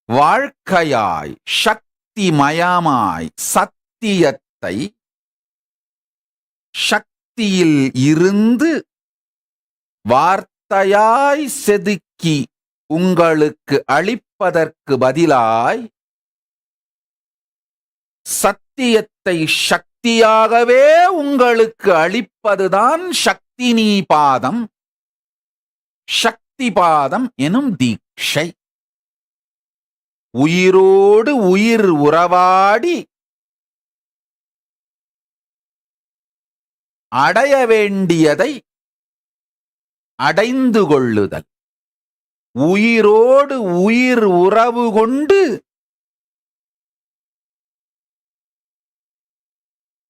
வாழ்க்கையாய் சக்திமயமாய் சத்தியத்தை சக்தியில் இருந்து வார்த்தையாய் செதுக்கி உங்களுக்கு அளிப்பதற்கு பதிலாய் சத்தியத்தை சக்தியாகவே உங்களுக்கு அளிப்பதுதான் சக்தி நீபாதம், சக்தி பாதம் எனும் தீட்சை. உயிரோடு உயிர் உறவாடி அடைய வேண்டியதை அடைந்து கொள்ளுதல், உயிரோடு உயிர் உறவு கொண்டு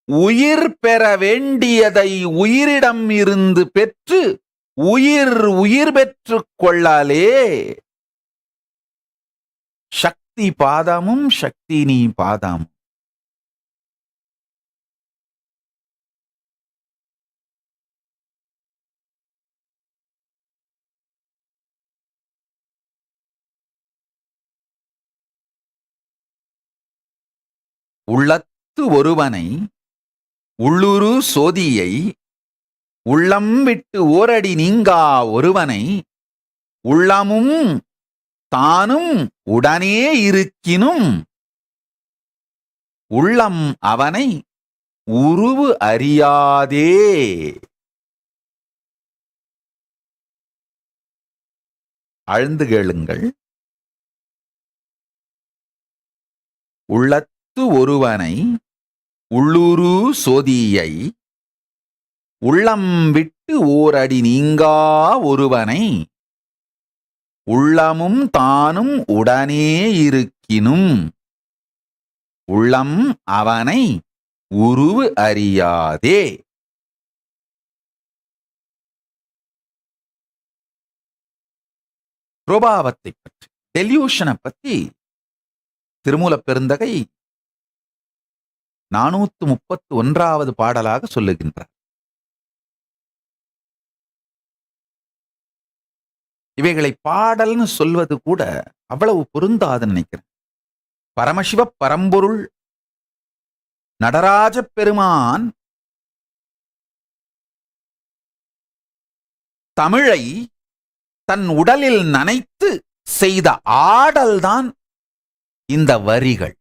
உயிர் பெற வேண்டியதை உயிரிடம் இருந்து பெற்று உயிர் பெற்றுக் கொள்ளலே சக்தி பாதமும் சக்தி நீ பாதம். உள்ளத்து ஒருவனை உள்ளுரு சோதியை உள்ளம் விட்டு ஓரடி நீங்கா ஒருவனை உள்ளமும் தானும் உடனே இருக்கினும் உள்ளம் அவனை உருவு அறியாதே. ஆழ்ந்து கேளுங்கள். உள்ளத்து ஒருவனை உள்ளுரு சோதியை உள்ளம் விட்டு ஓரடி நீங்கா ஒருவனை உள்ளமும் தானும் உடனே இருக்கினும் உள்ளம் அவனை உருவு அறியாதே. பிரபாவத்தை பற்றி, டெல்யூஷனை பற்றி திருமூலப் பெருந்தகை 431வது பாடலாக சொல்லுகின்றார். இவைகளை பாடல்னு சொல்வது கூட அவ்வளவு பொருந்தாதுன்னு நினைக்கிறேன். பரமசிவ பரம்பொருள் நடராஜ பெருமான் தமிழை தன் உடலில் நனைத்து செய்த ஆடல்தான் இந்த வரிகள்.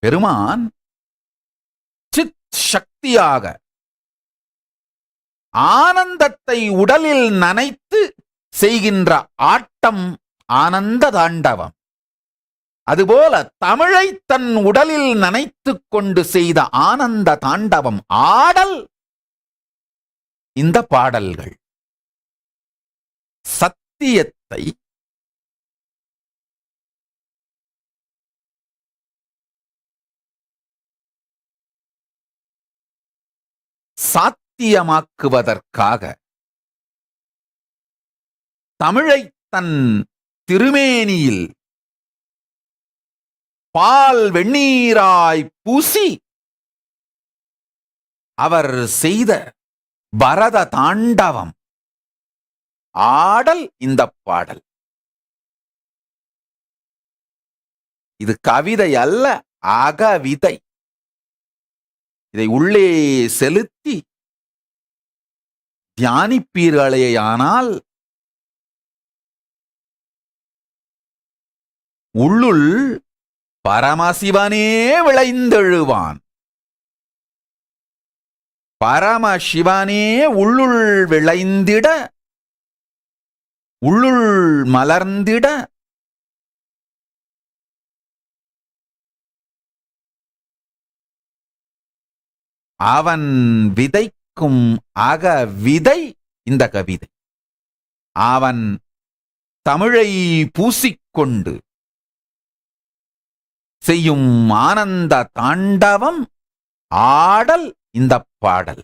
பெருமான் சித் சக்தியாக ஆனந்தத்தை உடலில் நனைத்து செய்கின்ற ஆட்டம் ஆனந்த தாண்டவம். அதுபோல தமிழை தன் உடலில் நனைத்துக் கொண்டு செய்த ஆனந்த தாண்டவம் ஆடல் இந்த பாடல்கள். சத்தியத்தை சாத்தியமாக்குவதற்காக தமிழை தன் திருமேனியில் பால் வெண்ணீராய் பூசி அவர் செய்த பரத தாண்டவம் ஆடல் இந்த பாடல். இது கவிதை அல்ல, அகவிதை. இதை உள்ளே செலுத்தி தியானிப்பீர்களேயானால் உள்ளுள் பரமசிவனே விளைந்தெழுவான். பரமசிவனே உள்ளுள் விளைந்திட, உள்ளுள் மலர்ந்திட அவன் விதைக்கும் அக விதை இந்த கவிதை. அவன் தமிழை பூசிக்கொண்டு செய்யும் ஆனந்த தாண்டவம் ஆடல் இந்த பாடல்.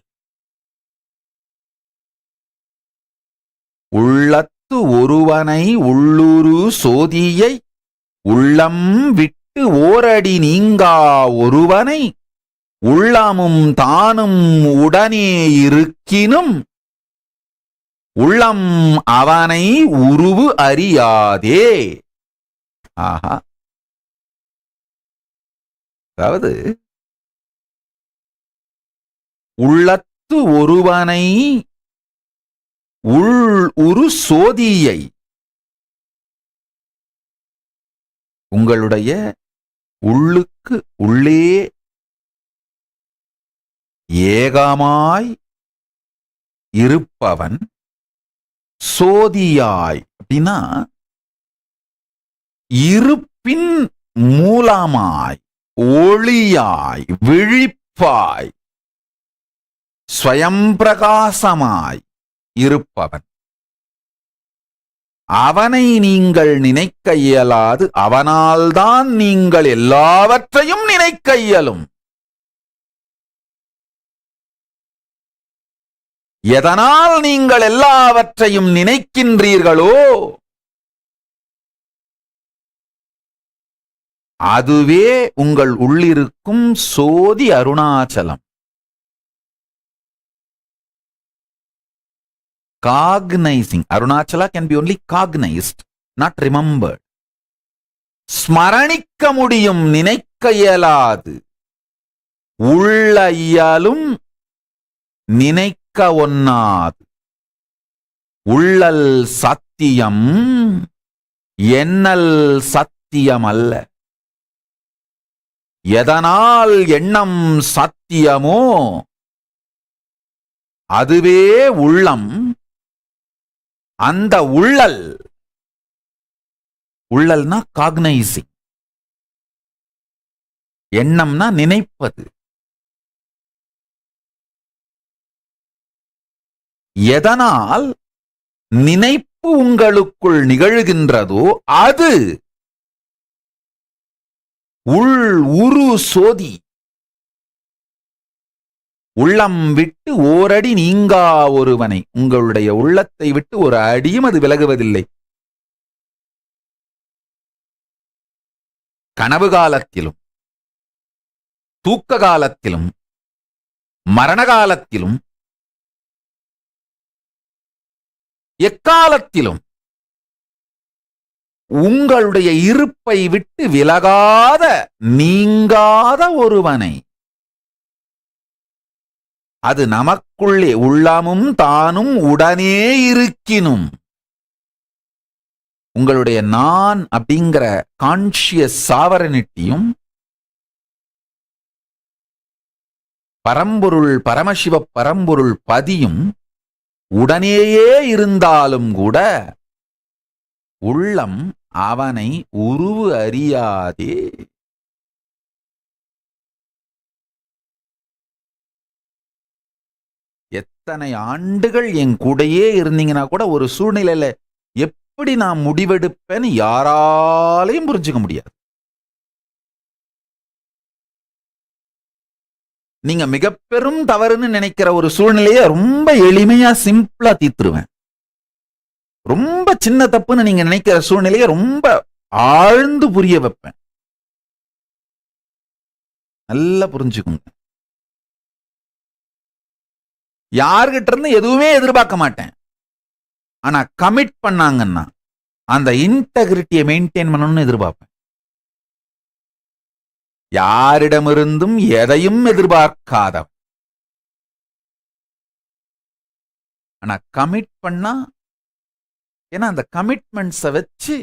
உள்ளத்து ஒருவனை உள்ளுரு சோதியை உள்ளம் விட்டு ஓரடி நீங்கா ஒருவனை உள்ளமும் தானும் உடனே இருக்கினும் உள்ளம் அவனை உருவு அறியாதே. ஆஹா, அதாவது உள்ளத்து ஒருவனை உரு சோதியை, உங்களுடைய உள்ளுக்கு உள்ளே ஏகமாய் இருப்பவன் சோதியாய் அப்படின்னா இருப்பின் மூலமாய் ஒளியாய் விழிப்பாய் ஸ்வயம் பிரகாசமாய் இருப்பவன். அவனை நீங்கள் நினைக்க இயலாது, அவனால்தான் நீங்கள் எல்லாவற்றையும் நினைக்க இயலும். எதனால் நீங்கள் எல்லாவற்றையும் நினைக்கின்றீர்களோ அதுவே உங்கள் உள்ளிருக்கும் சோதி Arunachalam. Cognizing. Arunachala can be only cognized, not remembered. ஸ்மரணிக்க முடியும், நினைக்க இயலாது. உள்ள இயலும் நினைக்க ஒண்ணாது. உள்ளல் சத்தியம், எண்ணல் சத்தியம் அல்ல. எதனால் எண்ணம் சத்தியமோ அதுவே உள்ளம். அந்த உள்ளல், உள்ளல்னா காக்னைசிங், எண்ணம்னா நினைப்பது. எதனால் நினைப்பு உங்களுக்குள் நிகழ்கின்றதோ அது உள் உரு சோதி. உள்ளம் விட்டு ஓரடி நீங்கா ஒருவனை, உங்களுடைய உள்ளத்தை விட்டு ஒரு அடியும் அது விலகுவதில்லை. கனவு காலத்திலும் தூக்க காலத்திலும் மரண காலத்திலும் எக்காலத்திலும் உங்களுடைய இருப்பை விட்டு விலகாத நீங்காத ஒருவனை, அது நமக்குள்ளே உள்ளமும் தானும் உடனே இருக்கினும், உங்களுடைய நான் அப்படிங்கிற கான்ஷியஸ் சாவரனிட்டியும் பரம்பொருள் பரமசிவ பரம்பொருள் பதியும் உடனேயே இருந்தாலும் கூட உள்ளம் அவனை உருவு அறியாதே. எத்தனை ஆண்டுகள் என் கூடையே இருந்தீங்கன்னா கூட ஒரு சூழ்நிலையில எப்படி நான் முடிவெடுப்பேன்னு யாராலையும் புரிஞ்சுக்க முடியாது. நீங்க மிக பெரும் தவறுன்னு நினைக்கிற ஒரு சூழ்நிலையை ரொம்ப எளிமையா சிம்பிளா தீர்த்துருவேன். ரொம்ப சின்ன தப்புன்னு நீங்க நினைக்கிற சூழ்நிலையை ரொம்ப ஆழ்ந்து புரிய வைப்பேன். நல்லா புரிஞ்சுக்குங்க. யார்கிட்ட இருந்து எதுவுமே எதிர்பார்க்க மாட்டேன். ஆனா கமிட் பண்ணாங்கன்னா அந்த இன்டெகிரிட்டியை மெயின்டைன் பண்ணணும்னு எதிர்பார்ப்பேன். யாரிடமிருந்தும் எதையும் எதிர்பார்க்காத, ஆனா கமிட் பண்ணா, ஏன்னா அந்த கமிட்மெண்ட்ஸை வச்சு,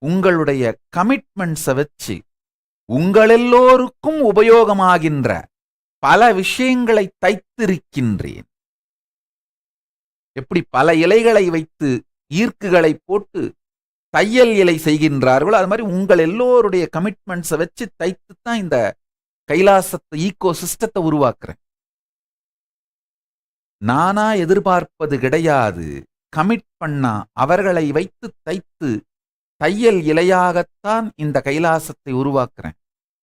உங்களுடைய கமிட்மெண்ட்ஸை வச்சு உங்கள் எல்லோருக்கும் உபயோகமாகின்ற பல விஷயங்களை தைத்திருக்கின்றேன். எப்படி பல இலைகளை வைத்து ஈர்க்குகளை போட்டு தையல் இலை செய்கின்றார்களோ அது மாதிரி உங்கள் எல்லோருடைய கமிட்மெண்ட்ஸை வச்சு தைத்துத்தான் இந்த கைலாசத்தை ஈகோ சிஸ்டத்தை உருவாக்குறேன். நானா எதிர்பார்ப்பது கிடையாது. கமிட் பண்ணா அவர்களை வைத்து தைத்து தையல் இலையாகத்தான் இந்த கைலாசத்தை உருவாக்குறேன்.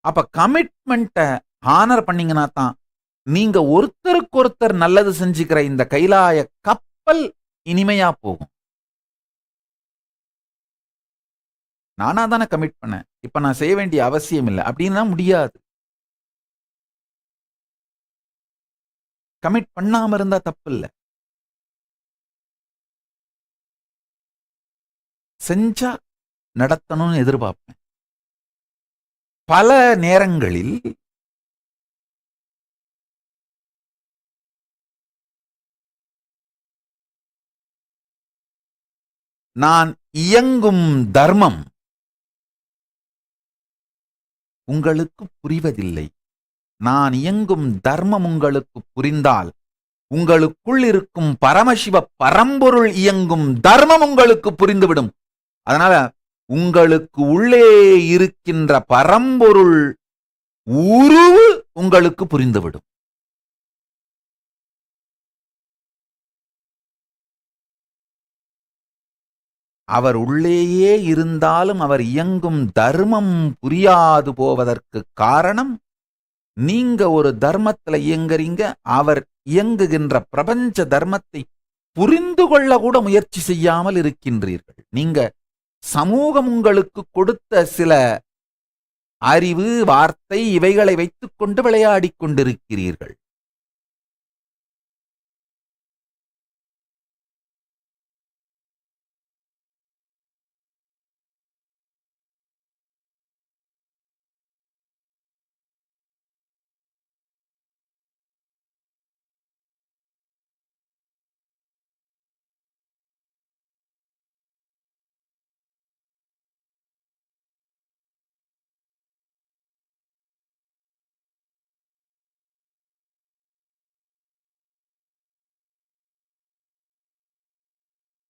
அப்ப கமிட்மெண்ட்டை ஹானர் பண்ணீங்கன்னா தான் நீங்க ஒருத்தருக்கு ஒருத்தர் நல்லது செஞ்சுக்கிற இந்த கைலாய கப்பல் இனிமையா போகும். நானா தானே கமிட் பண்ணேன், இப்ப நான் செய்ய வேண்டிய அவசியம் இல்லை அப்படின்னா முடியாது. கமிட் பண்ணாம இருந்தா தப்பு இல்லை, செஞ்சா நடத்தணும்னு எதிர்பார்ப்பேன். பல நேரங்களில் நான் இயங்கும் தர்மம் உங்களுக்கு புரிவதில்லை. நான் இயங்கும் தர்மம் உங்களுக்கு புரிந்தால் உங்களுக்குள் இருக்கும் பரமசிவ பரம்பொருள் இயங்கும் தர்மம் உங்களுக்கு புரிந்துவிடும். அதனால உங்களுக்கு உள்ளே இருக்கின்ற பரம்பொருள் உருவு உங்களுக்கு புரிந்துவிடும். அவர் உள்ளேயே இருந்தாலும் அவர் இயங்கும் தர்மம் புரியாது போவதற்கு காரணம், நீங்க ஒரு தர்மத்துல இயங்குறீங்க, அவர் இயங்குகின்ற பிரபஞ்ச தர்மத்தை புரிந்து கொள்ள கூட முயற்சி செய்யாமல் இருக்கின்றீர்கள். நீங்க சமூகம் உங்களுக்கு கொடுத்த சில அறிவு, வார்த்தை இவைகளை வைத்துக் கொண்டு விளையாடிக் கொண்டிருக்கிறீர்கள்.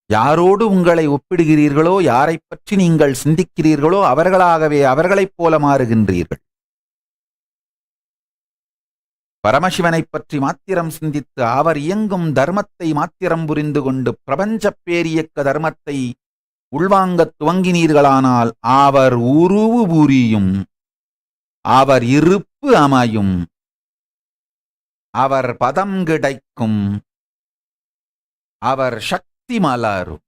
யாரோடு உங்களை ஒப்பிடுகிறீர்களோ, யாரை பற்றி நீங்கள் சிந்திக்கிறீர்களோ அவர்களாகவே அவர்களைப் போல மாறுகின்றீர்கள். பரமசிவனைப் பற்றி மாத்திரம் சிந்தித்து அவர் இயங்கும் தர்மத்தை மாத்திரம் புரிந்து கொண்டு பிரபஞ்ச பேரியக்க தர்மத்தை உள்வாங்கத் துவங்கினீர்களானால் அவர் உருவு புரியும், அவர் இருப்பு அமையும், அவர் பதம் கிடைக்கும், அவர் சக்தி மலரும்.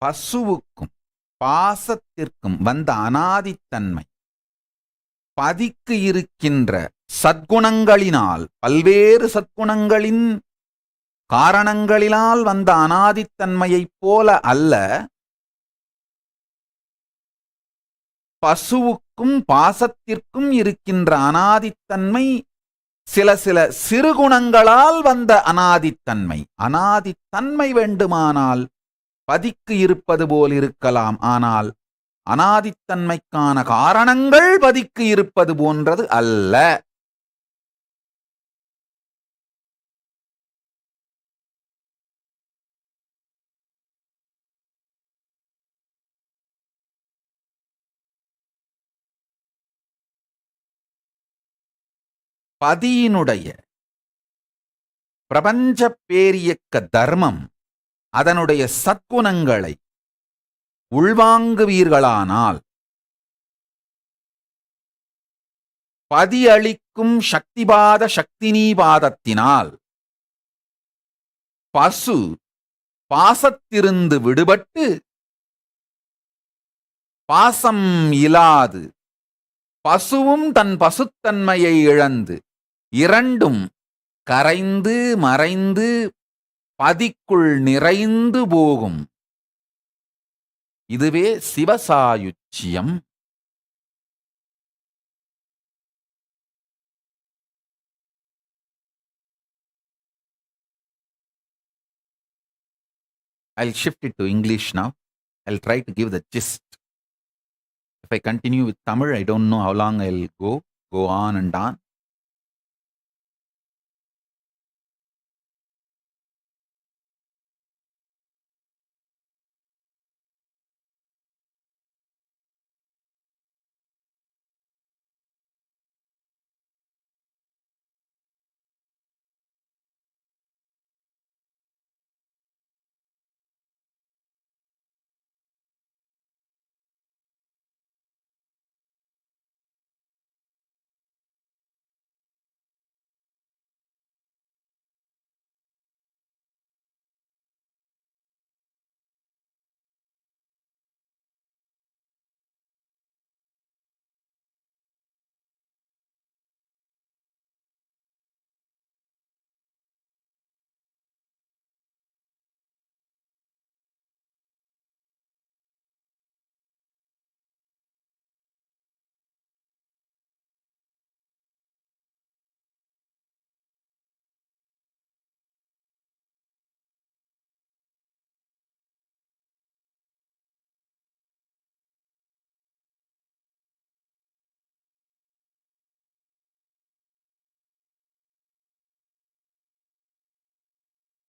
பசுவுக்கும் பாசத்திற்கும் வந்த அனாதித்தன்மை பதிக்கு இருக்கின்ற சத்குணங்களினால், பல்வேறு சத்குணங்களின் காரணங்களினால் வந்த அனாதித்தன்மையைப் போல அல்ல, பசுவுக்கும் பாசத்திற்கும் இருக்கின்ற அனாதித்தன்மை சில சில சிறுகுணங்களால் வந்த அனாதித்தன்மை. அனாதித்தன்மை வேண்டுமானால் பதிக்கு இருப்பது போல் இருக்கலாம், ஆனால் அனாதித்தன்மைக்கான காரணங்கள் பதிக்கு இருப்பது போன்றது அல்ல. பதியினுடைய பிரபஞ்ச பேரியக்க தர்மம் அதனுடைய சத்குணங்களை உள்வாங்குவீர்களானால் பதி அளிக்கும் சக்திபாத சக்தினீபாதத்தினால் பசு பாசத்திருந்து விடுபட்டு பாசம் இலாது, பசுவும் தன் பசுத்தன்மையை இழந்து இரண்டும் கரைந்து மறைந்து பதிக்குள் நிறைந்து போகும். இதுவே சிவசாயுச்சியம். I'll shift it to English now. I'll try to give the gist. If I continue with Tamil, I don't know how long I'll go on and on.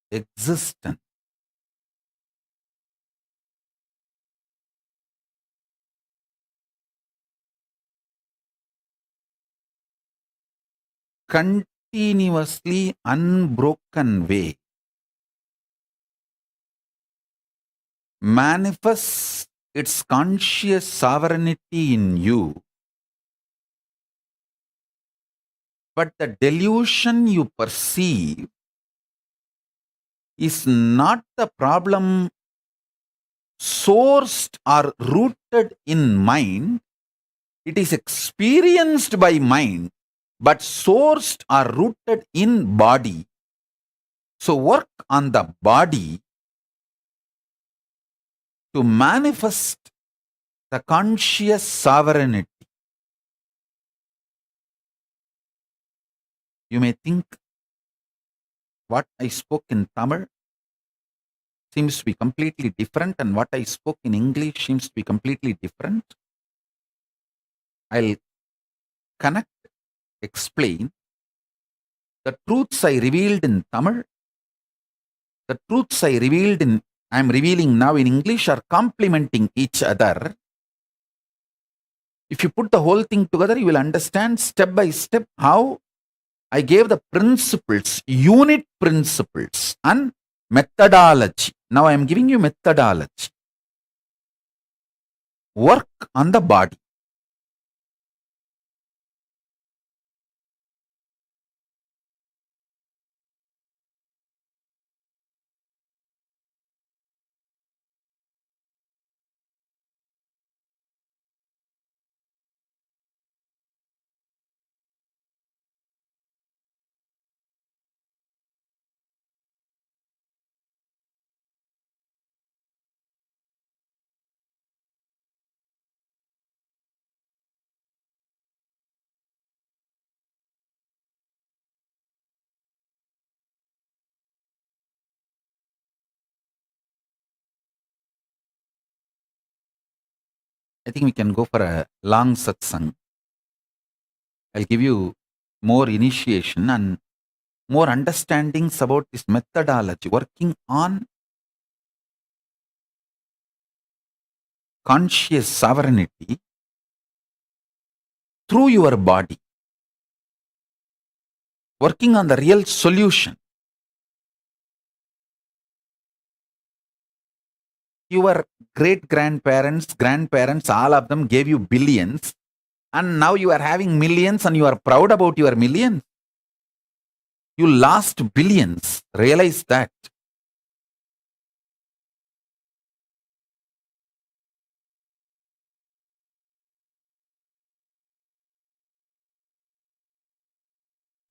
Existence. Continuously unbroken way manifests its conscious sovereignty in you, but the delusion you perceive is not the problem sourced or rooted in mind. It is experienced by mind, but sourced or rooted in body. So work on the body to manifest the conscious sovereignty. You may think what I spoke in Tamil seems to be completely different and what I spoke in English seems to be completely different. I'll connect, explain. The truths I revealed in Tamil, the truths I am revealing now in English are complementing each other. If you put the whole thing together, you will understand step by step how I gave the principles, unit principles and methodology. Now I am giving you methodology. Work on the body. I think we can go for a long satsang. I'll give you more initiation and more understandings about this methodology, working on conscious sovereignty through your body, working on the real solution. Your grandparents, all of them gave you billions, and now you are having millions and you are proud about your millions. You lost billions. Realize that.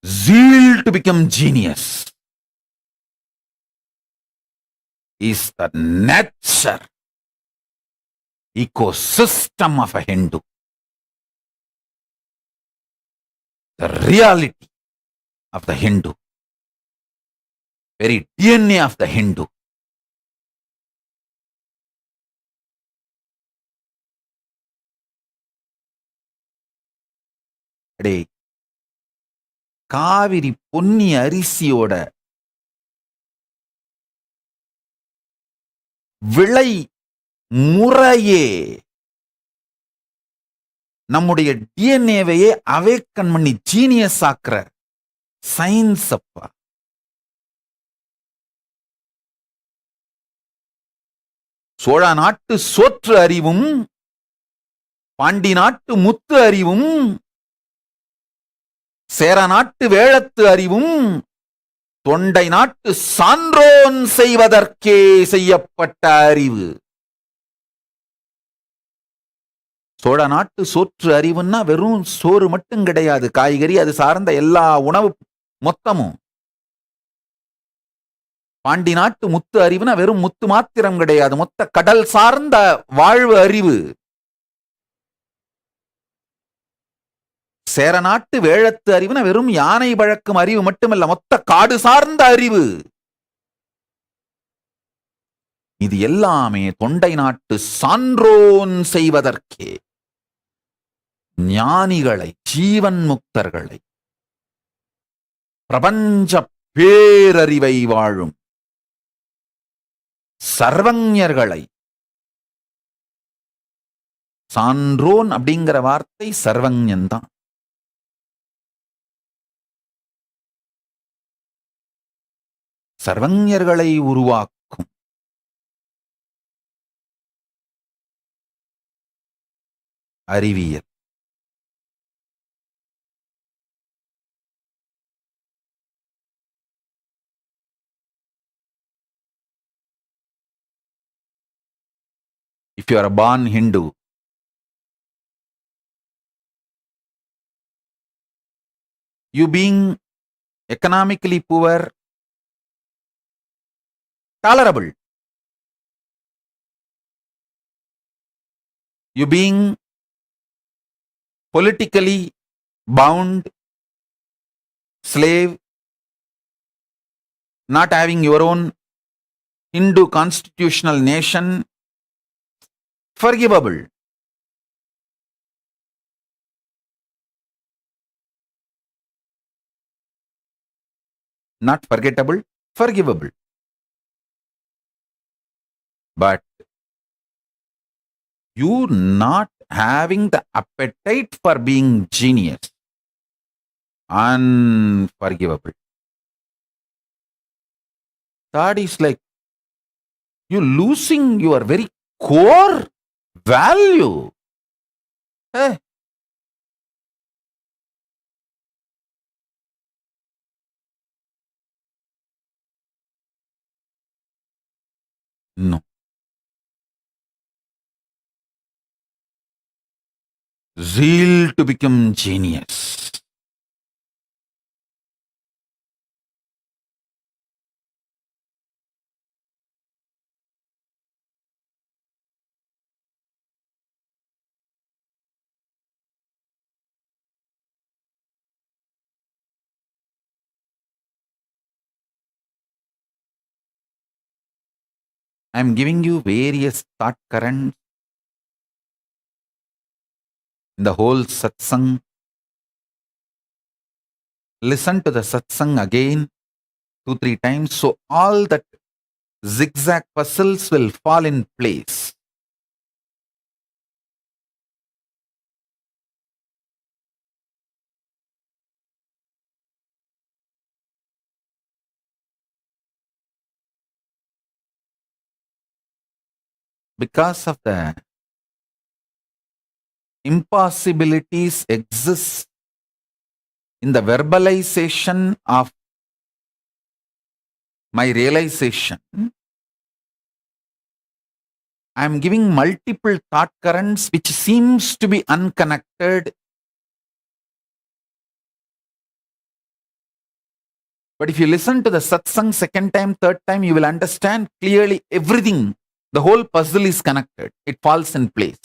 Zeal to become genius is the nature, ecosystem of a Hindu. The reality of the Hindu, very DNA of the Hindu. அடே, காவிரி பொன்னி அரிசியோட விளை முறையே நம்முடைய டிஎன்ஏவையே awaken பண்ணி genius ஆக்குற science அப்பா. சோழ நாட்டு சோற்று அறிவும், பாண்டி நாட்டு முத்து அறிவும், சேர நாட்டு வேழத்து அறிவும், தொண்டை நாட்டு சான்றோன் செய்வதற்கே செய்யப்பட்ட அறிவு. சோழ நாட்டு சோற்று அறிவுன்னா வெறும் சோறு மட்டும் கிடையாது, காய்கறி, அது சார்ந்த எல்லா உணவு மொத்தமும். பாண்டி நாட்டு முத்து அறிவுனா வெறும் முத்து மாத்திரம் கிடையாது, மொத்த கடல் சார்ந்த வாழ்வு அறிவு. சேர நாட்டு வேழத்து அறிவுனா வெறும் யானை பழக்கும் அறிவு மட்டுமல்ல, மொத்த காடு சார்ந்த அறிவு. இது எல்லாமே தொண்டை நாட்டு சான்றோன் செய்வதற்கே. ஞானிகளை, ஜீவன் முக்தர்களை, பிரபஞ்ச பேரறிவை வாழும் சர்வஞர்களை, சான்றோன் அப்படிங்கிற வார்த்தை சர்வஞன் தான். சர்வஞர்களை உருவாக்கும் அறிவியல். If you are a born Hindu, you being economically poor, tolerable. You being politically bound, slave, not having your own Hindu constitutional nation, forgivable. Not forgettable, forgivable. But you not having the appetite for being genius, unforgivable. That is like you losing your very core value. Hey. No. Zeal to become genius. I am giving you various thought currents in the whole satsang. Listen to the satsang again 2-3 times, so all that zigzag puzzles will fall in place. Because of the impossibilities exist in the verbalization of my realization, I am giving multiple thought currents which seems to be unconnected. But if you listen to the satsang second time, third time, you will understand clearly everything. The whole puzzle is connected. It falls in place.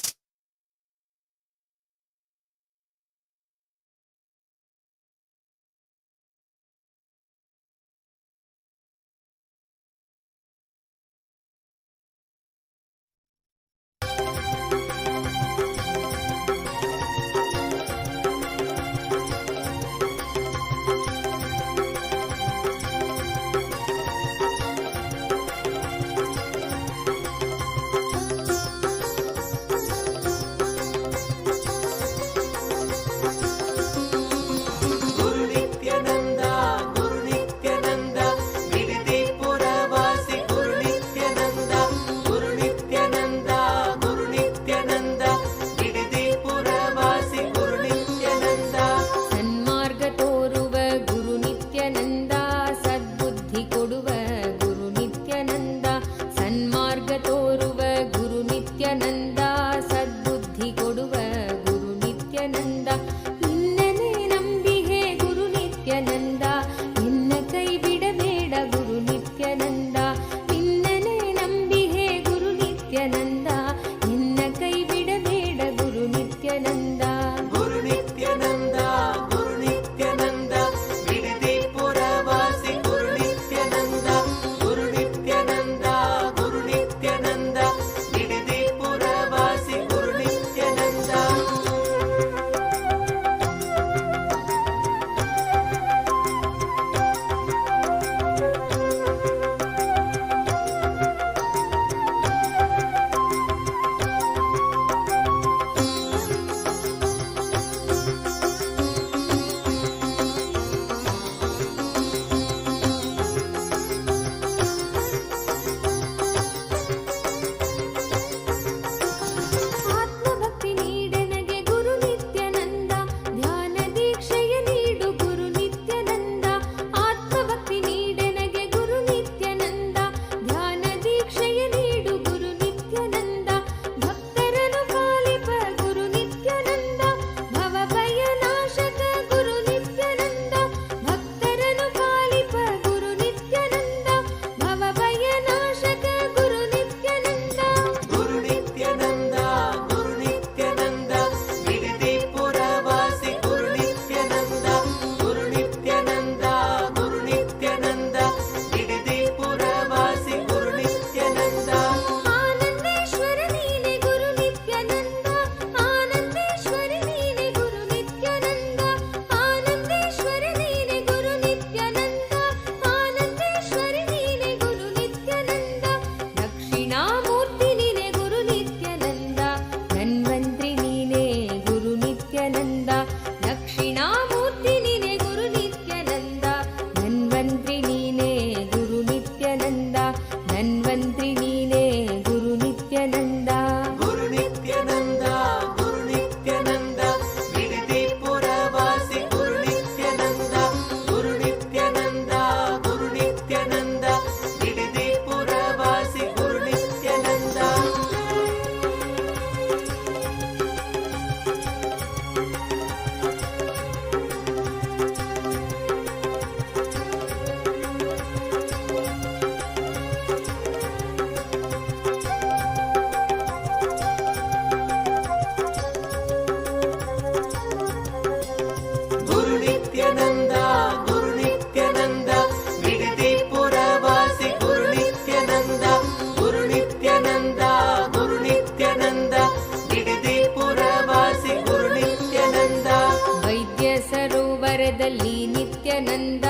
ಸರೋವರದಲ್ಲಿ ನಿತ್ಯಾನಂದ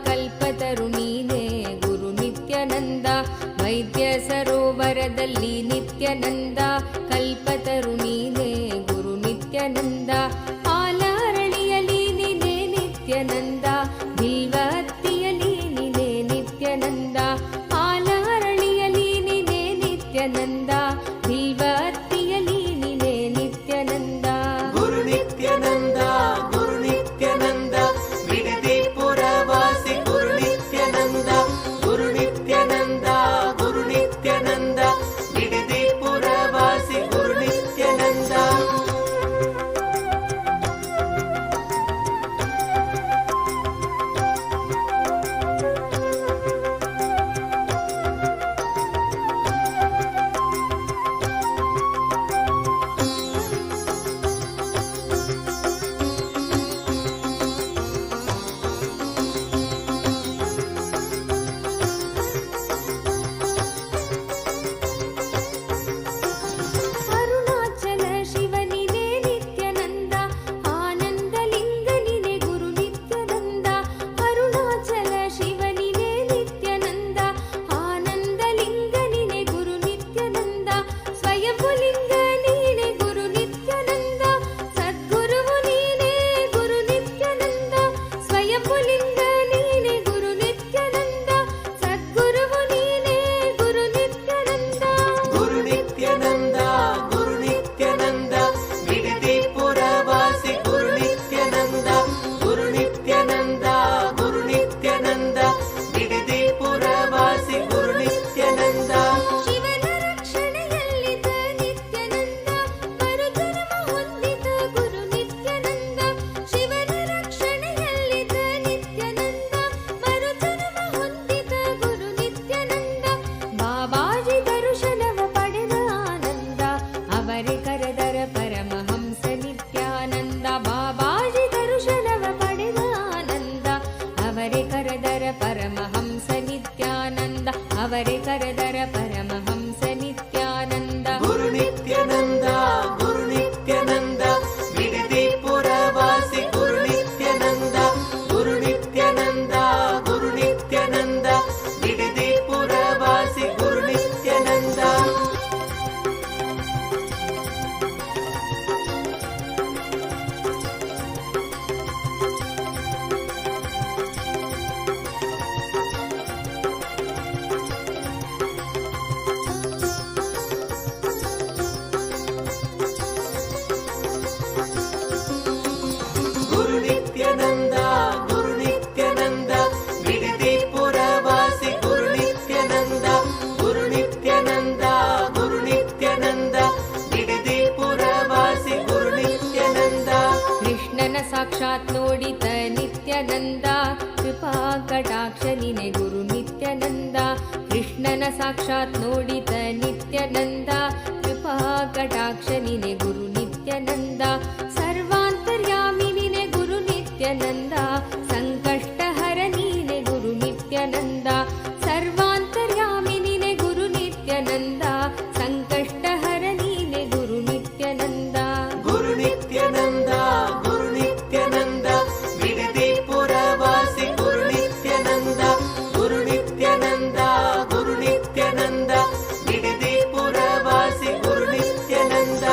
ಕಲ್ಪತರು ನೀನೇ ಗುರು ನಿತ್ಯಾನಂದ. ವೈದ್ಯ ಸರೋವರದಲ್ಲಿ ನಿತ್ಯಾನಂದ ಕಲ್ಪತರು ನೀನೇ ಗುರು ನಿತ್ಯಾನಂದ. ಆಲರಳಿಯಲಿ ನೀನೇ ನಿತ್ಯಾನಂದ ಬಿಲ್ವತ್ತಿಯಲಿ ನೀನೇ ನಿತ್ಯಾನಂದ. ಆಲರಳಿಯಲಿ ನೀನೇ ನಿತ್ಯಾನಂದ ಬಿಲ್ವತ್ತಿಯಲಿ ನೀನೇ ನಿತ್ಯಾನಂದ. ಗುರು ನಿತ್ಯಾನಂದ ಗುರು ನಿತ್ಯಾನಂದ ಬಿಡದಿ ಪುರವಾಸಿ ಗುರು ನಿತ್ಯಾನಂದ. ಗುರು ನಿತ್ಯಾನಂದ ಗುರು ನಿತ್ಯಾನಂದ ಬಿಡದಿ ಪುರವಾಸಿ ಗುರು ನಿತ್ಯಾನಂದ. ಅರುಣಾಚಲ ಶಿವನಿನೇ ನಿತ್ಯಾನಂದ ಆನಂದಲಿಂಗನಿನೇ ಗುರು ನಿತ್ಯಾನಂದ. ಅರುಣಾಚಲ ಶಿವನಿನೇ ನಿತ್ಯಾನಂದ ಆನಂದಲಿಂಗನಿನೇ ಗುರು ನಿತ್ಯಾನಂದ. ಸ್ವಯಂಭುಲಿಂಗ ನೀನೇ ಗುರು ನಿತ್ಯಾನಂದ ಸದ್ಗುರುವು ನೀನೇ ಗುರು ನಿತ್ಯಾನಂದ. ಸ್ವಯಂಭುಲಿಂಗ ನೀನೇ ಗುರು ನಿತ್ಯಾನಂದ ಸದ್ಗುರುವು ನೀನೇ ಗುರು ನಿತ್ಯಾನಂದ. ಗುರು ನಿತ್ಯಾನಂದ ಗುರು ನಿತ್ಯಾನಂದ ಬಿಡದಿ ಪುರವಾಸಿ ಗುರು ನಿತ್ಯಾನಂದ. ಗುರು ನಿತ್ಯಾನಂದ ಗುರು ನಿತ್ಯಾನಂದ ಬಿಡದಿ ಪುರವಾಸಿ ಗುರು ನಿತ್ಯಾನಂದ. ಶಿವನ ರಕ್ಷಣೆಯಲ್ಲಿದ್ದ ನಿತ್ಯಾನಂದ ಮರುಜನ್ಮ ಹೊಂದಿದ ಗುರು ನಿತ್ಯಾನಂದ. ಶಿವನ ರಕ್ಷಣೆಯಲ್ಲಿದ್ದ ನಿತ್ಯಾನಂದ ಮರುಜನ್ಮ ಹೊಂದಿದ ಗುರು ನಿತ್ಯಾನಂದ. ಬಾಬಾಜಿ ದರ್ಶನವ ಪಡೆದ ಆನಂದ ಅವರೇ ಕರೆದರ ಪರಮಹಂಸ ನಿತ್ಯಾನಂದ. ಬಾಬಾಜಿ ದರ್ಶನವ ಪಡೆದ ಆನಂದ ಅವರೇ ಕರೆದರ ಪರಮಹಂಸ ನಿತ್ಯಾನಂದ. ಅವರೇ ಕರೆದರ ಪರಮಹಂಸ ನಿತ್ಯಾನಂದ. ಗುರು ನಿತ್ಯಾನಂದ ಗುರು ನಿತ್ಯಾನಂದ ಬಿಡದಿ ಪುರವಾಸಿ ಗುರು ನಿತ್ಯಾನಂದ. ಗುರು ನಿತ್ಯಾನಂದ ಗುರು ನಿತ್ಯಾನಂದ ಬಿಡದಿ ಪುರವಾಸಿ ಗುರು ನಿತ್ಯಾನಂದ. ಗುರು ನಿತ್ಯಾನಂದ ಗುರು ನಿತ್ಯಾನಂದ ಬಿಡದಿ ಪುರವಾಸಿ ಗುರು ನಿತ್ಯಾನಂದ. ಗುರು ನಿತ್ಯಾನಂದ ಗುರು ನಿತ್ಯಾನಂದ ಬಿಡದಿ ಪುರವಾಸಿ ಗುರು ನಿತ್ಯಾನಂದ. ಕೃಷ್ಣನ ಸಾಕ್ಷಾತ್ ನೋಡಿದ ನಿತ್ಯಾನಂದ ಕೃಪಾ ಕಟಾಕ್ಷ ನಿನೆ ಗುರು ನಿತ್ಯಾನಂದ. ಕೃಷ್ಣನ ಸಾಕ್ಷಾತ್ ನೋಡಿದ ನಿತ್ಯಾನಂದ ಕೃಪಾ ಕಟಾಕ್ಷ ನಿನೆ ಗುರು ನಿತ್ಯಾನಂದ. ಸರ್ವಾಂತರ್ಯಾಮಿ ನಿನೆ ಗುರು ನಿತ್ಯಾನಂದ ಸಂಕಷ್ಟಹರ ನೀನೆ ಗುರು ನಿತ್ಯಾನಂದ. ಸರ್ವಾಂತರ್ಯಾಮಿ ನಿನೆ ಗುರು ನಿತ್ಯಾನಂದ ಸಂಕಷ್ಟಹರ ನೀನೆ ಗುರು ನಿತ್ಯಾನಂದ. ಗುರು ನಿತ್ಯಾನಂದ ಗುರು ನಿತ್ಯಾನಂದ ಬಿಡದಿ ಪುರವಾಸಿ ಗುರು ನಿತ್ಯಾನಂದ. ಗುರು ನಿತ್ಯಾನಂದ ಗುರು ನಿತ್ಯಾನಂದ ಬಿಡದಿ ಪುರವಾಸಿ ಗುರು ನಿತ್ಯಾನಂದ.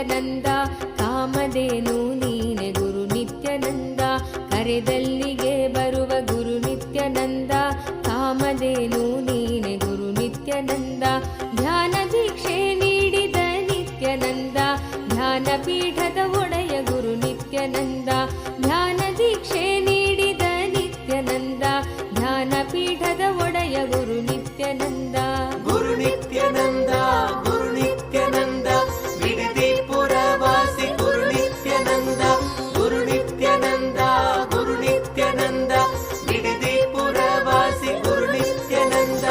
ನಿತ್ಯಾನಂದ ಕಾಮಧೇನು ನೀನೆ ಗುರು ನಿತ್ಯಾನಂದ ಕರೆದಲ್ಲಿಗೆ ಬರುವ ಗುರು ನಿತ್ಯಾನಂದ ಕಾಮಧೇನು ನೀನೆ ಗುರು ನಿತ್ಯಾನಂದ ಧ್ಯಾನ ದೀಕ್ಷೆ ನೀಡಿದ ನಿತ್ಯಾನಂದ ಧ್ಯಾನ ಪೀಠದ ಒಡೆಯ ಗುರು ನಿತ್ಯಾನಂದ ಧ್ಯಾನ ದೀಕ್ಷೆ ನೀಡಿದ ನಿತ್ಯಾನಂದ ಧ್ಯಾನ ಪೀಠದ ಒಡೆಯ ಗುರು ನಿತ್ಯಾನಂದ ಗುರು ನಿತ್ಯಾನಂದ ಗುರು ನಿತ್ಯಾನಂದ ಬಿಡದಿ ಪುರವಾಸಿ ಗುರು ನಿತ್ಯಾನಂದ ಗುರು ನಿತ್ಯಾನಂದ ಗುರು ನಿತ್ಯಾನಂದ ಬಿಡದಿ ಪುರವಾಸಿ ಗುರು ನಿತ್ಯಾನಂದ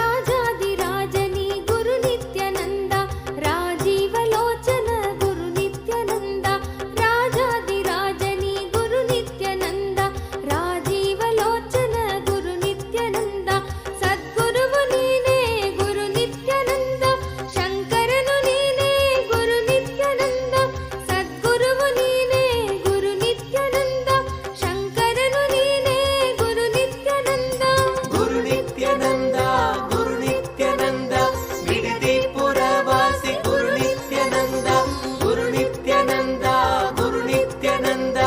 ರಾಜಾದಿರಾಜನಿ ಗುರು ನಿತ್ಯಾನಂದ ರಾಜೀವಲೋಚನ ಗುರು ನಿತ್ಯಾನಂದ ರಾಜಾದಿರಾಜನಿ ಗುರು ನಿತ್ಯಾನಂದ ರಾಜೀವಲೋಚನ ಗುರು ನಿತ್ಯಾನಂದ ಸದ್ಗುರುವು ನೀನೇ ಗುರು ನಿತ್ಯಾನಂದ ಶಂಕರನು ನೀನೇ ಗುರು ನಿತ್ಯಾನಂದ ಸದ್ಗುರುವು ನೀನೇ ಗುರು ನಿತ್ಯಾನಂದ ಶಂಕರನು ನೀನೇ ಗುರು ನಿತ್ಯಾನಂದ ಗುರು ನಿತ್ಯಾನಂದ ಗುರು ನಿತ್ಯಾನಂದ ಬಿಡದಿ ಪುರವಾಸಿ ಗುರು ನಿತ್ಯಾನಂದ ಗುರು ನಿತ್ಯಾನಂದ ಗುರು ನಿತ್ಯಾನಂದ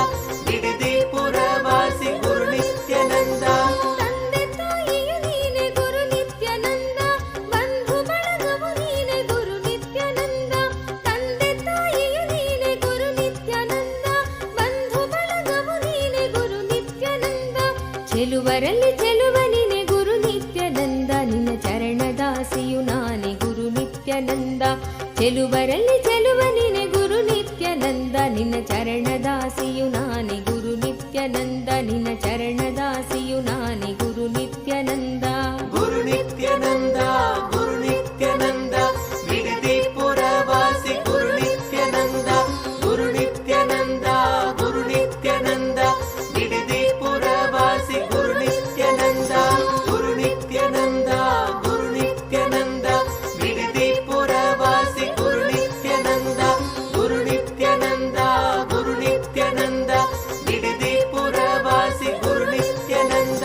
ಬಿಡದಿ ಪುರವಾಸಿ ಗುರು ನಿತ್ಯಾನಂದ ತಂದೆ ತಾಯಿಯು ನೀನೆ ಗುರು ನಿತ್ಯಾನಂದ ಬಂಧು ಬಳಗವು ನೀನೆ ಗುರು ನಿತ್ಯಾನಂದ ತಂದೆ ತಾಯಿಯು ನೀನೆ ಗುರು ನಿತ್ಯಾನಂದ ಬಂಧು ಬಳಗವು ನೀನೆ ಗುರು ನಿತ್ಯಾನಂದ ಚೆಲುವರಲ್ಲಿ ಚೆಲುವ ನೀನೆ ಗುರು ನಿತ್ಯಾನಂದ ನಿನ್ನ ಚರಣದಾಸಿಯು ನಾನೇ ಗುರು ನಿತ್ಯಾನಂದ ಚೆಲುವರಲ್ಲಿ ಚೆಲುವ ನೀನೆ ಗುರು ನಿತ್ಯಾನಂದ ನಿನ್ನ ಚರಣದಾಸಿಯು ನಾನೇ ಗುರು ನಿತ್ಯಾನಂದ ನಿನ್ನ ಚರಣದಾಸಿಯು ನಾನೇ ಗುರು ನಿತ್ಯಾನಂದ ಗುರು ನಿತ್ಯಾನಂದ ಗುರು ನಿತ್ಯಾನಂದ ಬಿಡದಿ ಪುರವಾಸಿ ಗುರು ನಿತ್ಯಾನಂದ ಗುರು ನಿತ್ಯಾನಂದ ಗುರು ನಿತ್ಯಾನಂದ ಬಿಡದಿ ಪುರವಾಸಿ ಗುರು ನಿತ್ಯಾನಂದ ಗುರು ನಿತ್ಯಾನಂದ ಗುರು ನಿತ್ಯಾನಂದ ಬಿಡದಿ ಪುರವಾಸಿ ಗುರು ನಿತ್ಯಾನಂದ ಗುರು ನಿತ್ಯಾನಂದ ಗುರು ನಿತ್ಯಾನಂದ ಬಿಡದಿ ಪುರವಾಸಿ ಗುರು ನಿತ್ಯಾನಂದ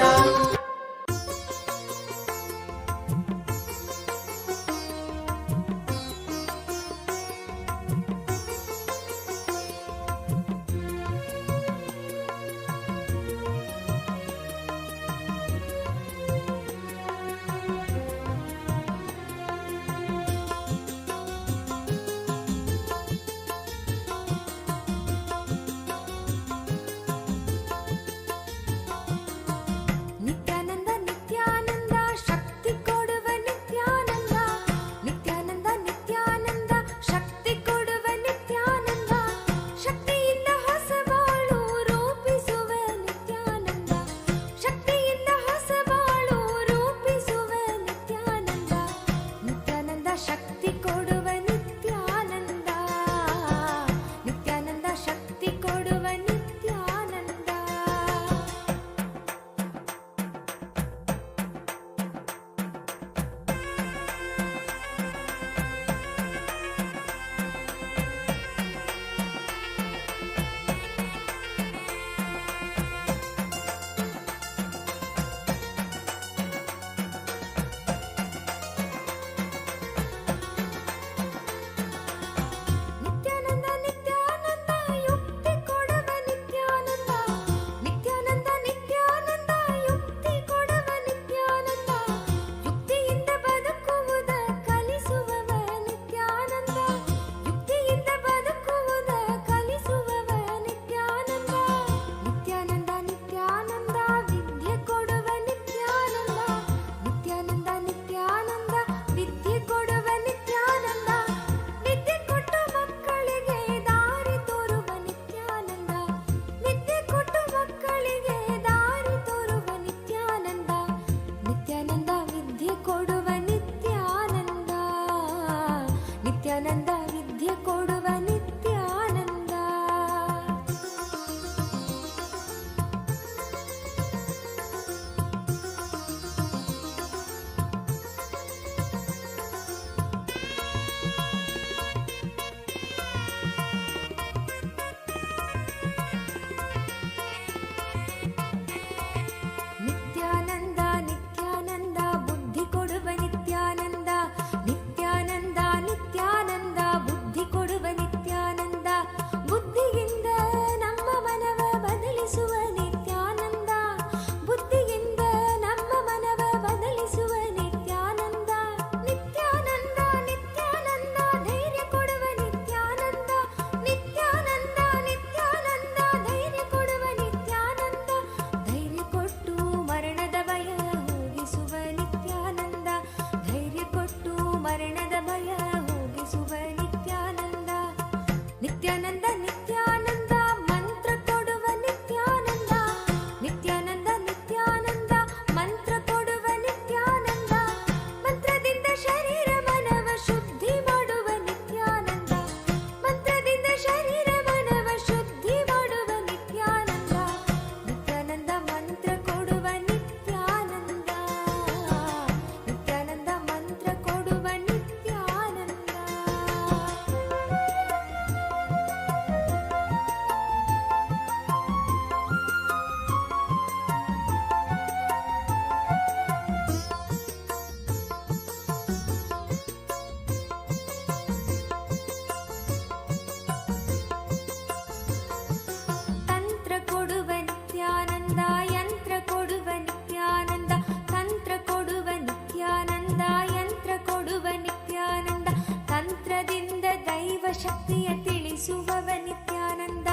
ಯಂತ್ರ ಕೊಡುವ ನಿತ್ಯಾನಂದ, ತಂತ್ರ ಕೊಡುವ ನಿತ್ಯಾನಂದ, ಯಂತ್ರ ಕೊಡುವ ನಿತ್ಯಾನಂದ, ತಂತ್ರದಿಂದ ದೈವ ಶಕ್ತಿಯ ತಿಳಿಸುವವ ನಿತ್ಯಾನಂದ,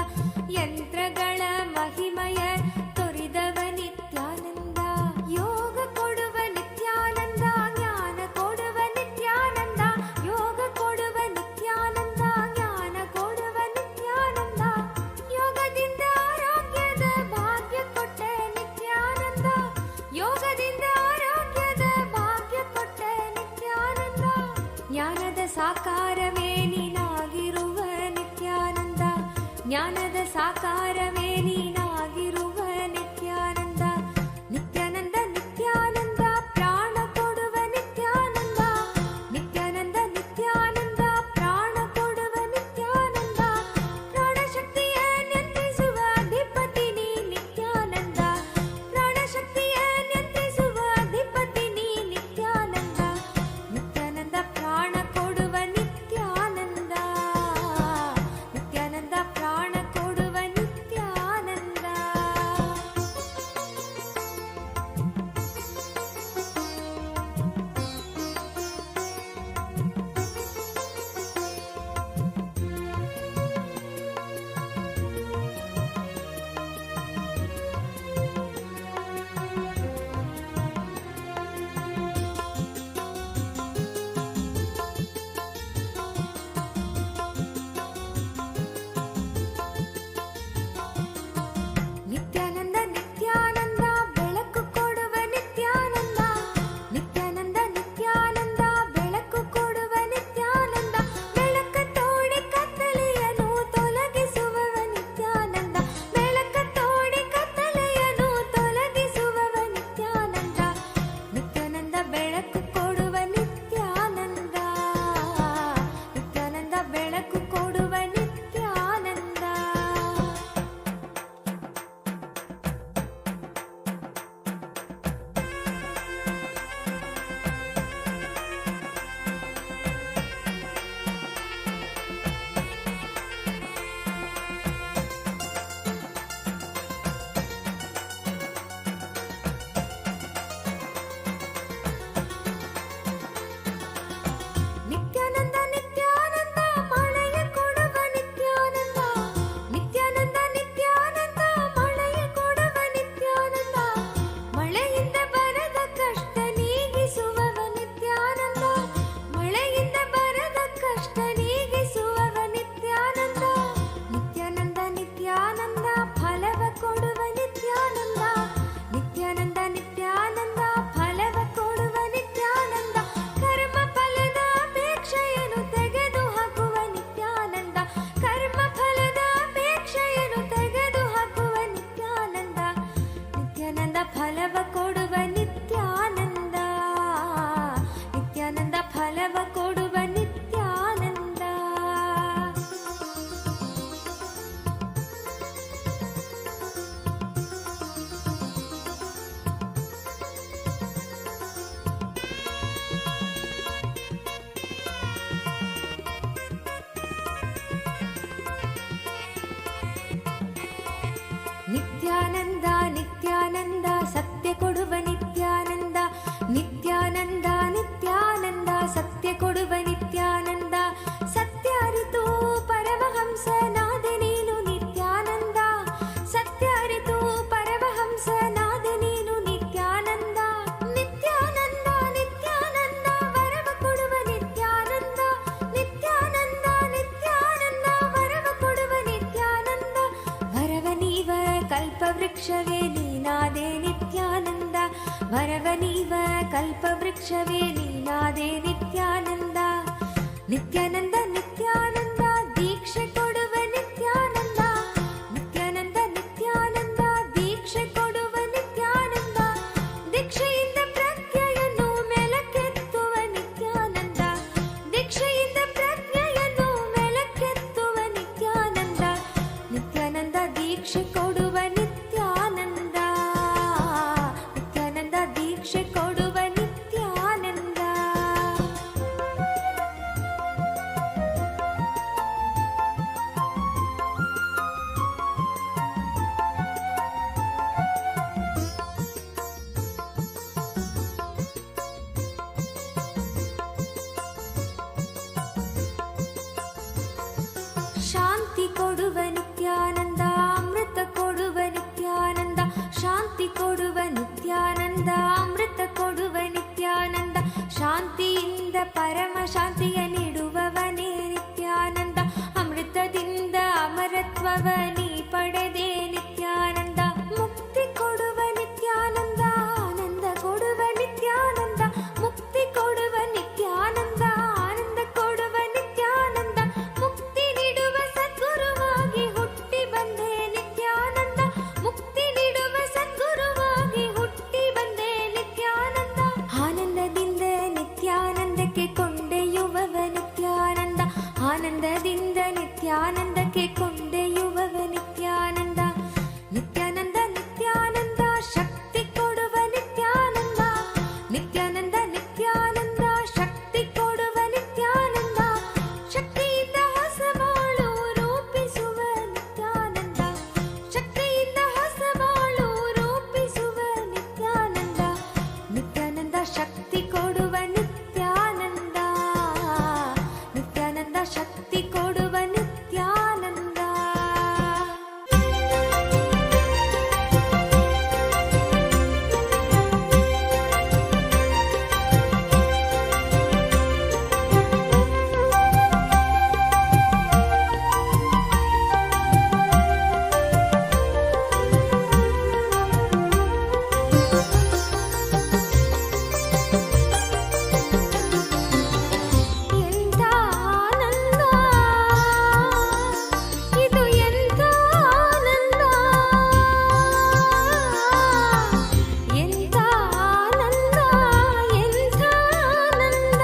ಯಂತ್ರಗಳ ಮಹಿಮಯ ತೊರಿದವ ನಿತ್ಯಾನಂದ, ಯೋಗ ಕೊಡುವ ನಿತ್ಯಾನಂದ, ಜ್ಞಾನ ಕೊಡುವ ನಿತ್ಯಾನಂದ, ಯೋಗ ಕೊಡುವ ನಿತ್ಯಾನಂದ, ಜ್ಞಾನ ಕೊಡುವ ನಿತ್ಯಾನಂದ, ಯೋಗದಿಂದ ಆರೋಗ್ಯದ ಭಾಗ್ಯ ಕೊಟ್ಟ ನಿತ್ಯಾನಂದ, ಯೋಗದಿಂದ ಆರೋಗ್ಯದ ಭಾಗ್ಯ ಕೊಟ್ಟ ನಿತ್ಯಾನಂದ, ಜ್ಞಾನದ ಸಾಕಾರವೇ ನೀನಾಗಿರುವ ನಿತ್ಯಾನಂದ, ಜ್ಞಾನದ ಸಾಕಾರವೇ ನೀನಾಗಿರುವ ನಿತ್ಯಾನಂದ, ನಿತ್ಯಾನಂದ ನಿತ್ಯಾನಂದ ಪ್ರಾಣ ಕೊಡುವ ನಿತ್ಯಾನಂದ, ನಿತ್ಯಾನಂದ ನಿತ್ಯಾನಂದ ಪ್ರಾಣ ಕೊಡುವ ನಿತ್ಯಾನಂದ, ಪ್ರಾಣಶಕ್ತಿಯ ನಿಯಂತ್ರಿಸುವ ಅಧಿಪತಿ ನೀ ನಿತ್ಯಾನಂದ, ಪ್ರಾಣಶಕ್ತಿಯ ನಿಯಂತ್ರಿಸುವ ಅಧಿಪತಿ ನೀ ನಿತ್ಯಾನಂದ, ನಿತ್ಯಾನಂದ ಪ್ರಾಣ ಕೊಡುವ ನಿತ್ಯಾನಂದ, ನಿತ್ಯಾನಂದ ಪ್ರಾಣ ಕೊಡುವ ನಿತ್ಯಾನಂದ. ನಿತ್ಯಾನಂದ ನಿತ್ಯಾನಂದ ಬೆಳಕು ಕೊಡುವ ನಿತ್ಯಾನಂದ, ನಿತ್ಯಾನಂದ ನಿತ್ಯಾನಂದ ಬೆಳಕು ಕೊಡುವ ನಿತ್ಯಾನಂದ, ಬೆಳಕ ತೋಡಿ ಕತ್ತಲೆಯನ್ನು ತೊಲಗಿಸುವವ ನಿತ್ಯಾನಂದ, ಬೆಳಕ ತೋಡಿ ಕತ್ತಲೆಯನ್ನು ತೊಲಗಿಸುವವ ನಿತ್ಯಾನಂದ, ನಿತ್ಯಾನಂದ ಬೆಳಕು ಕೊಡುವ ನಿತ್ಯಾನಂದ, ನಿತ್ಯಾನಂದ ಬೆಳಕು ಕೊಡುವ ನಿತ್ಯಾನಂದ. ನಿತ್ಯಾನಂದ ನಿತ್ಯಾನಂದ ಮಳೆಯ ಕೊಡುವ ನಿತ್ಯಾನಂದ, ನಿತ್ಯಾನಂದ ನಿತ್ಯಾನಂದ ಮಳೆಯ ಕೊಡುವ ನಿತ್ಯಾನಂದ, ಮಳೆಯಿಂದ ಬರದ ಕಷ್ಟ ನೀಗಿಸುವವ ನಿತ್ಯಾನಂದ, ಮಳೆಯಿಂದ ಬರದ ಕಷ್ಟ ನೀಗಿಸುವವ ನಿತ್ಯಾನಂದ, ನಿತ್ಯಾನಂದ ನಿತ್ಯಾನಂದ ಫಲವ ಕೊಡುವ ನಿತ್ಯಾನಂದ, ನಿತ್ಯಾನಂದ ನಿತ್ಯಾನಂದ ಫಲವ ಕೊಡುವ ನಿತ್ಯಾನಂದ, ಕರ್ಮ ಫಲದ ಅಪೇಕ್ಷೆಯನ್ನು ತೆಗೆದು ಹಾಕುವ ನಿತ್ಯಾನಂದ, ಕರ್ಮ ಫಲದ ಅಪೇಕ್ಷೆಯನ್ನು ತೆಗೆದು ಹಾಕುವ ನಿತ್ಯಾನಂದ, ನಿತ್ಯಾನಂದ ಫಲವ ಕೊಡುವ ನಿತ್ಯಾನಂದ, ನಿತ್ಯಾನಂದ ಫಲವ ಕೊಡುವ ನಿತ್ಯಾನಂದ. ನಿತ್ಯಾನಂದ ನಿತ್ಯಾನಂದ ಸತ್ಯ ಕೊಡುವ ನಿತ್ಯಾನಂದ, ನಿತ್ಯಾನಂದ ನಿತ್ಯಾನಂದ ಸತ್ಯ ಕೊಡುವ ನಿತ್ಯಾನಂದ, ಸತ್ಯ ಅರಿತು ಪರಮಹಂಸನಾದೆ ನೀನು ನಿತ್ಯಾನಂದ, ಸತ್ಯ ಅರಿತು ಪರಮಹಂಸನಾದೆ ನೀನು ನಿತ್ಯಾನಂದ, ನಿತ್ಯಾನಂದ ನಿತ್ಯಾನಂದ ವರವ ಕೊಡುವ ನಿತ್ಯಾನಂದ, ನಿತ್ಯಾನಂದ ನಿತ್ಯಾನಂದ ವರವ ಕೊಡುವ ನಿತ್ಯಾನಂದ, ವರವ ನೀವ ಕಲ್ಪವೃಕ್ಷವೇ ನೀನಾದೆ ನಿತ್ಯಾನಂದ, ವರವ ನೀವ ಕಲ್ಪವೃಕ್ಷವೇ ನೀನಾದೆ ನಿತ್ಯಾನಂದ, ನಿತ್ಯಾನಂದ ನಿತ್ಯಾನಂದ ದೀಕ್ಷೆ ಕೊಡುವ ನಿತ್ಯಾನಂದ, ನಿತ್ಯಾನಂದ ನಿತ್ಯಾನಂದ ದೀಕ್ಷೆ ಕೊಡುವ ನಿತ್ಯಾನಂದ, ದೀಕ್ಷೆಯಿಂದ ಪ್ರಜ್ಞೆಯನ್ನು ಮೆಲಕೆತ್ತುವ ನಿತ್ಯಾನಂದ, ದೀಕ್ಷೆಯಿಂದ ಪ್ರಜ್ಞೆಯನ್ನು ಮೆಲಕೆತ್ತುವ ನಿತ್ಯಾನಂದ, ನಿತ್ಯಾನಂದ ದೀಕ್ಷೆ ಕೊಡುವ ನಿತ್ಯಾನಂದ, ನಿತ್ಯಾನಂದ ದೀಕ್ಷೆ ಕೊಡುವ ನಿತ್ಯಾನಂದ. ಪಡೆದೆ ನಿತ್ಯಾನಂದ ಮುಕ್ತಿ ಕೊಡುವ ನಿತ್ಯಾನಂದ ಆನಂದ ಕೊಡುವ ನಿತ್ಯಾನಂದ ಮುಕ್ತಿ ಕೊಡುವ ನಿತ್ಯಾನಂದ ಆನಂದ ಕೊಡುವ ನಿತ್ಯಾನಂದ ಮುಕ್ತಿ ನೀಡುವ ಸದ್ಗುರುವಾಗಿ ಹುಟ್ಟಿ ಬಂದೆ ನಿತ್ಯಾನಂದ ಮುಕ್ತಿ ನೀಡುವ ಸದ್ಗುರುವಾಗಿ ಹುಟ್ಟಿ ಬಂದೆ ನಿತ್ಯಾನಂದ ಆನಂದದಿಂದ ನಿತ್ಯಾನಂದಕ್ಕೆ ಕೊಂಡೊಯ್ಯುವವ ನಿತ್ಯಾನಂದ ಆನಂದದಿಂದ ನಿತ್ಯಾನಂದಕ್ಕೆ ಕೊಂಡೊಯ್ಯುವವ ನಿತ್ಯಾನಂದ ನಿತ್ಯಾನಂದ ನಿತ್ಯಾನಂದ ಶಕ್ತಿ ಕೊಡುವ ನಿತ್ಯಾನಂದ ನಿತ್ಯಾನಂದ ನಿತ್ಯಾನಂದ ಶಕ್ತಿ ಕೊಡುವ ನಿತ್ಯಾನಂದ ಶಕ್ತಿಯಿಂದ ಹೊಸ ಬಾಳು ರೂಪಿಸುವ ನಿತ್ಯಾನಂದ ಶಕ್ತಿಯಿಂದ ಹೊಸ ಬಾಳು ರೂಪಿಸುವ ನಿತ್ಯಾನಂದ ನಿತ್ಯಾನಂದ ಶಕ್ತಿ ಕೊಡುವ ನಿತ್ಯಾನಂದ ನಿತ್ಯಾನಂದ ಶಕ್ತಿ ಕೊಡುವ ನಿತ್ಯಾನಂದ ಎಂಥ ಆನಂದ ಇದು ಎಂಥ ಆನಂದ ಎಂಥ ಆನಂದ ಎಂಥ ಆನಂದ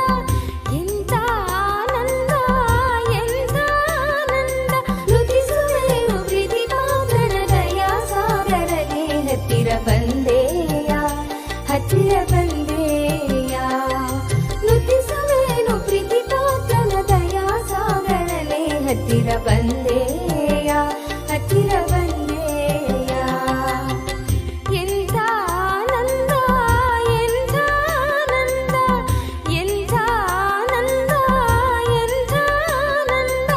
ಎಂಥ ಆನಂದ ಎಂಥ ಆನಂದ ನುತಿಸುವೆನು ಪ್ರತಿಭಾಕರ ದಯಾ ಸಾಗರಗೆ ಹತ್ತಿರ ಬಂದೆಯ ಹತ್ತಿರ ಬಂದೆಯ ನುತಿಸುವೆನು ಪ್ರತಿಭಾಕರ ದಯಾ ಸಾಗರಲೆ ಹತ್ತಿರ ಬಂದೆಯ ಹತ್ತಿರ ಬಂದೆಯ ಎಂಥ ಆನಂದ ಎಂಥ ಆನಂದ ಎಂಥ ಆನಂದ ಎಂಥ ಆನಂದ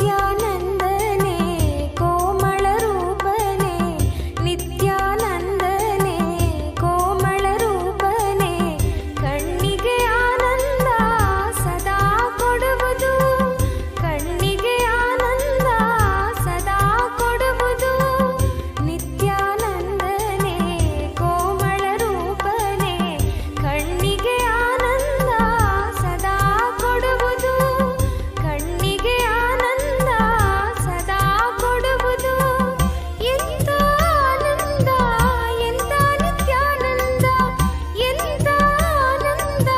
ನಿತ್ಯಾನಂದನೆ ಕೋಮಳ ರೂಪನೆ ನಿತ್ಯಾನಂದನೆ ಕೋಮಳ ರೂಪನೆ ಕಣ್ಣಿಗೆ ಆನಂದ ಸದಾ ಕೊಡುವುದು ಕಣ್ಣಿಗೆ ಆನಂದ ಸದಾ ಕೊಡುವುದು ನಿತ್ಯಾನಂದನೆ ಕೋಮಳ ರೂಪನೆ ಕಣ್ಣಿಗೆ ಆನಂದ ಸದಾ ಕೊಡುವುದು ಕಣ್ಣಿಗೆ ಆನಂದ ಸದಾ ಕೊಡುವುದು ಎಂಥ ಆನಂದ ಎಂಥ ನಿತ್ಯಾನಂದ ಎಂಥ ಆನಂದ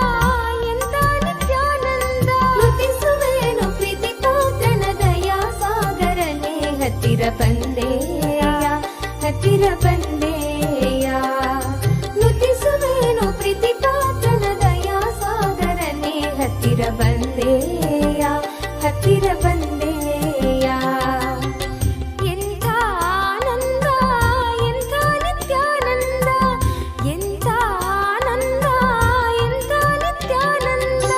ಎಂಥ ನಿತ್ಯಾನಂದ ನುತಿಸುವೆನು ಪ್ರೀತಿಪಾತ್ರನ ದಯಾ ಸಾಗರನೆ ಹತ್ತಿರ ಬಂದೆಯ ಹತ್ತಿರ ಬಂದೆಯ ನುತಿಸುವೆನು ಪ್ರೀತಿಪಾತ್ರನ ದಯಾ ಸಾಗರನೆ ಹತ್ತಿರ ಬಂದೆಯ ಹತ್ತಿರ ಬಂದೆಯ ಎಂಥ ಆನಂದ ಎಂಥ ನಿತ್ಯಾನಂದ ಎಂಥ ಆನಂದ ಎಂಥ ನಿತ್ಯಾನಂದ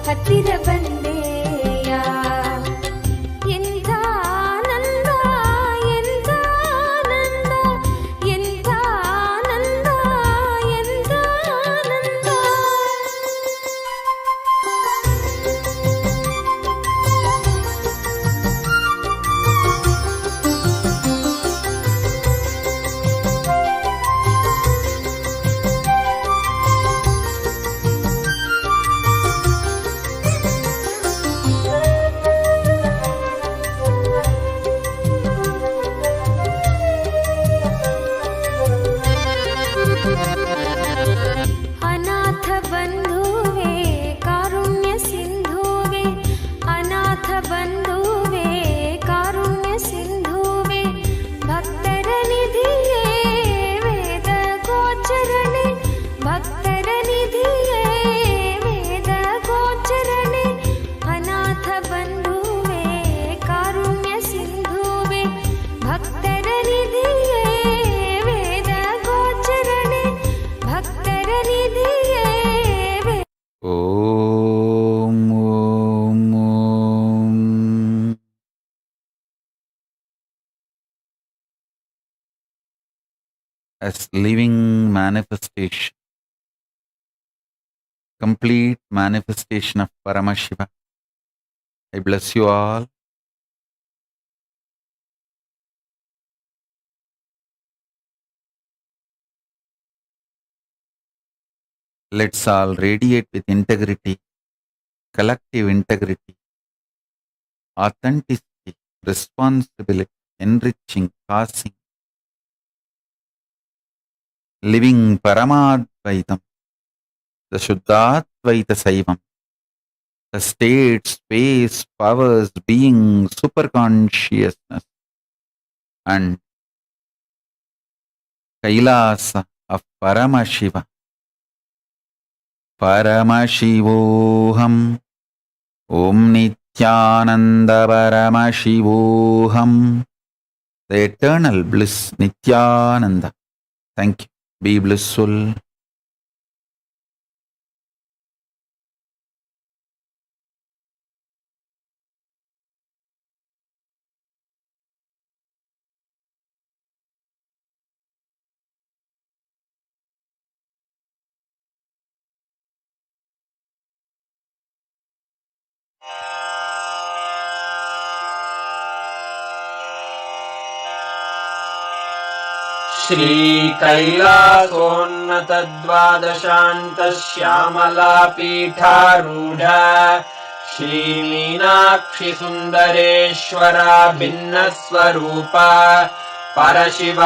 ಹತ್ತಿರ ಬಂದೆಯ ಎಂಥ ಆನಂದ ಎಂಥ ಆನಂದ ಎಂಥ ಆನಂದ ಎಂಥ ಆನಂದ ಅನಾಥ ಬಂಧುವೆ ಕಾರುಣ್ಯ ಸಿಂಧುವೆ ಅನಾಥ ಬಂಧುವೆ ಕಾರುಣ್ಯ ಸಿಂಧುವೆ ಭಕ್ತರ ನಿಧಿಯೇ ವೇದ ಗೋಚರಣೆ ಭಕ್ತರ ನಿಧಿಯೇ ವೇದ ಗೋಚರಣೆ ಅನಾಥ ಬಂಧುವೆ ಕಾರುಣ್ಯ ಸಿಂಧುವೆ ಭಕ್ತರ ನಿಧಿಯೇ ವೇದ ಗೋಚರಣೆ ಭಕ್ತರ ನಿಧಿಯೇ Om, Om, Om. As living manifestation, complete manifestation of Paramashiva. I bless you all. Let's all radiate with integrity, collective integrity, authenticity, responsibility, enriching, causing, living Paramadvaitam, the Shuddhadvaita Saivam, the state, space, powers, being, superconsciousness, and KAILASA of Paramashiva. Paramashivoham, Om Nithyananda Paramashivoham, the eternal bliss Nithyananda. Thank you. Be blissful. श्रीकैलासोन्नतद्वादशान्तश्यामलापीठारूढ श्रीमीनाक्षिसुन्दरेश्वरा भिन्नस्वरूपा परशिव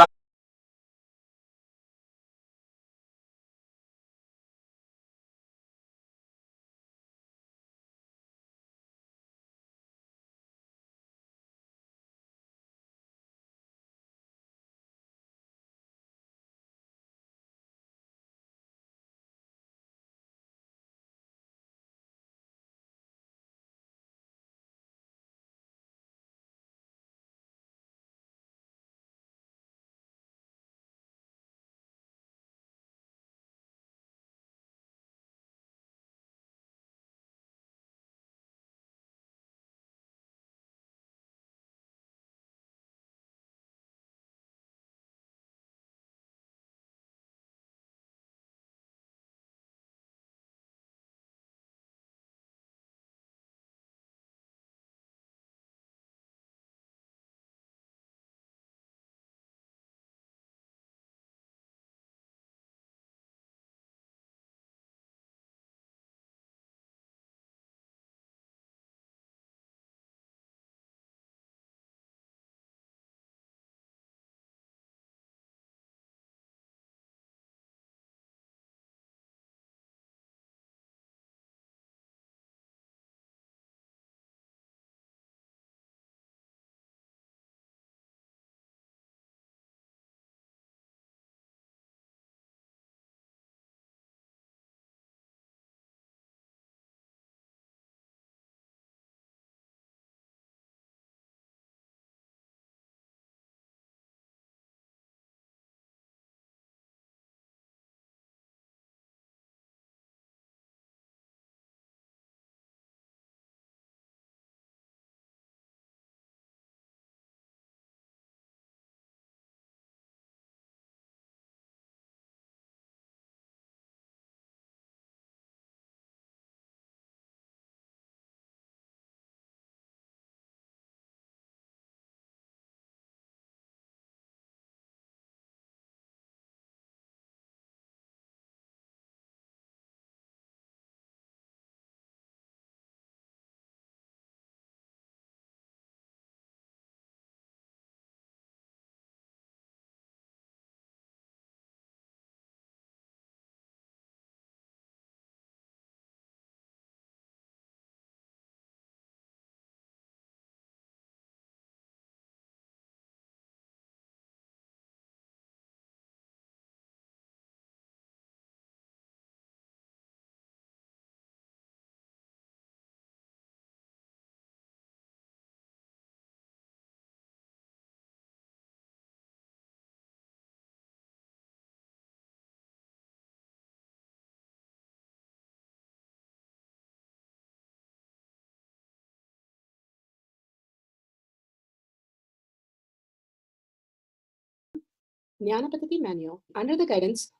Jnanapatati Manual, under the guidance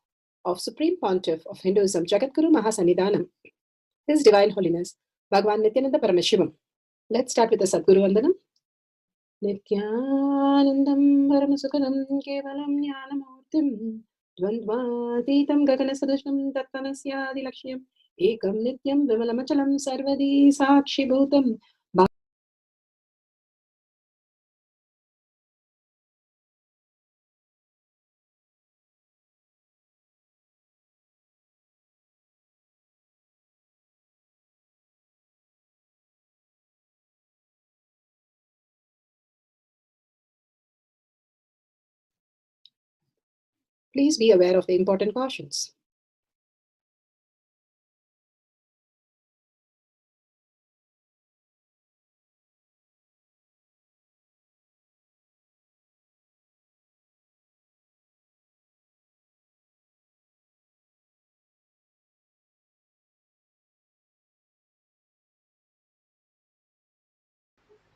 of Supreme Pontiff of Hinduism, Jagadguru Mahasannidhanam, His Divine Holiness, Bhagavan Nithyananda Paramashivam. Let's start with the Sadguru Vandanam. Nithyanandam Paramasukhanam Kevalam Jnanamurtim Dvandvatitam Gaganasadushnam Tattanasya Lakshmyam Ekam Nityam Vimalamachalam Sarvadi Sakshi Bhutam. Please be aware of the important cautions.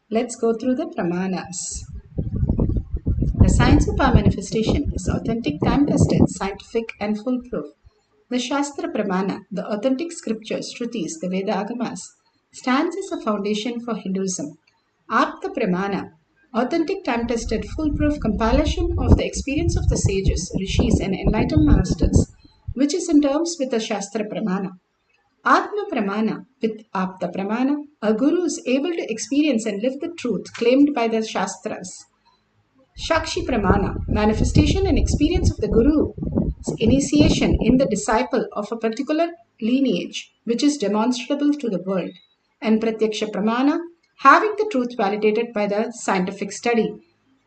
Let's go through the pramanas. The science of our manifestation is authentic, time-tested, scientific, and foolproof. The Shastra Pramana, the authentic scriptures, Shrutis, the Veda Agamas, stands as a foundation for Hinduism. Apta Pramana, authentic, time-tested, foolproof compilation of the experience of the sages, rishis, and enlightened masters, which is in terms with the Shastra Pramana. Atma Pramana, with Apta Pramana, a guru is able to experience and live the truth claimed by the Shastras. Shakshi Pramana, manifestation and experience of the Guru's initiation in the disciple of a particular lineage which is demonstrable to the world. And Pratyaksha Pramana, having the truth validated by the scientific study.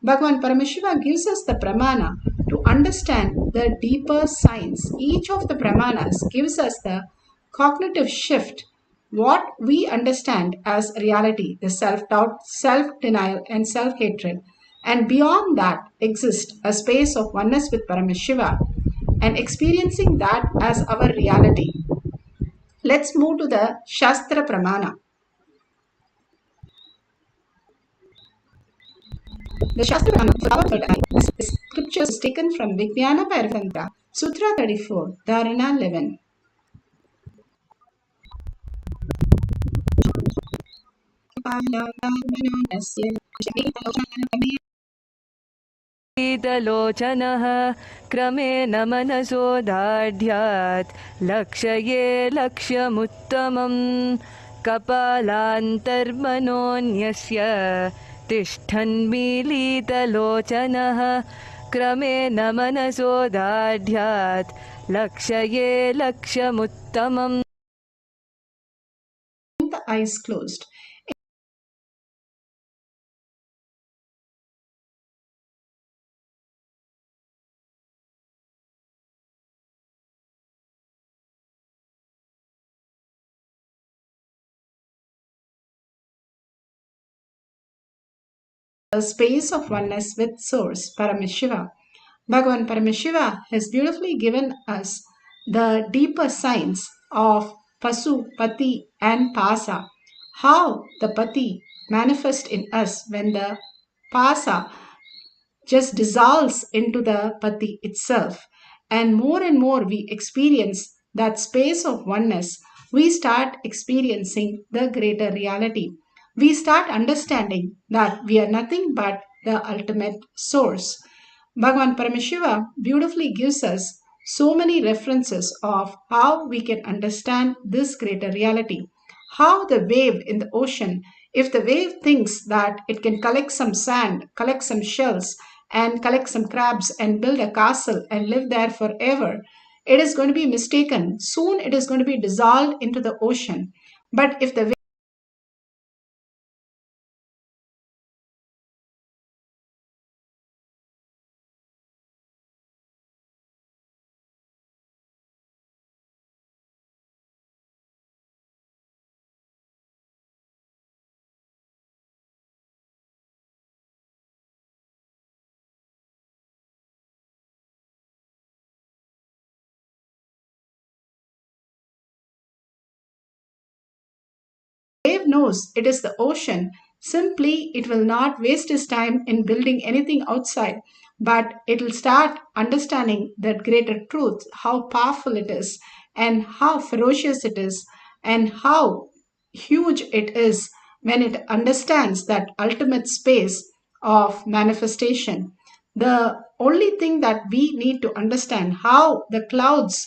Bhagavan Paramashiva gives us the Pramana to understand the deeper science. Each of the Pramanas gives us the cognitive shift, what we understand as reality, the self-doubt, self-denial, and self-hatred. And beyond that exists a space of oneness with Paramashiva and experiencing that as our reality. Let's move to the Shastra Pramana. The Shastra Pramana, for our third eye, is scriptures taken from Vijnana Vairatantra, Sutra 34, Dharana 11. ीतलोचनः क्रमेण मनसोदाढ्यात् लक्ष्ये लक्ष्यमुत्तमम् कपालान्तर्मनोऽन्यस्य तिष्ठन्मीलितलोचनः क्रमेण मनसोदाढ्यात् लक्ष्ये लक्ष्यमुत्तमम्. The eyes closed. A space of oneness with Source, Paramashiva. Bhagavan Paramashiva has beautifully given us the deeper science of Pasu, Pati, and Pasa. How the Pati manifests in us when the Pasa just dissolves into the Pati itself. And more we experience that space of oneness, we start experiencing the greater reality. We start understanding that we are nothing but the ultimate source. Bhagavan Paramashiva beautifully gives us so many references of how we can understand this greater reality. How the wave in the ocean, if the wave thinks that it can collect some sand, collect some shells, and collect some crabs and build a castle and live there forever, it is going to be mistaken. Soon it is going to be dissolved into the ocean. But if the wave knows it is the ocean, simply it will not waste its time in building anything outside. but it'll start understanding that greater truth, how powerful it is, and how ferocious it is, and how huge it is when it understands that ultimate space of manifestation. The only thing that we need to understand how the clouds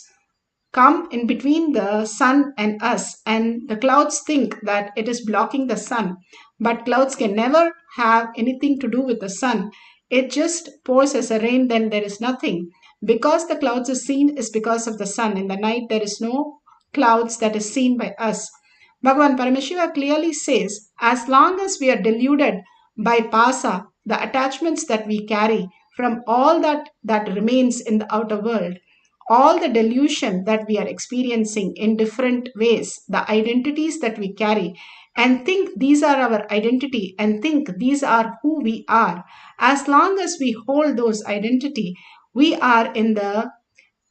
come in between the sun and us, and the clouds think that it is blocking the sun, but clouds can never have anything to do with the sun. It just pours as a rain, then there is nothing. Because the clouds is seen is because of the sun. In the night there is no clouds that is seen by us. Bhagavan Paramashiva clearly says, as long as we are deluded by pasa, the attachments that we carry from all that remains in the outer world, all the delusion that we are experiencing in different ways, the identities that we carry, and think these are our identity and think these are who we are. As long as we hold those identity, we are in the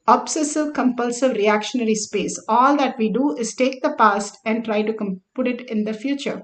obsessive compulsive reactionary space. All that we do is take the past and try to put it in the future.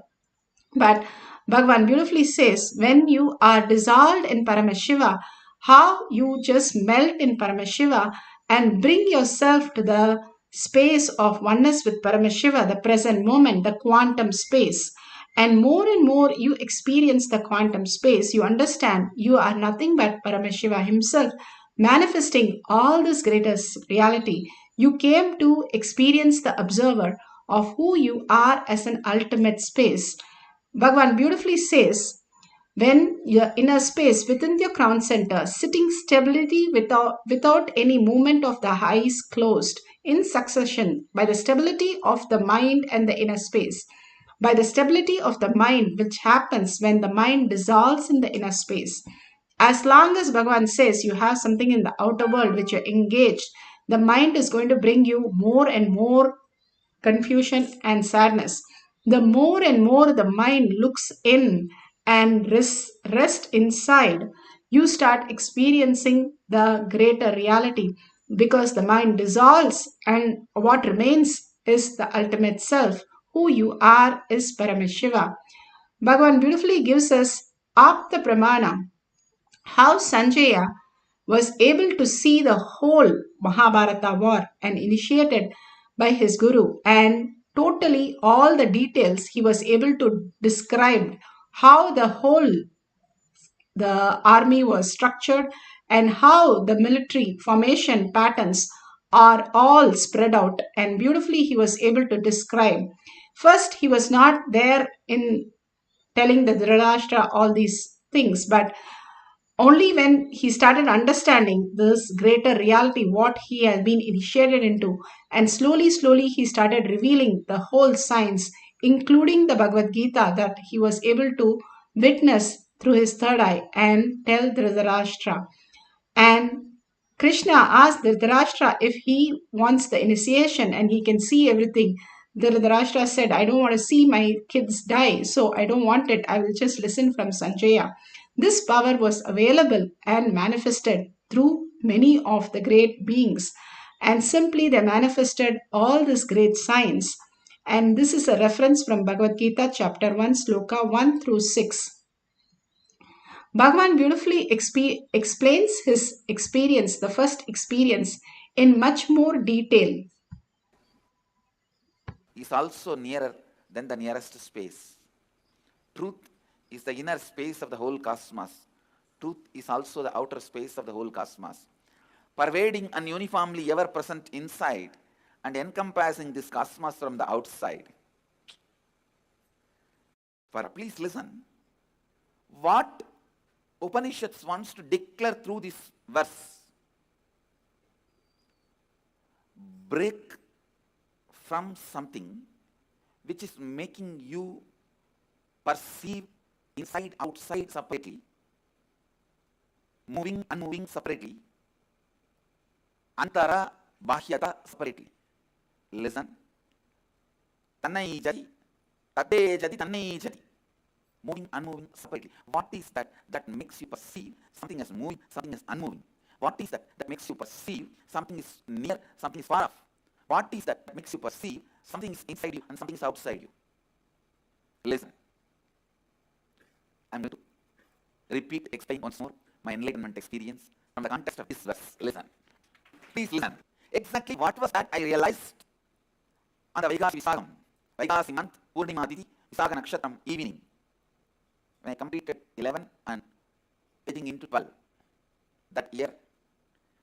But Bhagavan beautifully says, when you are dissolved in Paramashiva, how you just melt in Paramashiva and bring yourself to the space of oneness with Paramashiva, the present moment, the quantum space. And more you experience the quantum space, you understand you are nothing but Paramashiva himself, manifesting all this greatest reality. You came to experience the observer of who you are as an ultimate space. Bhagavan beautifully says, when you're in a space within your crown center, sitting stability without any movement of the eyes closed, in succession, by the stability of the mind and the inner space, by the stability of the mind, which happens when the mind dissolves in the inner space. As long as Bhagavan says you have something in the outer world which you're engaged, the mind is going to bring you more and more confusion and sadness. The more and more the mind looks in and rest inside, you start experiencing the greater reality, because the mind dissolves and what remains is the ultimate self. Who you are is Paramashiva. Bhagavan beautifully gives us Apta Pramana, how Sanjaya was able to see the whole Mahabharata war and initiated by his guru, and totally all the details he was able to describe how the army was structured and how the military formation patterns are all spread out, and beautifully he was able to describe. First, he was not there in telling the Dhritarashtra all these things, but only when he started understanding this greater reality, what he has been initiated into, and slowly he started revealing the whole science, including the Bhagavad Gita, that he was able to witness through his third eye and tell Dhritarashtra. And Krishna asked Dhritarashtra if he wants the initiation and he can see everything. Dhritarashtra said, I don't want to see my kids die, so I don't want it. I will just listen from Sanjaya. This power was available and manifested through many of the great beings. And simply they manifested all this great science. And this is a reference from Bhagavad Gita, chapter 1, sloka 1 through 6. Bhagavan beautifully explains his experience, the first experience, in much more detail. Is also nearer than the nearest space. Truth is the inner space of the whole cosmos. Truth is also the outer space of the whole cosmos, pervading and uniformly ever present inside and encompassing this cosmos from the outside. Please listen. What Upanishads wants to declare through this verse: break from something which is making you perceive inside, outside separately, moving, unmoving separately, antara, bahyata separately. Listen. Tannai jadi, tade jadi, tannai jadi. Moving, unmoving separately. What is that makes you perceive something as moving, something as unmoving? What is that makes you perceive something is near, something is far off? What is that makes you perceive something is inside you and something is outside you? Listen. I'm going to repeat, explain once more. my enlightenment experience from the context of this verse. Listen. Please listen. Exactly what was that I realized on the Vaikasi Visagam, Vaikasi month, Purnima Tithi, Visaga Nakshatram evening, when I completed 11 and getting into 12. That year,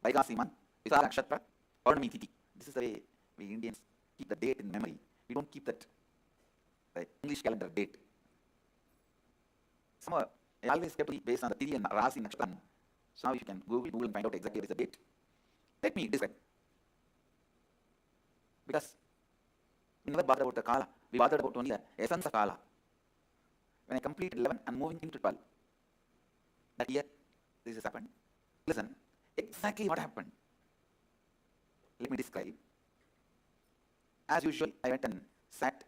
Vaikasi month, Visaga Nakshatra, Purnima Tithi. This is the way we Indians keep the date in memory. We don't keep that the English calendar date. Somehow, I always kept it based on the Tithi and Rasi Nakshatram. So now if you can Google and find out exactly what is the date. Let me describe. Because we never bothered about the Kala. We bothered about only the essence of Kala. When I completed 11 and moving into 12, that year, this has happened. Listen, exactly what happened. Let me describe. As usual, I went and sat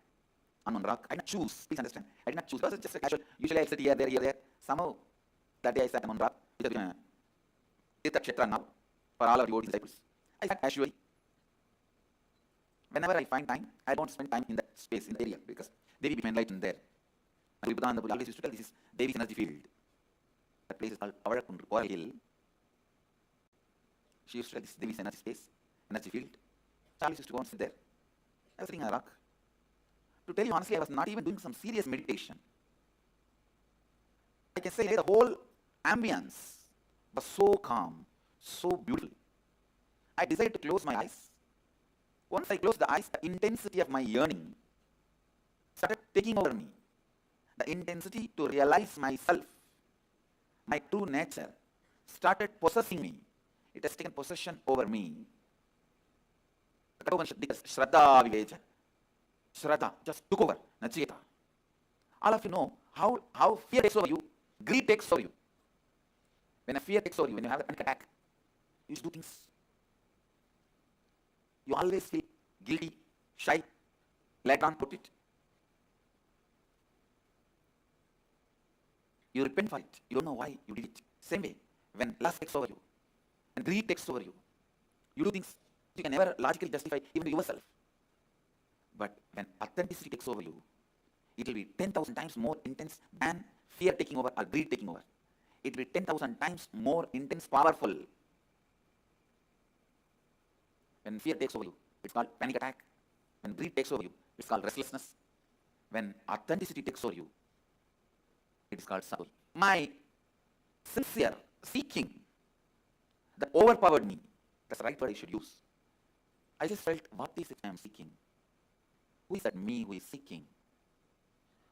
on one rock. I did not choose, please understand. I did not choose. It was just a casual. Usually I sit here, there. Somehow, that day I sat on one rock. It has been a Kshetra now for all our devotees and disciples. I sat casually. Whenever I find time, I don't spend time in that space, in the area, because Devi became enlightened there. And Buddha always used to tell this is Devi's energy field. That place is called Avarakundu, Coral Hill. She used to tell this Devi's energy space, energy field. Charlie used to go and sit there. I was sitting on a rock. To tell you honestly, I was not even doing some serious meditation. I can say the whole ambience was so calm, so beautiful. I decided to close my eyes. Once I closed the eyes, the intensity of my yearning started taking over me. The intensity to realize myself, my true nature, started possessing me. It has taken possession over me. Shraddha Viveja. Shraddha just took over. Nachiketa. All of you know how fear takes over you, greed takes over you. When a fear takes over you, when you have a panic attack, you do things. You always feel guilty, shy, later on put it. You repent for it. You don't know why you did it. Same way, when lust takes over you, and greed takes over you, you do things you can never logically justify even to yourself. But when authenticity takes over you, it will be 10,000 times more intense than fear taking over or greed taking over. It will be 10,000 times more intense, powerful. When fear takes over you, it's called panic attack. When greed takes over you, it's called restlessness. When authenticity takes over you, it is called sadhu. My sincere seeking that overpowered me, that's the right word I should use. I just felt, what is it I am seeking? Who is that me who is seeking?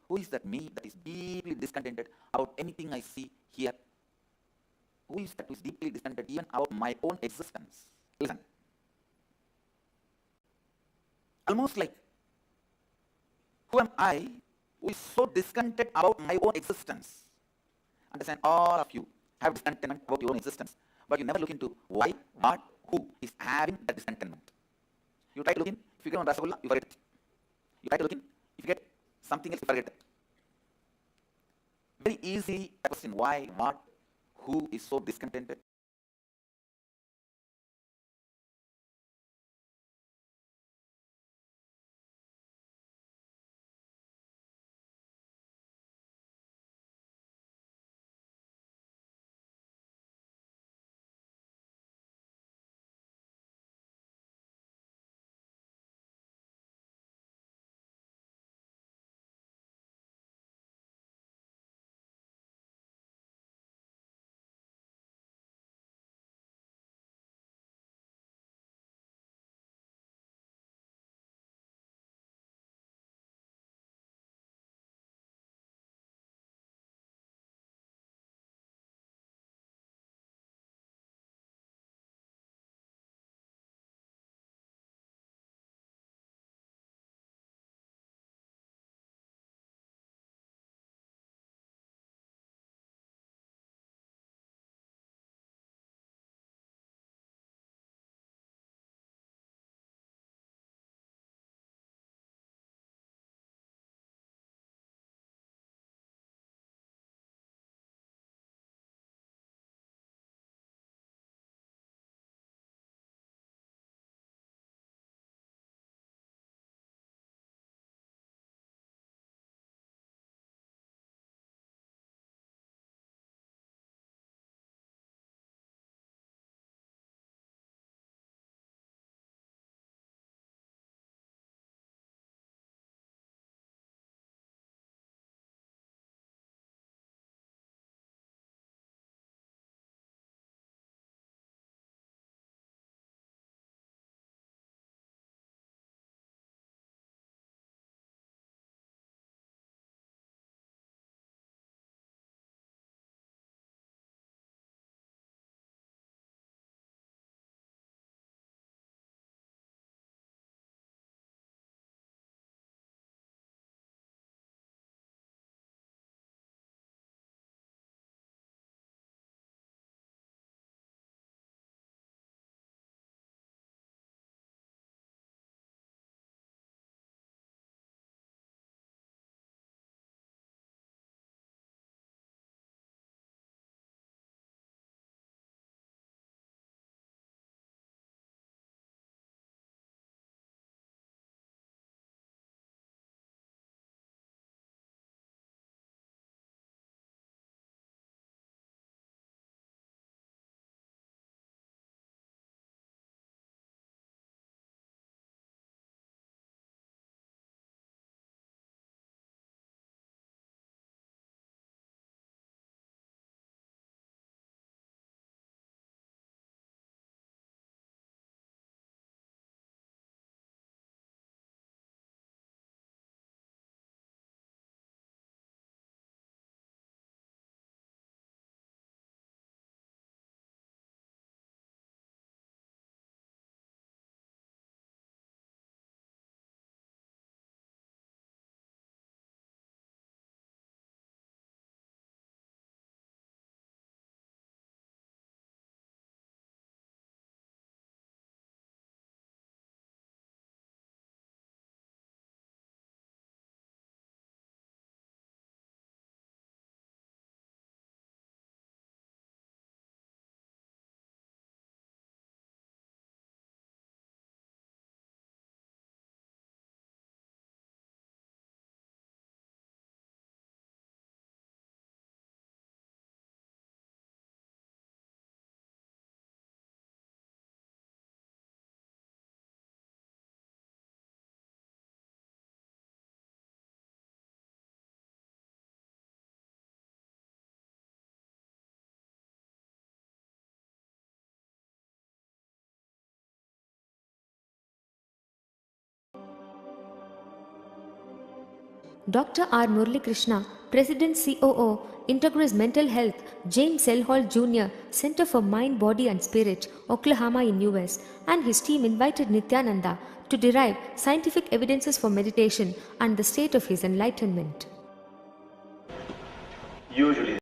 Who is that me that is deeply discontented about anything I see here? Who is that who is deeply discontented even about my own existence? Listen. Almost like, who am I who is so discontented about my own existence? Understand, all of you have discontentment about your own existence, but you never look into why, what, who is having that discontentment. You try to look in, if you get on Rasagulla, you forget it. You try to look in, if you get something else, you forget it. Very easy question, why, what, who is so discontented? Dr. R. Murli Krishna, President COO, Integris Mental Health, James L. Hall Jr., Center for Mind, Body and Spirit, Oklahoma in US, and his team invited Nithyananda to derive scientific evidences for meditation and the state of his enlightenment. Usually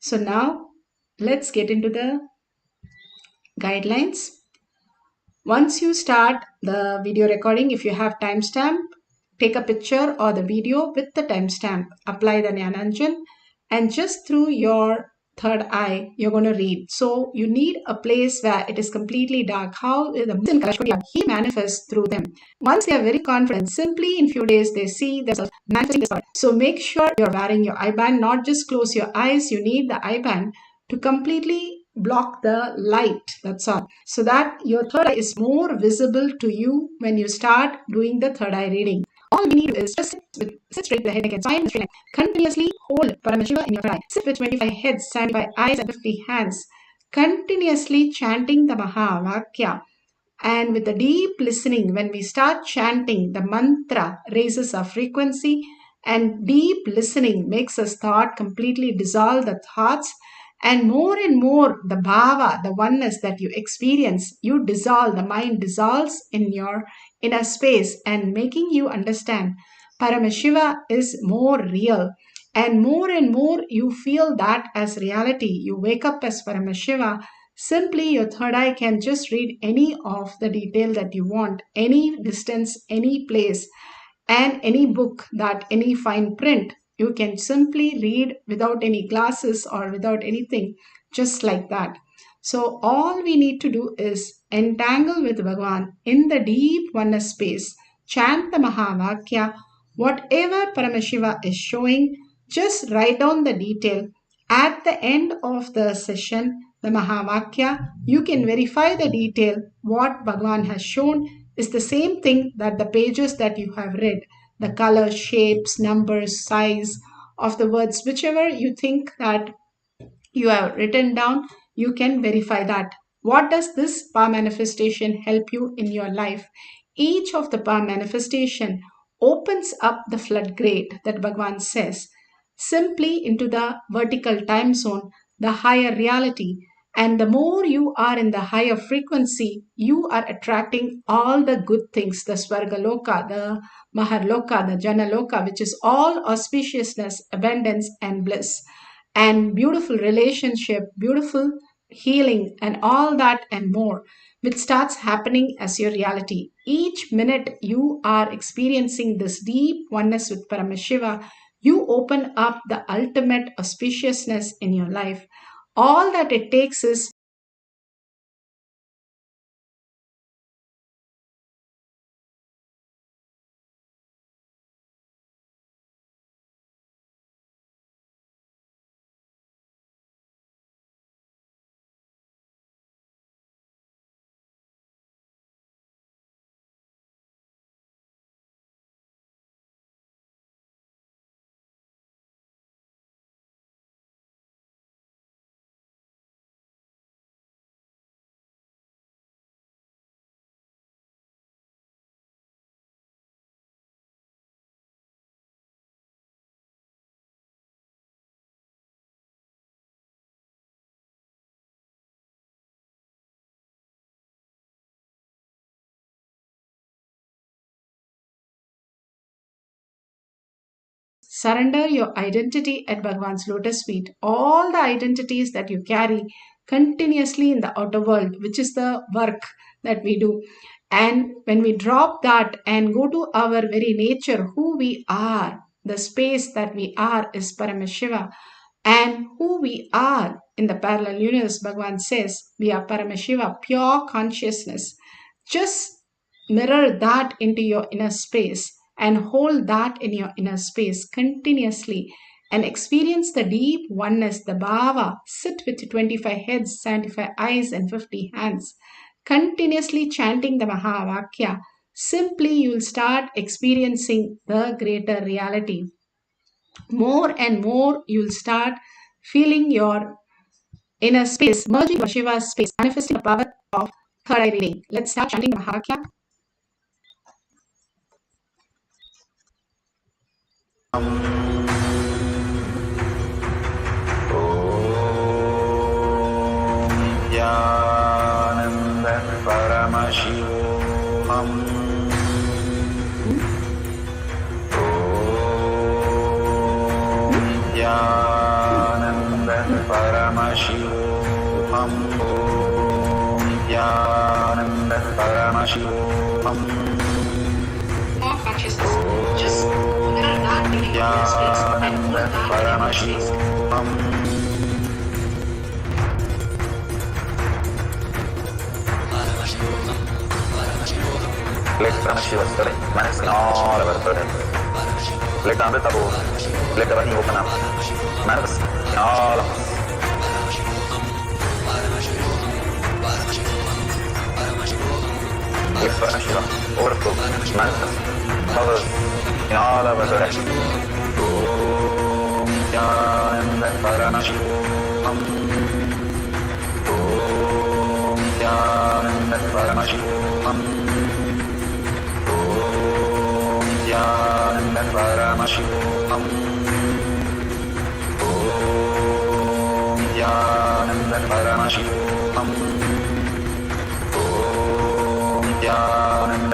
So now let's get into the guidelines. Once you start the video recording, if you have timestamp, take a picture or the video with the timestamp, apply the Jnananjan, and just through your third eye, you're going to read. So you need a place where it is completely dark. How the he manifests through them. Once they are very confident, simply in few days they see themselves manifesting. So make sure you're wearing your eye band, not just close your eyes. You need the eye band to completely block the light. That's all. So that your third eye is more visible to you when you start doing the third eye reading. All you need is just sit straight with the head again. Spine straight. Continuously hold Paramashiva in your eye. Sit with 25 heads, 75 eyes, and 50 hands. Continuously chanting the Mahavakya. And with the deep listening, when we start chanting, the mantra raises our frequency, and deep listening makes us thought completely dissolve the thoughts. And more the bhava, the oneness that you experience, you dissolve, the mind dissolves in your in a space and making you understand Paramashiva is more real. And more you feel that as reality. You wake up as Paramashiva. Simply your third eye can just read any of the detail that you want, any distance, any place, and any book, that any fine print. You can simply read without any glasses or without anything, just like that. So all we need to do is entangle with Bhagavan in the deep oneness space, chant the Mahavakya, whatever Paramashiva is showing, just write down the detail. At the end of the session, the Mahavakya, you can verify the detail. What Bhagavan has shown is the same thing that the pages that you have read. The color, shapes, numbers, size of the words, whichever you think that you have written down, you can verify that. What does this power manifestation help you in your life? Each of the power manifestation opens up the floodgate that Bhagavan says, simply into the vertical time zone, the higher reality. And the more you are in the higher frequency, you are attracting all the good things, the Swargaloka, the Maharloka, the Janaloka, which is all auspiciousness, abundance, and bliss, and beautiful relationship, beautiful healing, and all that and more, which starts happening as your reality. Each minute you are experiencing this deep oneness with Paramashiva, you open up the ultimate auspiciousness in your life. All that it takes is surrender your identity at Bhagavan's lotus feet. All the identities that you carry continuously in the outer world, which is the work that we do. And when we drop that and go to our very nature, who we are, the space that we are is Paramashiva. And who we are in the parallel universe, Bhagavan says, we are Paramashiva, pure consciousness. Just mirror that into your inner space and hold that in your inner space continuously and experience the deep oneness, the bhava. Sit with 25 heads, 75 eyes, and 50 hands, continuously chanting the Mahavakya. Simply you will start experiencing the greater reality. More and more you will start feeling your inner space, merging with Shiva's space, manifesting the power of third eye reading. Let's start chanting the Mahavakya. Nithyananda Paramashivoham. Nithyananda Paramashivoham. Nithyananda Paramashivoham. More consciousness. Just mirror that in your inner space and hold that in your inner space. Let Paramashiva study, manifest in all our burdens. Let Amrita go, let the Vani open up, manifest in all of us. Let Paramashiva overflow, manifest, power in all our directions. Om Nithyananda Paramashivoham. Om Nithyananda Paramashivoham. Nithyananda Paramashivoham. Om Nithyananda Paramashivoham. Om Nithyananda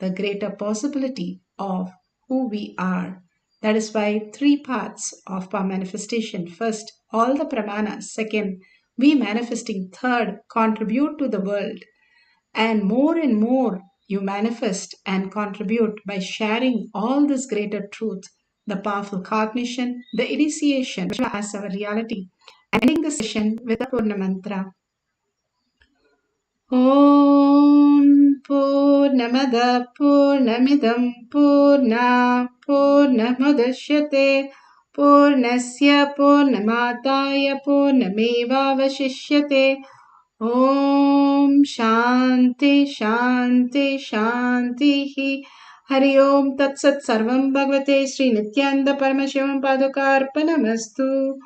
the greater possibility of who we are. That is why 3 paths of power manifestation. First, all the pramanas. Second, we manifesting. Third, contribute to the world. And more you manifest and contribute by sharing all this greater truth, the powerful cognition, the initiation as our reality. Ending the session with a Purna mantra. Om Purnamada Purnamidam Purna Purnamudashyate Purnasya Purnamataya Purnamevavashishyate. Om Shanti Shanti Shanti. Hari Om Tat Sat Sarvam Bhagavate Sri Nithyananda Paramashivam Padukarpanamastu.